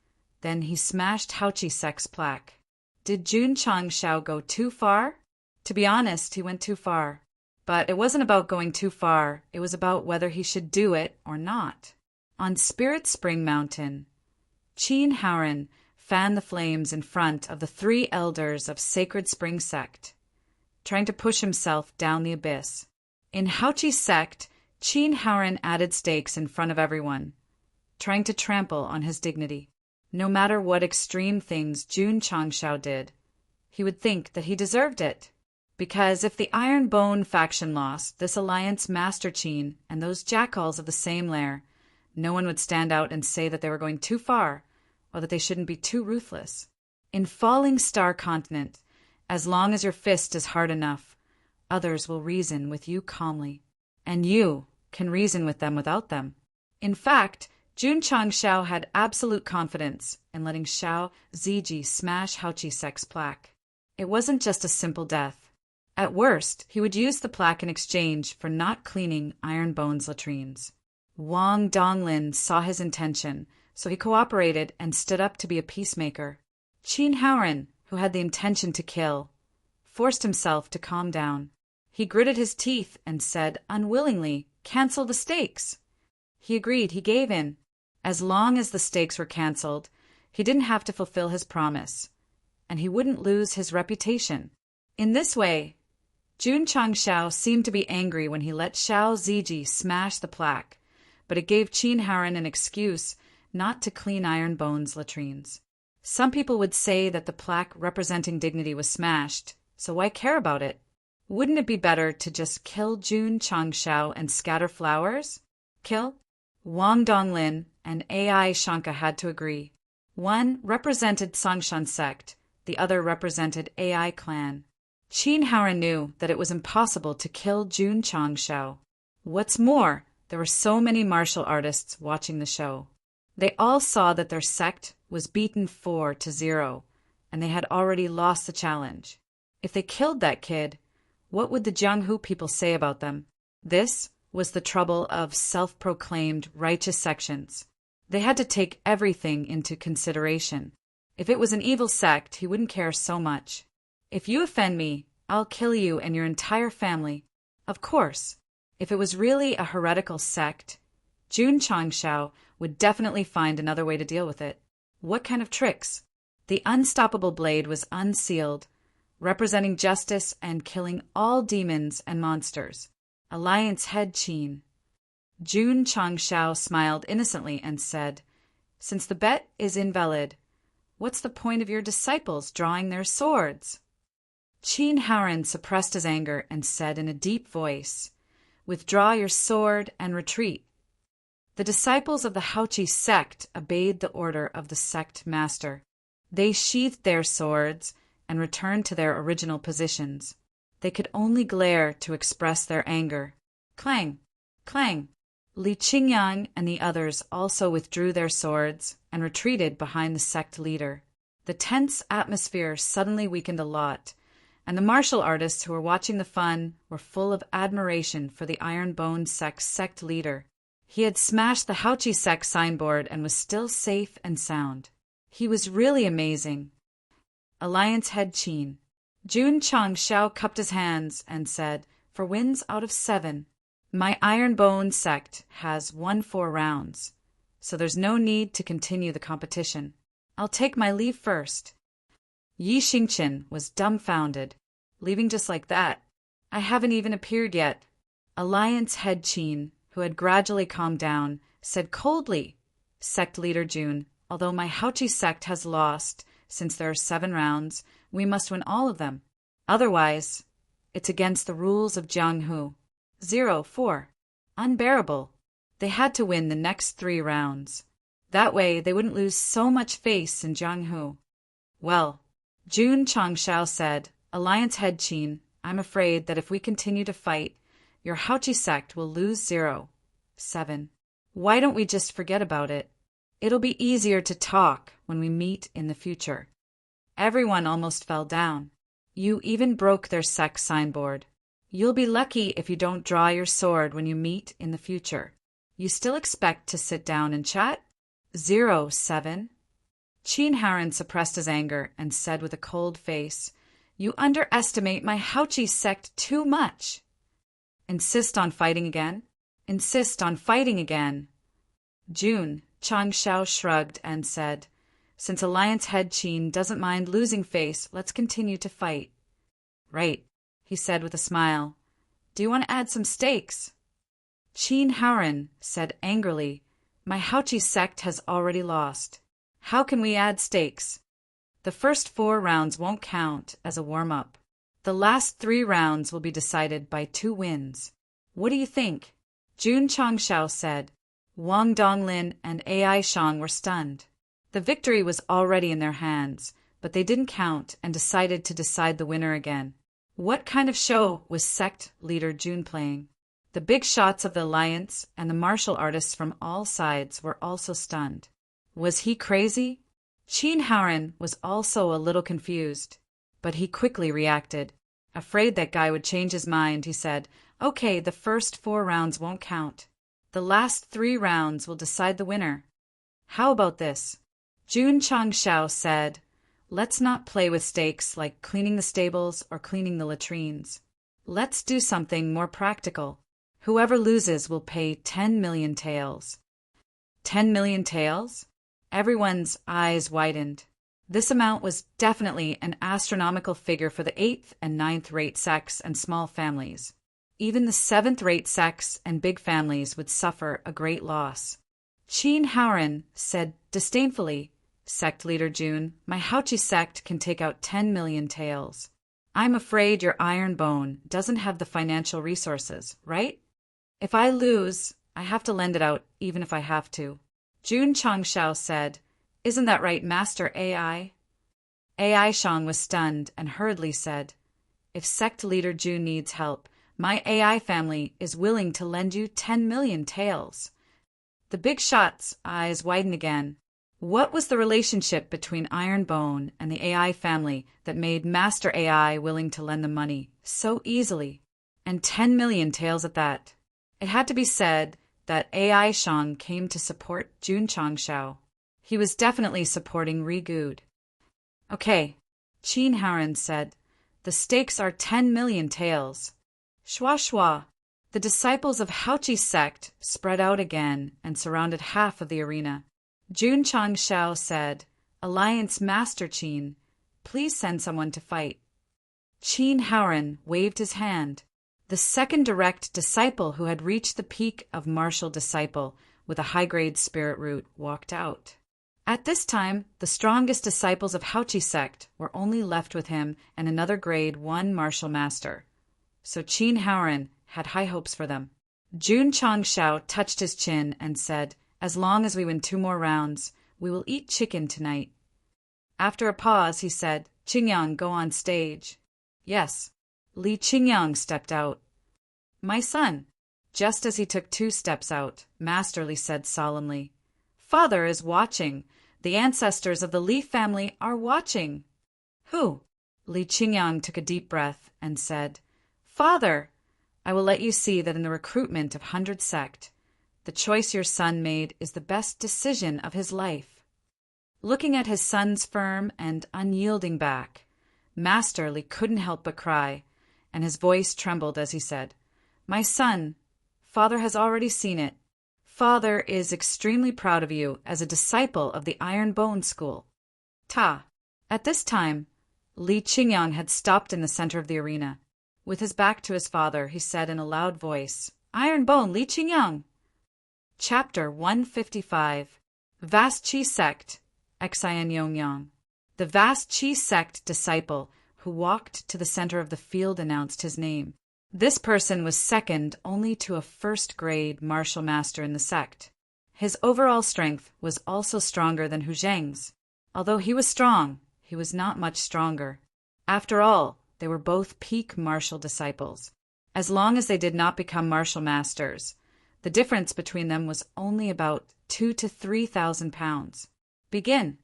Then he smashed Haoqi Sect's plaque. Did Jun Changshao go too far? To be honest, he went too far. But it wasn't about going too far, it was about whether he should do it or not. On Spirit Spring Mountain, Qin Haoren fanned the flames in front of the 3 elders of Sacred Spring Sect, trying to push himself down the abyss. In Haoqi Sect, Qin Haoren added stakes in front of everyone, trying to trample on his dignity. No matter what extreme things Jun Changshao did, he would think that he deserved it. Because if the Iron Bone faction lost, this Alliance Master Qin and those jackals of the same lair, no one would stand out and say that they were going too far, or that they shouldn't be too ruthless. In Falling Star Continent, as long as your fist is hard enough, others will reason with you calmly, and you can reason with them without them. In fact, Jun Changshao had absolute confidence in letting Xiao Ziji smash Haoqi Sect's plaque. It wasn't just a simple death. At worst, he would use the plaque in exchange for not cleaning Iron Bone's latrines. Wang Donglin saw his intention, so he cooperated and stood up to be a peacemaker. Qin Haoren, who had the intention to kill, forced himself to calm down. He gritted his teeth and said, unwillingly, cancel the stakes. He agreed, he gave in. As long as the stakes were cancelled, he didn't have to fulfill his promise, and he wouldn't lose his reputation. In this way, Jun Changshao seemed to be angry when he let Xiao Ziji smash the plaque, but it gave Qin Haoren an excuse not to clean Iron Bone's latrines. Some people would say that the plaque representing dignity was smashed, so why care about it? Wouldn't it be better to just kill Jun Changshao and scatter flowers? Kill? Wang Donglin and AI Shanka had to agree. One represented Songshan Sect, the other represented AI Clan. Qin Haoren knew that it was impossible to kill Jun Changshao. What's more, there were so many martial artists watching the show. They all saw that their sect was beaten 4-0, and they had already lost the challenge. If they killed that kid, what would the Jianghu people say about them? This was the trouble of self-proclaimed righteous sections. They had to take everything into consideration. If it was an evil sect, he wouldn't care so much. If you offend me, I'll kill you and your entire family. Of course, if it was really a heretical sect, Jun Changshao would definitely find another way to deal with it. What kind of tricks? The unstoppable blade was unsealed, representing justice and killing all demons and monsters. Alliance head Qin. Jun Changshao smiled innocently and said, "Since the bet is invalid, what's the point of your disciples drawing their swords?" Qin Haoran suppressed his anger and said in a deep voice, "Withdraw your sword and retreat." The disciples of the Haoqi sect obeyed the order of the sect master. They sheathed their swords and returned to their original positions. They could only glare to express their anger. Clang! Clang! Li Qingyang and the others also withdrew their swords and retreated behind the sect leader. The tense atmosphere suddenly weakened a lot, and the martial artists who were watching the fun were full of admiration for the iron-boned sect leader. He had smashed the Haoqi sect signboard and was still safe and sound. He was really amazing. Alliance head Qin. Jun Changshao cupped his hands and said, "For wins out of 7. My iron-boned sect has won 4 rounds, so there's no need to continue the competition. I'll take my leave first." Yi Xingqian was dumbfounded. "Leaving just like that? I haven't even appeared yet." Alliance head Qin, who had gradually calmed down, said coldly, "Sect leader Jun, although my Haoqi sect has lost, since there are 7 rounds, we must win all of them. Otherwise, it's against the rules of Jianghu. 0-4. Unbearable. They had to win the next 3 rounds. That way they wouldn't lose so much face in Jianghu." "Well," Jun Changshao said, "Alliance head Qin, I'm afraid that if we continue to fight, your Haoqi sect will lose 0-7. Why don't we just forget about it? It'll be easier to talk when we meet in the future." Everyone almost fell down. "You even broke their sect signboard. You'll be lucky if you don't draw your sword when you meet in the future. You still expect to sit down and chat? 0-7. Qin Haoran suppressed his anger and said with a cold face, "You underestimate my Haoqi sect too much." "Insist on fighting again? Insist on fighting again." Jun Changshao shrugged and said, "Since Alliance head Qin doesn't mind losing face, let's continue to fight." "Right," he said with a smile. "Do you want to add some stakes?" Qin Haoran said angrily, "My Haoqi sect has already lost. How can we add stakes? The first 4 rounds won't count as a warm-up. The last 3 rounds will be decided by 2 wins. What do you think?" Jun Changshao said. Wang Donglin and Ai Shang were stunned. The victory was already in their hands, but they didn't count and decided to decide the winner again. What kind of show was sect leader Jun playing? The big shots of the alliance and the martial artists from all sides were also stunned. Was he crazy? Qin Haoran was also a little confused, but he quickly reacted. Afraid that guy would change his mind, he said, "Okay, the first 4 rounds won't count. The last 3 rounds will decide the winner. How about this?" Jun Changshao said, "Let's not play with stakes like cleaning the stables or cleaning the latrines. Let's do something more practical. Whoever loses will pay 10 million taels." 10 million taels? Everyone's eyes widened. This amount was definitely an astronomical figure for the 8th and 9th rate sects and small families. Even the 7th rate sects and big families would suffer a great loss. Qin Haoran said disdainfully, "Sect leader Jun, my Haoqi sect can take out 10 million taels. I'm afraid your iron bone doesn't have the financial resources, right? If I lose, I have to lend it out even if I have to." Jun Changshao said, "Isn't that right, Master Ai?" Ai Shang was stunned and hurriedly said, "If sect leader Jun needs help, my AI family is willing to lend you 10 million taels." The big shot's eyes widened again. What was the relationship between Ironbone and the AI family that made Master AI willing to lend them money so easily? And 10 million taels at that. It had to be said that AI Shang came to support Jun Changshao. He was definitely supporting Ri Good. Okay, Qin Haoran said, the stakes are 10 million taels. Shua shua. The disciples of Haoqi's sect spread out again and surrounded half of the arena. Jun Changshao said, Alliance Master Qin, please send someone to fight. Qin Haoran waved his hand. The second direct disciple who had reached the peak of martial disciple with a high-grade spirit root walked out. At this time, the strongest disciples of Haoqi's sect were only left with him and another grade 1 martial master. So Qin Haoran had high hopes for them. Jun Changshao touched his chin and said, as long as we win 2 more rounds, we will eat chicken tonight. After a pause, he said, Qingyang, go on stage. Yes. Li Qingyang stepped out. My son. Just as he took 2 steps out, Master Li said solemnly, Father is watching. The ancestors of the Li family are watching. Who? Li Qingyang took a deep breath and said, Father, I will let you see that in the recruitment of 100 Sect, the choice your son made is the best decision of his life. Looking at his son's firm and unyielding back, Master Li couldn't help but cry, and his voice trembled as he said, My son, Father has already seen it. Father is extremely proud of you as a disciple of the Iron Bone School. Ta. At this time, Li Qingyang had stopped in the center of the arena. With his back to his father, he said in a loud voice, Iron Bone, Li Qingyang! Chapter 155 Vast Qi Sect, Xian Yongyang. The Vast Qi Sect disciple who walked to the center of the field announced his name. This person was second only to a first-grade martial master in the sect. His overall strength was also stronger than Hu Zheng's. Although he was strong, he was not much stronger. After all, they were both peak martial disciples. As long as they did not become martial masters, the difference between them was only about 2,000 to 3,000 pounds. Begin!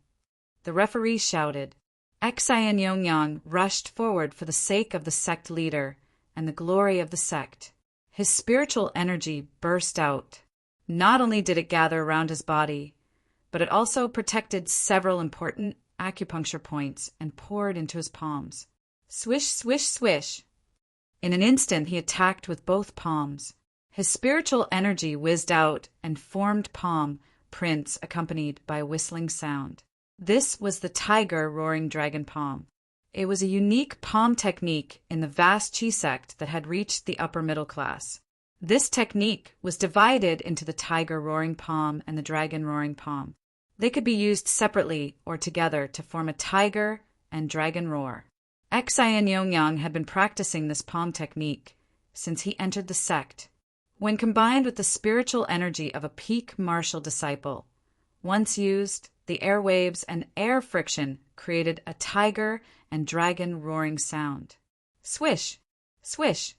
The referee shouted. Xian Yongyang rushed forward for the sake of the sect leader and the glory of the sect. His spiritual energy burst out. Not only did it gather around his body, but it also protected several important acupuncture points and poured into his palms. Swish, swish, swish. In an instant, he attacked with both palms. His spiritual energy whizzed out and formed palm prints accompanied by a whistling sound. This was the Tiger Roaring Dragon Palm. It was a unique palm technique in the vast Qi sect that had reached the upper middle class. This technique was divided into the Tiger Roaring Palm and the Dragon Roaring Palm. They could be used separately or together to form a tiger and dragon roar. Xian Yongyang had been practicing this palm technique since he entered the sect. When combined with the spiritual energy of a peak martial disciple, once used, the airwaves and air friction created a tiger and dragon roaring sound. Swish! Swish!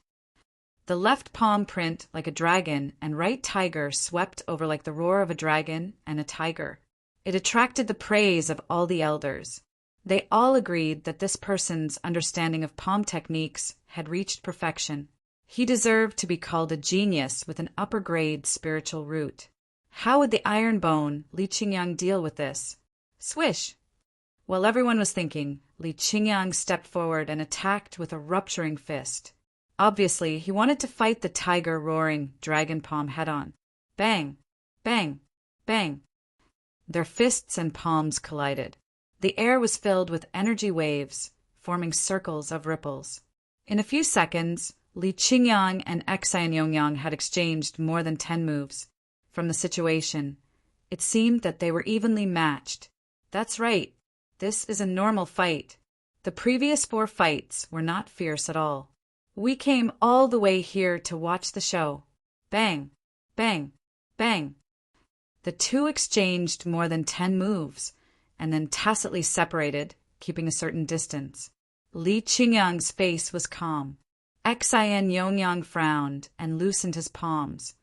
The left palm print like a dragon and right tiger swept over like the roar of a dragon and a tiger. It attracted the praise of all the elders. They all agreed that this person's understanding of palm techniques had reached perfection. He deserved to be called a genius with an upper-grade spiritual root. How would the Iron Bone, Li Qingyang, deal with this? Swish! While everyone was thinking, Li Qingyang stepped forward and attacked with a rupturing fist. Obviously, he wanted to fight the tiger roaring dragon palm head-on. Bang! Bang! Bang! Their fists and palms collided. The air was filled with energy waves, forming circles of ripples. In a few seconds, Li Qingyang and Xian Yongyang had exchanged more than 10 moves. From the situation, it seemed that they were evenly matched. That's right, this is a normal fight. The previous 4 fights were not fierce at all. We came all the way here to watch the show. Bang! Bang! Bang! The two exchanged more than 10 moves, and then tacitly separated, keeping a certain distance. Li Qingyang's face was calm. Xian Yongyang frowned and loosened his palms,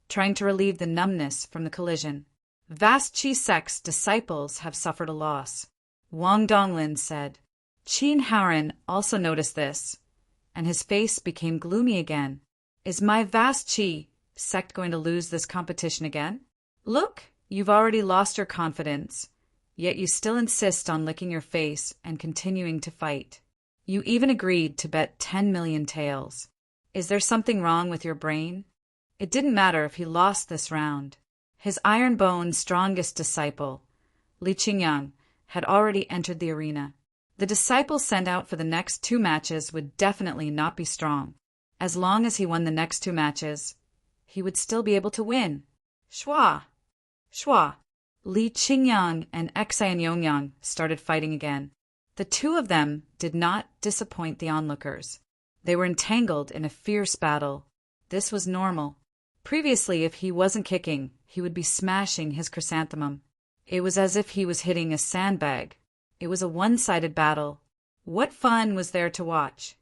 trying to relieve the numbness from the collision. Vast Qi Sect's disciples have suffered a loss, Wang Donglin said. Qin Haoren also noticed this, and his face became gloomy again. Is my Vast Qi Sect going to lose this competition again? Look, you've already lost your confidence, yet you still insist on licking your face and continuing to fight. You even agreed to bet 10 million taels. Is there something wrong with your brain? It didn't matter if he lost this round. His iron-boned strongest disciple, Li Qingyang, had already entered the arena. The disciple sent out for the next 2 matches would definitely not be strong. As long as he won the next 2 matches, he would still be able to win. Shua! Shua! Li Qingyang and Xian Yongyang started fighting again. The 2 of them did not disappoint the onlookers. They were entangled in a fierce battle. This was normal. Previously, if he wasn't kicking, he would be smashing his chrysanthemum. It was as if he was hitting a sandbag. It was a one-sided battle. What fun was there to watch?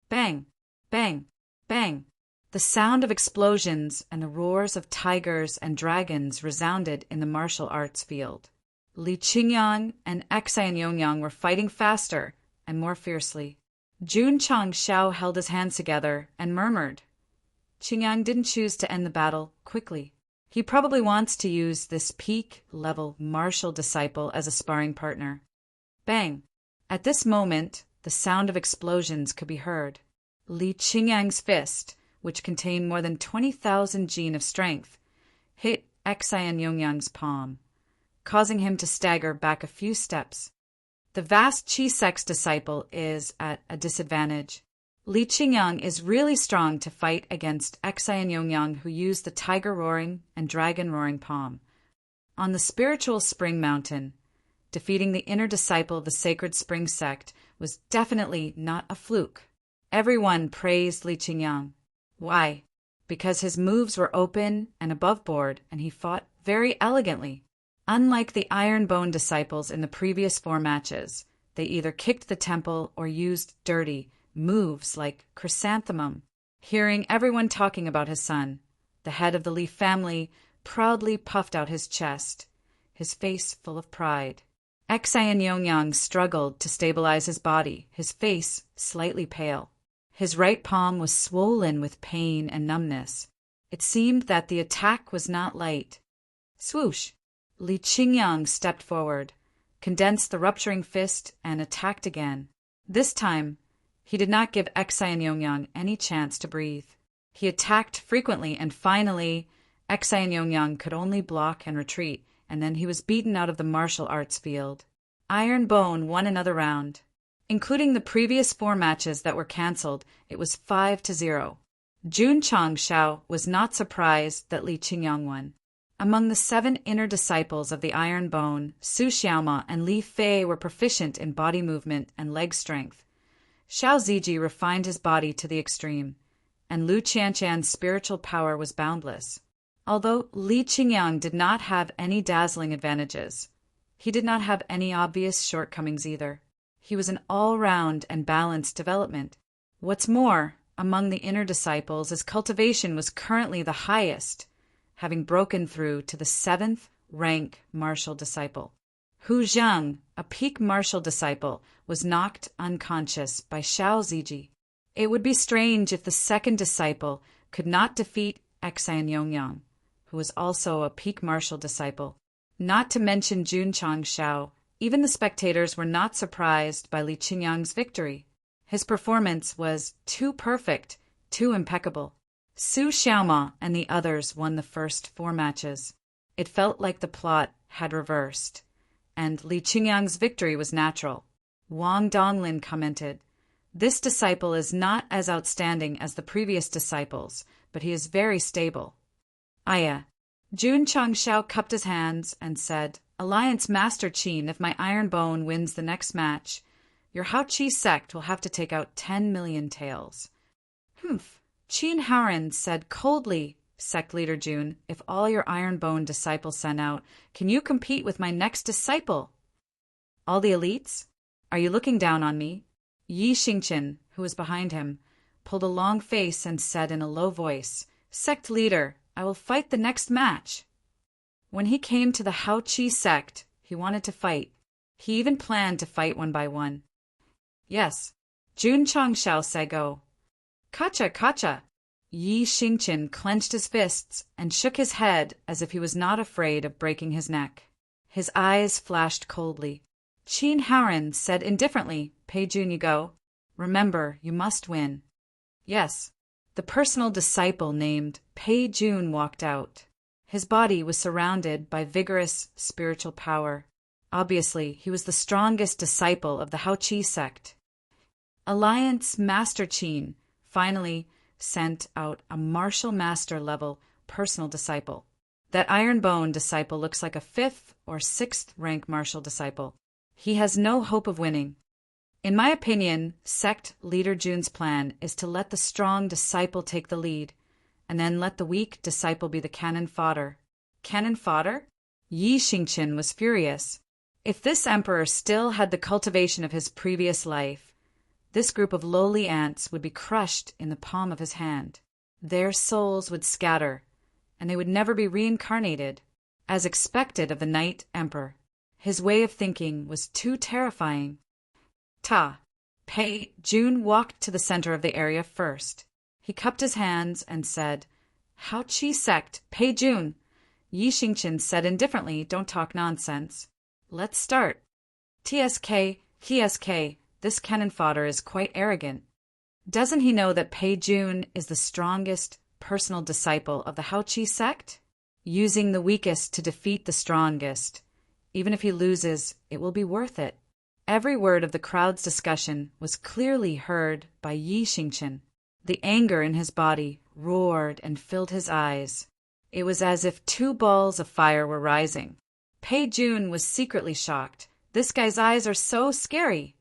Bang! Bang! Bang! The sound of explosions and the roars of tigers and dragons resounded in the martial arts field. Li Qingyang and Xian Yongyang were fighting faster and more fiercely. Jun Changshao held his hands together and murmured. Qingyang didn't choose to end the battle quickly. He probably wants to use this peak-level martial disciple as a sparring partner. Bang! At this moment, the sound of explosions could be heard. Li Qingyang's fist, which contained more than 20,000 jin of strength, hit Xian Yongyang's palm, causing him to stagger back a few steps. The vast Qi Sect's disciple is at a disadvantage. Li Qingyang is really strong to fight against Xian Yongyang, who used the tiger roaring and dragon roaring palm. On the spiritual spring mountain, defeating the inner disciple of the sacred spring sect was definitely not a fluke. Everyone praised Li Qingyang. Why? Because his moves were open and above board, and he fought very elegantly. Unlike the iron-boned disciples in the previous 4 matches, they either kicked the temple or used dirty moves like chrysanthemum. Hearing everyone talking about his son, the head of the Li family proudly puffed out his chest, his face full of pride. Xian Yongyang struggled to stabilize his body, his face slightly pale. His right palm was swollen with pain and numbness. It seemed that the attack was not light. Swoosh! Li Qingyang stepped forward, condensed the rupturing fist, and attacked again. This time, he did not give Xian Yongyang any chance to breathe. He attacked frequently, and finally, Xian Yongyang could only block and retreat, and then he was beaten out of the martial arts field. Iron Bone won another round. Including the previous 4 matches that were cancelled, it was 5-0. Jun Changshao was not surprised that Li Qingyang won. Among the 7 inner disciples of the Iron Bone, Su Xiaoma and Li Fei were proficient in body movement and leg strength. Xiao Ziji refined his body to the extreme, and Lu Qianchan's spiritual power was boundless. Although Li Qingyang did not have any dazzling advantages, he did not have any obvious shortcomings either. He was an all-round and balanced development. What's more, among the inner disciples, his cultivation was currently the highest, having broken through to the 7th rank martial disciple. Hu Zhang, a peak martial disciple, was knocked unconscious by Xiao Ziji. It would be strange if the 2nd disciple could not defeat Xian Yongyang, who was also a peak martial disciple. Not to mention Jun Changshao, even the spectators were not surprised by Li Qingyang's victory. His performance was too perfect, too impeccable. Su Xiaoma and the others won the first 4 matches. It felt like the plot had reversed, and Li Qingyang's victory was natural. Wang Donglin commented, "This disciple is not as outstanding as the previous disciples, but he is very stable." Aya. Jun Changshao cupped his hands and said, "Alliance Master Qin, if my Iron Bone wins the next match, your Hao Qi sect will have to take out 10 million taels." "Humph." Qin Haoren said coldly, "Sect leader Jun, if all your Iron Bone disciples sent out, can you compete with my next disciple?" "All the elites? Are you looking down on me?" Yi Xingqian, who was behind him, pulled a long face and said in a low voice, "Sect leader, I will fight the next match." When he came to the Hao Qi sect, he wanted to fight. He even planned to fight one by one. Yes, Jun Changshao Sego. Kacha, kacha! Yi Xingqian clenched his fists and shook his head as if he was not afraid of breaking his neck. His eyes flashed coldly. Qin Haoren said indifferently, Pei Jun, you go. Remember, you must win. Yes. The personal disciple named Pei Jun walked out. His body was surrounded by vigorous spiritual power. Obviously, he was the strongest disciple of the Hao Qi sect. Alliance Master Qin finally sent out a martial master level personal disciple. That Iron Bone disciple looks like a 5th or 6th rank martial disciple. He has no hope of winning. In my opinion, sect leader Jun's plan is to let the strong disciple take the lead, and then let the weak disciple be the cannon fodder. Cannon fodder? Yi Xingqian was furious. If this emperor still had the cultivation of his previous life, this group of lowly ants would be crushed in the palm of his hand. Their souls would scatter, and they would never be reincarnated, as expected of the Night Emperor. His way of thinking was too terrifying. Pei Jun walked to the center of the area first. He cupped his hands and said, Hao Qi sect, Pei Jun. Yi Xingqian said indifferently, don't talk nonsense. Let's start. TSK, this cannon fodder is quite arrogant. Doesn't he know that Pei Jun is the strongest personal disciple of the Hao Qi sect? Using the weakest to defeat the strongest. Even if he loses, it will be worth it. Every word of the crowd's discussion was clearly heard by Yi Xingqian. The anger in his body roared and filled his eyes. It was as if 2 balls of fire were rising. Pei Jun was secretly shocked. This guy's eyes are so scary.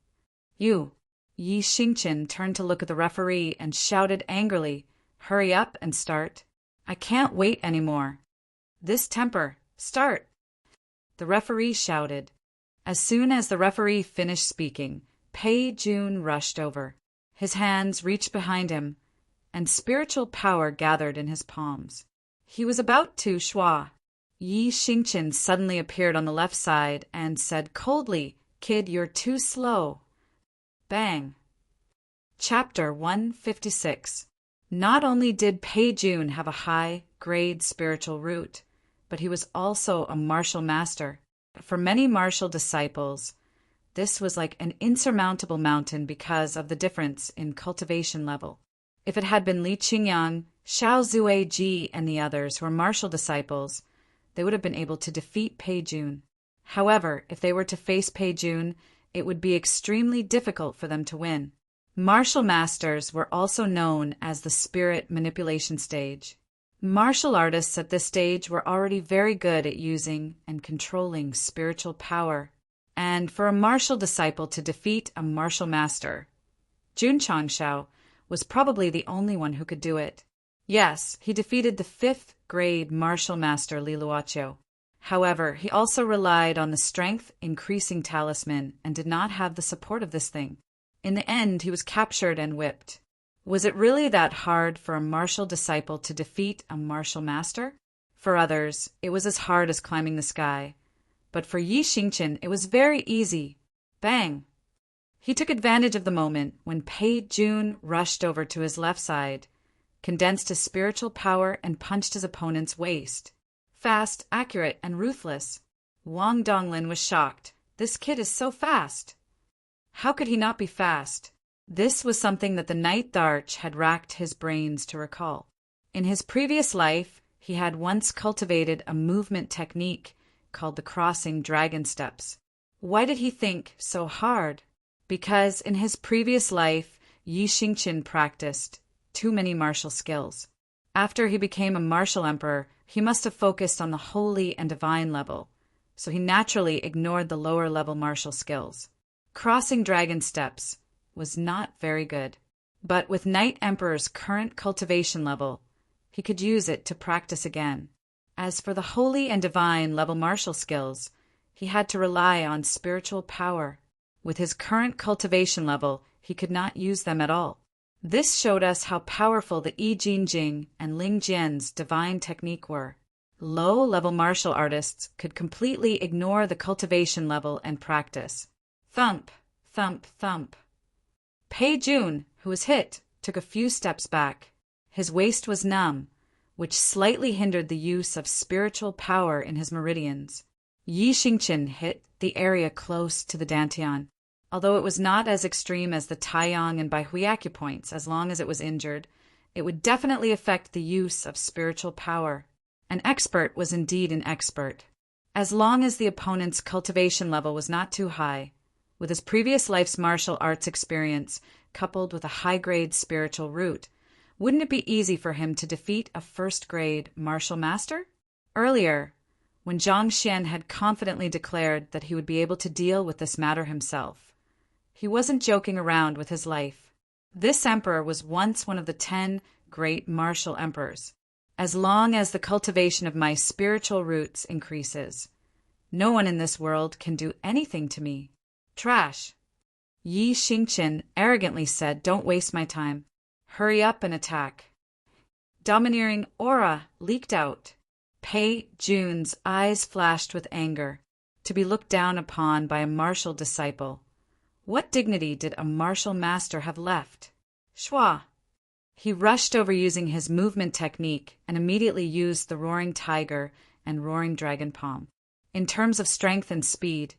You. Yi Xingqian turned to look at the referee and shouted angrily, Hurry up and start. I can't wait anymore. This temper. Start. The referee shouted. As soon as the referee finished speaking, Pei Jun rushed over. His hands reached behind him, and spiritual power gathered in his palms. He was about to schwa. Yi Xingqian suddenly appeared on the left side and said coldly, Kid, you're too slow. Bang. Chapter 156. Not only did Pei Jun have a high-grade spiritual root, but he was also a martial master. For many martial disciples, this was like an insurmountable mountain because of the difference in cultivation level. If it had been Li Qingyang, Xiao Zueji, and the others who were martial disciples, they would have been able to defeat Pei Jun. However, if they were to face Pei Jun, it would be extremely difficult for them to win. Martial masters were also known as the spirit manipulation stage. Martial artists at this stage were already very good at using and controlling spiritual power. And for a martial disciple to defeat a martial master, Jun Changshao was probably the only one who could do it. Yes, he defeated the 5th grade martial master Li Luoqiu. However, he also relied on the strength-increasing talisman and did not have the support of this thing. In the end, he was captured and whipped. Was it really that hard for a martial disciple to defeat a martial master? For others, it was as hard as climbing the sky. But for Yi Xingqian, it was very easy. Bang! He took advantage of the moment when Pei Jun rushed over to his left side, condensed his spiritual power, and punched his opponent's waist. Fast, accurate, and ruthless. Wang Donglin was shocked. This kid is so fast. How could he not be fast? This was something that the Ninth Arch had racked his brains to recall. In his previous life, he had once cultivated a movement technique called the crossing dragon steps. Why did he think so hard? Because in his previous life, Yi Xingqian practiced too many martial skills. After he became a martial emperor, he must have focused on the holy and divine level, so he naturally ignored the lower level martial skills. Crossing dragon steps was not very good, but with Night Emperor's current cultivation level, he could use it to practice again. As for the holy and divine level martial skills, he had to rely on spiritual power. With his current cultivation level, he could not use them at all. This showed us how powerful the I Jing Jing and Ling Jian's divine technique were. Low-level martial artists could completely ignore the cultivation level and practice. Thump, thump, thump. Pei Jun, who was hit, took a few steps back. His waist was numb, which slightly hindered the use of spiritual power in his meridians. Yi Xingqian hit the area close to the dantian. Although it was not as extreme as the Taiyang and Baihui acupoints, as long as it was injured, it would definitely affect the use of spiritual power. An expert was indeed an expert. As long as the opponent's cultivation level was not too high, with his previous life's martial arts experience coupled with a high-grade spiritual root, wouldn't it be easy for him to defeat a first-grade martial master? Earlier, when Zhang Xian had confidently declared that he would be able to deal with this matter himself, he wasn't joking around with his life. This emperor was once one of the 10 great martial emperors. As long as the cultivation of my spiritual roots increases, no one in this world can do anything to me. Trash. Yi Xingqian arrogantly said, "Don't waste my time. Hurry up and attack." Domineering aura leaked out. Pei Jun's eyes flashed with anger. To be looked down upon by a martial disciple. What dignity did a martial master have left? Shua. He rushed over using his movement technique and immediately used the Roaring Tiger and Roaring Dragon Palm. In terms of strength and speed,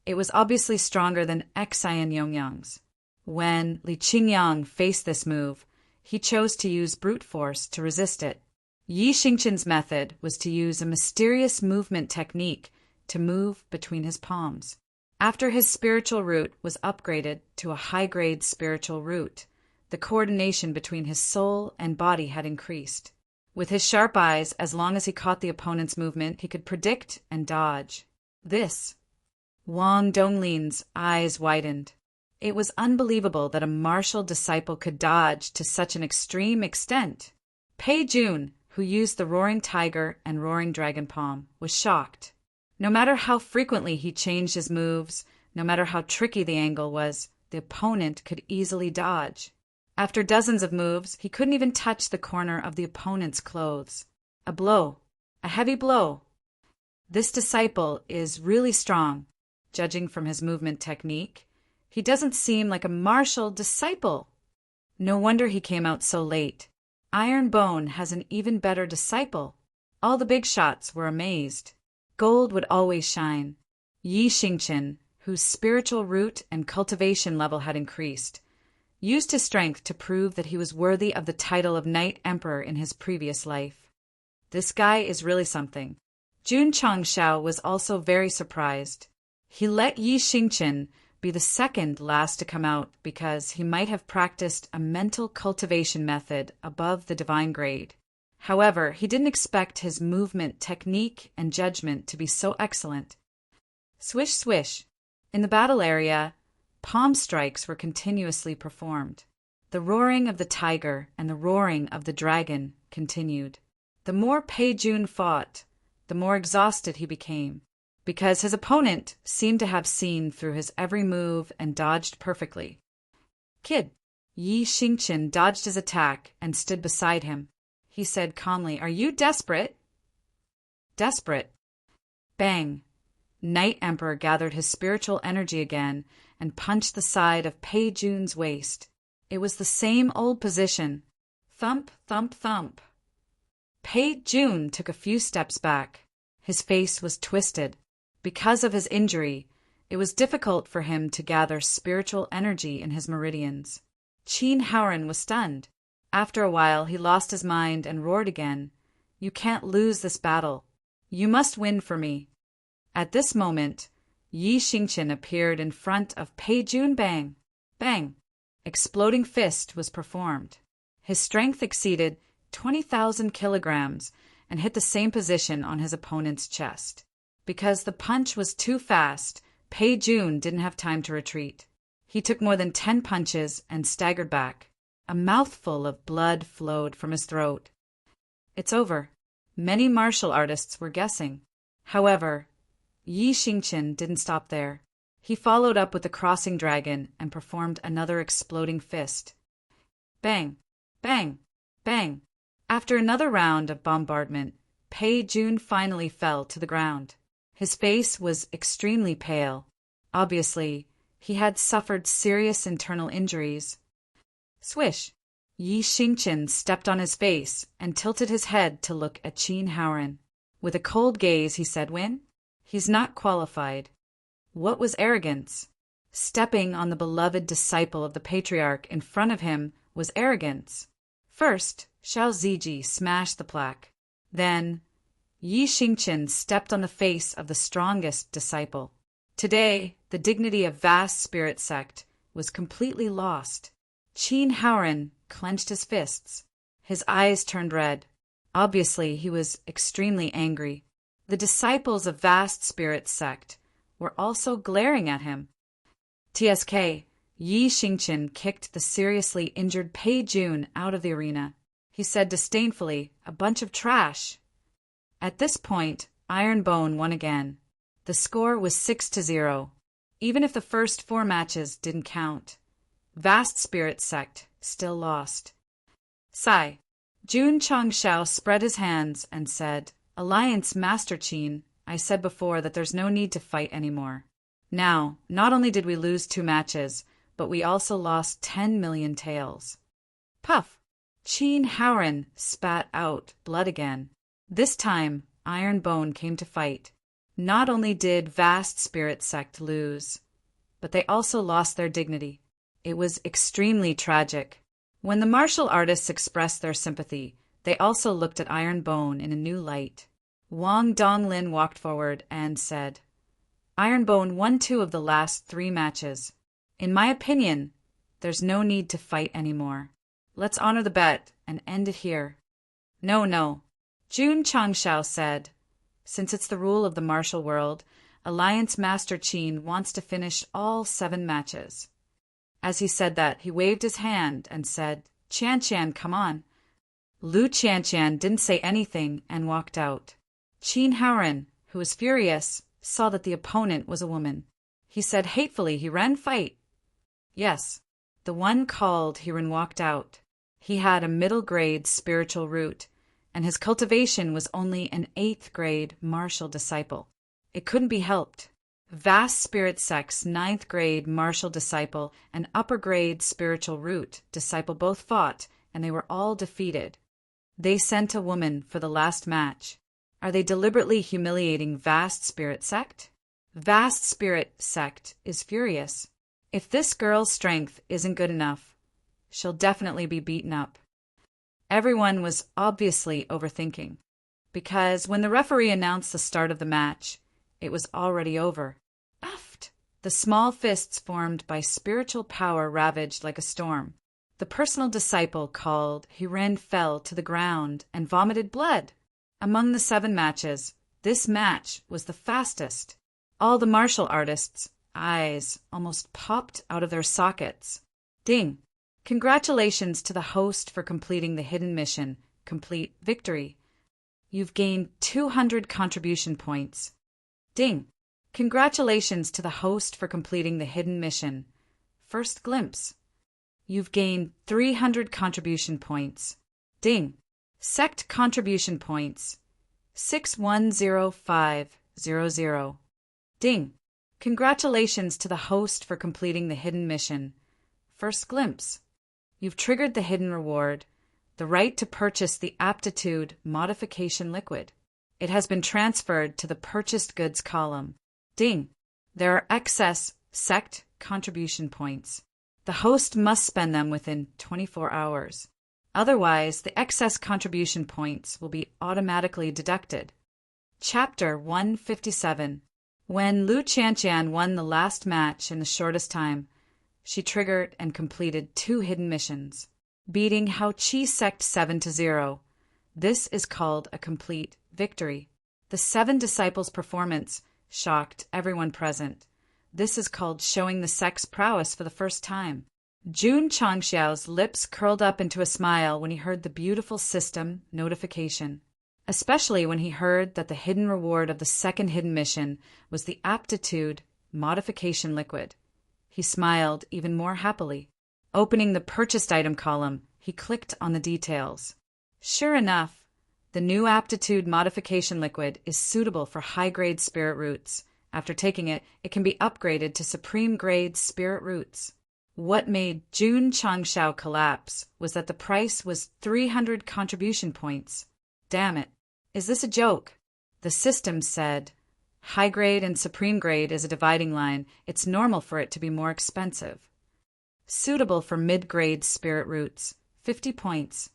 it was obviously stronger than Xian Yongyang's. When Li Qingyang faced this move, he chose to use brute force to resist it. Yi Xingqian's method was to use a mysterious movement technique to move between his palms. After his spiritual root was upgraded to a high-grade spiritual root, the coordination between his soul and body had increased. With his sharp eyes, as long as he caught the opponent's movement, he could predict and dodge. Wang Donglin's eyes widened. It was unbelievable that a martial disciple could dodge to such an extreme extent. Pei Jun, who used the Roaring Tiger and Roaring Dragon Palm, was shocked. No matter how frequently he changed his moves, no matter how tricky the angle was, the opponent could easily dodge. After dozens of moves, he couldn't even touch the corner of the opponent's clothes. A blow. A heavy blow. This disciple is really strong, judging from his movement technique. He doesn't seem like a martial disciple. No wonder he came out so late. Iron Bone has an even better disciple. All the big shots were amazed. Gold would always shine. Yi Xingqian, whose spiritual root and cultivation level had increased, used his strength to prove that he was worthy of the title of Knight Emperor in his previous life. This guy is really something. Jun Changshao was also very surprised. He let Yi Xingqian be the second last to come out because he might have practiced a mental cultivation method above the divine grade. However, he didn't expect his movement technique and judgment to be so excellent. Swish, swish. In the battle area, palm strikes were continuously performed. The roaring of the tiger and the roaring of the dragon continued. The more Pei Jun fought, the more exhausted he became, because his opponent seemed to have seen through his every move and dodged perfectly. Kid. Yi Xingqian dodged his attack and stood beside him. He said calmly, "Are you desperate?" Desperate. Bang. Knight Emperor gathered his spiritual energy again and punched the side of Pei Jun's waist. It was the same old position. Thump, thump, thump. Pei Jun took a few steps back. His face was twisted. Because of his injury, it was difficult for him to gather spiritual energy in his meridians. Qin Haoren was stunned. After a while, he lost his mind and roared again, "You can't lose this battle. You must win for me." At this moment, Yi Xingqian appeared in front of Pei Jun. Bang! Bang! Exploding fist was performed. His strength exceeded 20,000 kilograms and hit the same position on his opponent's chest. Because the punch was too fast, Pei Jun didn't have time to retreat. He took more than 10 punches and staggered back. A mouthful of blood flowed from his throat. It's over. Many martial artists were guessing. However, Yi Xingqian didn't stop there. He followed up with the crossing dragon and performed another exploding fist. Bang! Bang! Bang! After another round of bombardment, Pei Jun finally fell to the ground. His face was extremely pale. Obviously, he had suffered serious internal injuries. Swish! Yi Xingqian stepped on his face and tilted his head to look at Qin Haoren. With a cold gaze, he said, "Win? He's not qualified." What was arrogance? Stepping on the beloved disciple of the patriarch in front of him was arrogance. First, Xiao Ziji smashed the plaque. Then, Yi Xingqian stepped on the face of the strongest disciple. Today, the dignity of vast spirit sect was completely lost. Qin Haoren clenched his fists. His eyes turned red. Obviously, he was extremely angry. The disciples of vast spirit sect were also glaring at him. TSK, Yi Xingqian kicked the seriously injured Pei Jun out of the arena. He said disdainfully, "A bunch of trash." At this point, Ironbone won again. The score was 6-0. Even if the first 4 matches didn't count, Vast Spirit Sect still lost. Sigh. Jun Changshao spread his hands and said, "Alliance Master Qin, I said before that there's no need to fight anymore. Now, not only did we lose 2 matches, but we also lost 10 million taels." Puff! Qin Haoren spat out blood again. This time, Ironbone came to fight. Not only did Vast Spirit Sect lose, but they also lost their dignity. It was extremely tragic. When the martial artists expressed their sympathy, they also looked at Ironbone in a new light. Wang Donglin walked forward and said, "Ironbone won 2 of the last 3 matches. In my opinion, there's no need to fight anymore. Let's honor the bet and end it here." No. Jun Changshao said, "Since it's the rule of the martial world, Alliance Master Qin wants to finish all 7 matches." As he said that, he waved his hand and said, "Qian, come on." Lu Qian didn't say anything and walked out. Qin Haoren, who was furious, saw that the opponent was a woman. He said hatefully, "Hiren, fight." Yes, the one called Hiren walked out. He had a middle-grade spiritual root, and his cultivation was only an 8th-grade martial disciple. It couldn't be helped. Vast Spirit Sect's 9th-grade martial disciple and upper-grade spiritual root disciple both fought, and they were all defeated. They sent a woman for the last match. Are they deliberately humiliating Vast Spirit Sect? Vast Spirit Sect is furious. If this girl's strength isn't good enough, she'll definitely be beaten up. Everyone was obviously overthinking, because when the referee announced the start of the match, it was already over. Uffed! The small fists formed by spiritual power ravaged like a storm. The personal disciple called Hiren fell to the ground and vomited blood. Among the 7 matches, this match was the fastest. All the martial artists' eyes almost popped out of their sockets. Ding! Congratulations to the host for completing the hidden mission. Complete victory. You've gained 200 contribution points. Ding! Congratulations to the host for completing the hidden mission. First glimpse. You've gained 300 contribution points. Ding! Sect contribution points. 610500. Ding! Congratulations to the host for completing the hidden mission. First glimpse. You've triggered the hidden reward, the right to purchase the aptitude modification liquid. It has been transferred to the purchased goods column. Ding! There are excess Sect contribution points. The host must spend them within 24 hours. Otherwise, the excess contribution points will be automatically deducted. Chapter 157. When Lu Qian won the last match in the shortest time, she triggered and completed 2 hidden missions, beating Hao Qi Sect 7-0. This is called a complete victory. The 7 disciples' performance shocked everyone present. This is called showing the sect's prowess for the first time. Jun Changxiao's lips curled up into a smile when he heard the beautiful system notification, especially when he heard that the hidden reward of the second hidden mission was the aptitude modification liquid. He smiled even more happily. Opening the purchased item column, he clicked on the details. Sure enough, The new aptitude modification liquid is suitable for high-grade spirit roots. After taking it, it can be upgraded to supreme-grade spirit roots. What made Jun Changshao collapse was that the price was 300 contribution points. Damn it. Is this a joke? The system said, high grade and supreme grade is a dividing line. It's normal for it to be more expensive. Suitable for mid-grade spirit roots, 50 points.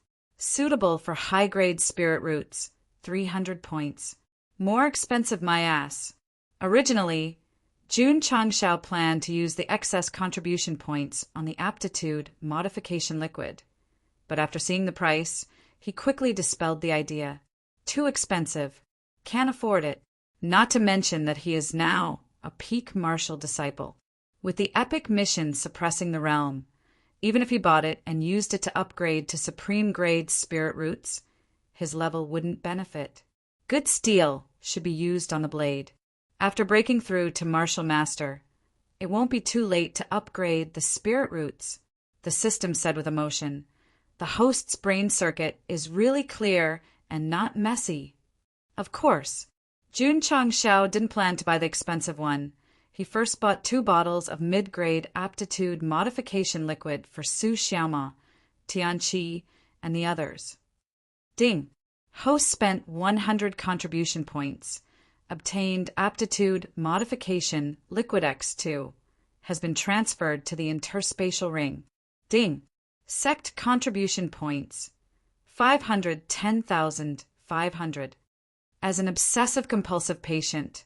Suitable for high-grade spirit roots, 300 points. More expensive my ass. Originally, Jun Changshao planned to use the excess contribution points on the aptitude modification liquid. But after seeing the price, he quickly dispelled the idea. Too expensive. Can't afford it. Not to mention that he is now a peak martial disciple. With the epic mission suppressing the realm, even if he bought it and used it to upgrade to supreme grade spirit roots, his level wouldn't benefit. Good steel should be used on the blade. After breaking through to Martial Master, it won't be too late to upgrade the spirit roots, the system said with emotion. The host's brain circuit is really clear and not messy. Of course, Jun Changshao didn't plan to buy the expensive one. He first bought 2 bottles of mid-grade aptitude modification liquid for Su Xiaoma, Tianqi, and the others. Ding! Host spent 100 contribution points. Obtained aptitude modification liquid X2 has been transferred to the interspatial ring. Ding! Sect contribution points 510,500. As an obsessive-compulsive patient,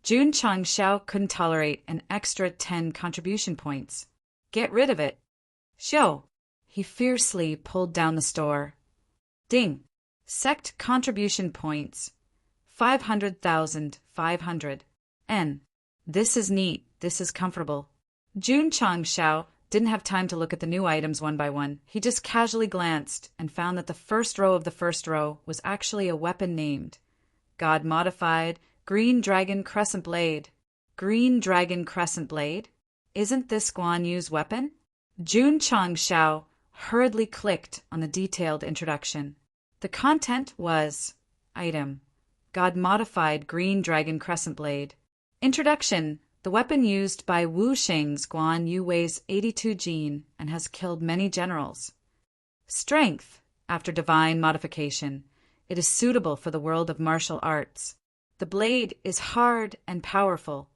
Jun Changshao couldn't tolerate an extra 10 contribution points. Get rid of it. Xiao! He fiercely pulled down the store. Ding! Sect contribution points 500,500. N. This is neat. This is comfortable. Jun Changshao didn't have time to look at the new items one by one. He just casually glanced and found that the first row of the first row was actually a weapon named God Modified Green Dragon Crescent Blade. Green Dragon Crescent Blade? Isn't this Guan Yu's weapon? Jun Changshao hurriedly clicked on the detailed introduction. The content was item. God Modified Green Dragon Crescent Blade. Introduction. The weapon used by Wu Sheng's Guan Yu weighs 82 jin and has killed many generals. Strength. After divine modification, it is suitable for the world of martial arts. The blade is hard and powerful.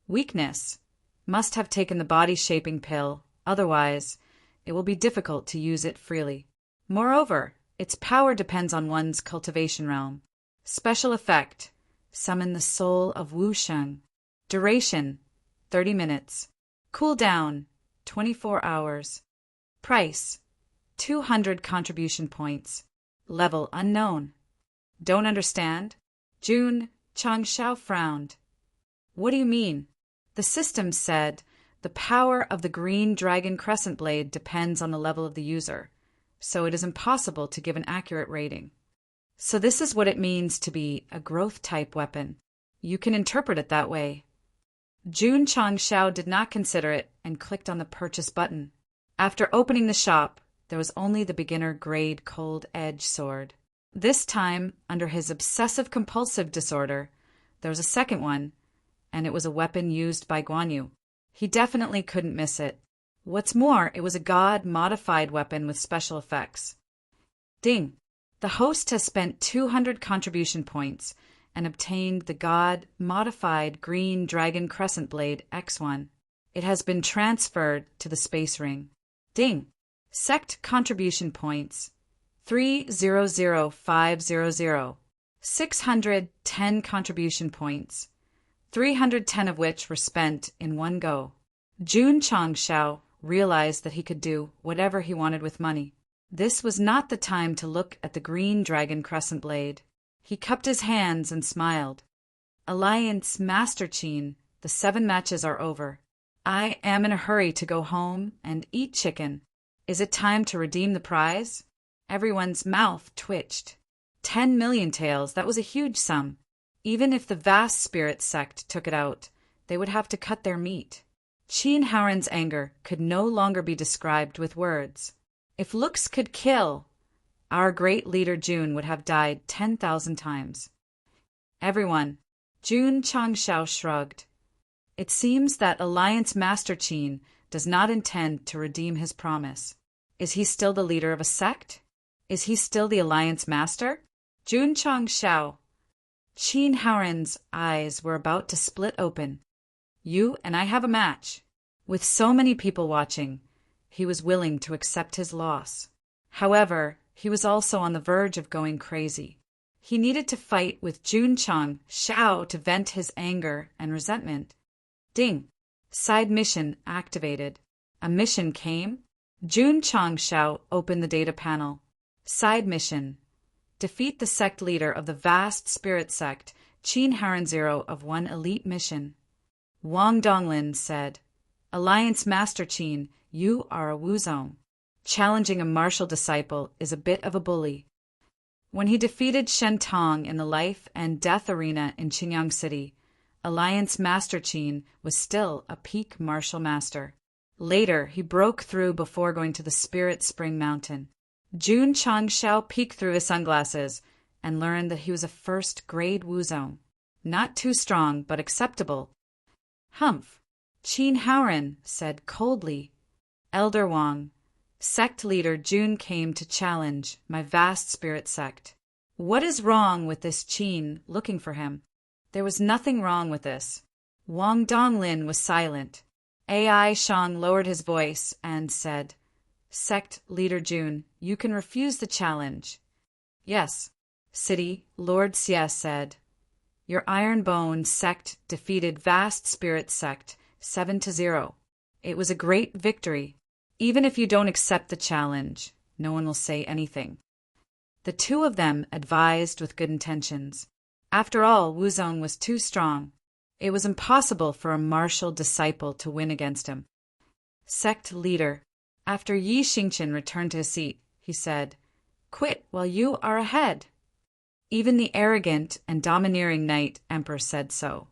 Weakness. Must have taken the body-shaping pill, otherwise it will be difficult to use it freely. Moreover, its power depends on one's cultivation realm. Special effect. Summon the soul of Wu Sheng. Duration. 30 minutes. Cooldown. 24 hours. Price. 200 contribution points. Level unknown. Don't understand? Jun Changshao frowned. What do you mean? The system said the power of the Green Dragon Crescent Blade depends on the level of the user, so it is impossible to give an accurate rating. So this is what it means to be a growth-type weapon. You can interpret it that way. Jun Changshao did not consider it and clicked on the purchase button. After opening the shop, there was only the beginner-grade cold edge sword. This time, under his obsessive-compulsive disorder, there was a second one, and it was a weapon used by Guan Yu. He definitely couldn't miss it. What's more, it was a god-modified weapon with special effects. Ding! The host has spent 200 contribution points and obtained the God-modified Green Dragon Crescent Blade X1. It has been transferred to the space ring. Ding! Sect contribution points 300,500. 610 contribution points, 310 of which were spent in one go. Jun Changshao realized that he could do whatever he wanted with money. This was not the time to look at the Green Dragon Crescent Blade. He cupped his hands and smiled. Alliance Master Qin, the 7 matches are over. I am in a hurry to go home and eat chicken. Is it time to redeem the prize? Everyone's mouth twitched. 10 million taels, that was a huge sum. Even if the vast spirit sect took it out, they would have to cut their meat. Qin Haoran's anger could no longer be described with words. If looks could kill, our great leader Jun would have died 10,000 times. Everyone. Jun Changshao shrugged. It seems that Alliance Master Qin does not intend to redeem his promise. Is he still the leader of a sect? Is he still the Alliance Master? Jun Changshao. Qin Haoren's eyes were about to split open. You and I have a match. With so many people watching, he was willing to accept his loss. However, he was also on the verge of going crazy. He needed to fight with Jun Changshao to vent his anger and resentment. Ding! Side mission activated. A mission came. Jun Changshao opened the data panel. Side mission. Defeat the sect leader of the vast spirit sect, Qin Haoren 0 of 1 elite mission. Wang Donglin said, Alliance Master Qin, you are a wuzong. Challenging a martial disciple is a bit of a bully. When he defeated Shen Tong in the life and death arena in Qingyang City, Alliance Master Qin was still a peak martial master. Later, he broke through before going to the Spirit Spring Mountain. Jun Changshao peeked through his sunglasses and learned that he was a first-grade wuzong. Not too strong, but acceptable. Humph! Qin Haoren said coldly. Elder Wang, sect leader Jun came to challenge my vast spirit sect. What is wrong with this Qin looking for him? There was nothing wrong with this. Wang Donglin was silent. AI Shang lowered his voice and said, Sect leader Jun, you can refuse the challenge. Yes. City, Lord Xie said. Your Iron Bone sect defeated Vast Spirit Sect 7-0. It was a great victory. Even if you don't accept the challenge, no one will say anything. The two of them advised with good intentions. After all, Wuzong was too strong. It was impossible for a martial disciple to win against him. Sect leader. After Yi Xingqian returned to his seat, he said, Quit while you are ahead. Even the arrogant and domineering Knight Emperor said so.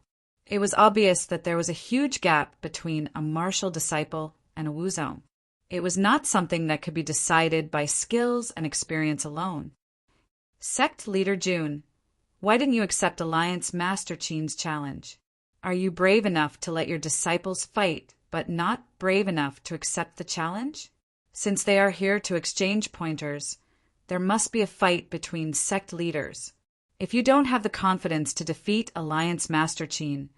It was obvious that there was a huge gap between a martial disciple and a wuzong. It was not something that could be decided by skills and experience alone. Sect leader Jun, why didn't you accept Alliance Master Qin's challenge? Are you brave enough to let your disciples fight, but not brave enough to accept the challenge? Since they are here to exchange pointers, there must be a fight between sect leaders. If you don't have the confidence to defeat Alliance Master Qin,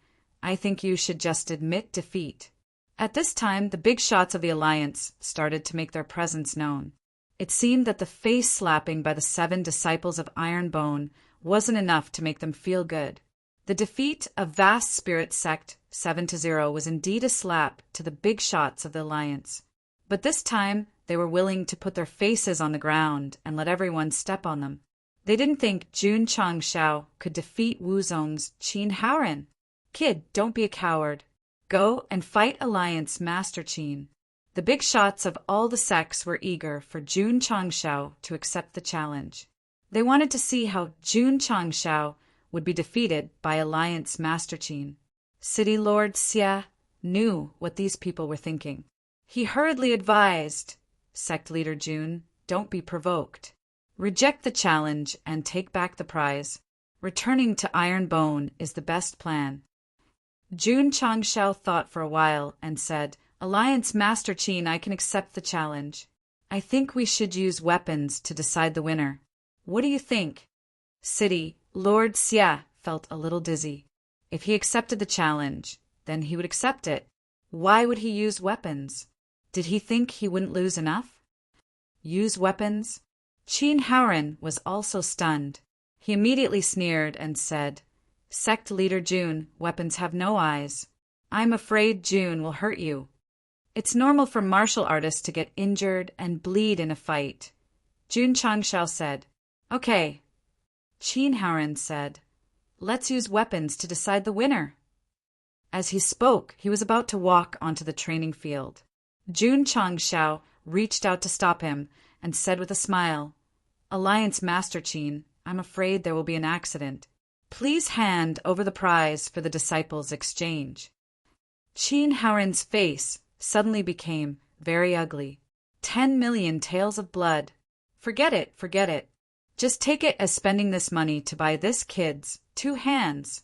I think you should just admit defeat. At this time, the big shots of the Alliance started to make their presence known. It seemed that the face slapping by the 7 disciples of Iron Bone wasn't enough to make them feel good. The defeat of Vast Spirit Sect 7-0 was indeed a slap to the big shots of the Alliance. But this time, they were willing to put their faces on the ground and let everyone step on them. They didn't think Jun Changshao could defeat Wuzong's Qin Haoren. Kid, don't be a coward. Go and fight Alliance Master Qin. The big shots of all the sects were eager for Jun Changshao to accept the challenge. They wanted to see how Jun Changshao would be defeated by Alliance Master Qin. City Lord Xie knew what these people were thinking. He hurriedly advised, Sect leader Jun, don't be provoked. Reject the challenge and take back the prize. Returning to Iron Bone is the best plan. Jun Changshao thought for a while and said, Alliance Master Qin, I can accept the challenge. I think we should use weapons to decide the winner. What do you think? City, Lord Xie felt a little dizzy. If he accepted the challenge, then he would accept it. Why would he use weapons? Did he think he wouldn't lose enough? Use weapons? Qin Haoren was also stunned. He immediately sneered and said, Sect leader Jun, weapons have no eyes. I'm afraid Jun will hurt you. It's normal for martial artists to get injured and bleed in a fight. Jun Changshao said, Okay. Qin Haoren said, Let's use weapons to decide the winner. As he spoke, he was about to walk onto the training field. Jun Changshao reached out to stop him and said with a smile, Alliance Master Qin, I'm afraid there will be an accident. Please hand over the prize for the disciples' exchange. Qin Haoren's face suddenly became very ugly. 10 million tails of blood. Forget it, forget it. Just take it as spending this money to buy this kid's 2 hands.